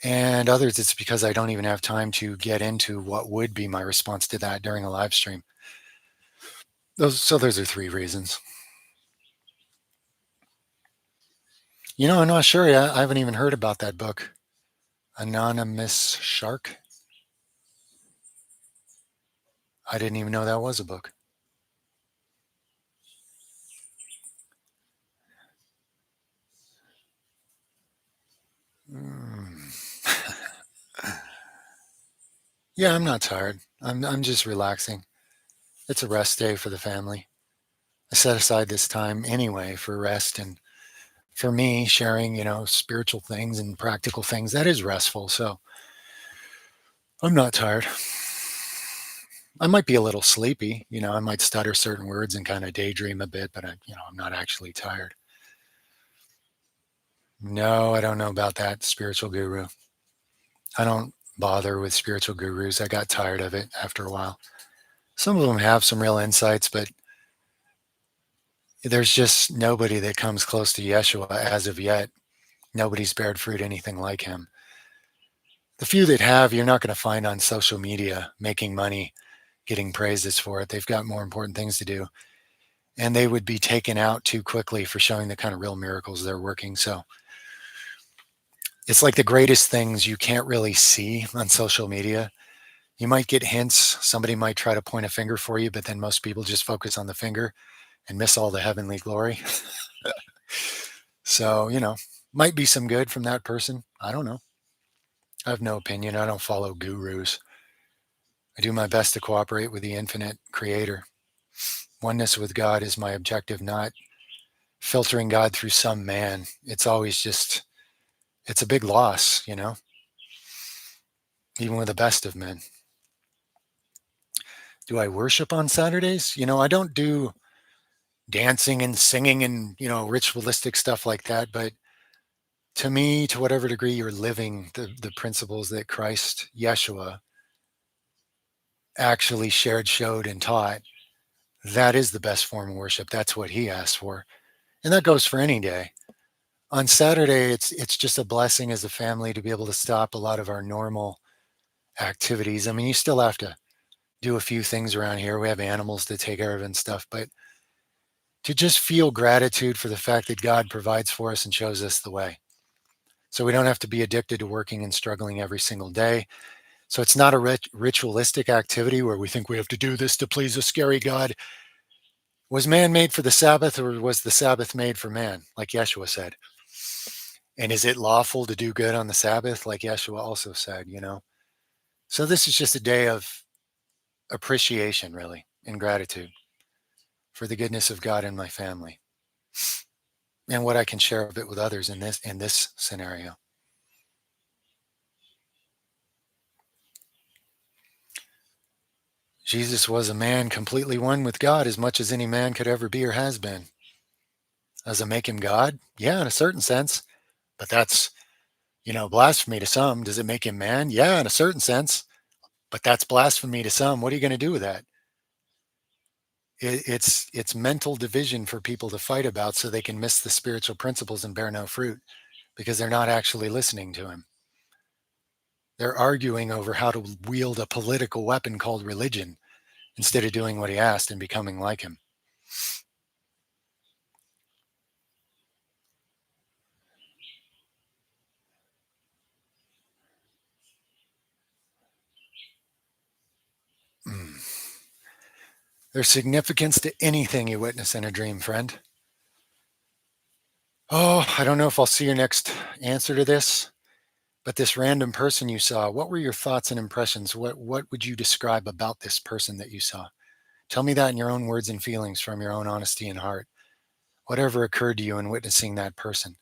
And others, it's because I don't even have time to get into what would be my response to that during a live stream. Those are three reasons. I'm not sure yet. I haven't even heard about that book. Anonymous Shark. I didn't even know that was a book. Mm. Yeah, I'm not tired. I'm just relaxing. It's a rest day for the family. I set aside this time anyway for rest and for me sharing, spiritual things and practical things. That is restful. So I'm not tired. I might be a little sleepy. I might stutter certain words and kind of daydream a bit, but I'm not actually tired. No, I don't know about that spiritual guru. I don't bother with spiritual gurus. I got tired of it after a while. Some of them have some real insights, but there's just nobody that comes close to Yeshua as of yet. Nobody's bared fruit anything like him. The few that have, you're not going to find on social media making money, getting praises for it. They've got more important things to do. And they would be taken out too quickly for showing the kind of real miracles they're working. So it's like the greatest things you can't really see on social media. You might get hints. Somebody might try to point a finger for you, but then most people just focus on the finger and miss all the heavenly glory. So, might be some good from that person. I don't know. I have no opinion. I don't follow gurus. I do my best to cooperate with the infinite creator. Oneness with God is my objective, not filtering God through some man. It's always just, it's a big loss, even with the best of men. Do I worship on Saturdays? I don't do dancing and singing and, ritualistic stuff like that. But to me, to whatever degree you're living the principles that Christ, Yeshua, actually shared, showed, and taught, that is the best form of worship. That's what he asked for. And that goes for any day. On Saturday, it's just a blessing as a family to be able to stop a lot of our normal activities. I mean, you still have to do a few things around here. We have animals to take care of and stuff, but to just feel gratitude for the fact that God provides for us and shows us the way. So we don't have to be addicted to working and struggling every single day. So it's not a ritualistic activity where we think we have to do this to please a scary God. Was man made for the Sabbath, or was the Sabbath made for man, like Yeshua said? And is it lawful to do good on the Sabbath, like Yeshua also said? So this is just a day of appreciation, really, and gratitude for the goodness of God in my family and what I can share of it with others in this scenario. Jesus was a man completely one with God, as much as any man could ever be or has been. Does it make him God? Yeah, in a certain sense. But that's, blasphemy to some. Does it make him man? Yeah, in a certain sense. But that's blasphemy to some. What are you going to do with that? It's mental division for people to fight about so they can miss the spiritual principles and bear no fruit because they're not actually listening to him. They're arguing over how to wield a political weapon called religion instead of doing what he asked and becoming like him. Mm. There's significance to anything you witness in a dream, friend. Oh, I don't know if I'll see your next answer to this, but this random person you saw, what were your thoughts and impressions? What would you describe about this person that you saw? Tell me that in your own words and feelings from your own honesty and heart. Whatever occurred to you in witnessing that person.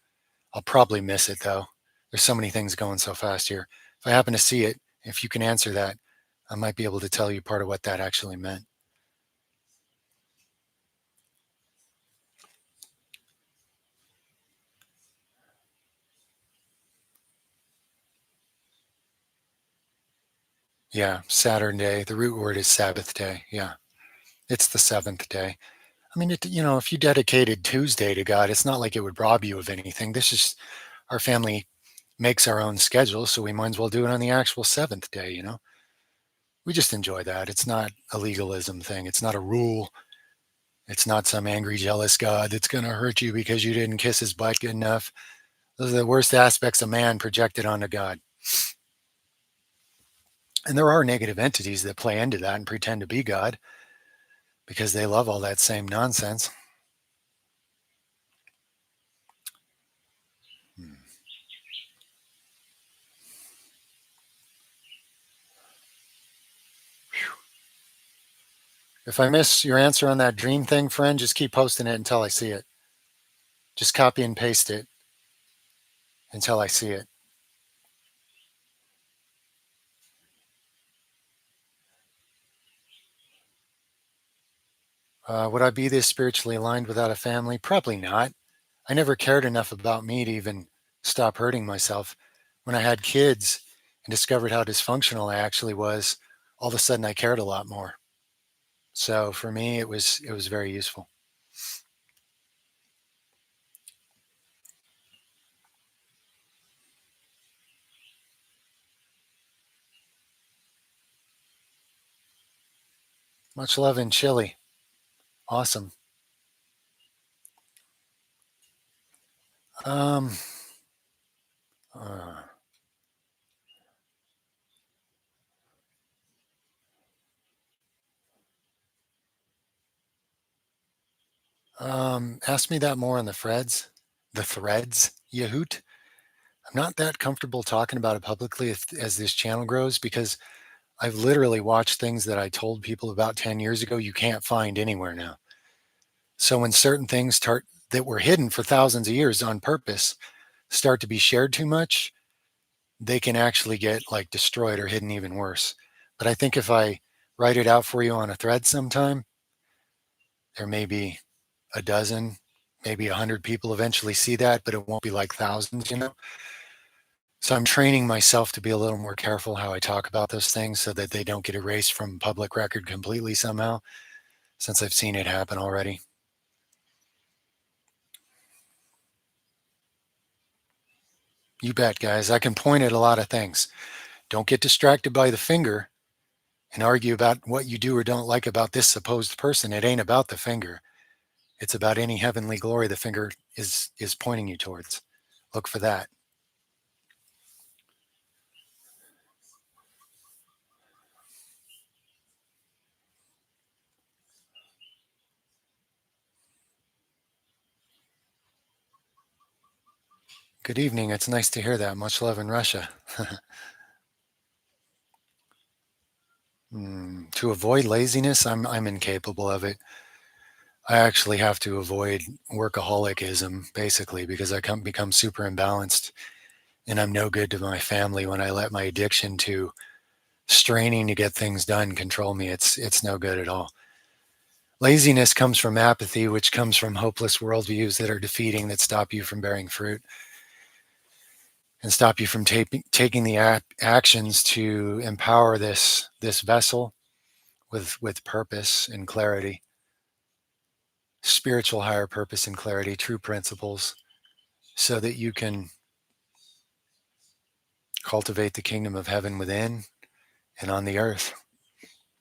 I'll probably miss it though. There's so many things going so fast here. If I happen to see it, if you can answer that, I might be able to tell you part of what that actually meant. Yeah, Saturn day. The root word is Sabbath day. Yeah, it's the seventh day. I mean, if you dedicated Tuesday to God, it's not like it would rob you of anything. This is our family makes our own schedule, so we might as well do it on the actual seventh day. We just enjoy that. It's not a legalism thing. It's not a rule. It's not some angry, jealous God that's going to hurt you because you didn't kiss his butt good enough. Those are the worst aspects of man projected onto God. And there are negative entities that play into that and pretend to be God because they love all that same nonsense. Hmm. If I miss your answer on that dream thing, friend, just keep posting it until I see it. Just copy and paste it until I see it. Would I be this spiritually aligned without a family? Probably not. I never cared enough about me to even stop hurting myself. When I had kids and discovered how dysfunctional I actually was, all of a sudden I cared a lot more. So for me, it was very useful. Much love in Chile. Awesome. Um, uh, Ask me that more on the threads. The threads, Yahoot. I'm not that comfortable talking about it publicly as this channel grows because I've literally watched things that I told people about 10 years ago you can't find anywhere now. So when certain things start that were hidden for thousands of years on purpose start to be shared too much, they can actually get like destroyed or hidden even worse. But I think if I write it out for you on a thread sometime, there may be a dozen, maybe 100 people eventually see that, but it won't be like thousands. So I'm training myself to be a little more careful how I talk about those things so that they don't get erased from public record completely somehow, since I've seen it happen already. You bet, guys. I can point at a lot of things. Don't get distracted by the finger and argue about what you do or don't like about this supposed person. It ain't about the finger. It's about any heavenly glory the finger is pointing you towards. Look for that. Good evening. It's nice to hear that. Much love in Russia. To avoid laziness, I'm incapable of it. I actually have to avoid workaholicism basically because I become super imbalanced and I'm no good to my family when I let my addiction to straining to get things done control me. It's no good at all. Laziness comes from apathy, which comes from hopeless worldviews that are defeating, that stop you from bearing fruit and stop you from taking the actions to empower this vessel with purpose and clarity, spiritual higher purpose and clarity, true principles, so that you can cultivate the kingdom of heaven within and on the earth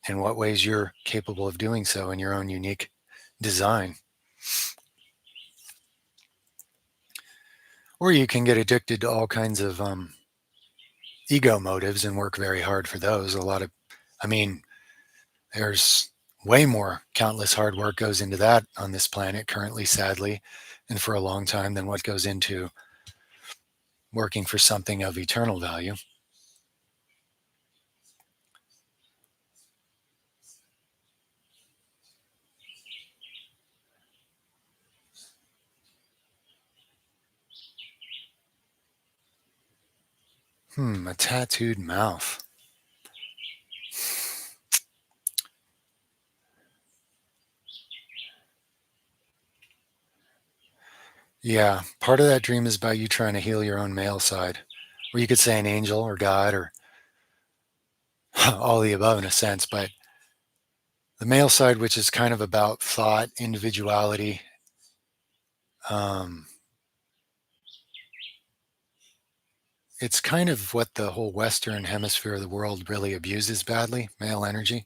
in what ways you're capable of doing so in your own unique design. Or you can get addicted to all kinds of ego motives and work very hard for those. I mean, there's way more countless hard work goes into that on this planet currently, sadly, and for a long time than what goes into working for something of eternal value. A tattooed mouth. Yeah, part of that dream is about you trying to heal your own male side, or you could say an angel or God or all the above in a sense, but the male side, which is kind of about thought, individuality, um, it's kind of what the whole Western hemisphere of the world really abuses badly, male energy.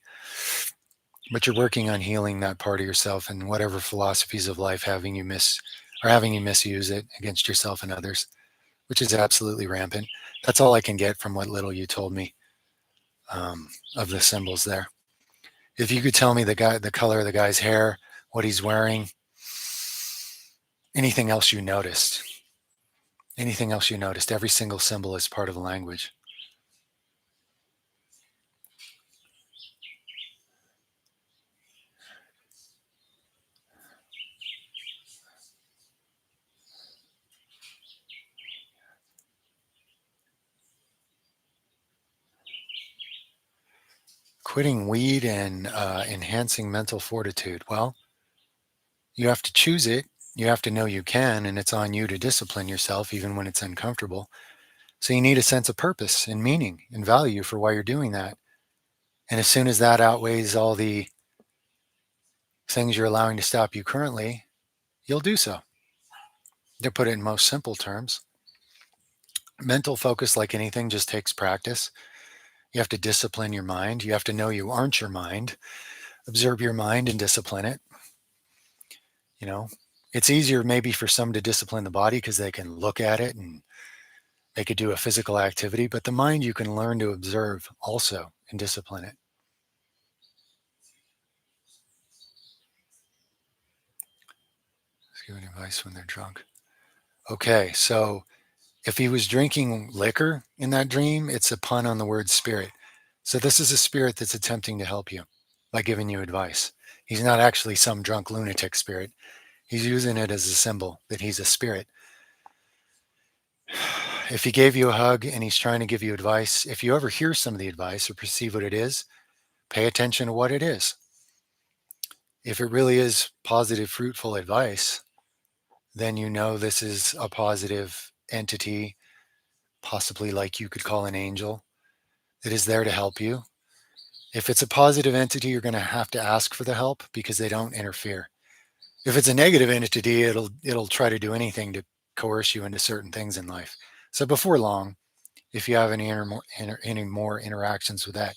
But you're working on healing that part of yourself and whatever philosophies of life having you misuse it against yourself and others, which is absolutely rampant. That's all I can get from what little you told me of the symbols there. If you could tell me the color of the guy's hair, what he's wearing, anything else you noticed, every single symbol is part of the language. Quitting weed and enhancing mental fortitude. Well, you have to choose it. You have to know you can, and it's on you to discipline yourself even when it's uncomfortable. So you need a sense of purpose and meaning and value for why you're doing that. And as soon as that outweighs all the things you're allowing to stop you currently, you'll do so. To put it in most simple terms, mental focus, like anything, just takes practice. You have to discipline your mind. You have to know you aren't your mind. Observe your mind and discipline it. You know, it's easier maybe for some to discipline the body because they can look at it and make it do a physical activity, but the mind you can learn to observe also and discipline it. Giving advice when they're drunk. Okay, so if he was drinking liquor in that dream, it's a pun on the word spirit. So this is a spirit that's attempting to help you by giving you advice. He's not actually some drunk lunatic spirit. He's using it as a symbol that he's a spirit. If he gave you a hug and he's trying to give you advice, if you ever hear some of the advice or perceive what it is, pay attention to what it is. If it really is positive, fruitful advice, then you know this is a positive entity, possibly like you could call an angel, that is there to help you. If it's a positive entity, you're going to have to ask for the help because they don't interfere. If it's a negative entity, it'll try to do anything to coerce you into certain things in life. So before long, if you have any more interactions with that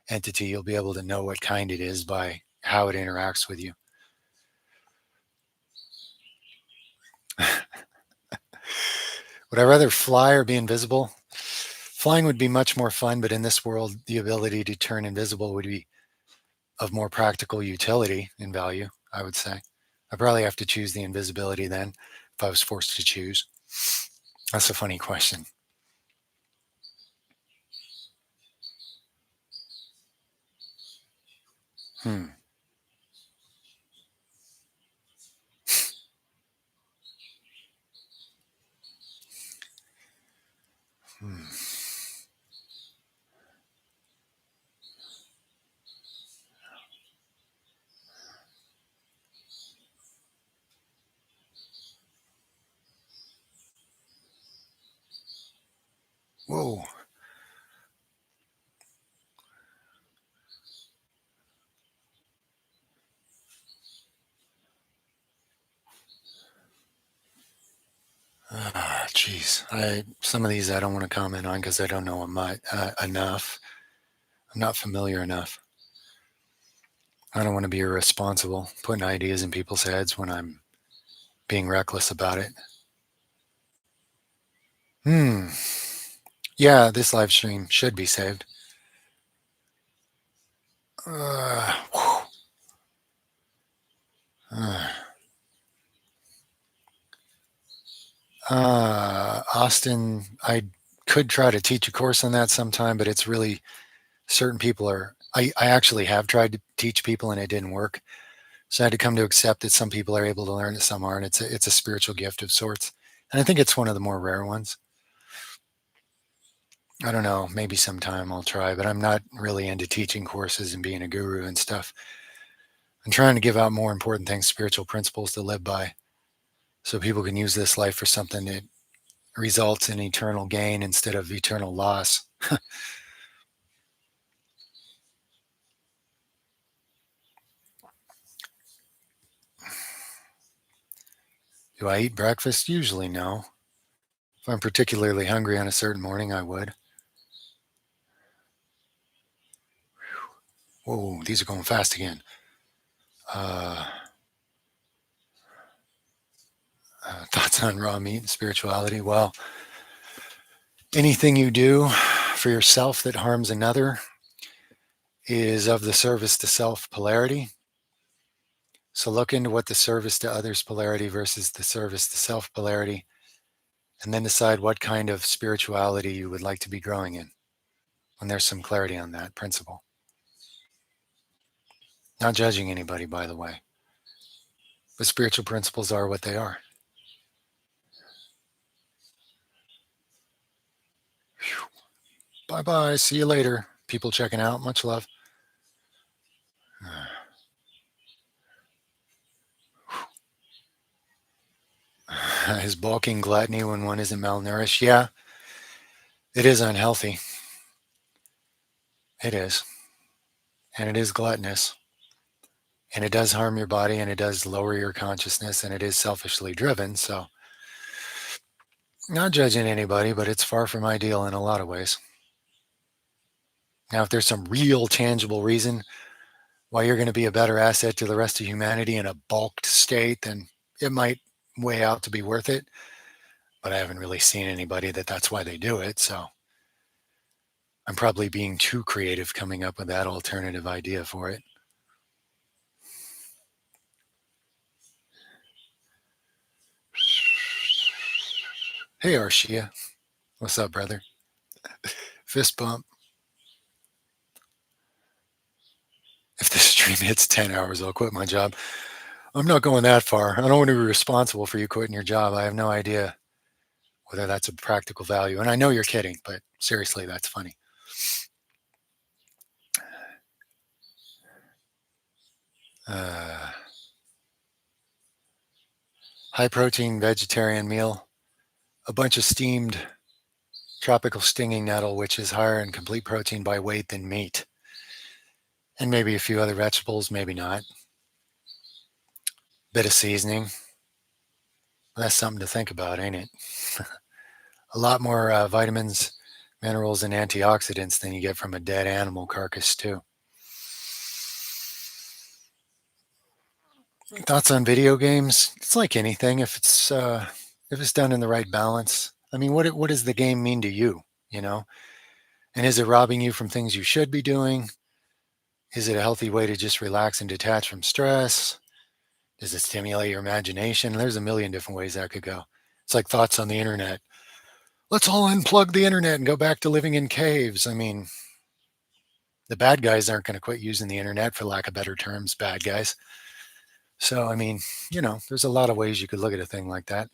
entity, you'll be able to know what kind it is by how it interacts with you. Would I rather fly or be invisible? Flying would be much more fun, but in this world, the ability to turn invisible would be of more practical utility and value, I would say. I'd probably have to choose the invisibility then if I was forced to choose. That's a funny question. Hmm. Hmm. Whoa. Jeez. Some of these I don't want to comment on because I don't know enough. I'm not familiar enough. I don't want to be irresponsible, putting ideas in people's heads when I'm being reckless about it. Hmm. Yeah, this live stream should be saved. Uh, uh, Austin, I could try to teach a course on that sometime, but it's really certain people are. I actually have tried to teach people and it didn't work. So I had to come to accept that some people are able to learn it, some aren't. It's a spiritual gift of sorts. And I think it's one of the more rare ones. I don't know, maybe sometime I'll try, but I'm not really into teaching courses and being a guru and stuff. I'm trying to give out more important things, spiritual principles to live by, so people can use this life for something that results in eternal gain instead of eternal loss. Do I eat breakfast? Usually, no. If I'm particularly hungry on a certain morning, I would. Whoa, these are going fast again. Uh, Thoughts on raw meat and spirituality? Well, anything you do for yourself that harms another is of the service to self polarity. So look into what the service to others polarity versus the service to self polarity, and then decide what kind of spirituality you would like to be growing in when there's some clarity on that principle. Not judging anybody, by the way, but spiritual principles are what they are. Bye bye. See you later. People checking out. Much love. Is balking gluttony when one isn't malnourished? Yeah, it is unhealthy. It is. And it is gluttonous. And it does harm your body and it does lower your consciousness and it is selfishly driven. So, not judging anybody, but it's far from ideal in a lot of ways. Now, if there's some real tangible reason why you're going to be a better asset to the rest of humanity in a bulked state, then it might weigh out to be worth it. But I haven't really seen anybody that's why they do it. So I'm probably being too creative coming up with that alternative idea for it. Hey, Arshia. What's up, brother? Fist bump. If this stream hits 10 hours, I'll quit my job. I'm not going that far. I don't want to be responsible for you quitting your job. I have no idea whether that's a practical value. And I know you're kidding, but seriously, that's funny. High protein vegetarian meal, a bunch of steamed tropical stinging nettle, which is higher in complete protein by weight than meat, and maybe a few other vegetables, maybe not. Bit of seasoning. That's something to think about, ain't it? A lot more vitamins, minerals, and antioxidants than you get from a dead animal carcass, too. Thoughts on video games? It's like anything. If it's done in the right balance. I mean, what does the game mean to you? You know, and is it robbing you from things you should be doing? Is it a healthy way to just relax and detach from stress? Does it stimulate your imagination? There's a million different ways that could go. It's like thoughts on the internet. Let's all unplug the internet and go back to living in caves. I mean, the bad guys aren't going to quit using the internet, for lack of better terms, bad guys. So, I mean, there's a lot of ways you could look at a thing like that.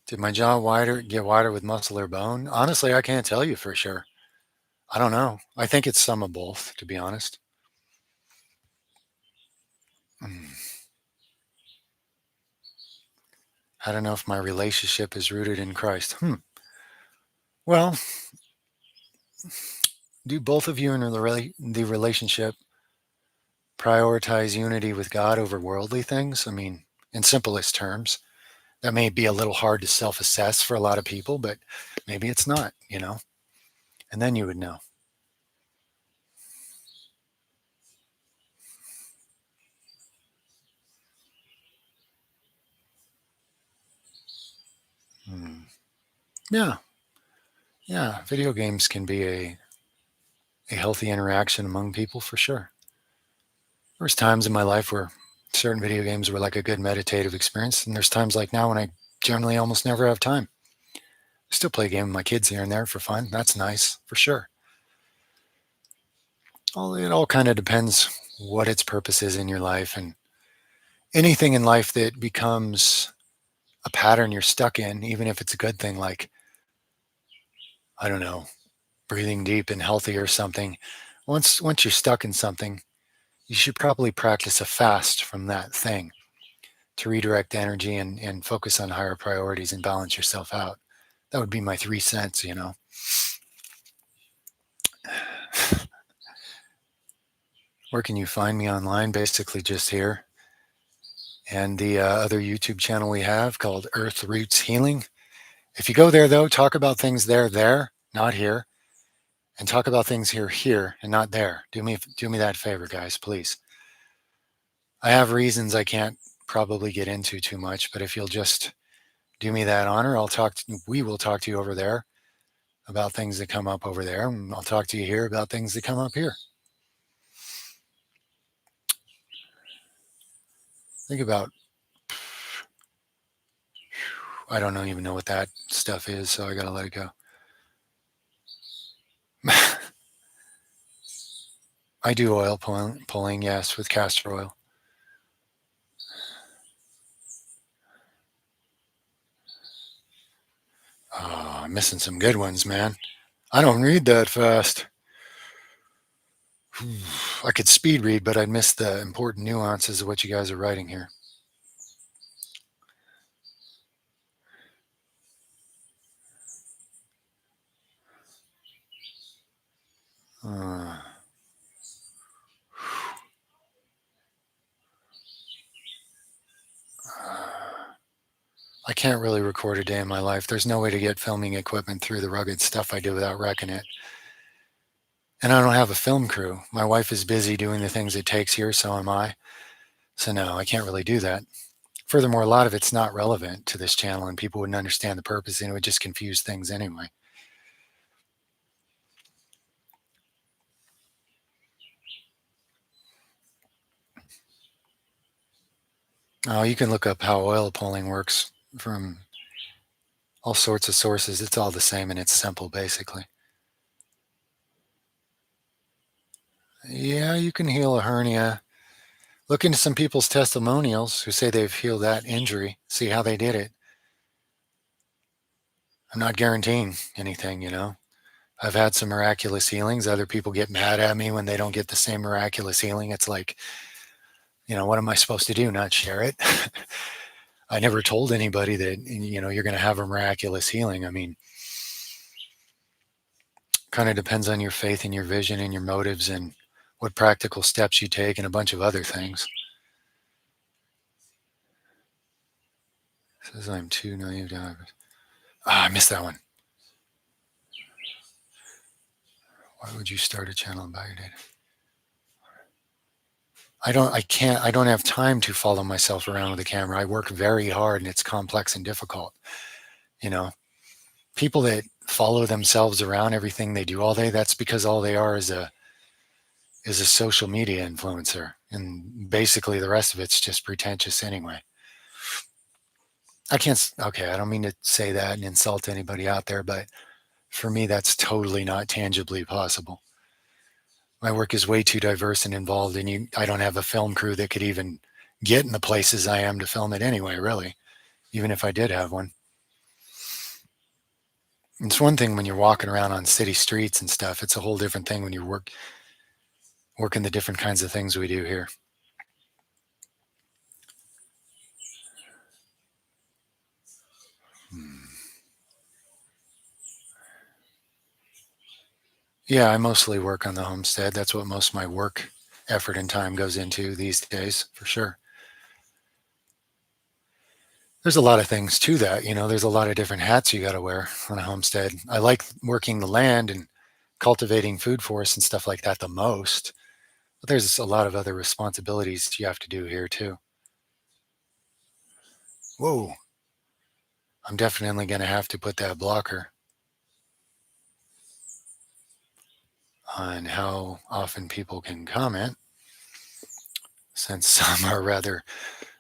Did my jaw get wider with muscle or bone? Honestly, I can't tell you for sure. I don't know. I think it's some of both, to be honest. Mm. I don't know if my relationship is rooted in Christ. Well, do both of you in the relationship prioritize unity with God over worldly things? I mean, in simplest terms, that may be a little hard to self assess for a lot of people, but maybe it's not. And then you would know. Hmm. Yeah. Yeah. Video games can be a healthy interaction among people for sure. There's times in my life where certain video games were like a good meditative experience. And there's times like now when I generally almost never have time. I still play a game with my kids here and there for fun. That's nice for sure. It all kind of depends what its purpose is in your life, and anything in life that becomes a pattern you're stuck in, even if it's a good thing, like, I don't know, breathing deep and healthy or something. Once you're stuck in something, you should probably practice a fast from that thing to redirect energy and focus on higher priorities and balance yourself out. That would be my 3 cents. Where can you find me online? Basically, just here. And the other YouTube channel we have called Earth Roots Healing. If you go there, though, talk about things there, not here, and talk about things here, and not there. Do me that favor, guys, please. I have reasons I can't probably get into too much, but if you'll just do me that honor, we will talk to you over there about things that come up over there, and I'll talk to you here about things that come up here. Think about, I don't even know what that stuff is, so I got to let it go. I do oil pulling, yes, with castor oil. Oh, I'm missing some good ones, man. I don't read that fast. I could speed read, but I'd miss the important nuances of what you guys are writing here. Uh, I can't really record a day in my life. There's no way to get filming equipment through the rugged stuff I do without wrecking it. And I don't have a film crew. My wife is busy doing the things it takes here, so am I. So no, I can't really do that. Furthermore, a lot of it's not relevant to this channel and people wouldn't understand the purpose and it would just confuse things anyway. Oh, you can look up how oil pulling works from all sorts of sources. It's all the same and it's simple, basically. Yeah, you can heal a hernia. Look into some people's testimonials who say they've healed that injury. See how they did it. I'm not guaranteeing anything. I've had some miraculous healings. Other people get mad at me when they don't get the same miraculous healing. It's like, what am I supposed to do? Not share it? I never told anybody that, you're going to have a miraculous healing. I mean, kind of depends on your faith and your vision and your motives and what practical steps you take and a bunch of other things. Says I'm too naive to have. I missed that one. Why would you start a channel about your data? I don't have time to follow myself around with a camera. I work very hard and it's complex and difficult. You know, people that follow themselves around everything they do all day, that's because all they are is a social media influencer. And basically the rest of it's just pretentious anyway. Okay, I don't mean to say that and insult anybody out there, but for me, that's totally not tangibly possible. My work is way too diverse and involved, and I don't have a film crew that could even get in the places I am to film it anyway, really, even if I did have one. It's one thing when you're walking around on city streets and stuff. It's a whole different thing when you're working the different kinds of things we do here. Yeah, I mostly work on the homestead. That's what most of my work effort and time goes into these days, for sure. There's a lot of things to that. There's a lot of different hats you got to wear on a homestead. I like working the land and cultivating food forests and stuff like that the most. But there's a lot of other responsibilities you have to do here too. Whoa, I'm definitely going to have to put that blocker on how often people can comment, since some are rather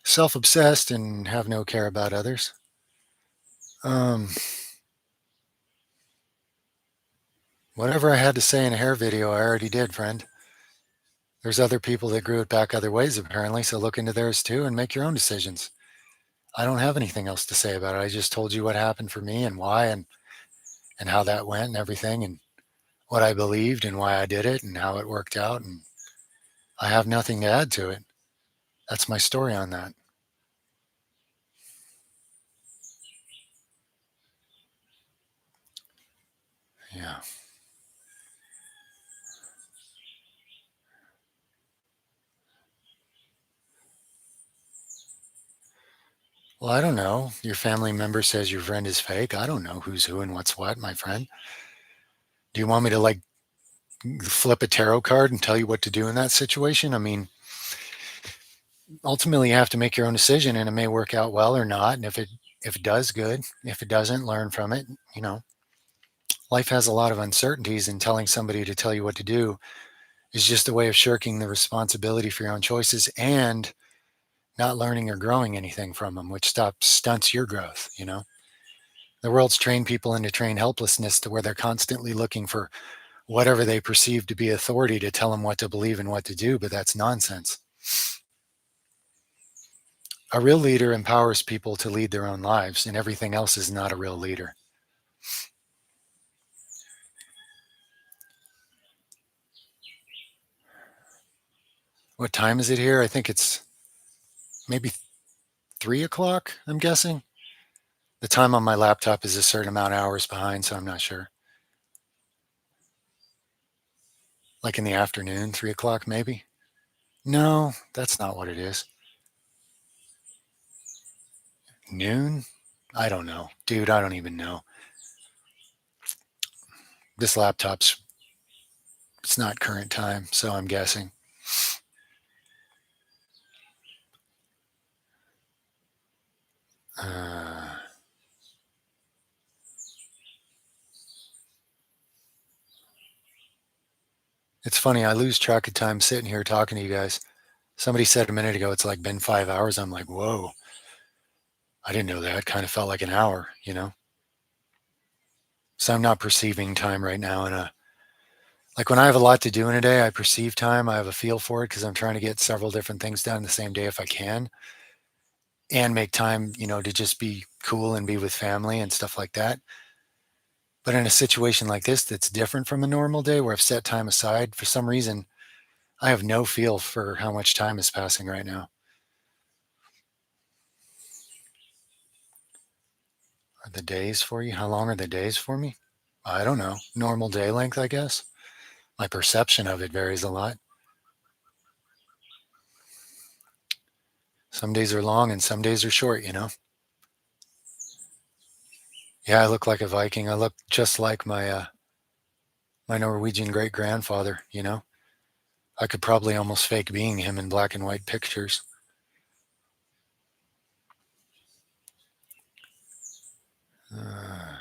self obsessed and have no care about others. Um, Whatever I had to say in a hair video, I already did, friend. There's other people that grew it back other ways, apparently, so look into theirs too and make your own decisions. I don't have anything else to say about it. I just told you what happened for me and why and how that went and everything and what I believed and why I did it and how it worked out. And I have nothing to add to it. That's my story on that. Yeah. Well, I don't know. Your family member says your friend is fake. I don't know who's who and what's what, my friend. Do you want me to flip a tarot card and tell you what to do in that situation? I mean, ultimately you have to make your own decision and it may work out well or not. And if it does, good. If it doesn't, learn from it. Life has a lot of uncertainties and telling somebody to tell you what to do is just a way of shirking the responsibility for your own choices and not learning or growing anything from them, which stunts your growth. The world's trained people into trained helplessness to where they're constantly looking for whatever they perceive to be authority to tell them what to believe and what to do, but that's nonsense. A real leader empowers people to lead their own lives, and everything else is not a real leader. What time is it here? I think it's maybe 3 o'clock, I'm guessing. The time on my laptop is a certain amount of hours behind, so I'm not sure. Like in the afternoon, 3 o'clock maybe? No, that's not what it is. Noon? I don't know. Dude, I don't even know. This laptop's It's not current time, so I'm guessing. Uh, it's funny. I lose track of time sitting here talking to you guys. Somebody said a minute ago it's like been 5 hours. I'm like, whoa, I didn't know that. Kind of felt like an hour, you know? So I'm not perceiving time right now in a like when I have a lot to do in a day, I perceive time. I have a feel for it because I'm trying to get several different things done the same day if I can and make time, to just be cool and be with family and stuff like that. But in a situation like this that's different from a normal day where I've set time aside, for some reason, I have no feel for how much time is passing right now. Are the days for you? How long are the days for me? I don't know. Normal day length, I guess. My perception of it varies a lot. Some days are long and some days are short. Yeah, I look like a Viking. I look just like my Norwegian great grandfather. I could probably almost fake being him in black and white pictures. Uh,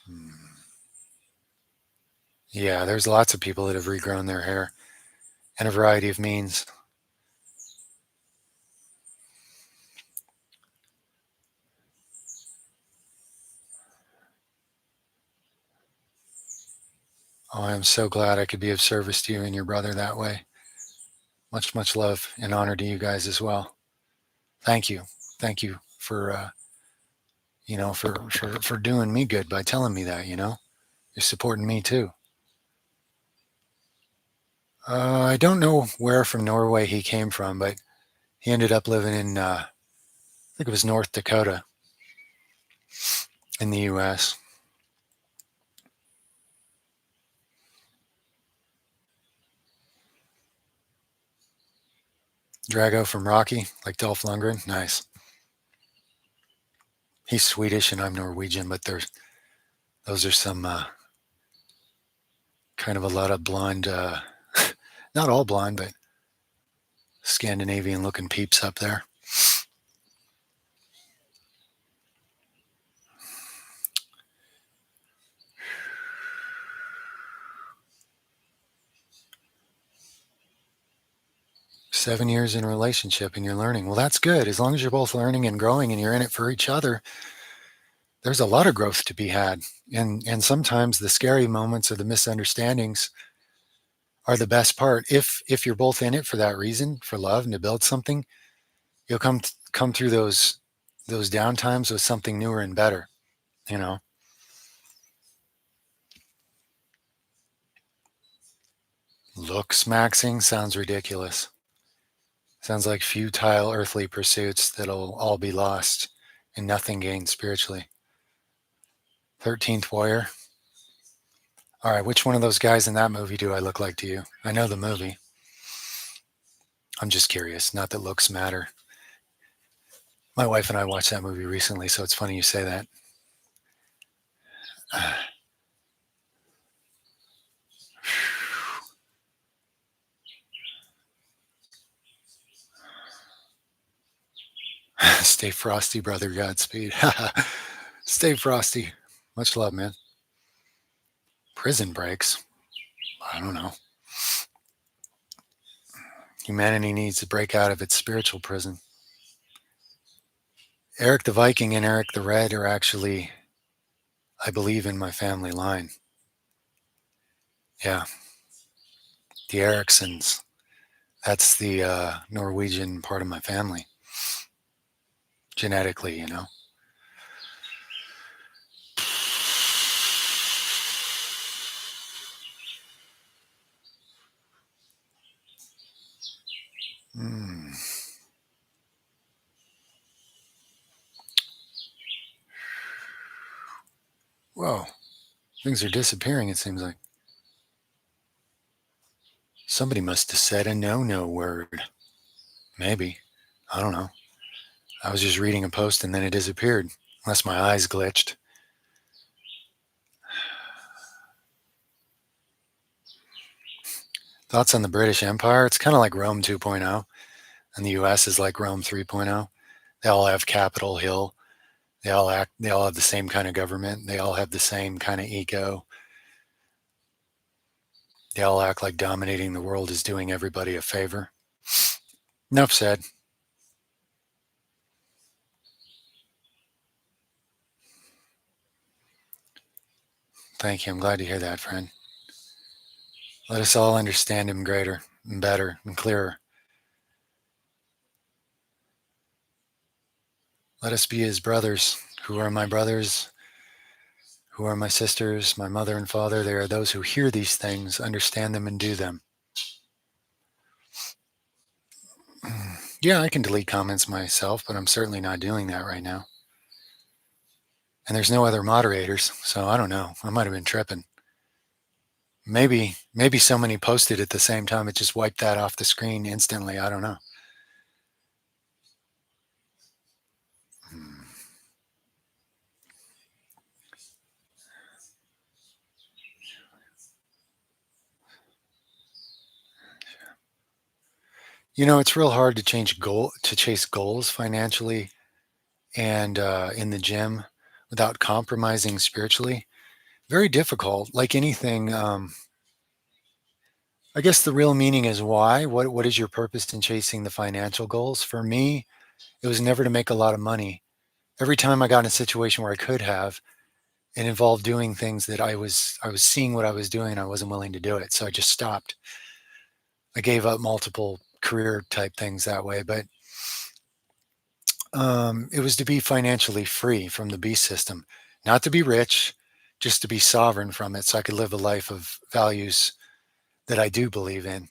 hmm. Yeah, there's lots of people that have regrown their hair in a variety of means. Oh, I am so glad I could be of service to you and your brother that way. Much, much love and honor to you guys as well. Thank you. Thank you for doing me good by telling me that. You're supporting me too. I don't know where from Norway he came from, but he ended up living in, I think it was North Dakota in the U.S. Drago from Rocky, like Dolph Lundgren. Nice. He's Swedish and I'm Norwegian, but those are some kind of a lot of blonde, not all blonde, but Scandinavian looking peeps up there. 7 years in a relationship and you're learning. Well, that's good. As long as you're both learning and growing and you're in it for each other, there's a lot of growth to be had. And sometimes the scary moments or the misunderstandings are the best part. If you're both in it for that reason, for love and to build something, you'll come through those down times with something newer and better, you know. Looks maxing sounds ridiculous. Sounds like futile earthly pursuits that'll all be lost and nothing gained spiritually. 13th Warrior. All right, which one of those guys in that movie do I look like to you? I know the movie. I'm just curious. Not that looks matter. My wife and I watched that movie recently, so it's funny you say that. Stay frosty, brother. Godspeed. Stay frosty. Much love, man. Prison breaks. I don't know. Humanity needs to break out of its spiritual prison. Eric the Viking and Eric the Red are actually, I believe, in my family line. Yeah. The Ericsons. That's the Norwegian part of my family. Genetically. Mm. Whoa. Things are disappearing, it seems like. Somebody must have said a no word. Maybe. I don't know. I was just reading a post and then it disappeared. Unless my eyes glitched. Thoughts on the British Empire? It's kind of like Rome 2.0, and the US is like Rome 3.0. They all have Capitol Hill. They all have the same kind of government. They all have the same kind of ego. They all act like dominating the world is doing everybody a favor. Enough said. Thank you. I'm glad to hear that, friend. Let us all understand him greater and better and clearer. Let us be his brothers. Who are my brothers? Who are my sisters? My mother and father? They are those who hear these things, understand them, and do them. Yeah, I can delete comments myself, but I'm certainly not doing that right now. And there's no other moderators, so I don't know. I might have been tripping. Maybe so many posted at the same time it just wiped that off the screen instantly. I don't know. You know, it's real hard to chase goals financially and in the gym without compromising spiritually. Very difficult. Like anything, I guess the real meaning is why. What is your purpose in chasing the financial goals? For me, it was never to make a lot of money. Every time I got in a situation where I could have, it involved doing things that I was seeing what I was doing and I wasn't willing to do it. So I just stopped. I gave up multiple career type things that way, but it was to be financially free from the beast system, not to be rich, just to be sovereign from it, so I could live a life of values that I do believe in.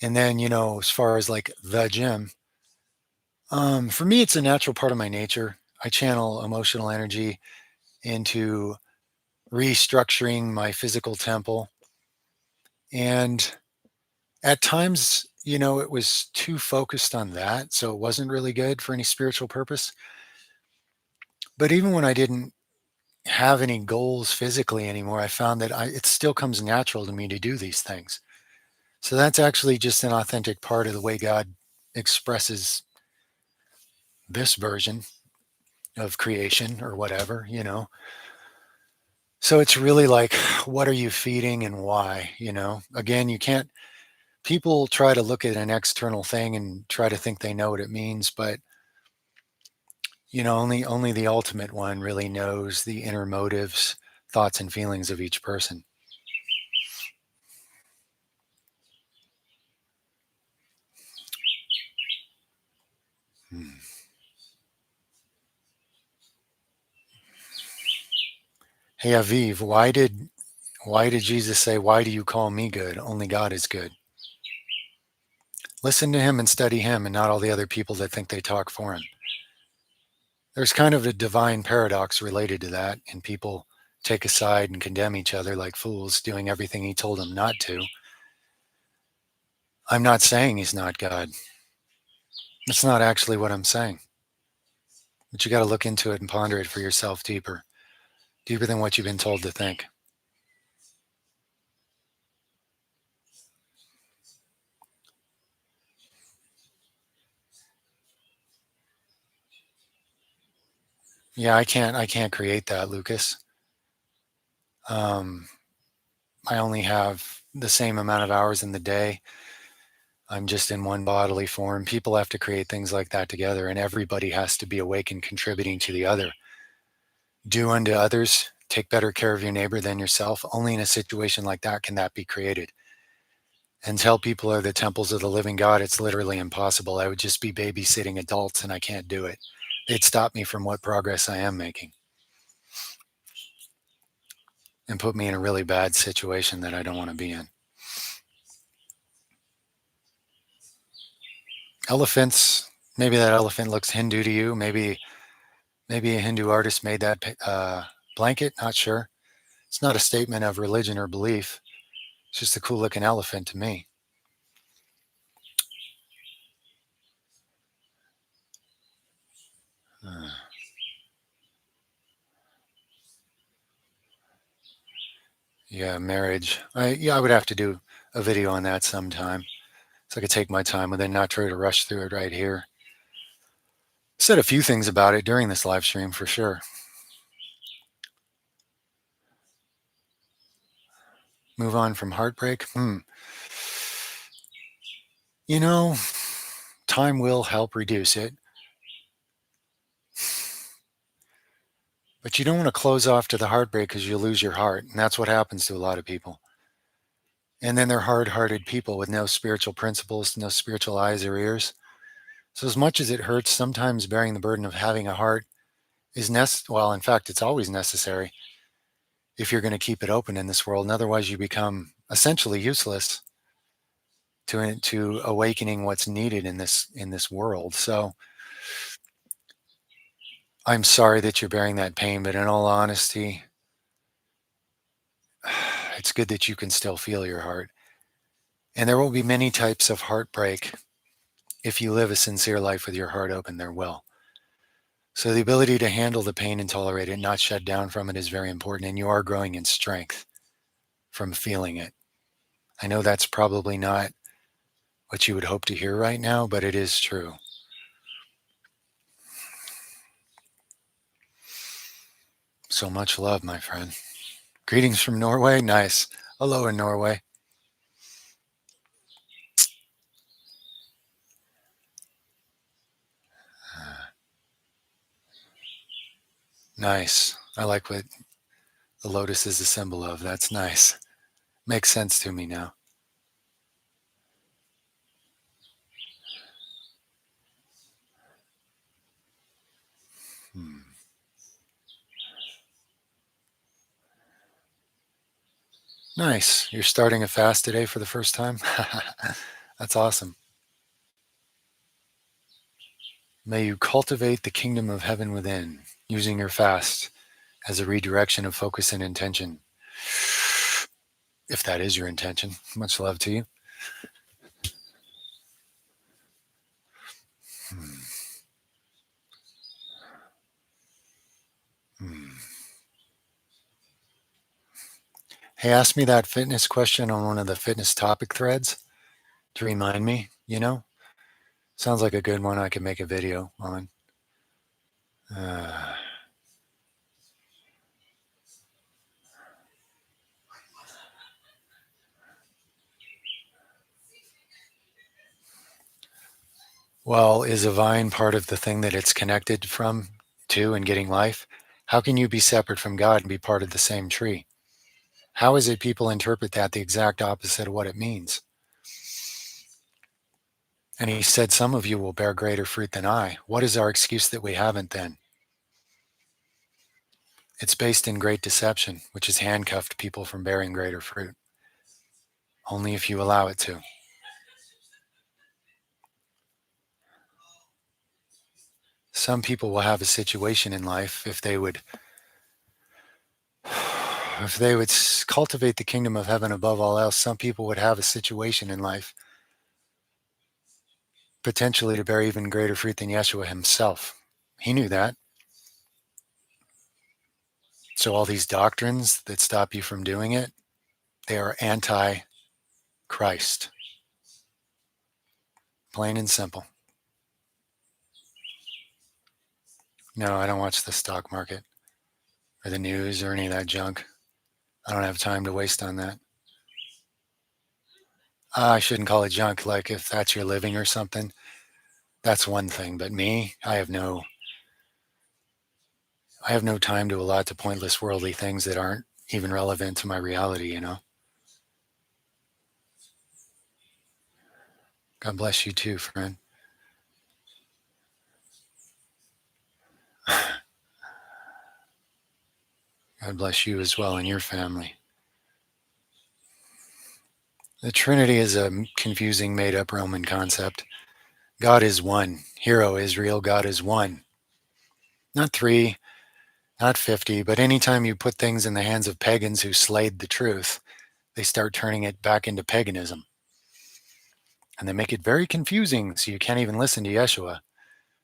And then, as far as like the gym, for me, it's a natural part of my nature. I channel emotional energy into restructuring my physical temple. And at times, it was too focused on that. So it wasn't really good for any spiritual purpose. But even when I didn't have any goals physically anymore, I found that it still comes natural to me to do these things. So that's actually just an authentic part of the way God expresses this version of creation or whatever. So it's really like, what are you feeding and why? Again, you can't, people try to look at an external thing and try to think they know what it means, but only the ultimate one really knows the inner motives, thoughts, and feelings of each person. Hmm. Hey Aviv, why did Jesus say, "Why do you call me good? Only God is good"? Listen to him and study him, and not all the other people that think they talk for him. There's kind of a divine paradox related to that, and people take a side and condemn each other like fools, doing everything he told them not to. I'm not saying he's not God. That's not actually what I'm saying. But you got to look into it and ponder it for yourself deeper than what you've been told to think. Yeah, I can't create that, Lucas. Um, I only have the same amount of hours in the day. I'm just in one bodily form. People have to create things like that together, and everybody has to be awake and contributing to the other. Do unto others, take better care of your neighbor than yourself. Only in a situation like that can that be created. And tell people are the temples of the living God, it's literally impossible. I would just be babysitting adults, and I can't do it. They'd stop me from what progress I am making and put me in a really bad situation that I don't want to be in. Elephants, maybe that elephant looks Hindu to you. Maybe a Hindu artist made that blanket. Not sure. It's not a statement of religion or belief. It's just a cool looking elephant to me. Uh, yeah, marriage. I would have to do a video on that sometime, so I could take my time with it, not try to rush through it right here. Said a few things about it during this live stream for sure. Move on from heartbreak. You know, time will help reduce it. But you don't want to close off to the heartbreak because you'll lose your heart. And that's what happens to a lot of people. And then they're hard-hearted people with no spiritual principles, no spiritual eyes or ears. So as much as it hurts, sometimes bearing the burden of having a heart is well, in fact, it's always necessary if you're going to keep it open in this world. And otherwise you become essentially useless to awakening what's needed in this world. So I'm sorry that you're bearing that pain, but in all honesty, it's good that you can still feel your heart. And there will be many types of heartbreak. If you live a sincere life with your heart open, there will. So the ability to handle the pain and tolerate it, not shut down from it, is very important. And you are growing in strength from feeling it. I know that's probably not what you would hope to hear right now, but it is true. So much love, my friend. Greetings from Norway. Nice. Hello in Norway. Nice. I like what the lotus is a symbol of. That's nice. Makes sense to me now. Nice. You're starting a fast today for the first time? That's awesome. May you cultivate the kingdom of heaven within, using your fast as a redirection of focus and intention. If that is your intention, much love to you. Hey, ask me that fitness question on one of the fitness topic threads to remind me, Sounds like a good one I could make a video on. Well, is a vine part of the thing that it's connected from to and getting life? How can you be separate from God and be part of the same tree? How is it people interpret that the exact opposite of what it means? And he said, some of you will bear greater fruit than I. What is our excuse that we haven't then? It's based in great deception, which has handcuffed people from bearing greater fruit. Only if you allow it to. Some people will have a situation in life if they would cultivate the kingdom of heaven above all else. Some people would have a situation in life potentially to bear even greater fruit than Yeshua himself. He knew that. So all these doctrines that stop you from doing it, they are anti-Christ. Plain and simple. No, I don't watch the stock market or the news or any of that junk. I don't have time to waste on that. I shouldn't call it junk. Like if that's your living or something, that's one thing. But me, I have no time to allot to pointless worldly things that aren't even relevant to my reality, God bless you too, friend. God bless you as well and your family. The Trinity is a confusing, made-up Roman concept. God is one. Hero Israel, God is one. Not three, not 50, but anytime you put things in the hands of pagans who slayed the truth, they start turning it back into paganism. And they make it very confusing, so you can't even listen to Yeshua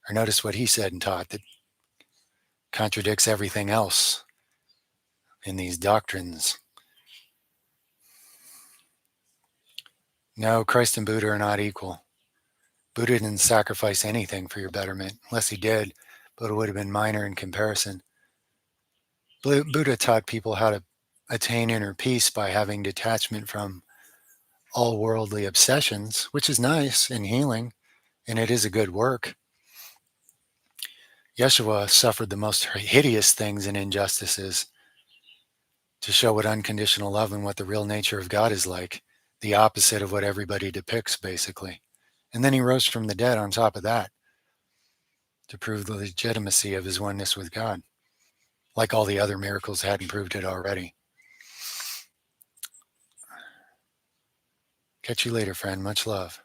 or notice what he said and taught that contradicts everything else in these doctrines. No, Christ and Buddha are not equal. Buddha didn't sacrifice anything for your betterment, unless he did, but it would have been minor in comparison. Buddha taught people how to attain inner peace by having detachment from all worldly obsessions, which is nice and healing, and it is a good work. Yeshua suffered the most hideous things and injustices to show what unconditional love and what the real nature of God is like, the opposite of what everybody depicts, basically. And then he rose from the dead on top of that to prove the legitimacy of his oneness with God, like all the other miracles hadn't proved it already. Catch you later, friend. Much love.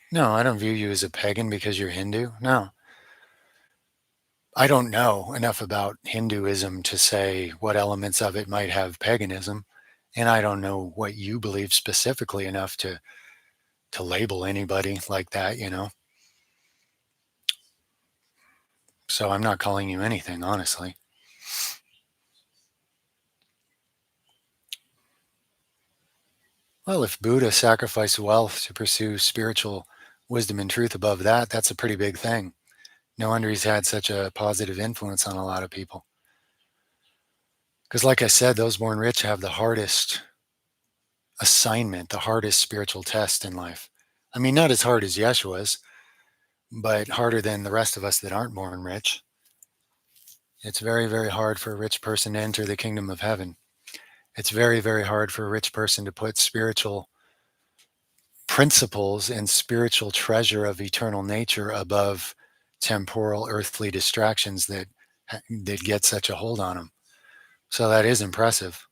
No, I don't view you as a pagan because you're Hindu. No. I don't know enough about Hinduism to say what elements of it might have paganism. And I don't know what you believe specifically enough to label anybody like that, you know? So I'm not calling you anything, honestly. Well, if Buddha sacrificed wealth to pursue spiritual wisdom and truth above that, that's a pretty big thing. No wonder he's had such a positive influence on a lot of people. Because, like I said, those born rich have the hardest assignment, the hardest spiritual test in life. I mean, not as hard as Yeshua's, but harder than the rest of us that aren't born rich. It's very, very hard for a rich person to enter the kingdom of heaven. It's very, very hard for a rich person to put spiritual principles and spiritual treasure of eternal nature above temporal earthly distractions that get such a hold on them. So that is impressive.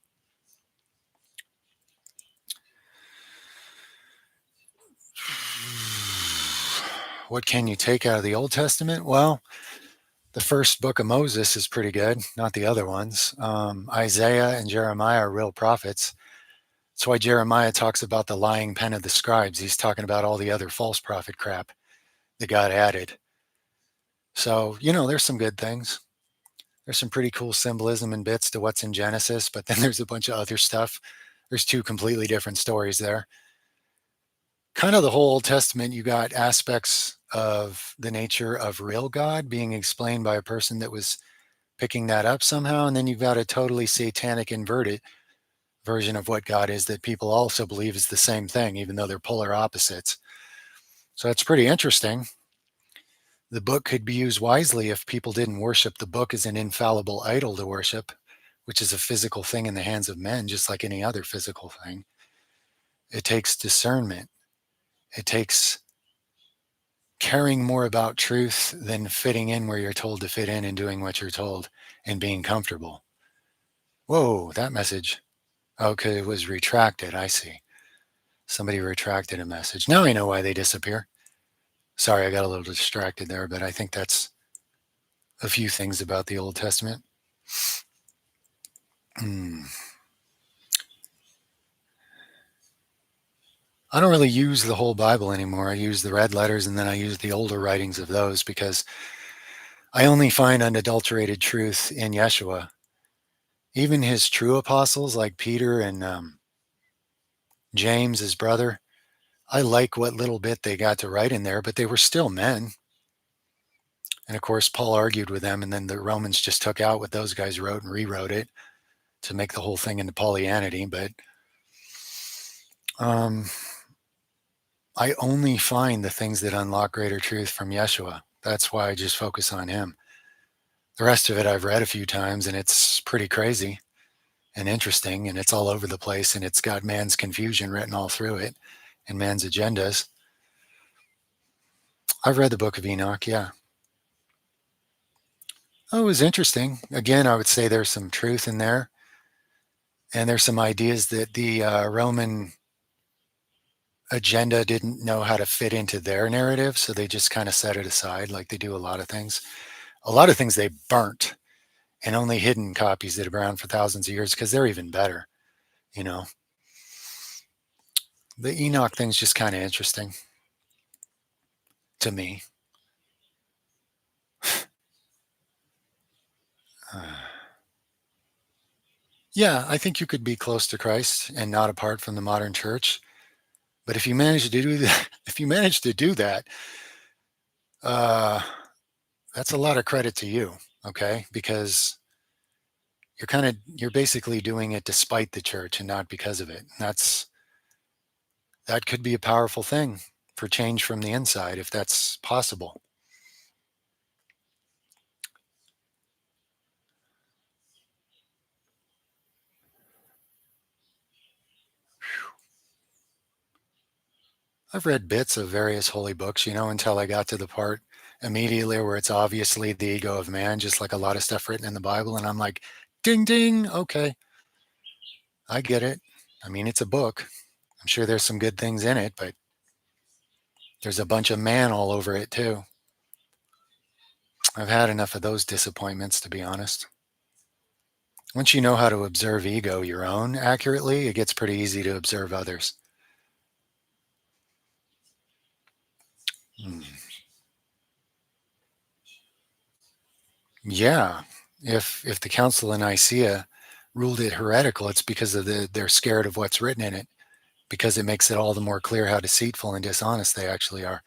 What can you take out of the Old Testament? Well, the first book of Moses is pretty good, not the other ones. Isaiah and Jeremiah are real prophets. That's why Jeremiah talks about the lying pen of the scribes. He's talking about all the other false prophet crap that got added. So, there's some good things. There's some pretty cool symbolism and bits to what's in Genesis, but then there's a bunch of other stuff. There's two completely different stories there. Kind of the whole Old Testament, you got aspects of the nature of real God being explained by a person that was picking that up somehow. And then you've got a totally satanic inverted version of what God is that people also believe is the same thing, even though they're polar opposites. So it's pretty interesting. The book could be used wisely if people didn't worship the book as an infallible idol to worship, which is a physical thing in the hands of men, just like any other physical thing. It takes discernment. It takes caring more about truth than fitting in where you're told to fit in and doing what you're told and being comfortable. Whoa, that message. Okay, it was retracted. I see. Somebody retracted a message. Now I know why they disappear. Sorry, I got a little distracted there, but I think that's a few things about the Old Testament. Hmm. I don't really use the whole Bible anymore. I use the red letters and then I use the older writings of those because I only find unadulterated truth in Yeshua. Even his true apostles like Peter and James, his brother, I like what little bit they got to write in there, but they were still men. And of course, Paul argued with them, and then the Romans just took out what those guys wrote and rewrote it to make the whole thing into Pollyanity. But um, I only find the things that unlock greater truth from Yeshua. That's why I just focus on him. The rest of it I've read a few times, and it's pretty crazy and interesting, and it's all over the place, and it's got man's confusion written all through it and man's agendas. I've read the Book of Enoch, yeah. Oh, it was interesting. Again, I would say there's some truth in there, and there's some ideas that the Roman agenda didn't know how to fit into their narrative, so they just kind of set it aside, like they do a lot of things. A lot of things they burnt, and only hidden copies that have been around for thousands of years because they're even better. You know, the Enoch thing's just kind of interesting. to me. Uh, yeah, I think you could be close to Christ and not apart from the modern church. But if you manage to do that, if you manage to do that, uh, that's a lot of credit to you. Okay, because you're basically doing it despite the church and not because of it. That could be a powerful thing for change from the inside if that's possible. I've read bits of various holy books, until I got to the part immediately where it's obviously the ego of man, just like a lot of stuff written in the Bible. And I'm like, ding, ding. Okay, I get it. I mean, it's a book. I'm sure there's some good things in it, but there's a bunch of man all over it too. I've had enough of those disappointments, to be honest. Once you know how to observe ego, your own, accurately, it gets pretty easy to observe others. Hmm. Yeah. If the Council in Nicaea ruled it heretical, it's because they're scared of what's written in it, because it makes it all the more clear how deceitful and dishonest they actually are.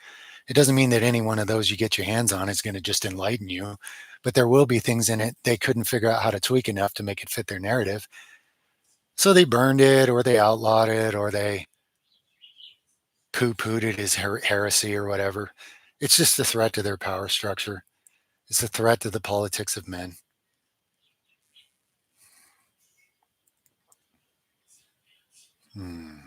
It doesn't mean that any one of those you get your hands on is going to just enlighten you, but there will be things in it they couldn't figure out how to tweak enough to make it fit their narrative. So they burned it, or they outlawed it, or they poo-pooed it as heresy or whatever. It's just a threat to their power structure. It's a threat to the politics of men. Hmm.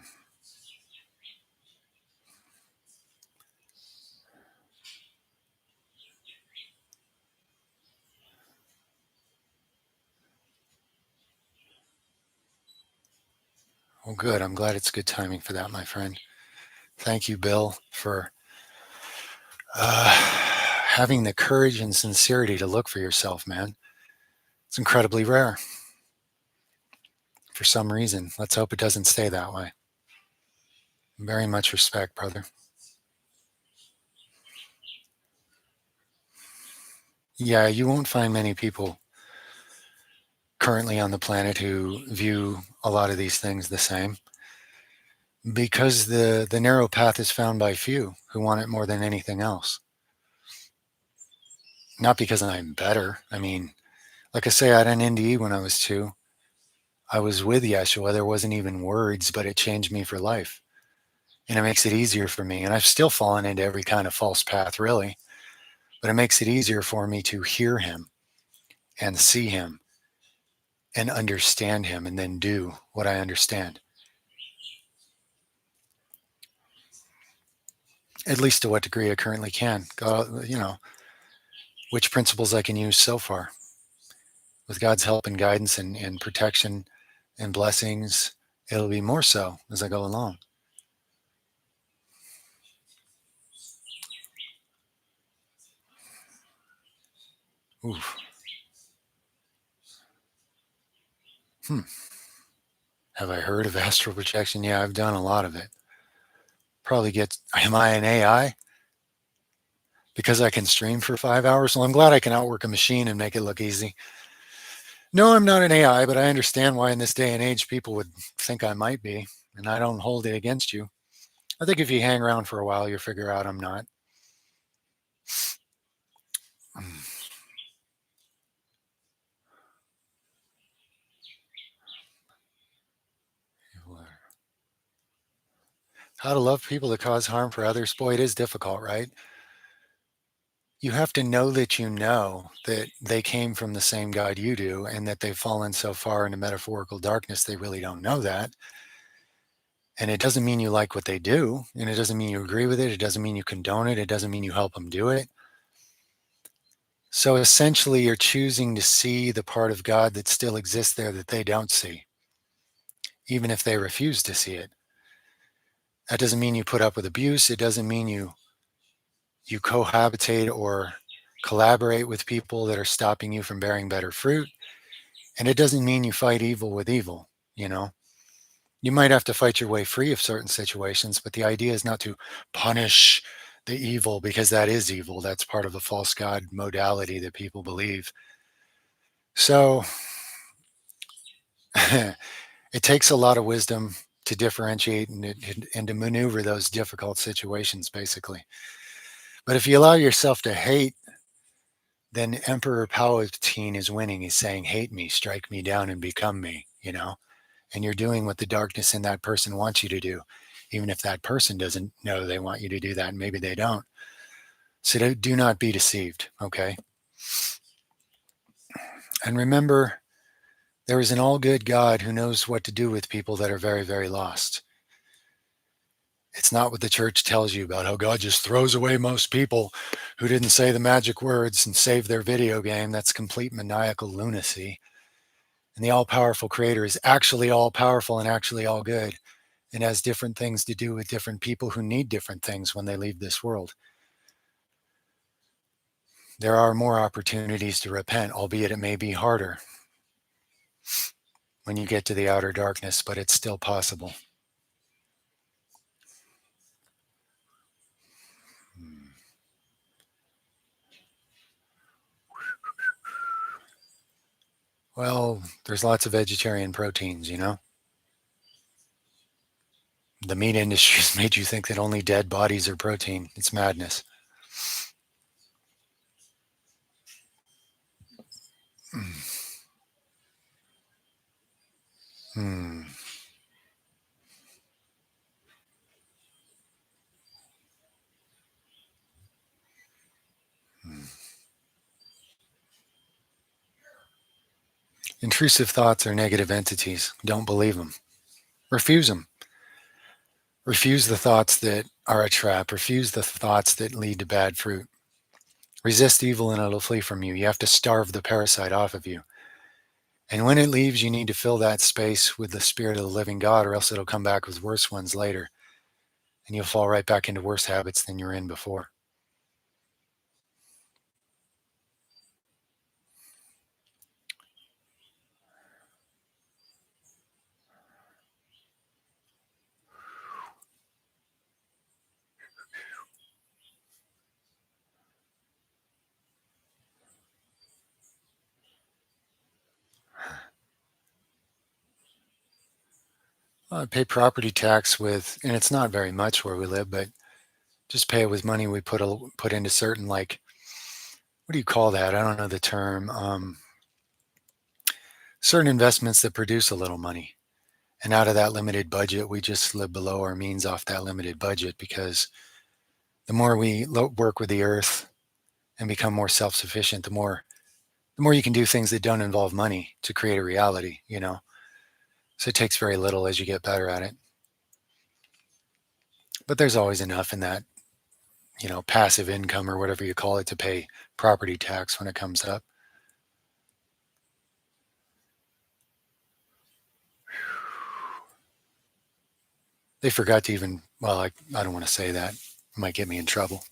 Well, good. I'm glad it's good timing for that, my friend. Thank you, Bill, for having the courage and sincerity to look for yourself, man. It's incredibly rare for some reason. Let's hope it doesn't stay that way. Very much respect, brother. Yeah, you won't find many people currently on the planet who view a lot of these things the same, because the narrow path is found by few who want it more than anything else. Not because I'm better. I mean, like I say, I had an NDE when I was 2. I was with Yeshua. There wasn't even words, but it changed me for life. And it makes it easier for me. And I've still fallen into every kind of false path, really. But it makes it easier for me to hear him and see him and understand him and then do what I understand. At least to what degree I currently can. Which principles I can use so far. With God's help and guidance and protection and blessings, it'll be more so as I go along. Oof. Hmm. Have I heard of astral projection? Yeah, I've done a lot of it. Probably am I an AI? Because I can stream for 5 hours? Well, I'm glad I can outwork a machine and make it look easy. No, I'm not an AI, but I understand why in this day and age people would think I might be, and I don't hold it against you. I think if you hang around for a while, you'll figure out I'm not. How to love people that cause harm for others? Boy, it is difficult, right? You have to know that they came from the same God you do, and that they've fallen so far into metaphorical darkness they really don't know that. And it doesn't mean you like what they do, and it doesn't mean you agree with it. It doesn't mean you condone it. It doesn't mean you help them do it. So essentially, you're choosing to see the part of God that still exists there that they don't see, even if they refuse to see it. That doesn't mean you put up with abuse. It doesn't mean you cohabitate or collaborate with people that are stopping you from bearing better fruit. And it doesn't mean you fight evil with evil, you know. You might have to fight your way free of certain situations, but the idea is not to punish the evil, because that is evil. That's part of the false god modality that people believe. So it takes a lot of wisdom to differentiate and to maneuver those difficult situations, basically. But if you allow yourself to hate, then Emperor Palpatine is winning. He's saying, hate me, strike me down, and become me, And you're doing what the darkness in that person wants you to do, even if that person doesn't know they want you to do that, and maybe they don't. So do not be deceived, okay? And remember, there is an all good God who knows what to do with people that are very, very lost. It's not what the church tells you about how God just throws away most people who didn't say the magic words and save their video game. That's complete maniacal lunacy. And the all powerful creator is actually all powerful and actually all good and has different things to do with different people who need different things when they leave this world. There are more opportunities to repent, albeit it may be harder when you get to the outer darkness, but it's still possible. Well, there's lots of vegetarian proteins, The meat industry's made you think that only dead bodies are protein. It's madness. Hmm. Intrusive thoughts are negative entities. Don't believe them. Refuse them. Refuse the thoughts that are a trap. Refuse the thoughts that lead to bad fruit. Resist evil and it'll flee from you. You have to starve the parasite off of you. And when it leaves, you need to fill that space with the spirit of the living God, or else it'll come back with worse ones later. And you'll fall right back into worse habits than you're in before. I pay property tax with, and it's not very much where we live, but just pay it with money we put into certain, like, what do you call that? I don't know the term. Certain investments that produce a little money. And out of that limited budget, we just live below our means off that limited budget, because the more we work with the earth and become more self-sufficient, the more you can do things that don't involve money to create a reality. So it takes very little as you get better at it. But there's always enough in that, passive income or whatever you call it to pay property tax when it comes up. They forgot to even, well, I don't want to say that. It might get me in trouble.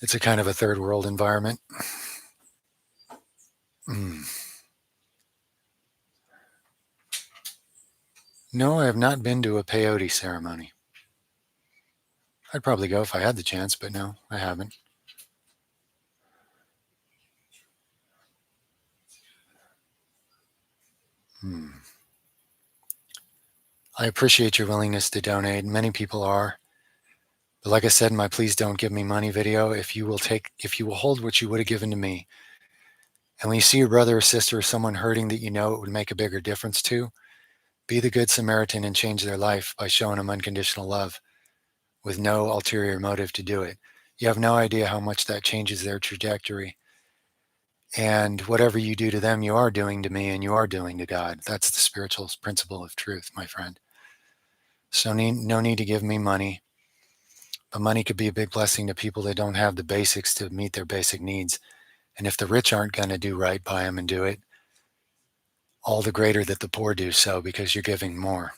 It's a kind of a third world environment. Mm. No, I have not been to a peyote ceremony. I'd probably go if I had the chance, but no, I haven't. Hmm. I appreciate your willingness to donate. Many people are. But like I said in my Please Don't Give Me Money video, if you will hold what you would have given to me, and when you see your brother or sister or someone hurting that it would make a bigger difference to, be the good Samaritan and change their life by showing them unconditional love with no ulterior motive to do it. You have no idea how much that changes their trajectory. And whatever you do to them, you are doing to me and you are doing to God. That's the spiritual principle of truth, my friend. So no need to give me money. But money could be a big blessing to people that don't have the basics to meet their basic needs. And if the rich aren't going to do right by them and do it, all the greater that the poor do so, because you're giving more.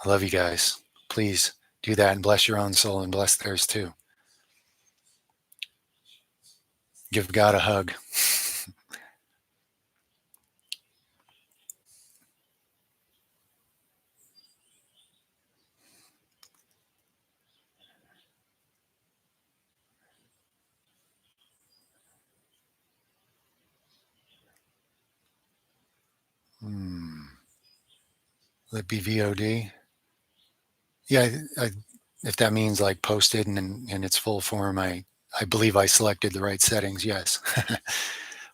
I love you guys. Please do that and bless your own soul and bless theirs too. Give God a hug. Will it be VOD? Yeah, if that means like posted and in its full form, I believe I selected the right settings. Yes.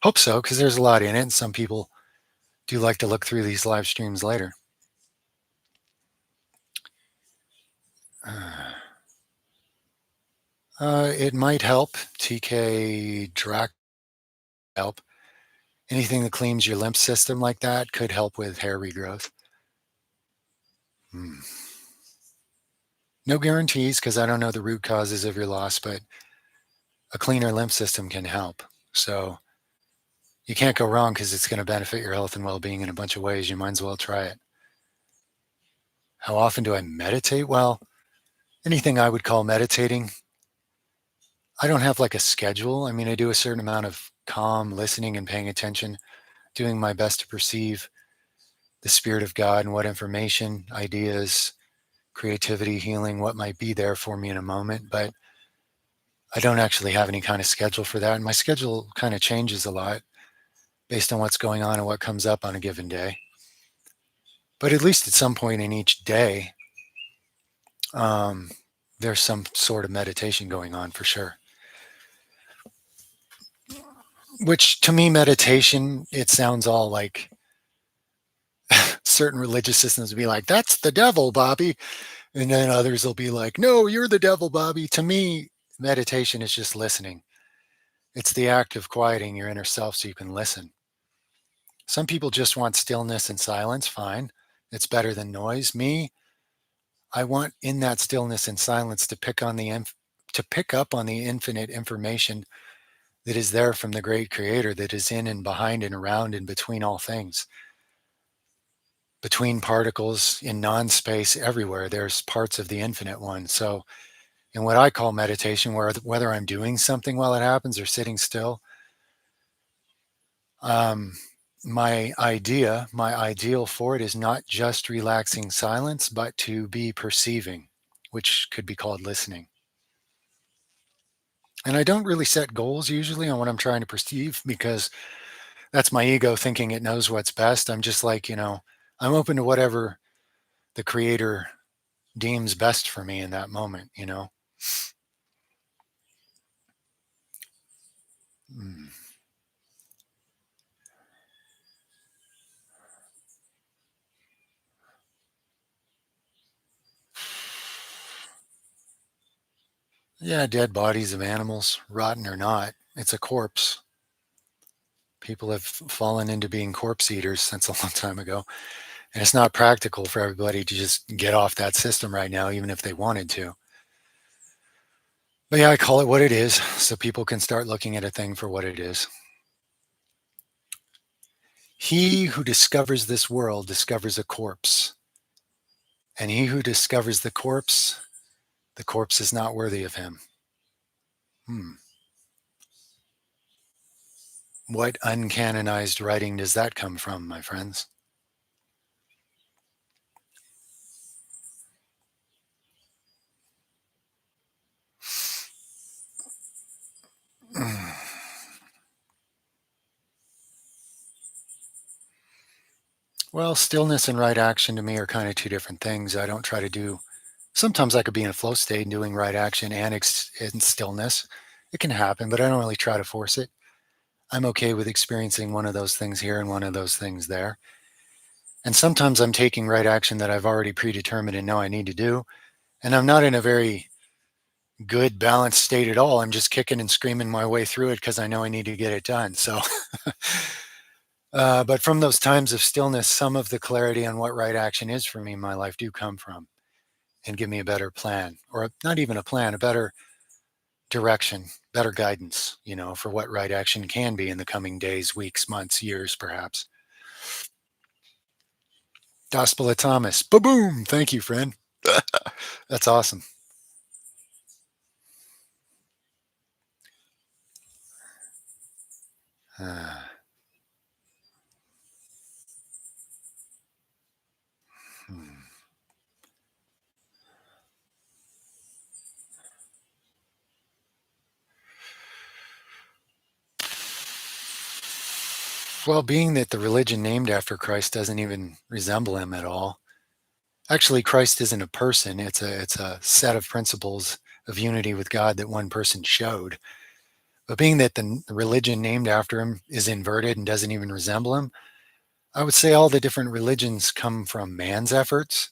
Hope so, because there's a lot in it. And some people do like to look through these live streams later. It might help. TK Drac help. Anything that cleans your lymph system like that could help with hair regrowth. Hmm. No guarantees because I don't know the root causes of your loss, but a cleaner lymph system can help. So you can't go wrong because it's going to benefit your health and well-being in a bunch of ways. You might as well try it. How often do I meditate? Well, anything I would call meditating, I don't have like a schedule. I mean, I do a certain amount of calm listening and paying attention, doing my best to perceive the spirit of God and what information, ideas, creativity, healing, what might be there for me in a moment. But I don't actually have any kind of schedule for that. And my schedule kind of changes a lot based on what's going on and what comes up on a given day. But at least at some point in each day, um, there's some sort of meditation going on for sure. Which to me, meditation, it sounds all like certain religious systems will be like, that's the devil, Bobby. And then others will be like, no, you're the devil, Bobby. To me, meditation is just listening. It's the act of quieting your inner self so you can listen. Some people just want stillness and silence. Fine. It's better than noise. Me, I want in that stillness and silence to pick up on the infinite information that is there from the great creator that is in and behind and around and between all things. Between particles in non-space everywhere, there's parts of the infinite one. So in what I call meditation, whether I'm doing something while it happens or sitting still, um, my ideal for it is not just relaxing silence, but to be perceiving, which could be called listening. And I don't really set goals usually on what I'm trying to perceive because that's my ego thinking it knows what's best. I'm just like, I'm open to whatever the creator deems best for me in that moment. Mm. Yeah, dead bodies of animals, rotten or not, it's a corpse. People have fallen into being corpse eaters since a long time ago. And it's not practical for everybody to just get off that system right now, even if they wanted to. But yeah, I call it what it is so people can start looking at a thing for what it is. He who discovers this world discovers a corpse. And he who discovers the corpse is not worthy of him. What uncanonized writing does that come from, my friends? Well, stillness and right action to me are kind of two different things. I don't try to do. Sometimes I could be in a flow state and doing right action and stillness. It can happen, but I don't really try to force it. I'm okay with experiencing one of those things here and one of those things there. And sometimes I'm taking right action that I've already predetermined and know I need to do. And I'm not in a very good balanced state at all. I'm just kicking and screaming my way through it because I know I need to get it done. So, but from those times of stillness, some of the clarity on what right action is for me in my life do come from and give me a better plan, or not even a plan, a better direction, better guidance, for what right action can be in the coming days, weeks, months, years, perhaps. Gospel of Thomas. Ba-boom. Thank you, friend. That's awesome. Uh, hmm. Well, being that the religion named after Christ doesn't even resemble him at all, Actually, Christ isn't a person. It's a set of principles of unity with God that one person showed. But being that the religion named after him is inverted and doesn't even resemble him, I would say all the different religions come from man's efforts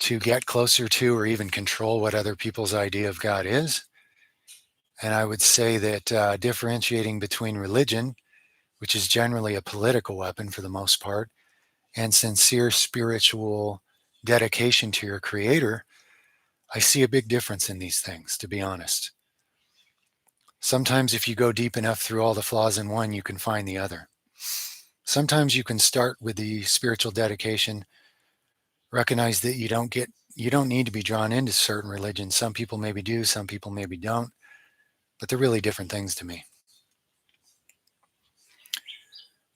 to get closer to or even control what other people's idea of God is. And I would say that differentiating between religion, which is generally a political weapon for the most part, and sincere spiritual dedication to your creator, I see a big difference in these things, to be honest. Sometimes, if you go deep enough through all the flaws in one, you can find the other. Sometimes you can start with the spiritual dedication, recognize that you don't need to be drawn into certain religions. Some people maybe do, some people maybe don't, but they're really different things to me.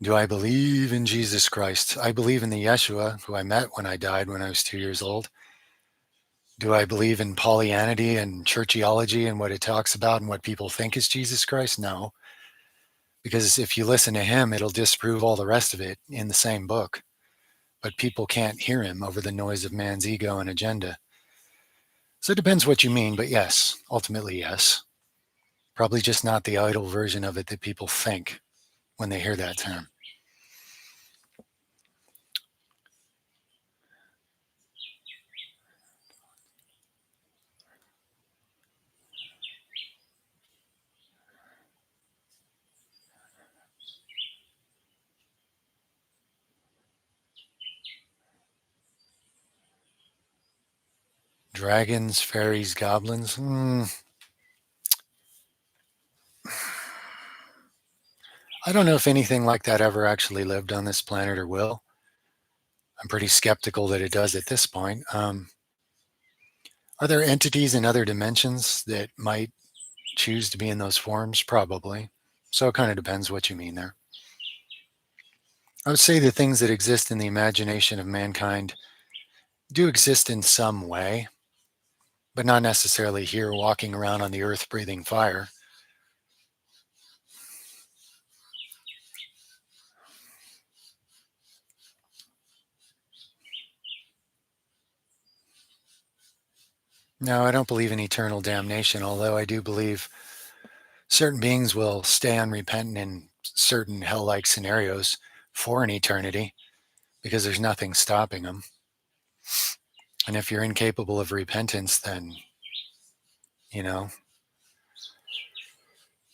Do I believe in Jesus Christ? I believe in the Yeshua who I met when I died when I was 2 years old. Do I believe in Pollyanity and churchiology and what it talks about and what people think is Jesus Christ? No, because if you listen to him, it'll disprove all the rest of it in the same book. But people can't hear him over the noise of man's ego and agenda. So it depends what you mean, but yes, ultimately, yes. Probably just not the idle version of it that people think when they hear that term. Dragons, fairies, goblins. I don't know if anything like that ever actually lived on this planet or will. I'm pretty skeptical that it does at this point. Are there entities in other dimensions that might choose to be in those forms? Probably. So it kind of depends what you mean there. I would say the things that exist in the imagination of mankind do exist in some way, but not necessarily here walking around on the earth breathing fire. No, I don't believe in eternal damnation, although I do believe certain beings will stay unrepentant in certain hell like scenarios for an eternity because there's nothing stopping them. And if you're incapable of repentance, then, you know,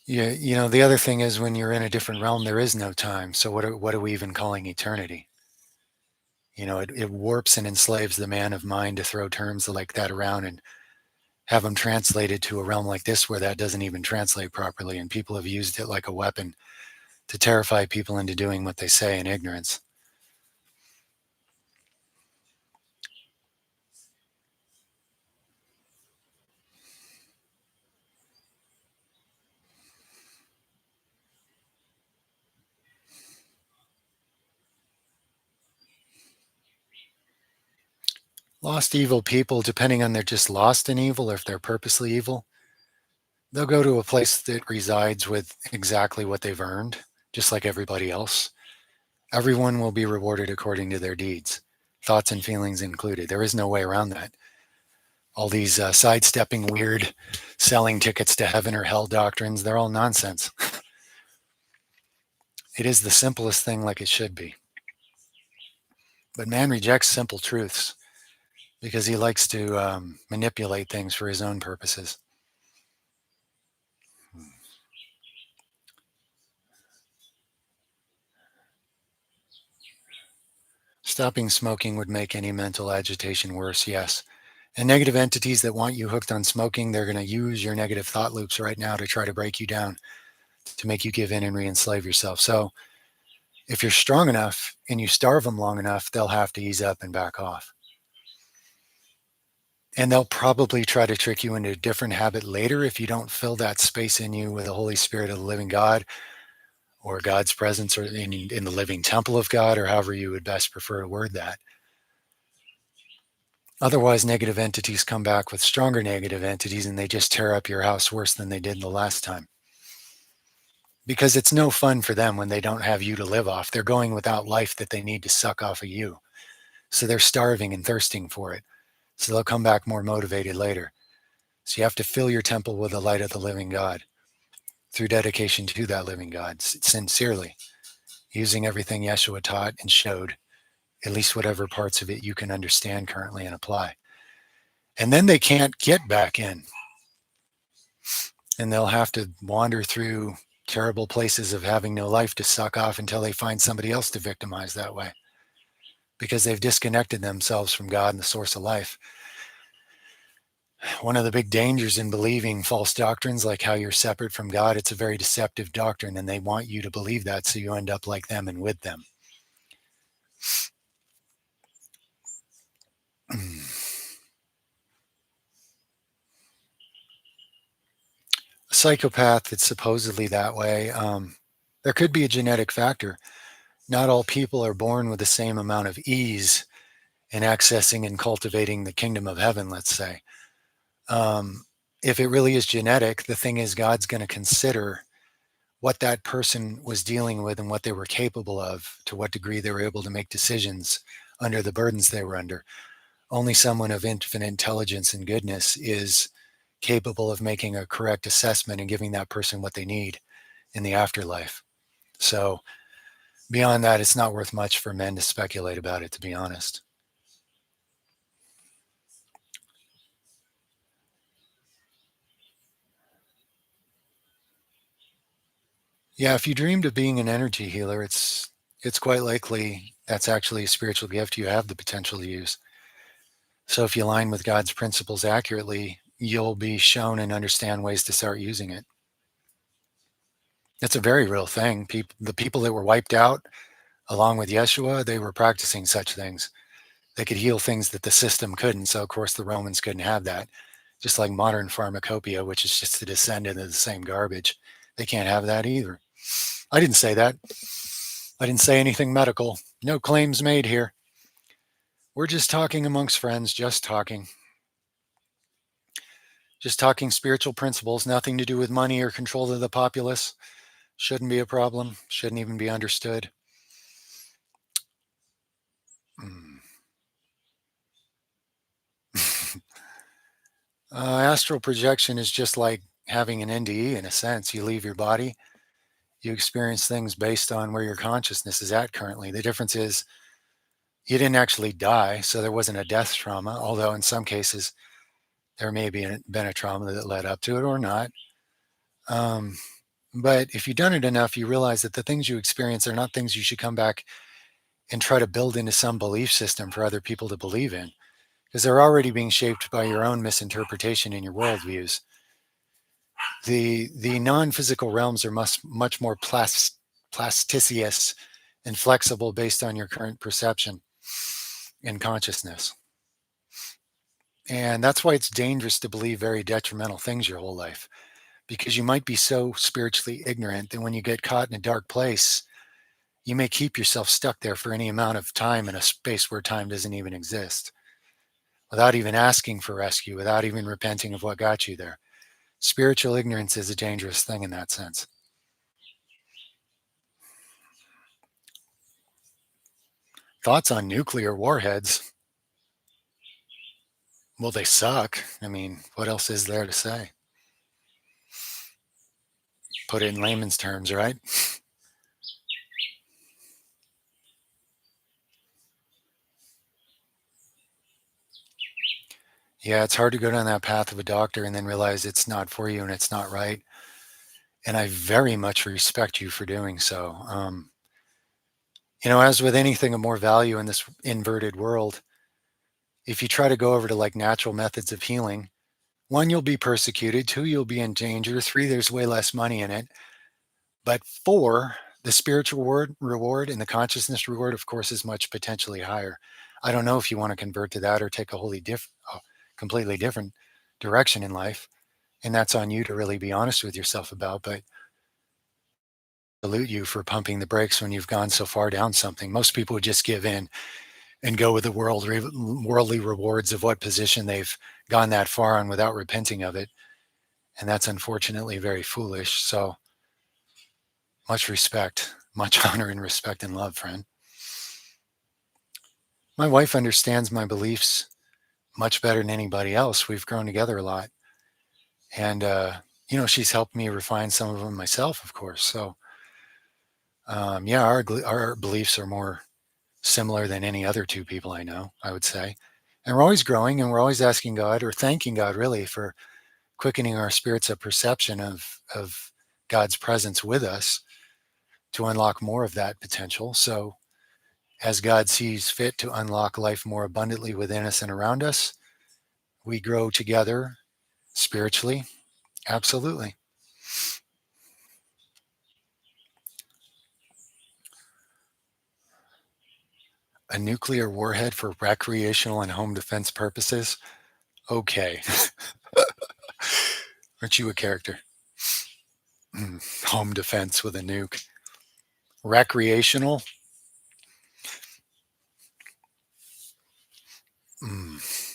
the other thing is when you're in a different realm, there is no time. So what are we even calling eternity? It warps and enslaves the man of mind to throw terms like that around and have them translated to a realm like this where that doesn't even translate properly. And people have used it like a weapon to terrify people into doing what they say in ignorance. Lost evil people, depending on they're just lost in evil or if they're purposely evil, they'll go to a place that resides with exactly what they've earned, just like everybody else. Everyone will be rewarded according to their deeds, thoughts and feelings included. There is no way around that. All these sidestepping weird selling tickets to heaven or hell doctrines, they're all nonsense. It is the simplest thing like it should be. But man rejects simple truths because he likes to manipulate things for his own purposes. Stopping smoking would make any mental agitation worse, yes. And negative entities that want you hooked on smoking, they're going to use your negative thought loops right now to try to break you down, to make you give in and re-enslave yourself. So if you're strong enough and you starve them long enough, they'll have to ease up and back off. And they'll probably try to trick you into a different habit later if you don't fill that space in you with the Holy Spirit of the living God or God's presence or in the living temple of God or however you would best prefer to word that. Otherwise, negative entities come back with stronger negative entities and they just tear up your house worse than they did the last time. Because it's no fun for them when they don't have you to live off. They're going without life that they need to suck off of you. So they're starving and thirsting for it. So they'll come back more motivated later. So you have to fill your temple with the light of the living God through dedication to that living God, sincerely, using everything Yeshua taught and showed, at least whatever parts of it you can understand currently and apply. And then they can't get back in. And they'll have to wander through terrible places of having no life to suck off until they find somebody else to victimize that way, because they've disconnected themselves from God and the source of life. One of the big dangers in believing false doctrines, like how you're separate from God, it's a very deceptive doctrine, and they want you to believe that so you end up like them and with them. A psychopath that's supposedly that way, there could be a genetic factor. Not all people are born with the same amount of ease in accessing and cultivating the kingdom of heaven, let's say. If it really is genetic, the thing is, God's going to consider what that person was dealing with and what they were capable of, to what degree they were able to make decisions under the burdens they were under. Only someone of infinite intelligence and goodness is capable of making a correct assessment and giving that person what they need in the afterlife. So beyond that, it's not worth much for men to speculate about it, to be honest. Yeah, if you dreamed of being an energy healer, it's quite likely that's actually a spiritual gift you have the potential to use. So if you align with God's principles accurately, you'll be shown and understand ways to start using it. It's a very real thing. The people that were wiped out along with Yeshua, they were practicing such things. They could heal things that the system couldn't. So of course the Romans couldn't have that. Just like modern pharmacopoeia, which is just to descend into the same garbage. They can't have that either. I didn't say that. I didn't say anything medical. No claims made here. We're just talking amongst friends, just talking. Just talking spiritual principles, nothing to do with money or control of the populace. Shouldn't be a problem. Shouldn't even be understood. Mm. Astral projection is just like having an NDE in a sense. You leave your body, you experience things based on where your consciousness is at currently. The difference is you didn't actually die, so there wasn't a death trauma, although in some cases there may be been a trauma that led up to it or not. Um, but if you've done it enough, you realize that the things you experience are not things you should come back and try to build into some belief system for other people to believe in, because they're already being shaped by your own misinterpretation in your worldviews. The non-physical realms are much more plasticious and flexible based on your current perception and consciousness. And that's why it's dangerous to believe very detrimental things your whole life, because you might be so spiritually ignorant that when you get caught in a dark place, you may keep yourself stuck there for any amount of time in a space where time doesn't even exist, without even asking for rescue, without even repenting of what got you there. Spiritual ignorance is a dangerous thing in that sense. Thoughts on nuclear warheads? Well, they suck. I mean, what else is there to say? Put it in layman's terms, right? Yeah, it's hard to go down that path of a doctor and then realize it's not for you and it's not right. And I very much respect you for doing so. As with anything of more value in this inverted world, if you try to go over to like natural methods of healing, one, you'll be persecuted. Two, you'll be in danger. Three, there's way less money in it. But four, the spiritual reward and the consciousness reward, of course, is much potentially higher. I don't know if you want to convert to that or take a completely different direction in life. And that's on you to really be honest with yourself about. But salute you for pumping the brakes when you've gone so far down something. Most people would just give in and go with the worldly rewards of what position they've gone that far on without repenting of it. And that's unfortunately very foolish. So much respect, much honor and respect and love, friend. My wife understands my beliefs much better than anybody else. We've grown together a lot. And, she's helped me refine some of them myself, of course. So, yeah, our beliefs are more similar than any other two people I know, I would say. And we're always growing and we're always asking God or thanking God really for quickening our spirits of perception of God's presence with us to unlock more of that potential. So as God sees fit to unlock life more abundantly within us and around us, we grow together spiritually. Absolutely. A nuclear warhead for recreational and home defense purposes? Okay. Aren't you a character? Home defense with a nuke. Recreational? Mm.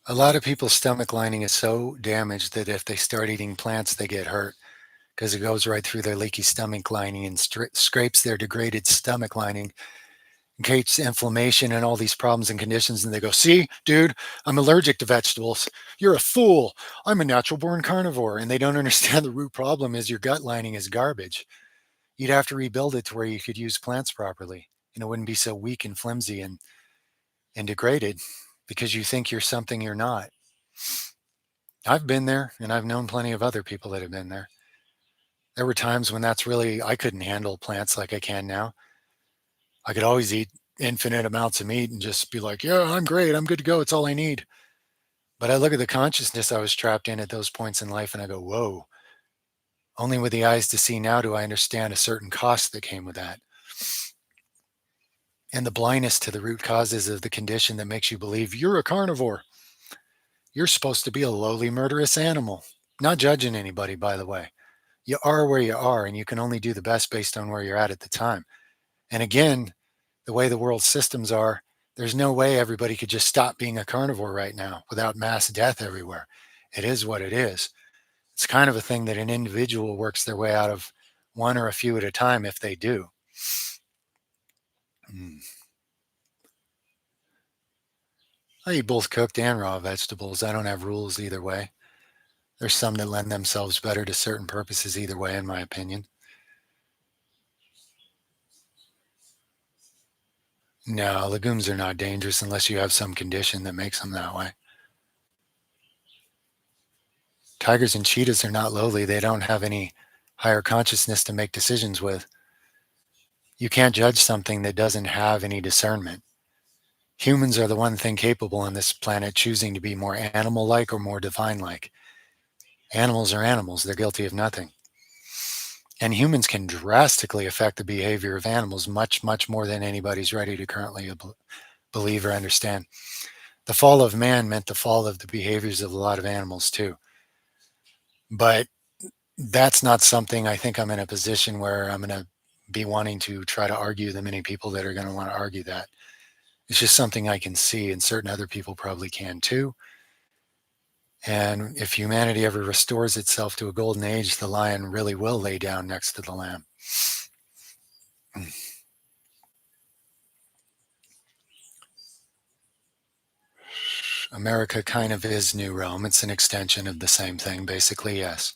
A lot of people's stomach lining is so damaged that if they start eating plants, they get hurt because it goes right through their leaky stomach lining and scrapes their degraded stomach lining, creates inflammation and all these problems and conditions. And they go, see, dude, I'm allergic to vegetables. You're a fool. I'm a natural born carnivore. And they don't understand the root problem is your gut lining is garbage. You'd have to rebuild it to where you could use plants properly and it wouldn't be so weak and flimsy and degraded because you think you're something you're not. I've been there and I've known plenty of other people that have been there. There were times when I couldn't handle plants like I can now. I could always eat infinite amounts of meat and just be like, yeah, I'm great. I'm good to go. It's all I need. But I look at the consciousness I was trapped in at those points in life and I go, whoa, only with the eyes to see now do I understand a certain cost that came with that. And the blindness to the root causes of the condition that makes you believe you're a carnivore. You're supposed to be a lowly, murderous animal. Not judging anybody, by the way. You are where you are, and you can only do the best based on where you're at the time. And again, the way the world systems are, there's no way everybody could just stop being a carnivore right now without mass death everywhere. It is what it is. It's kind of a thing that an individual works their way out of one or a few at a time if they do. Mm. I eat both cooked and raw vegetables. I don't have rules either way. There's some that lend themselves better to certain purposes either way, in my opinion. No, legumes are not dangerous unless you have some condition that makes them that way. Tigers and cheetahs are not lowly. They don't have any higher consciousness to make decisions with. You can't judge something that doesn't have any discernment. Humans are the one thing capable on this planet choosing to be more animal like or more divine like. Animals are animals, they're guilty of nothing. And humans can drastically affect the behavior of animals much, much more than anybody's ready to currently believe or understand. The fall of man meant the fall of the behaviors of a lot of animals too. But that's not something I think I'm in a position where I'm going to be wanting to try to argue the many people that are going to want to argue that. It's just something I can see, and certain other people probably can too. And if humanity ever restores itself to a golden age, the lion really will lay down next to the lamb. America kind of is New Rome. It's an extension of the same thing, basically, yes.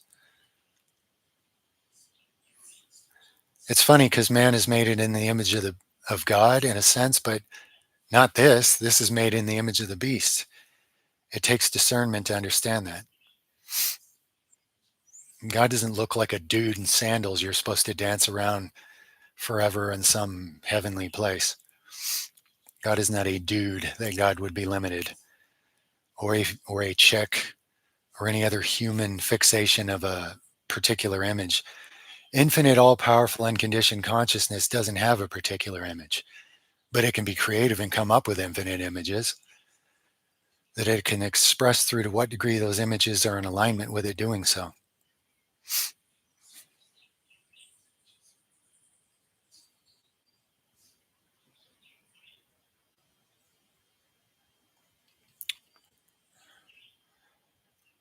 It's funny because man is made it in the image of God in a sense, but not this. This is made in the image of the beast. It takes discernment to understand that. God doesn't look like a dude in sandals you're supposed to dance around forever in some heavenly place. God is not a dude that God would be limited, or a chick or any other human fixation of a particular image. Infinite, all powerful, unconditioned consciousness doesn't have a particular image, but it can be creative and come up with infinite images that it can express through to what degree those images are in alignment with it doing so.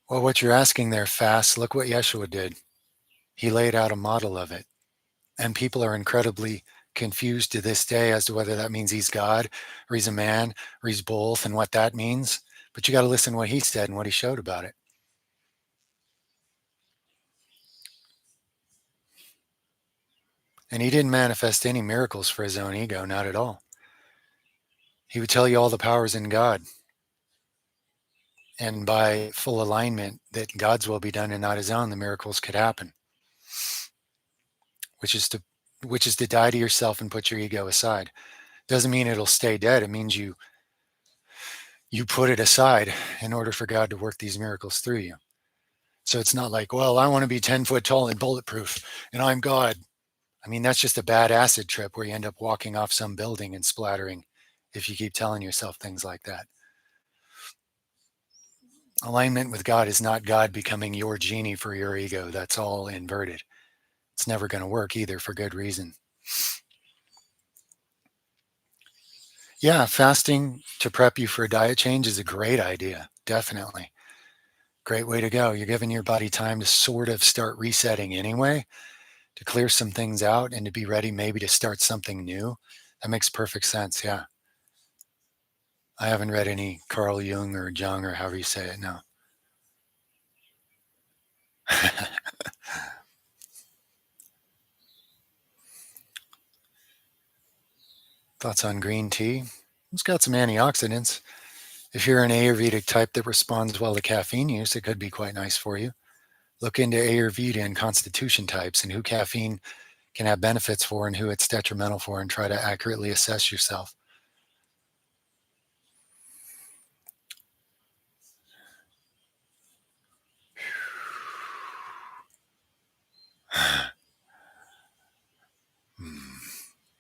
Well, what you're asking there, fast, look what Yeshua did. He laid out a model of it. And people are incredibly confused to this day as to whether that means he's God or he's a man or he's both and what that means. But you got to listen to what he said and what he showed about it. And he didn't manifest any miracles for his own ego, not at all. He would tell you all the powers in God. And by full alignment that God's will be done and not his own, the miracles could happen. Which is to die to yourself and put your ego aside. Doesn't mean it'll stay dead. It means you put it aside in order for God to work these miracles through you. So it's not like, well, I want to be 10 foot tall and bulletproof and I'm God. I mean, that's just a bad acid trip where you end up walking off some building and splattering if you keep telling yourself things like that. Alignment with God is not God becoming your genie for your ego. That's all inverted. It's never going to work either, for good reason. Yeah, fasting to prep you for a diet change is a great idea. Definitely. Great way to go. You're giving your body time to sort of start resetting anyway, to clear some things out and to be ready maybe to start something new. That makes perfect sense. Yeah. I haven't read any Carl Jung or Jung or however you say it. No. Thoughts on green tea? It's got some antioxidants. If you're an Ayurvedic type that responds well to caffeine use, it could be quite nice for you. Look into Ayurveda and constitution types and who caffeine can have benefits for and who it's detrimental for, and try to accurately assess yourself.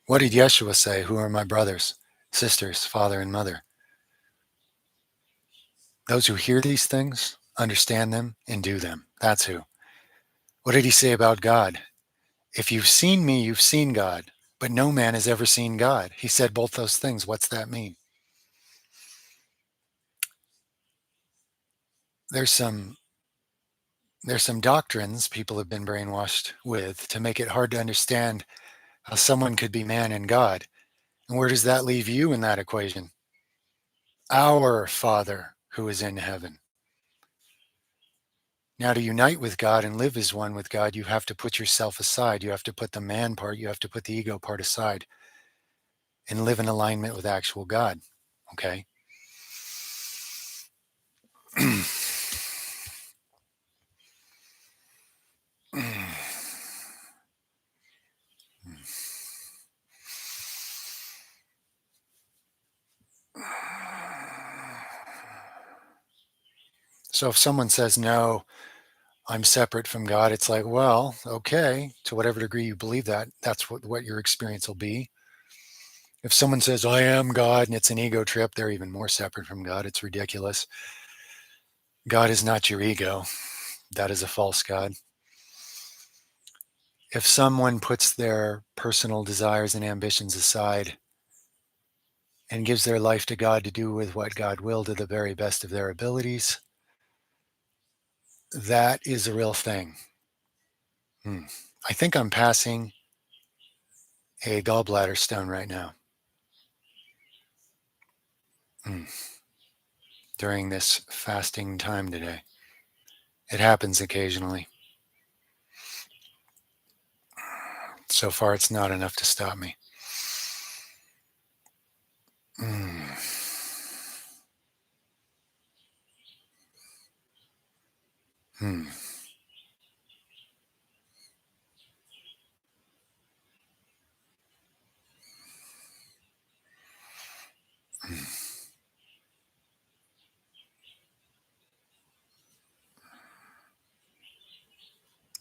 What did Yeshua say? Who are my brothers, sisters, father, and mother? Those who hear these things, understand them, and do them. That's who. What did he say about God? If you've seen me, you've seen God, but no man has ever seen God. He said both those things. What's that mean? There's some doctrines people have been brainwashed with to make it hard to understand how someone could be man and God. And where does that leave you in that equation? Our Father who is in heaven. Now, to unite with God and live as one with God, you have to put yourself aside. You have to put the man part, you have to put the ego part aside and live in alignment with actual God. Okay? So if someone says, no, I'm separate from God, it's like, well, okay, to whatever degree you believe that, that's what your experience will be. If someone says, I am God, and it's an ego trip, they're even more separate from God. It's ridiculous. God is not your ego. That is a false God. If someone puts their personal desires and ambitions aside and gives their life to God to do with what God will to the very best of their abilities, that is a real thing. I think I'm passing a gallbladder stone right now. During this fasting time today. It happens occasionally. So far, it's not enough to stop me.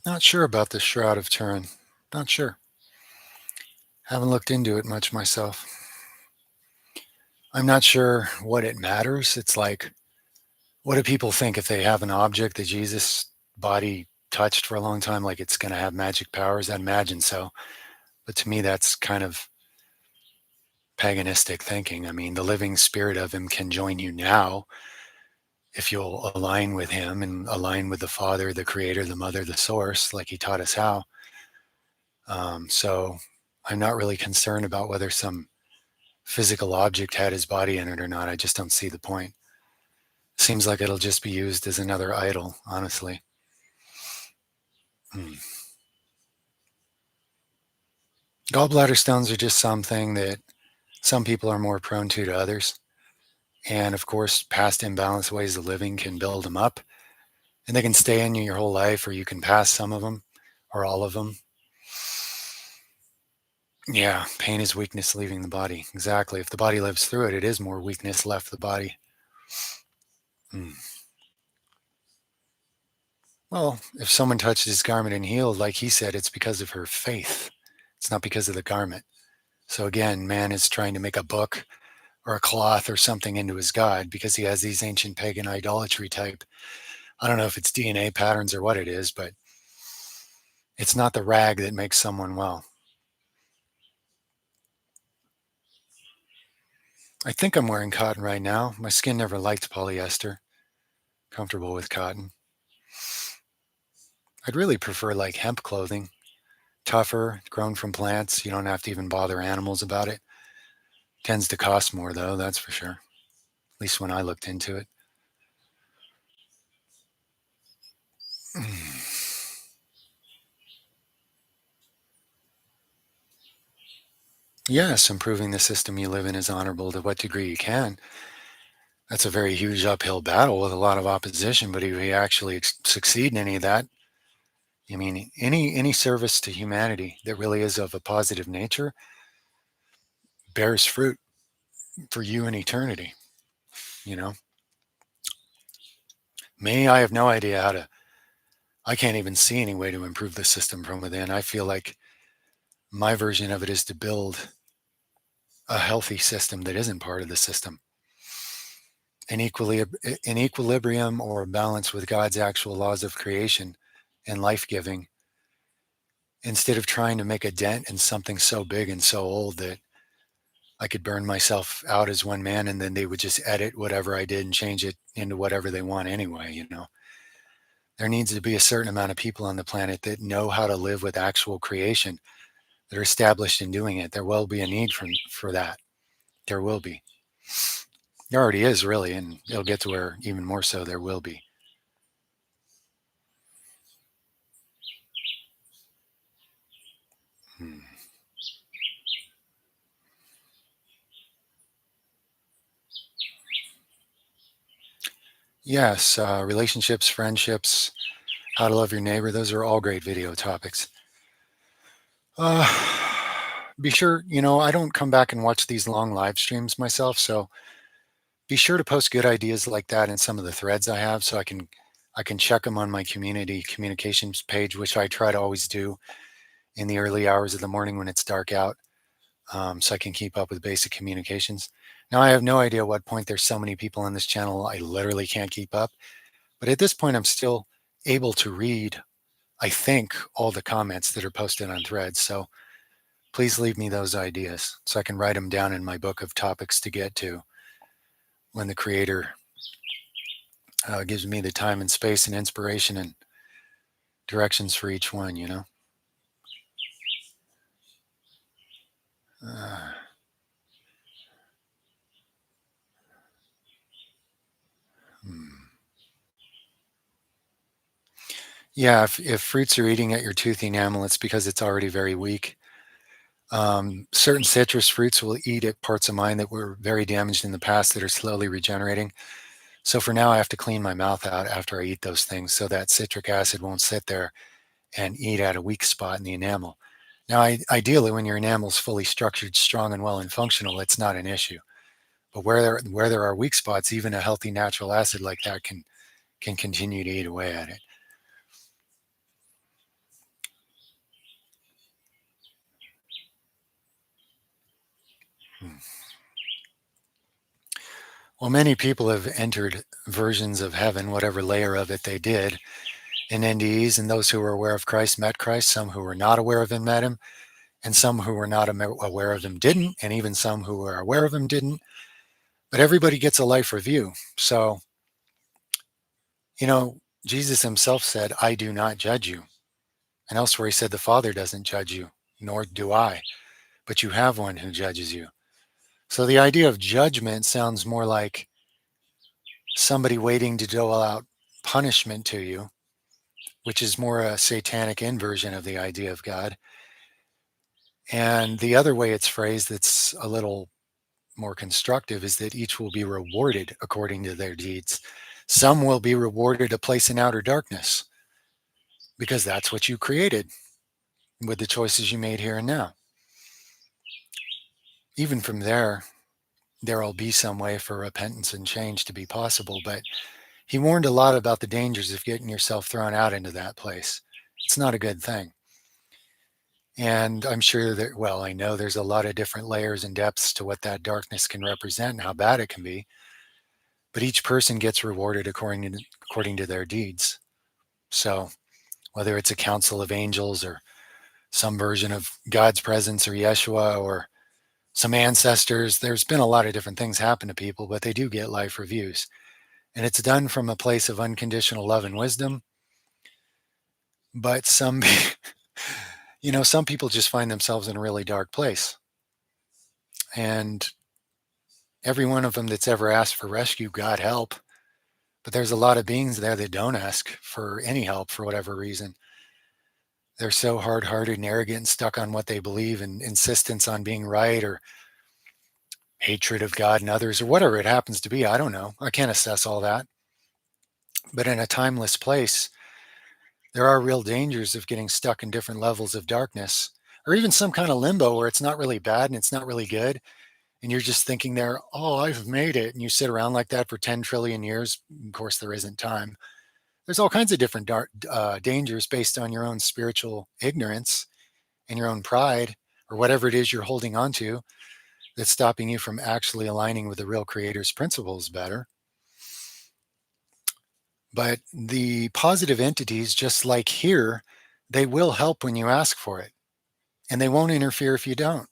Not sure about the Shroud of Turin. Not sure. Haven't looked into it much myself. I'm not sure what it matters. It's like, what do people think if they have an object that Jesus' body touched for a long time, like it's going to have magic powers? I'd imagine so. But to me, that's kind of paganistic thinking. I mean, the living spirit of him can join you now if you'll align with him and align with the Father, the Creator, the Mother, the Source, like he taught us how. So I'm not really concerned about whether some physical object had his body in it or not. I just don't see the point. Seems like it'll just be used as another idol, honestly. Hmm. Gallbladder stones are just something that some people are more prone to others. And of course, past imbalanced ways of living can build them up, and they can stay in you your whole life, or you can pass some of them or all of them. Yeah, pain is weakness leaving the body. Exactly. If the body lives through it, it is more weakness left the body. Hmm. Well, if someone touched his garment and healed, like he said, it's because of her faith. It's not because of the garment. So again, man is trying to make a book or a cloth or something into his god because he has these ancient pagan idolatry type. I don't know if it's DNA patterns or what it is, but it's not the rag that makes someone well. I think I'm wearing cotton right now. My skin never liked polyester. Comfortable with cotton. I'd really prefer like hemp clothing. Tougher, grown from plants. You don't have to even bother animals about it. Tends to cost more though, that's for sure. At least when I looked into it. Yes, improving the system you live in is honorable to what degree you can. That's a very huge uphill battle with a lot of opposition, but if we actually succeed in any of that, I mean, any service to humanity that really is of a positive nature bears fruit for you in eternity. You know, me, I have no idea how to. I can't even see any way to improve the system from within. I feel like my version of it is to build a healthy system that isn't part of the system, in equilibrium or balance with God's actual laws of creation and life giving, instead of trying to make a dent in something so big and so old that I could burn myself out as one man and then they would just edit whatever I did and change it into whatever they want anyway. There needs to be a certain amount of people on the planet that know how to live with actual creation, that are established in doing it. There will be a need for that. There will be. There already is, really, and it'll get to where even more so there will be. Hmm. Yes, relationships, friendships, how to love your neighbor. Those are all great video topics. Uh, be sure, I don't come back and watch these long live streams myself, so be sure to post good ideas like that in some of the threads I have so I can check them on my community communications page, which I try to always do in the early hours of the morning when it's dark out, so I can keep up with basic communications. Now, I have no idea what point there's so many people on this channel, I literally can't keep up. But at this point, I'm still able to read, I think, all the comments that are posted on threads. So please leave me those ideas so I can write them down in my book of topics to get to when the creator gives me the time and space and inspiration and directions for each one. Uh, hmm. Yeah, if fruits are eating at your tooth enamel, it's because it's already very weak. Certain citrus fruits will eat at parts of mine that were very damaged in the past that are slowly regenerating. So for now, I have to clean my mouth out after I eat those things so that citric acid won't sit there and eat at a weak spot in the enamel. Now, ideally, when your enamel is fully structured, strong, and well and functional, it's not an issue. But where there are weak spots, even a healthy natural acid like that can continue to eat away at it. Hmm. Well, many people have entered versions of heaven, whatever layer of it they did, in NDEs, and those who were aware of Christ met Christ. Some who were not aware of him met him, and some who were not aware of him didn't, and even some who were aware of him didn't. But everybody gets a life review. So You know, Jesus himself said, I do not judge you. And elsewhere he said, the Father doesn't judge you, nor do I, but you have one who judges you. So the idea of judgment sounds more like somebody waiting to dole out punishment to you, which is more a satanic inversion of the idea of God. And the other way it's phrased that's a little more constructive is that each will be rewarded according to their deeds. Some will be rewarded a place in outer darkness because that's what you created with the choices you made here and now. Even from there, there'll be some way for repentance and change to be possible. But he warned a lot about the dangers of getting yourself thrown out into that place. It's not a good thing. And I'm sure that, well, I know there's a lot of different layers and depths to what that darkness can represent and how bad it can be. But each person gets rewarded according to their deeds. So whether it's a council of angels or some version of God's presence or Yeshua or some ancestors, there's been a lot of different things happen to people, but they do get life reviews. And it's done from a place of unconditional love and wisdom. But some, some people just find themselves in a really dark place. And every one of them that's ever asked for rescue got help. But there's a lot of beings there that don't ask for any help for whatever reason. They're so hard-hearted and arrogant and stuck on what they believe and insistence on being right or hatred of God and others or whatever it happens to be. I don't know. I can't assess all that. But in a timeless place, there are real dangers of getting stuck in different levels of darkness or even some kind of limbo where it's not really bad and it's not really good. And you're just thinking there, oh, I've made it. And you sit around like that for 10 trillion years. Of course, there isn't time. There's all kinds of different dangers based on your own spiritual ignorance and your own pride or whatever it is you're holding on to that's stopping you from actually aligning with the real creator's principles better. But the positive entities, just like here, they will help when you ask for it, and they won't interfere if you don't.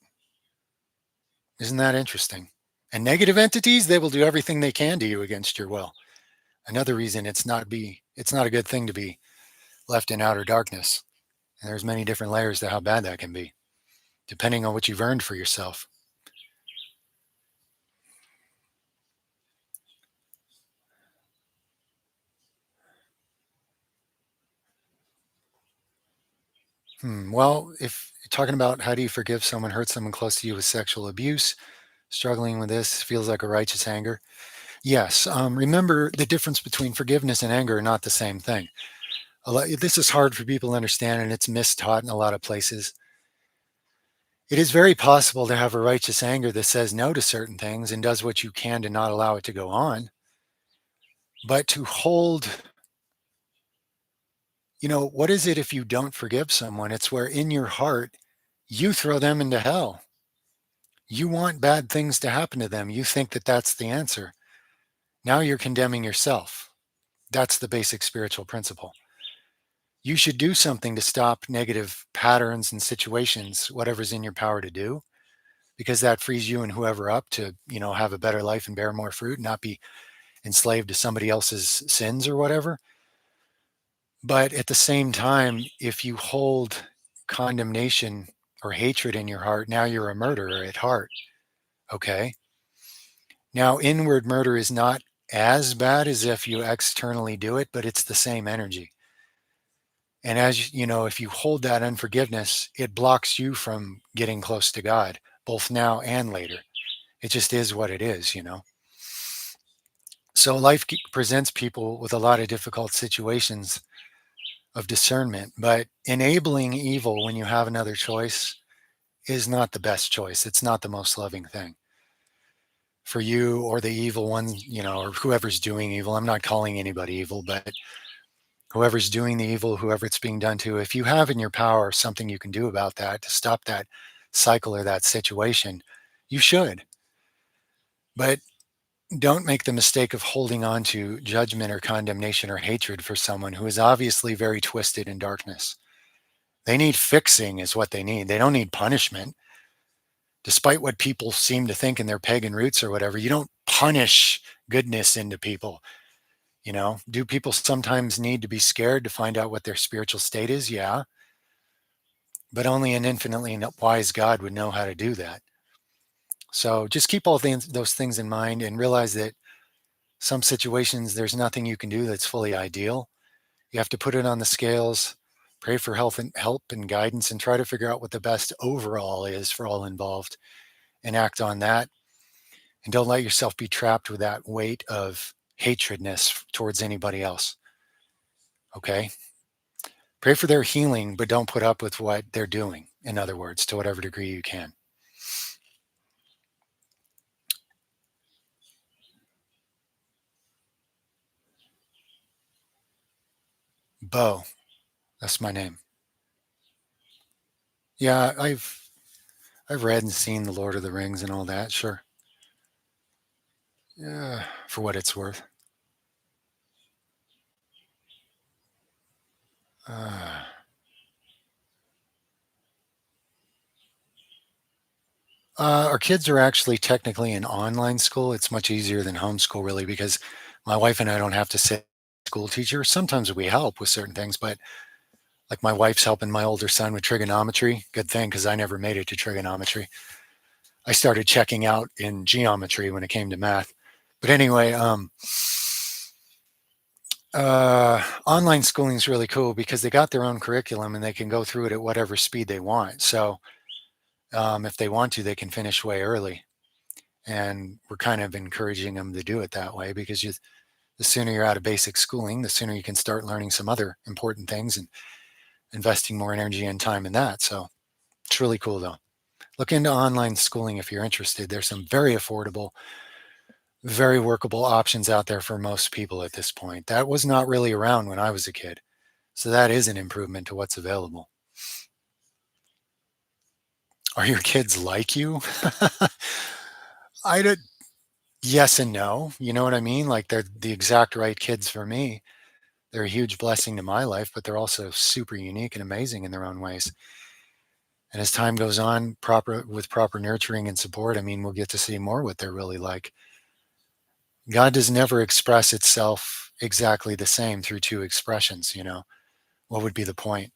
Isn't that interesting? And negative entities, they will do everything they can to you against your will. Another reason it's not a good thing to be left in outer darkness. And there's many different layers to how bad that can be, depending on what you've earned for yourself. Well, if you're talking about how do you forgive someone hurt someone close to you with sexual abuse, struggling with this feels like a righteous anger. Yes. Remember the difference between forgiveness and anger are not the same thing. This is hard for people to understand, and it's mistaught in a lot of places. It is very possible to have a righteous anger that says no to certain things and does what you can to not allow it to go on. But to hold, what is it if you don't forgive someone? It's where in your heart, you throw them into hell. You want bad things to happen to them. You think that that's the answer. Now you're condemning yourself. That's the basic spiritual principle. You should do something to stop negative patterns and situations, whatever's in your power to do, because that frees you and whoever up to, have a better life and bear more fruit and not be enslaved to somebody else's sins or whatever. But at the same time, if you hold condemnation or hatred in your heart, now you're a murderer at heart. Okay. Now, inward murder is not as bad as if you externally do it, but it's the same energy. And as you know, if you hold that unforgiveness, it blocks you from getting close to God, both now and later. It just is what it is. So life presents people with a lot of difficult situations of discernment, but enabling evil when you have another choice is not the best choice. It's not the most loving thing for you or the evil one, or whoever's doing evil. I'm not calling anybody evil, but whoever's doing the evil, whoever it's being done to, if you have in your power something you can do about that to stop that cycle or that situation, you should. But don't make the mistake of holding on to judgment or condemnation or hatred for someone who is obviously very twisted in darkness. They need fixing, is what they need. They don't need punishment. Despite what people seem to think in their pagan roots or whatever, you don't punish goodness into people. Do people sometimes need to be scared to find out what their spiritual state is? Yeah, but only an infinitely wise God would know how to do that. So just keep all those things in mind and realize that some situations there's nothing you can do that's fully ideal. You have to put it on the scales, pray for help and guidance, and try to figure out what the best overall is for all involved, and act on that. And don't let yourself be trapped with that weight of hatredness towards anybody else. Okay. Pray for their healing, but don't put up with what they're doing, in other words, to whatever degree you can. Bo, that's my name. Yeah, I've read and seen The Lord of the Rings and all that, sure. Yeah, for what it's worth. Uh, our kids are actually technically in online school. It's much easier than homeschool, really, because my wife and I don't have to sit school teacher. Sometimes we help with certain things, but like my wife's helping my older son with trigonometry. Good thing because I never made it to trigonometry. I started checking out in geometry when it came to math. But anyway, online schooling is really cool because they got their own curriculum and they can go through it at whatever speed they want. So if they want to, they can finish way early. And we're kind of encouraging them to do it that way because the sooner you're out of basic schooling, the sooner you can start learning some other important things and investing more energy and time in that. So it's really cool though. Look into online schooling if you're interested. There's some very affordable, very workable options out there for most people at this point. That was not really around when I was a kid. So that is an improvement to what's available. Are your kids like you? I did. Yes and no. You know what I mean? Like they're the exact right kids for me. They're a huge blessing to my life, but they're also super unique and amazing in their own ways. And as time goes on, proper nurturing and support, I mean, we'll get to see more what they're really like. God does never express itself exactly the same through two expressions. What would be the point?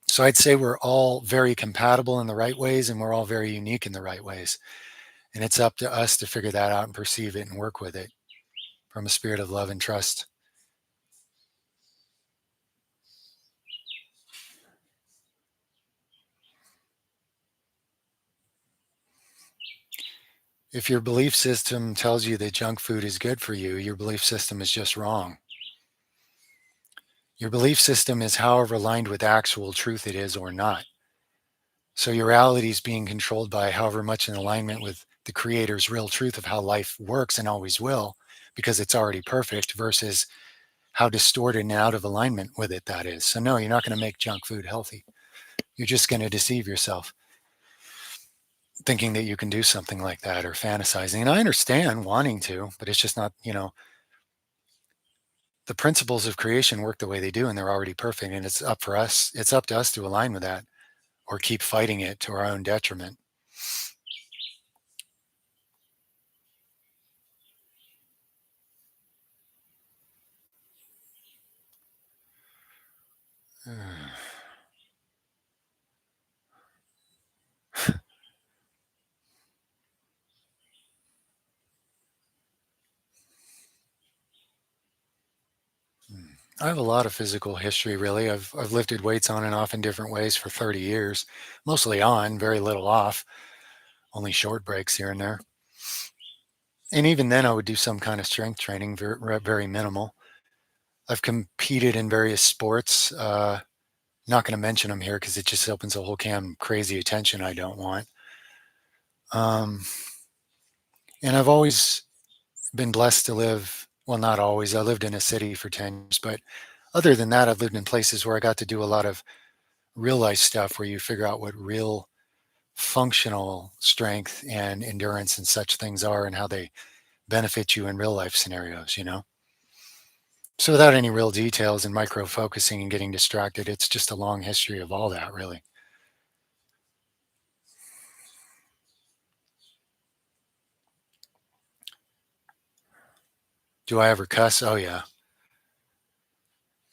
So I'd say we're all very compatible in the right ways and we're all very unique in the right ways. And it's up to us to figure that out and perceive it and work with it from a spirit of love and trust. If your belief system tells you that junk food is good for you, your belief system is just wrong. Your belief system is however aligned with actual truth it is or not. So your reality is being controlled by however much in alignment with the creator's real truth of how life works and always will, because it's already perfect, versus how distorted and out of alignment with it that is. So no, you're not going to make junk food healthy. You're just going to deceive yourself thinking that you can do something like that or fantasizing. And I understand wanting to, but it's just not, the principles of creation work the way they do and they're already perfect. And it's up to us to align with that or keep fighting it to our own detriment. I have a lot of physical history, really. I've lifted weights on and off in different ways for 30 years, mostly on, very little off, only short breaks here and there. And even then, I would do some kind of strength training, very minimal. I've competed in various sports. Not going to mention them here because it just opens a whole can crazy attention I don't want. Um, and I've always been blessed to live. Well, not always. I lived in a city for 10 years, but other than that, I've lived in places where I got to do a lot of real life stuff where you figure out what real functional strength and endurance and such things are and how they benefit you in real life scenarios. So without any real details and micro focusing and getting distracted, it's just a long history of all that, really. Do I ever cuss? Oh, yeah.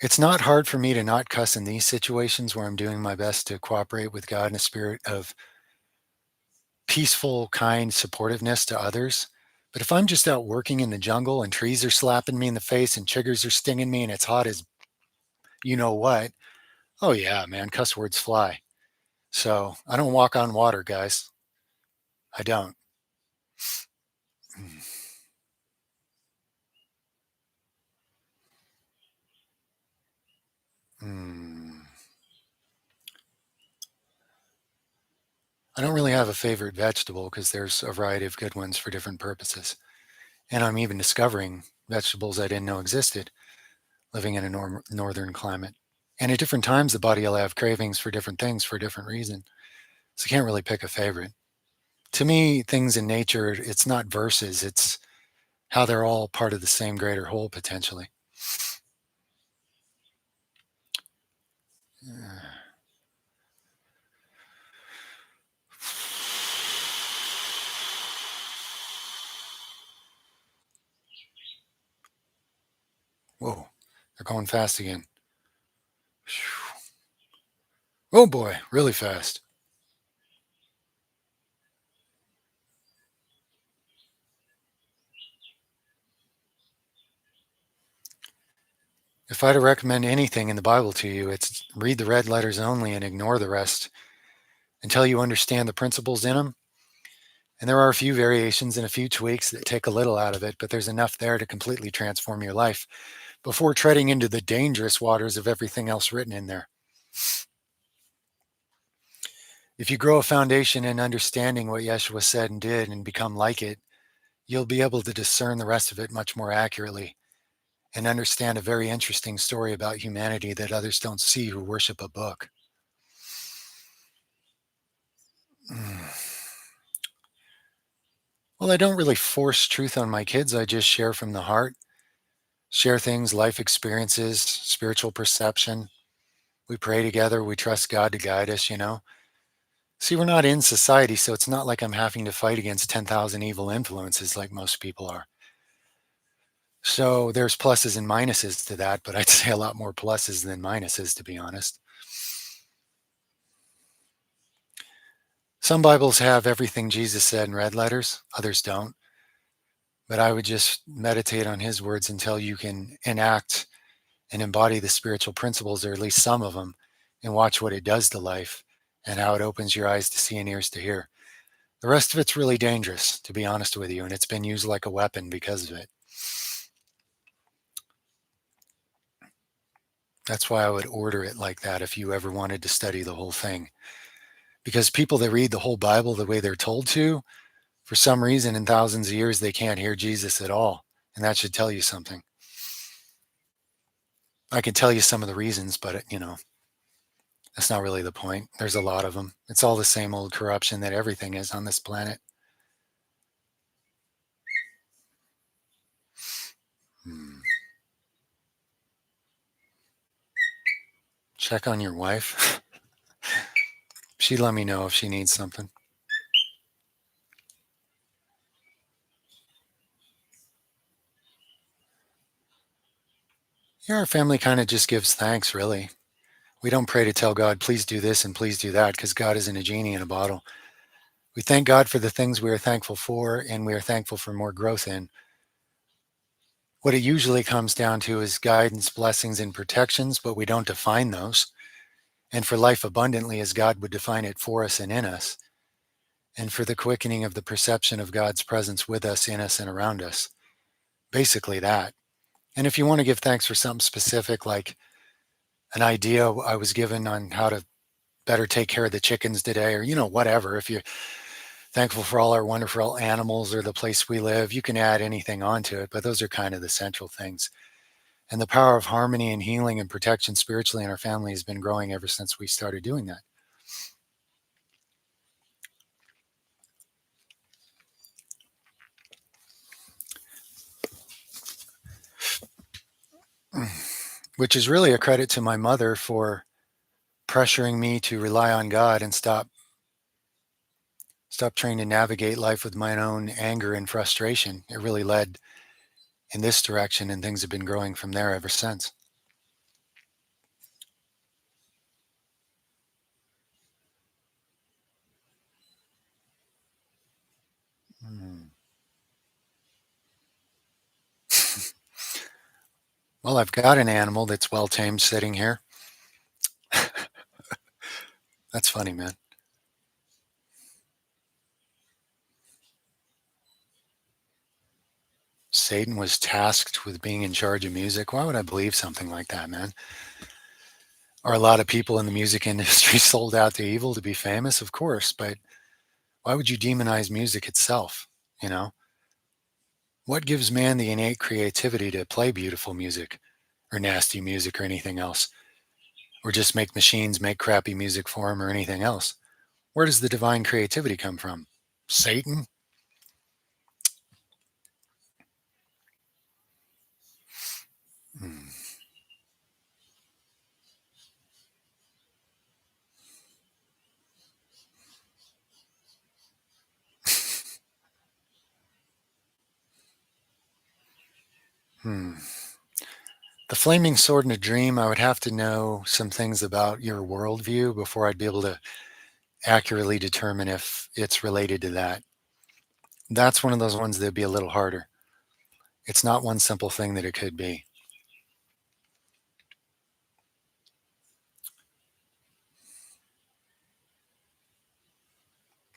It's not hard for me to not cuss in these situations where I'm doing my best to cooperate with God in a spirit of peaceful, kind supportiveness to others. But if I'm just out working in the jungle and trees are slapping me in the face and chiggers are stinging me and it's hot as you know what, oh yeah, man, cuss words fly. So I don't walk on water, guys. I don't. Mm. Mm. I don't really have a favorite vegetable because there's a variety of good ones for different purposes. And I'm even discovering vegetables I didn't know existed living in a northern climate. And at different times, the body will have cravings for different things for a different reason. So you can't really pick a favorite. To me, things in nature, it's not verses, it's how they're all part of the same greater whole potentially. Whoa, they're going fast again. Oh boy, really fast. If I had to recommend anything in the Bible to you, it's read the red letters only and ignore the rest until you understand the principles in them. And there are a few variations and a few tweaks that take a little out of it, but there's enough there to completely transform your life before treading into the dangerous waters of everything else written in there. If you grow a foundation in understanding what Yeshua said and did and become like it, you'll be able to discern the rest of it much more accurately and understand a very interesting story about humanity that others don't see who worship a book. Mm. Well, I don't really force truth on my kids. I just share from the heart, share things, life experiences, spiritual perception. We pray together. We trust God to guide us. See, we're not in society, so it's not like I'm having to fight against 10,000 evil influences like most people are. So there's pluses and minuses to that, but I'd say a lot more pluses than minuses, to be honest. Some Bibles have everything Jesus said in red letters, others don't. But I would just meditate on his words until you can enact and embody the spiritual principles, or at least some of them, and watch what it does to life and how it opens your eyes to see and ears to hear. The rest of it's really dangerous, to be honest with you, and it's been used like a weapon because of it. That's why I would order it like that if you ever wanted to study the whole thing. Because people that read the whole Bible the way they're told to, for some reason in thousands of years, they can't hear Jesus at all. And that should tell you something. I can tell you some of the reasons, but that's not really the point. There's a lot of them. It's all the same old corruption that everything is on this planet. Hmm. Check on your wife. She'd let me know if she needs something. Yeah, our family kind of just gives thanks, really. We don't pray to tell God, please do this and please do that, because God isn't a genie in a bottle. We thank God for the things we are thankful for, and we are thankful for more growth in. What it usually comes down to is guidance, blessings, and protections, but we don't define those. And for life abundantly as God would define it for us and in us. And for the quickening of the perception of God's presence with us, in us, and around us. Basically that. And if you want to give thanks for something specific, like an idea I was given on how to better take care of the chickens today, or whatever, if you're thankful for all our wonderful animals or the place we live, you can add anything onto it, but those are kind of the central things. And the power of harmony and healing and protection spiritually in our family has been growing ever since we started doing that. Which is really a credit to my mother for pressuring me to rely on God and stop trying to navigate life with my own anger and frustration. It really led in this direction, and things have been growing from there ever since. Hmm. Well, I've got an animal that's well tamed sitting here. That's funny, man. Satan was tasked with being in charge of music. Why would I believe something like that, man? Are a lot of people in the music industry sold out to evil to be famous? Of course, but why would you demonize music itself? You know, what gives man the innate creativity to play beautiful music or nasty music or anything else, or just make machines make crappy music for him or anything else? Where does the divine creativity come from? Satan? Hmm. Hmm. The flaming sword in a dream, I would have to know some things about your worldview before I'd be able to accurately determine if it's related to that. That's one of those ones that'd be a little harder. It's not one simple thing that it could be.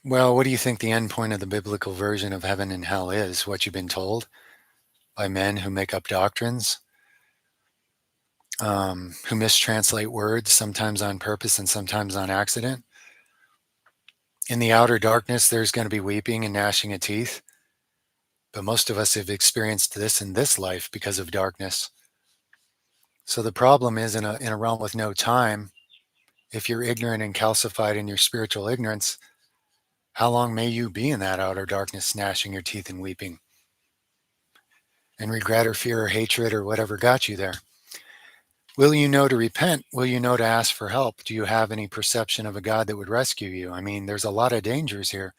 Well, what do you think the end point of the biblical version of heaven and hell is? What you've been told by men who make up doctrines, who mistranslate words, sometimes on purpose and sometimes on accident? In the outer darkness, there's going to be weeping and gnashing of teeth. But most of us have experienced this in this life because of darkness. So the problem is in a realm with no time, if you're ignorant and calcified in your spiritual ignorance, how long may you be in that outer darkness, gnashing your teeth and weeping, and regret or fear or hatred or whatever got you there? Will you know to repent? Will you know to ask for help? Do you have any perception of a God that would rescue you? I mean, there's a lot of dangers here.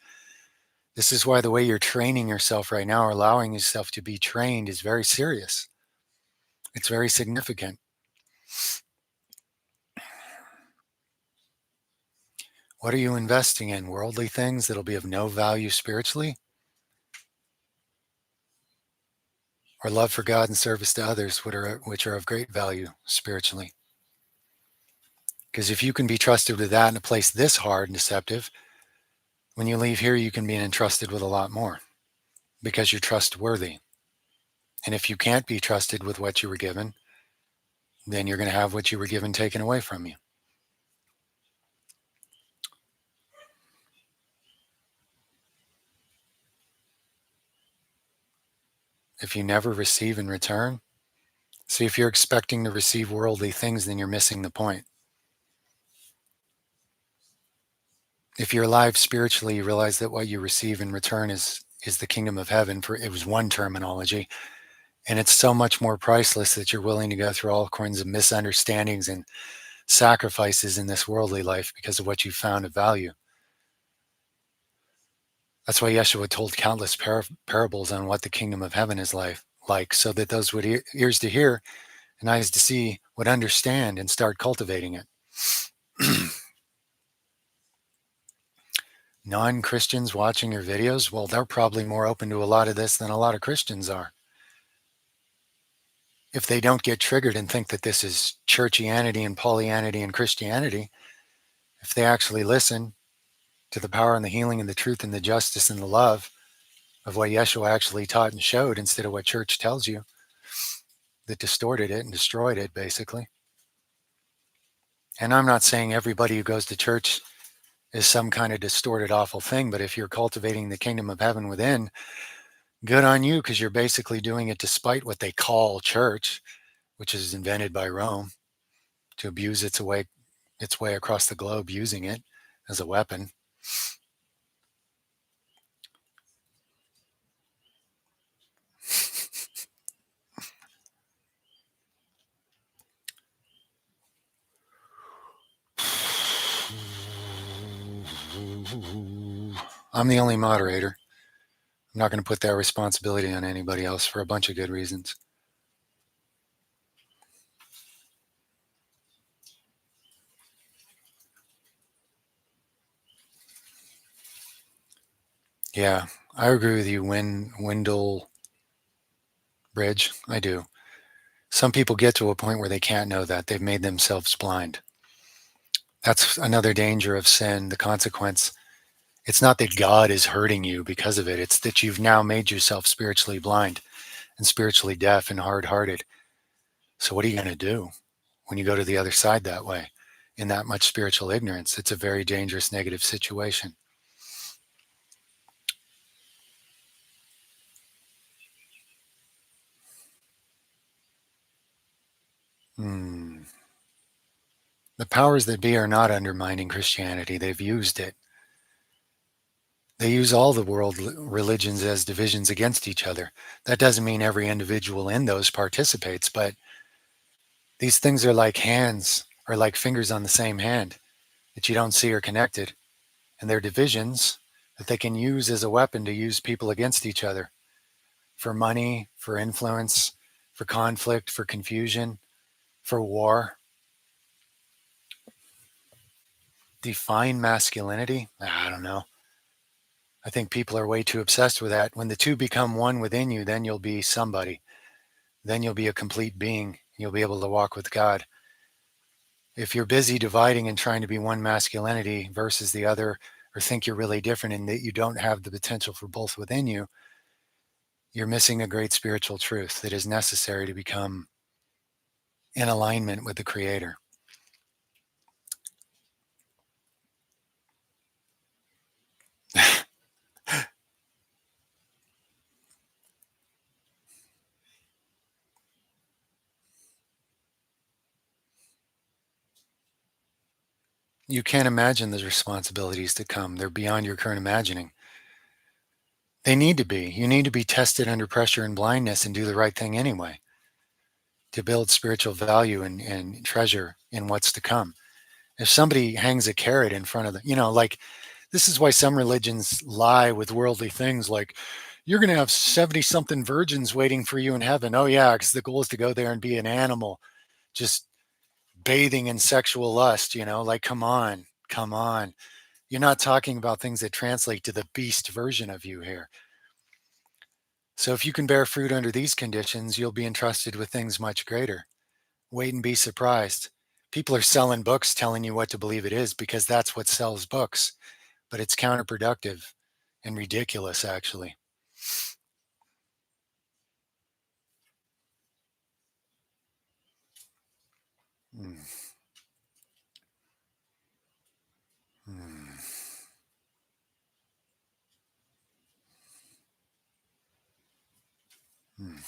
This is why the way you're training yourself right now, or allowing yourself to be trained, is very serious. It's very significant. What are you investing in? Worldly things that'll be of no value spiritually? Or love for God and service to others, which are of great value spiritually? Because if you can be trusted with that in a place this hard and deceptive, when you leave here, you can be entrusted with a lot more because you're trustworthy. And if you can't be trusted with what you were given, then you're going to have what you were given taken away from you. If you never receive in return, see, if you're expecting to receive worldly things, then you're missing the point. If you're alive spiritually, you realize that what you receive in return is the kingdom of heaven. For it was one terminology, and it's so much more priceless that you're willing to go through all kinds of misunderstandings and sacrifices in this worldly life because of what you found of value. That's why Yeshua told countless parables on what the kingdom of heaven is like, so that those with ears to hear and eyes to see would understand and start cultivating it. Non-Christians watching your videos, well, they're probably more open to a lot of this than a lot of Christians are. If they don't get triggered and think that this is churchianity and Pollyanity and Christianity, if they actually listen to the power and the healing and the truth and the justice and the love of what Yeshua actually taught and showed instead of what church tells you, that distorted it and destroyed it, basically. And I'm not saying everybody who goes to church is some kind of distorted, awful thing, but if you're cultivating the kingdom of heaven within, good on you, because you're basically doing it despite what they call church, which is invented by Rome to abuse its way across the globe, using it as a weapon. I'm the only moderator. I'm not going to put that responsibility on anybody else for a bunch of good reasons. Yeah, I agree with you, Wendell Bridge. I do. Some people get to a point where they can't know that. They've made themselves blind. That's another danger of sin, the consequence. It's not that God is hurting you because of it. It's that you've now made yourself spiritually blind and spiritually deaf and hard hearted. So, what are you going to do when you go to the other side that way in that much spiritual ignorance? It's a very dangerous negative situation. Hmm. The powers that be are not undermining Christianity. They've used it. They use all the world religions as divisions against each other. That doesn't mean every individual in those participates, but these things are like hands or like fingers on the same hand that you don't see are connected. And they're divisions that they can use as a weapon to use people against each other for money, for influence, for conflict, for confusion, for war. Define masculinity? I don't know. I think people are way too obsessed with that. When the two become one within you, then you'll be somebody. Then you'll be a complete being. You'll be able to walk with God. If you're busy dividing and trying to be one masculinity versus the other, or think you're really different and that you don't have the potential for both within you, you're missing a great spiritual truth that is necessary to become in alignment with the Creator. You can't imagine the responsibilities to come. They're beyond your current imagining. They need to be. You need to be tested under pressure and blindness and do the right thing anyway to build spiritual value and treasure in what's to come. If somebody hangs a carrot in front of the, like this is why some religions lie with worldly things like, you're going to have 70 something virgins waiting for you in heaven. Oh, yeah, because the goal is to go there and be an animal, just bathing in sexual lust, like, come on, come on. You're not talking about things that translate to the beast version of you here. So if you can bear fruit under these conditions, you'll be entrusted with things much greater. Wait and be surprised. People are selling books telling you what to believe it is because that's what sells books, but it's counterproductive and ridiculous, actually. Mm, mm, mm.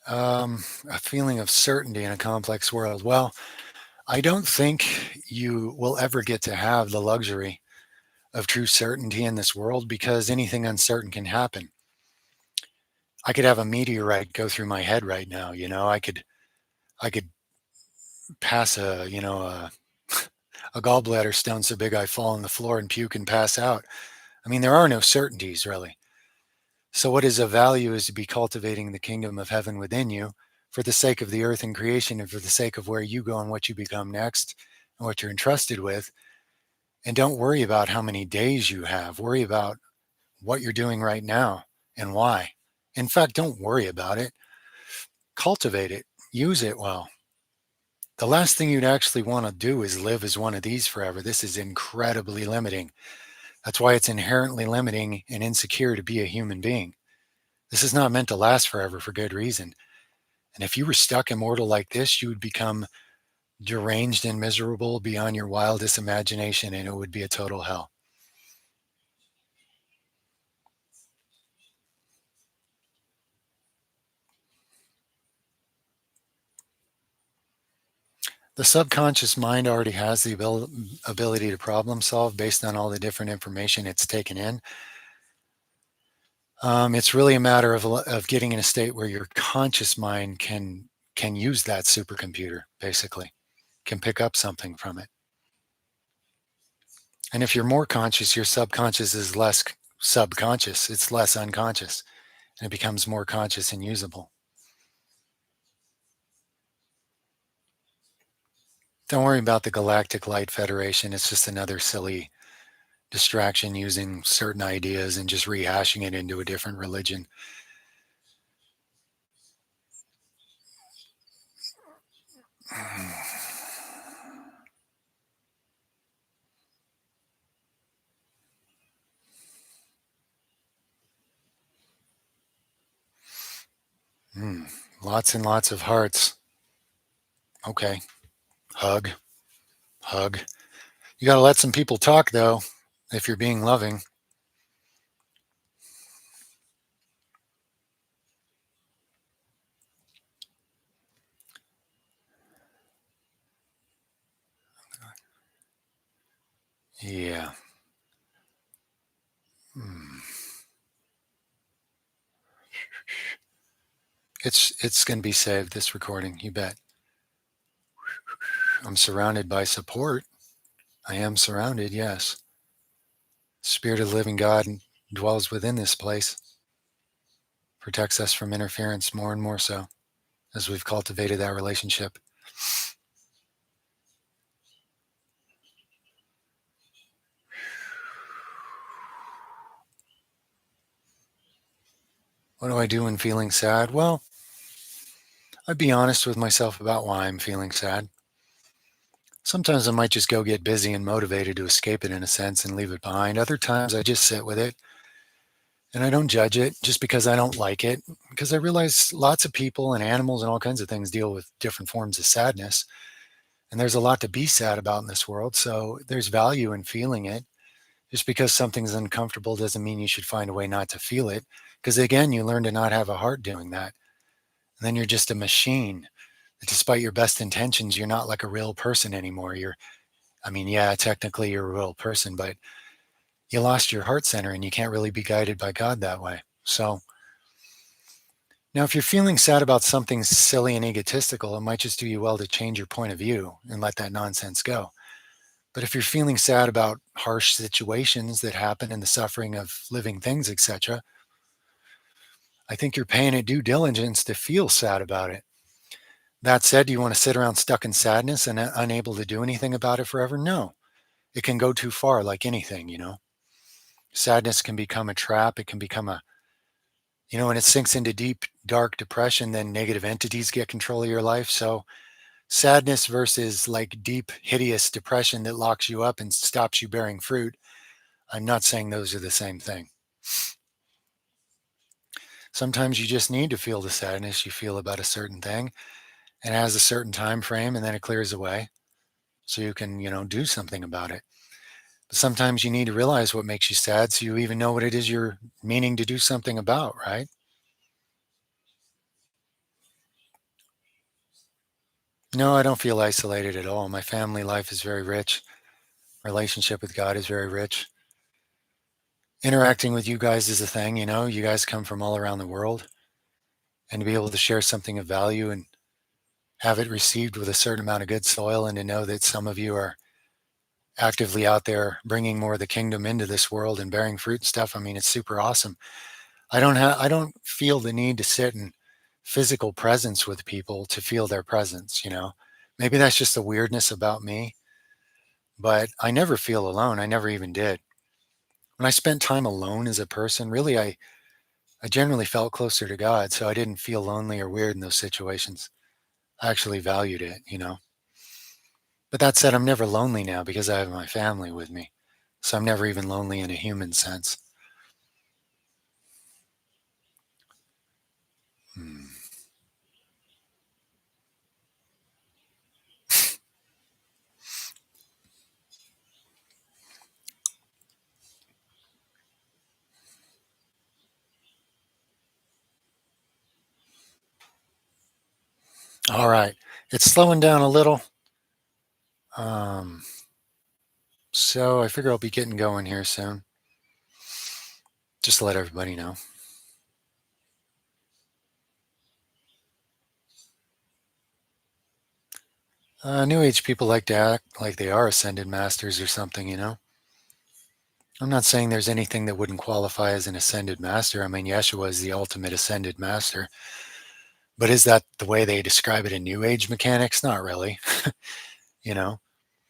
A feeling of certainty in a complex world. Well, I don't think you will ever get to have the luxury of true certainty in this world because anything uncertain can happen. I could have a meteorite go through my head right now. I could pass a gallbladder stone so big I fall on the floor and puke and pass out. I mean, there are no certainties really. So, what is of value is to be cultivating the kingdom of heaven within you for the sake of the earth and creation and for the sake of where you go and what you become next and what you're entrusted with. And don't worry about how many days you have. Worry about what you're doing right now and why. In fact, don't worry about it. Cultivate it, use it well. The last thing you'd actually want to do is live as one of these forever. This is incredibly limiting. That's why it's inherently limiting and insecure to be a human being. This is not meant to last forever for good reason. And if you were stuck immortal like this, you would become deranged and miserable beyond your wildest imagination, and it would be a total hell. The subconscious mind already has the ability to problem solve based on all the different information it's taken in. It's really a matter of getting in a state where your conscious mind can use that supercomputer, basically, can pick up something from it. And if you're more conscious, your subconscious is less subconscious, it's less unconscious, and it becomes more conscious and usable. Don't worry about the Galactic Light Federation. It's just another silly distraction using certain ideas and just rehashing it into a different religion. Hmm. Lots and lots of hearts. Okay. Hug. Hug. You got to let some people talk, though, if you're being loving. Yeah. Hmm. It's going to be saved, this recording, you bet. I'm surrounded by support. I am surrounded, yes. Spirit of the living God dwells within this place, protects us from interference more and more so as we've cultivated that relationship. What do I do when feeling sad? Well, I'd be honest with myself about why I'm feeling sad. Sometimes I might just go get busy and motivated to escape it in a sense and leave it behind. Other times I just sit with it and I don't judge it just because I don't like it, because I realize lots of people and animals and all kinds of things deal with different forms of sadness. And there's a lot to be sad about in this world. So there's value in feeling it. Just because something's uncomfortable doesn't mean you should find a way not to feel it. Because again, you learn to not have a heart doing that. And then you're just a machine. Despite your best intentions, you're not like a real person anymore. Yeah, technically you're a real person, but you lost your heart center and you can't really be guided by God that way. So now, if you're feeling sad about something silly and egotistical, it might just do you well to change your point of view and let that nonsense go. But if you're feeling sad about harsh situations that happen and the suffering of living things, etc., I think you're paying it due diligence to feel sad about it. That said, do you want to sit around stuck in sadness and unable to do anything about it forever? No. It can go too far, like anything. Sadness can become a trap. It can become when it sinks into deep, dark depression, then negative entities get control of your life. So, sadness versus like deep, hideous depression that locks you up and stops you bearing fruit. I'm not saying those are the same thing. Sometimes you just need to feel the sadness you feel about a certain thing, and it has a certain time frame, and then it clears away so you can, do something about it. But sometimes you need to realize what makes you sad so you even know what it is you're meaning to do something about, right? No, I don't feel isolated at all. My family life is very rich. Relationship with God is very rich. Interacting with you guys is a thing, you guys come from all around the world, and to be able to share something of value and have it received with a certain amount of good soil, and to know that some of you are actively out there bringing more of the kingdom into this world and bearing fruit and stuff. I mean, it's super awesome. I don't feel the need to sit in physical presence with people to feel their presence. Maybe that's just the weirdness about me, but I never feel alone. I never even did. When I spent time alone as a person, really, I generally felt closer to God, so I didn't feel lonely or weird in those situations. I actually valued it. But that said, I'm never lonely now because I have my family with me. So I'm never even lonely in a human sense. Hmm. All right. It's slowing down a little. Um, so I figure I'll be getting going here soon. Just to let everybody know. New Age people like to act like they are ascended masters or something. I'm not saying there's anything that wouldn't qualify as an ascended master. I mean, Yeshua is the ultimate ascended master. But is that the way they describe it in New Age mechanics? Not really. You know,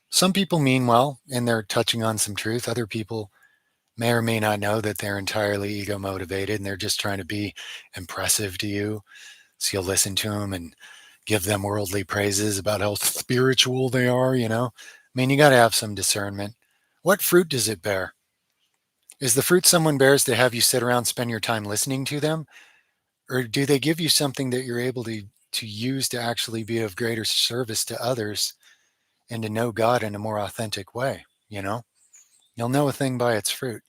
some people mean well and they're touching on some truth. Other people may or may not know that they're entirely ego motivated and they're just trying to be impressive to you. So you'll listen to them and give them worldly praises about how spiritual they are, you know? I mean, you got to have some discernment. What fruit does it bear? Is the fruit someone bears to have you sit around, spend your time listening to them? Or do they give you something that you're able to use to actually be of greater service to others and to know God in a more authentic way, you know? You'll know a thing by its fruit.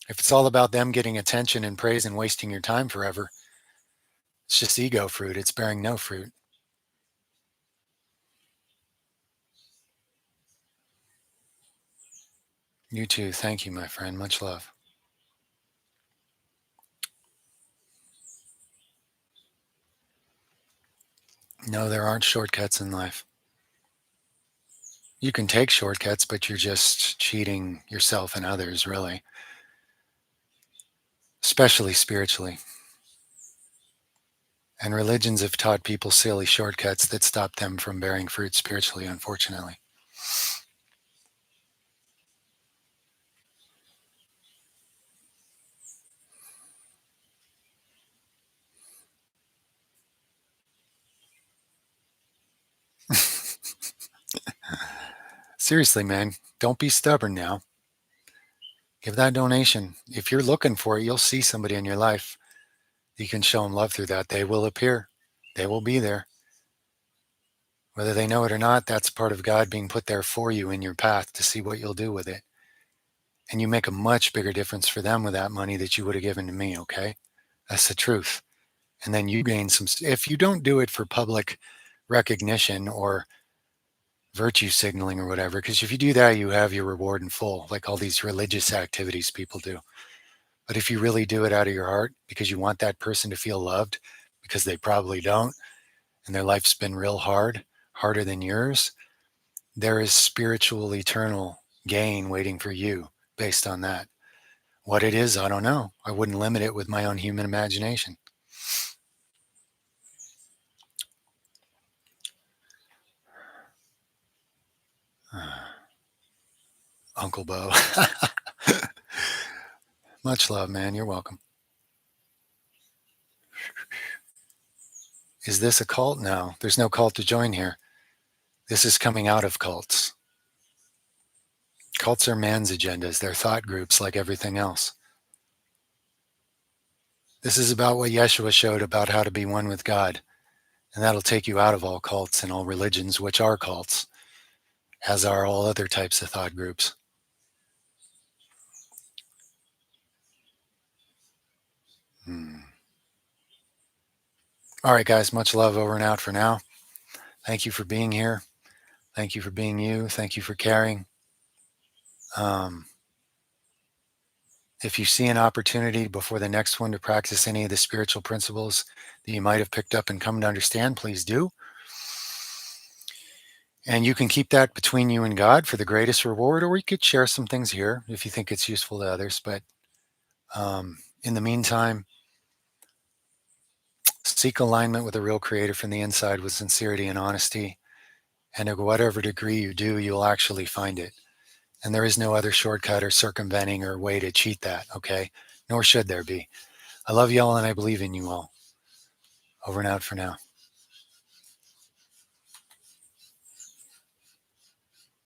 If it's all about them getting attention and praise and wasting your time forever, it's just ego fruit. It's bearing no fruit. You too. Thank you, my friend. Much love. No, there aren't shortcuts in life. You can take shortcuts, but you're just cheating yourself and others, really, especially spiritually. And religions have taught people silly shortcuts that stop them from bearing fruit spiritually, unfortunately. Seriously, man, don't be stubborn now. Give that donation. If you're looking for it, you'll see somebody in your life. You can show them love through that. They will appear, they will be there. Whether they know it or not, that's part of God being put there for you in your path to see what you'll do with it. And you make a much bigger difference for them with that money that you would have given to me, okay? That's the truth. And then you gain some, if you don't do it for public recognition or virtue signaling or whatever, because if you do that, you have your reward in full, like all these religious activities people do. But if you really do it out of your heart because you want that person to feel loved, because they probably don't, and their life's been real hard, harder than yours, there is spiritual, eternal gain waiting for you based on that. What it is, I don't know. I wouldn't limit it with my own human imagination. Uncle Bo. Much love, man. You're welcome. Is this a cult? No, there's no cult to join here. This is coming out of cults. Cults are man's agendas. They're thought groups like everything else. This is about what Yeshua showed about how to be one with God. And that'll take you out of all cults and all religions, which are cults, as are all other types of thought groups. All right, guys, much love over and out for now. Thank you for being here. Thank you for being you. Thank you for caring. Um, if you see an opportunity before the next one to practice any of the spiritual principles that you might have picked up and come to understand, please do. And you can keep that between you and God for the greatest reward, or you could share some things here if you think it's useful to others. But in the meantime, seek alignment with a real creator from the inside with sincerity and honesty. And to whatever degree you do, you'll actually find it. And there is no other shortcut or circumventing or way to cheat that, okay? Nor should there be. I love you all and I believe in you all. Over and out for now.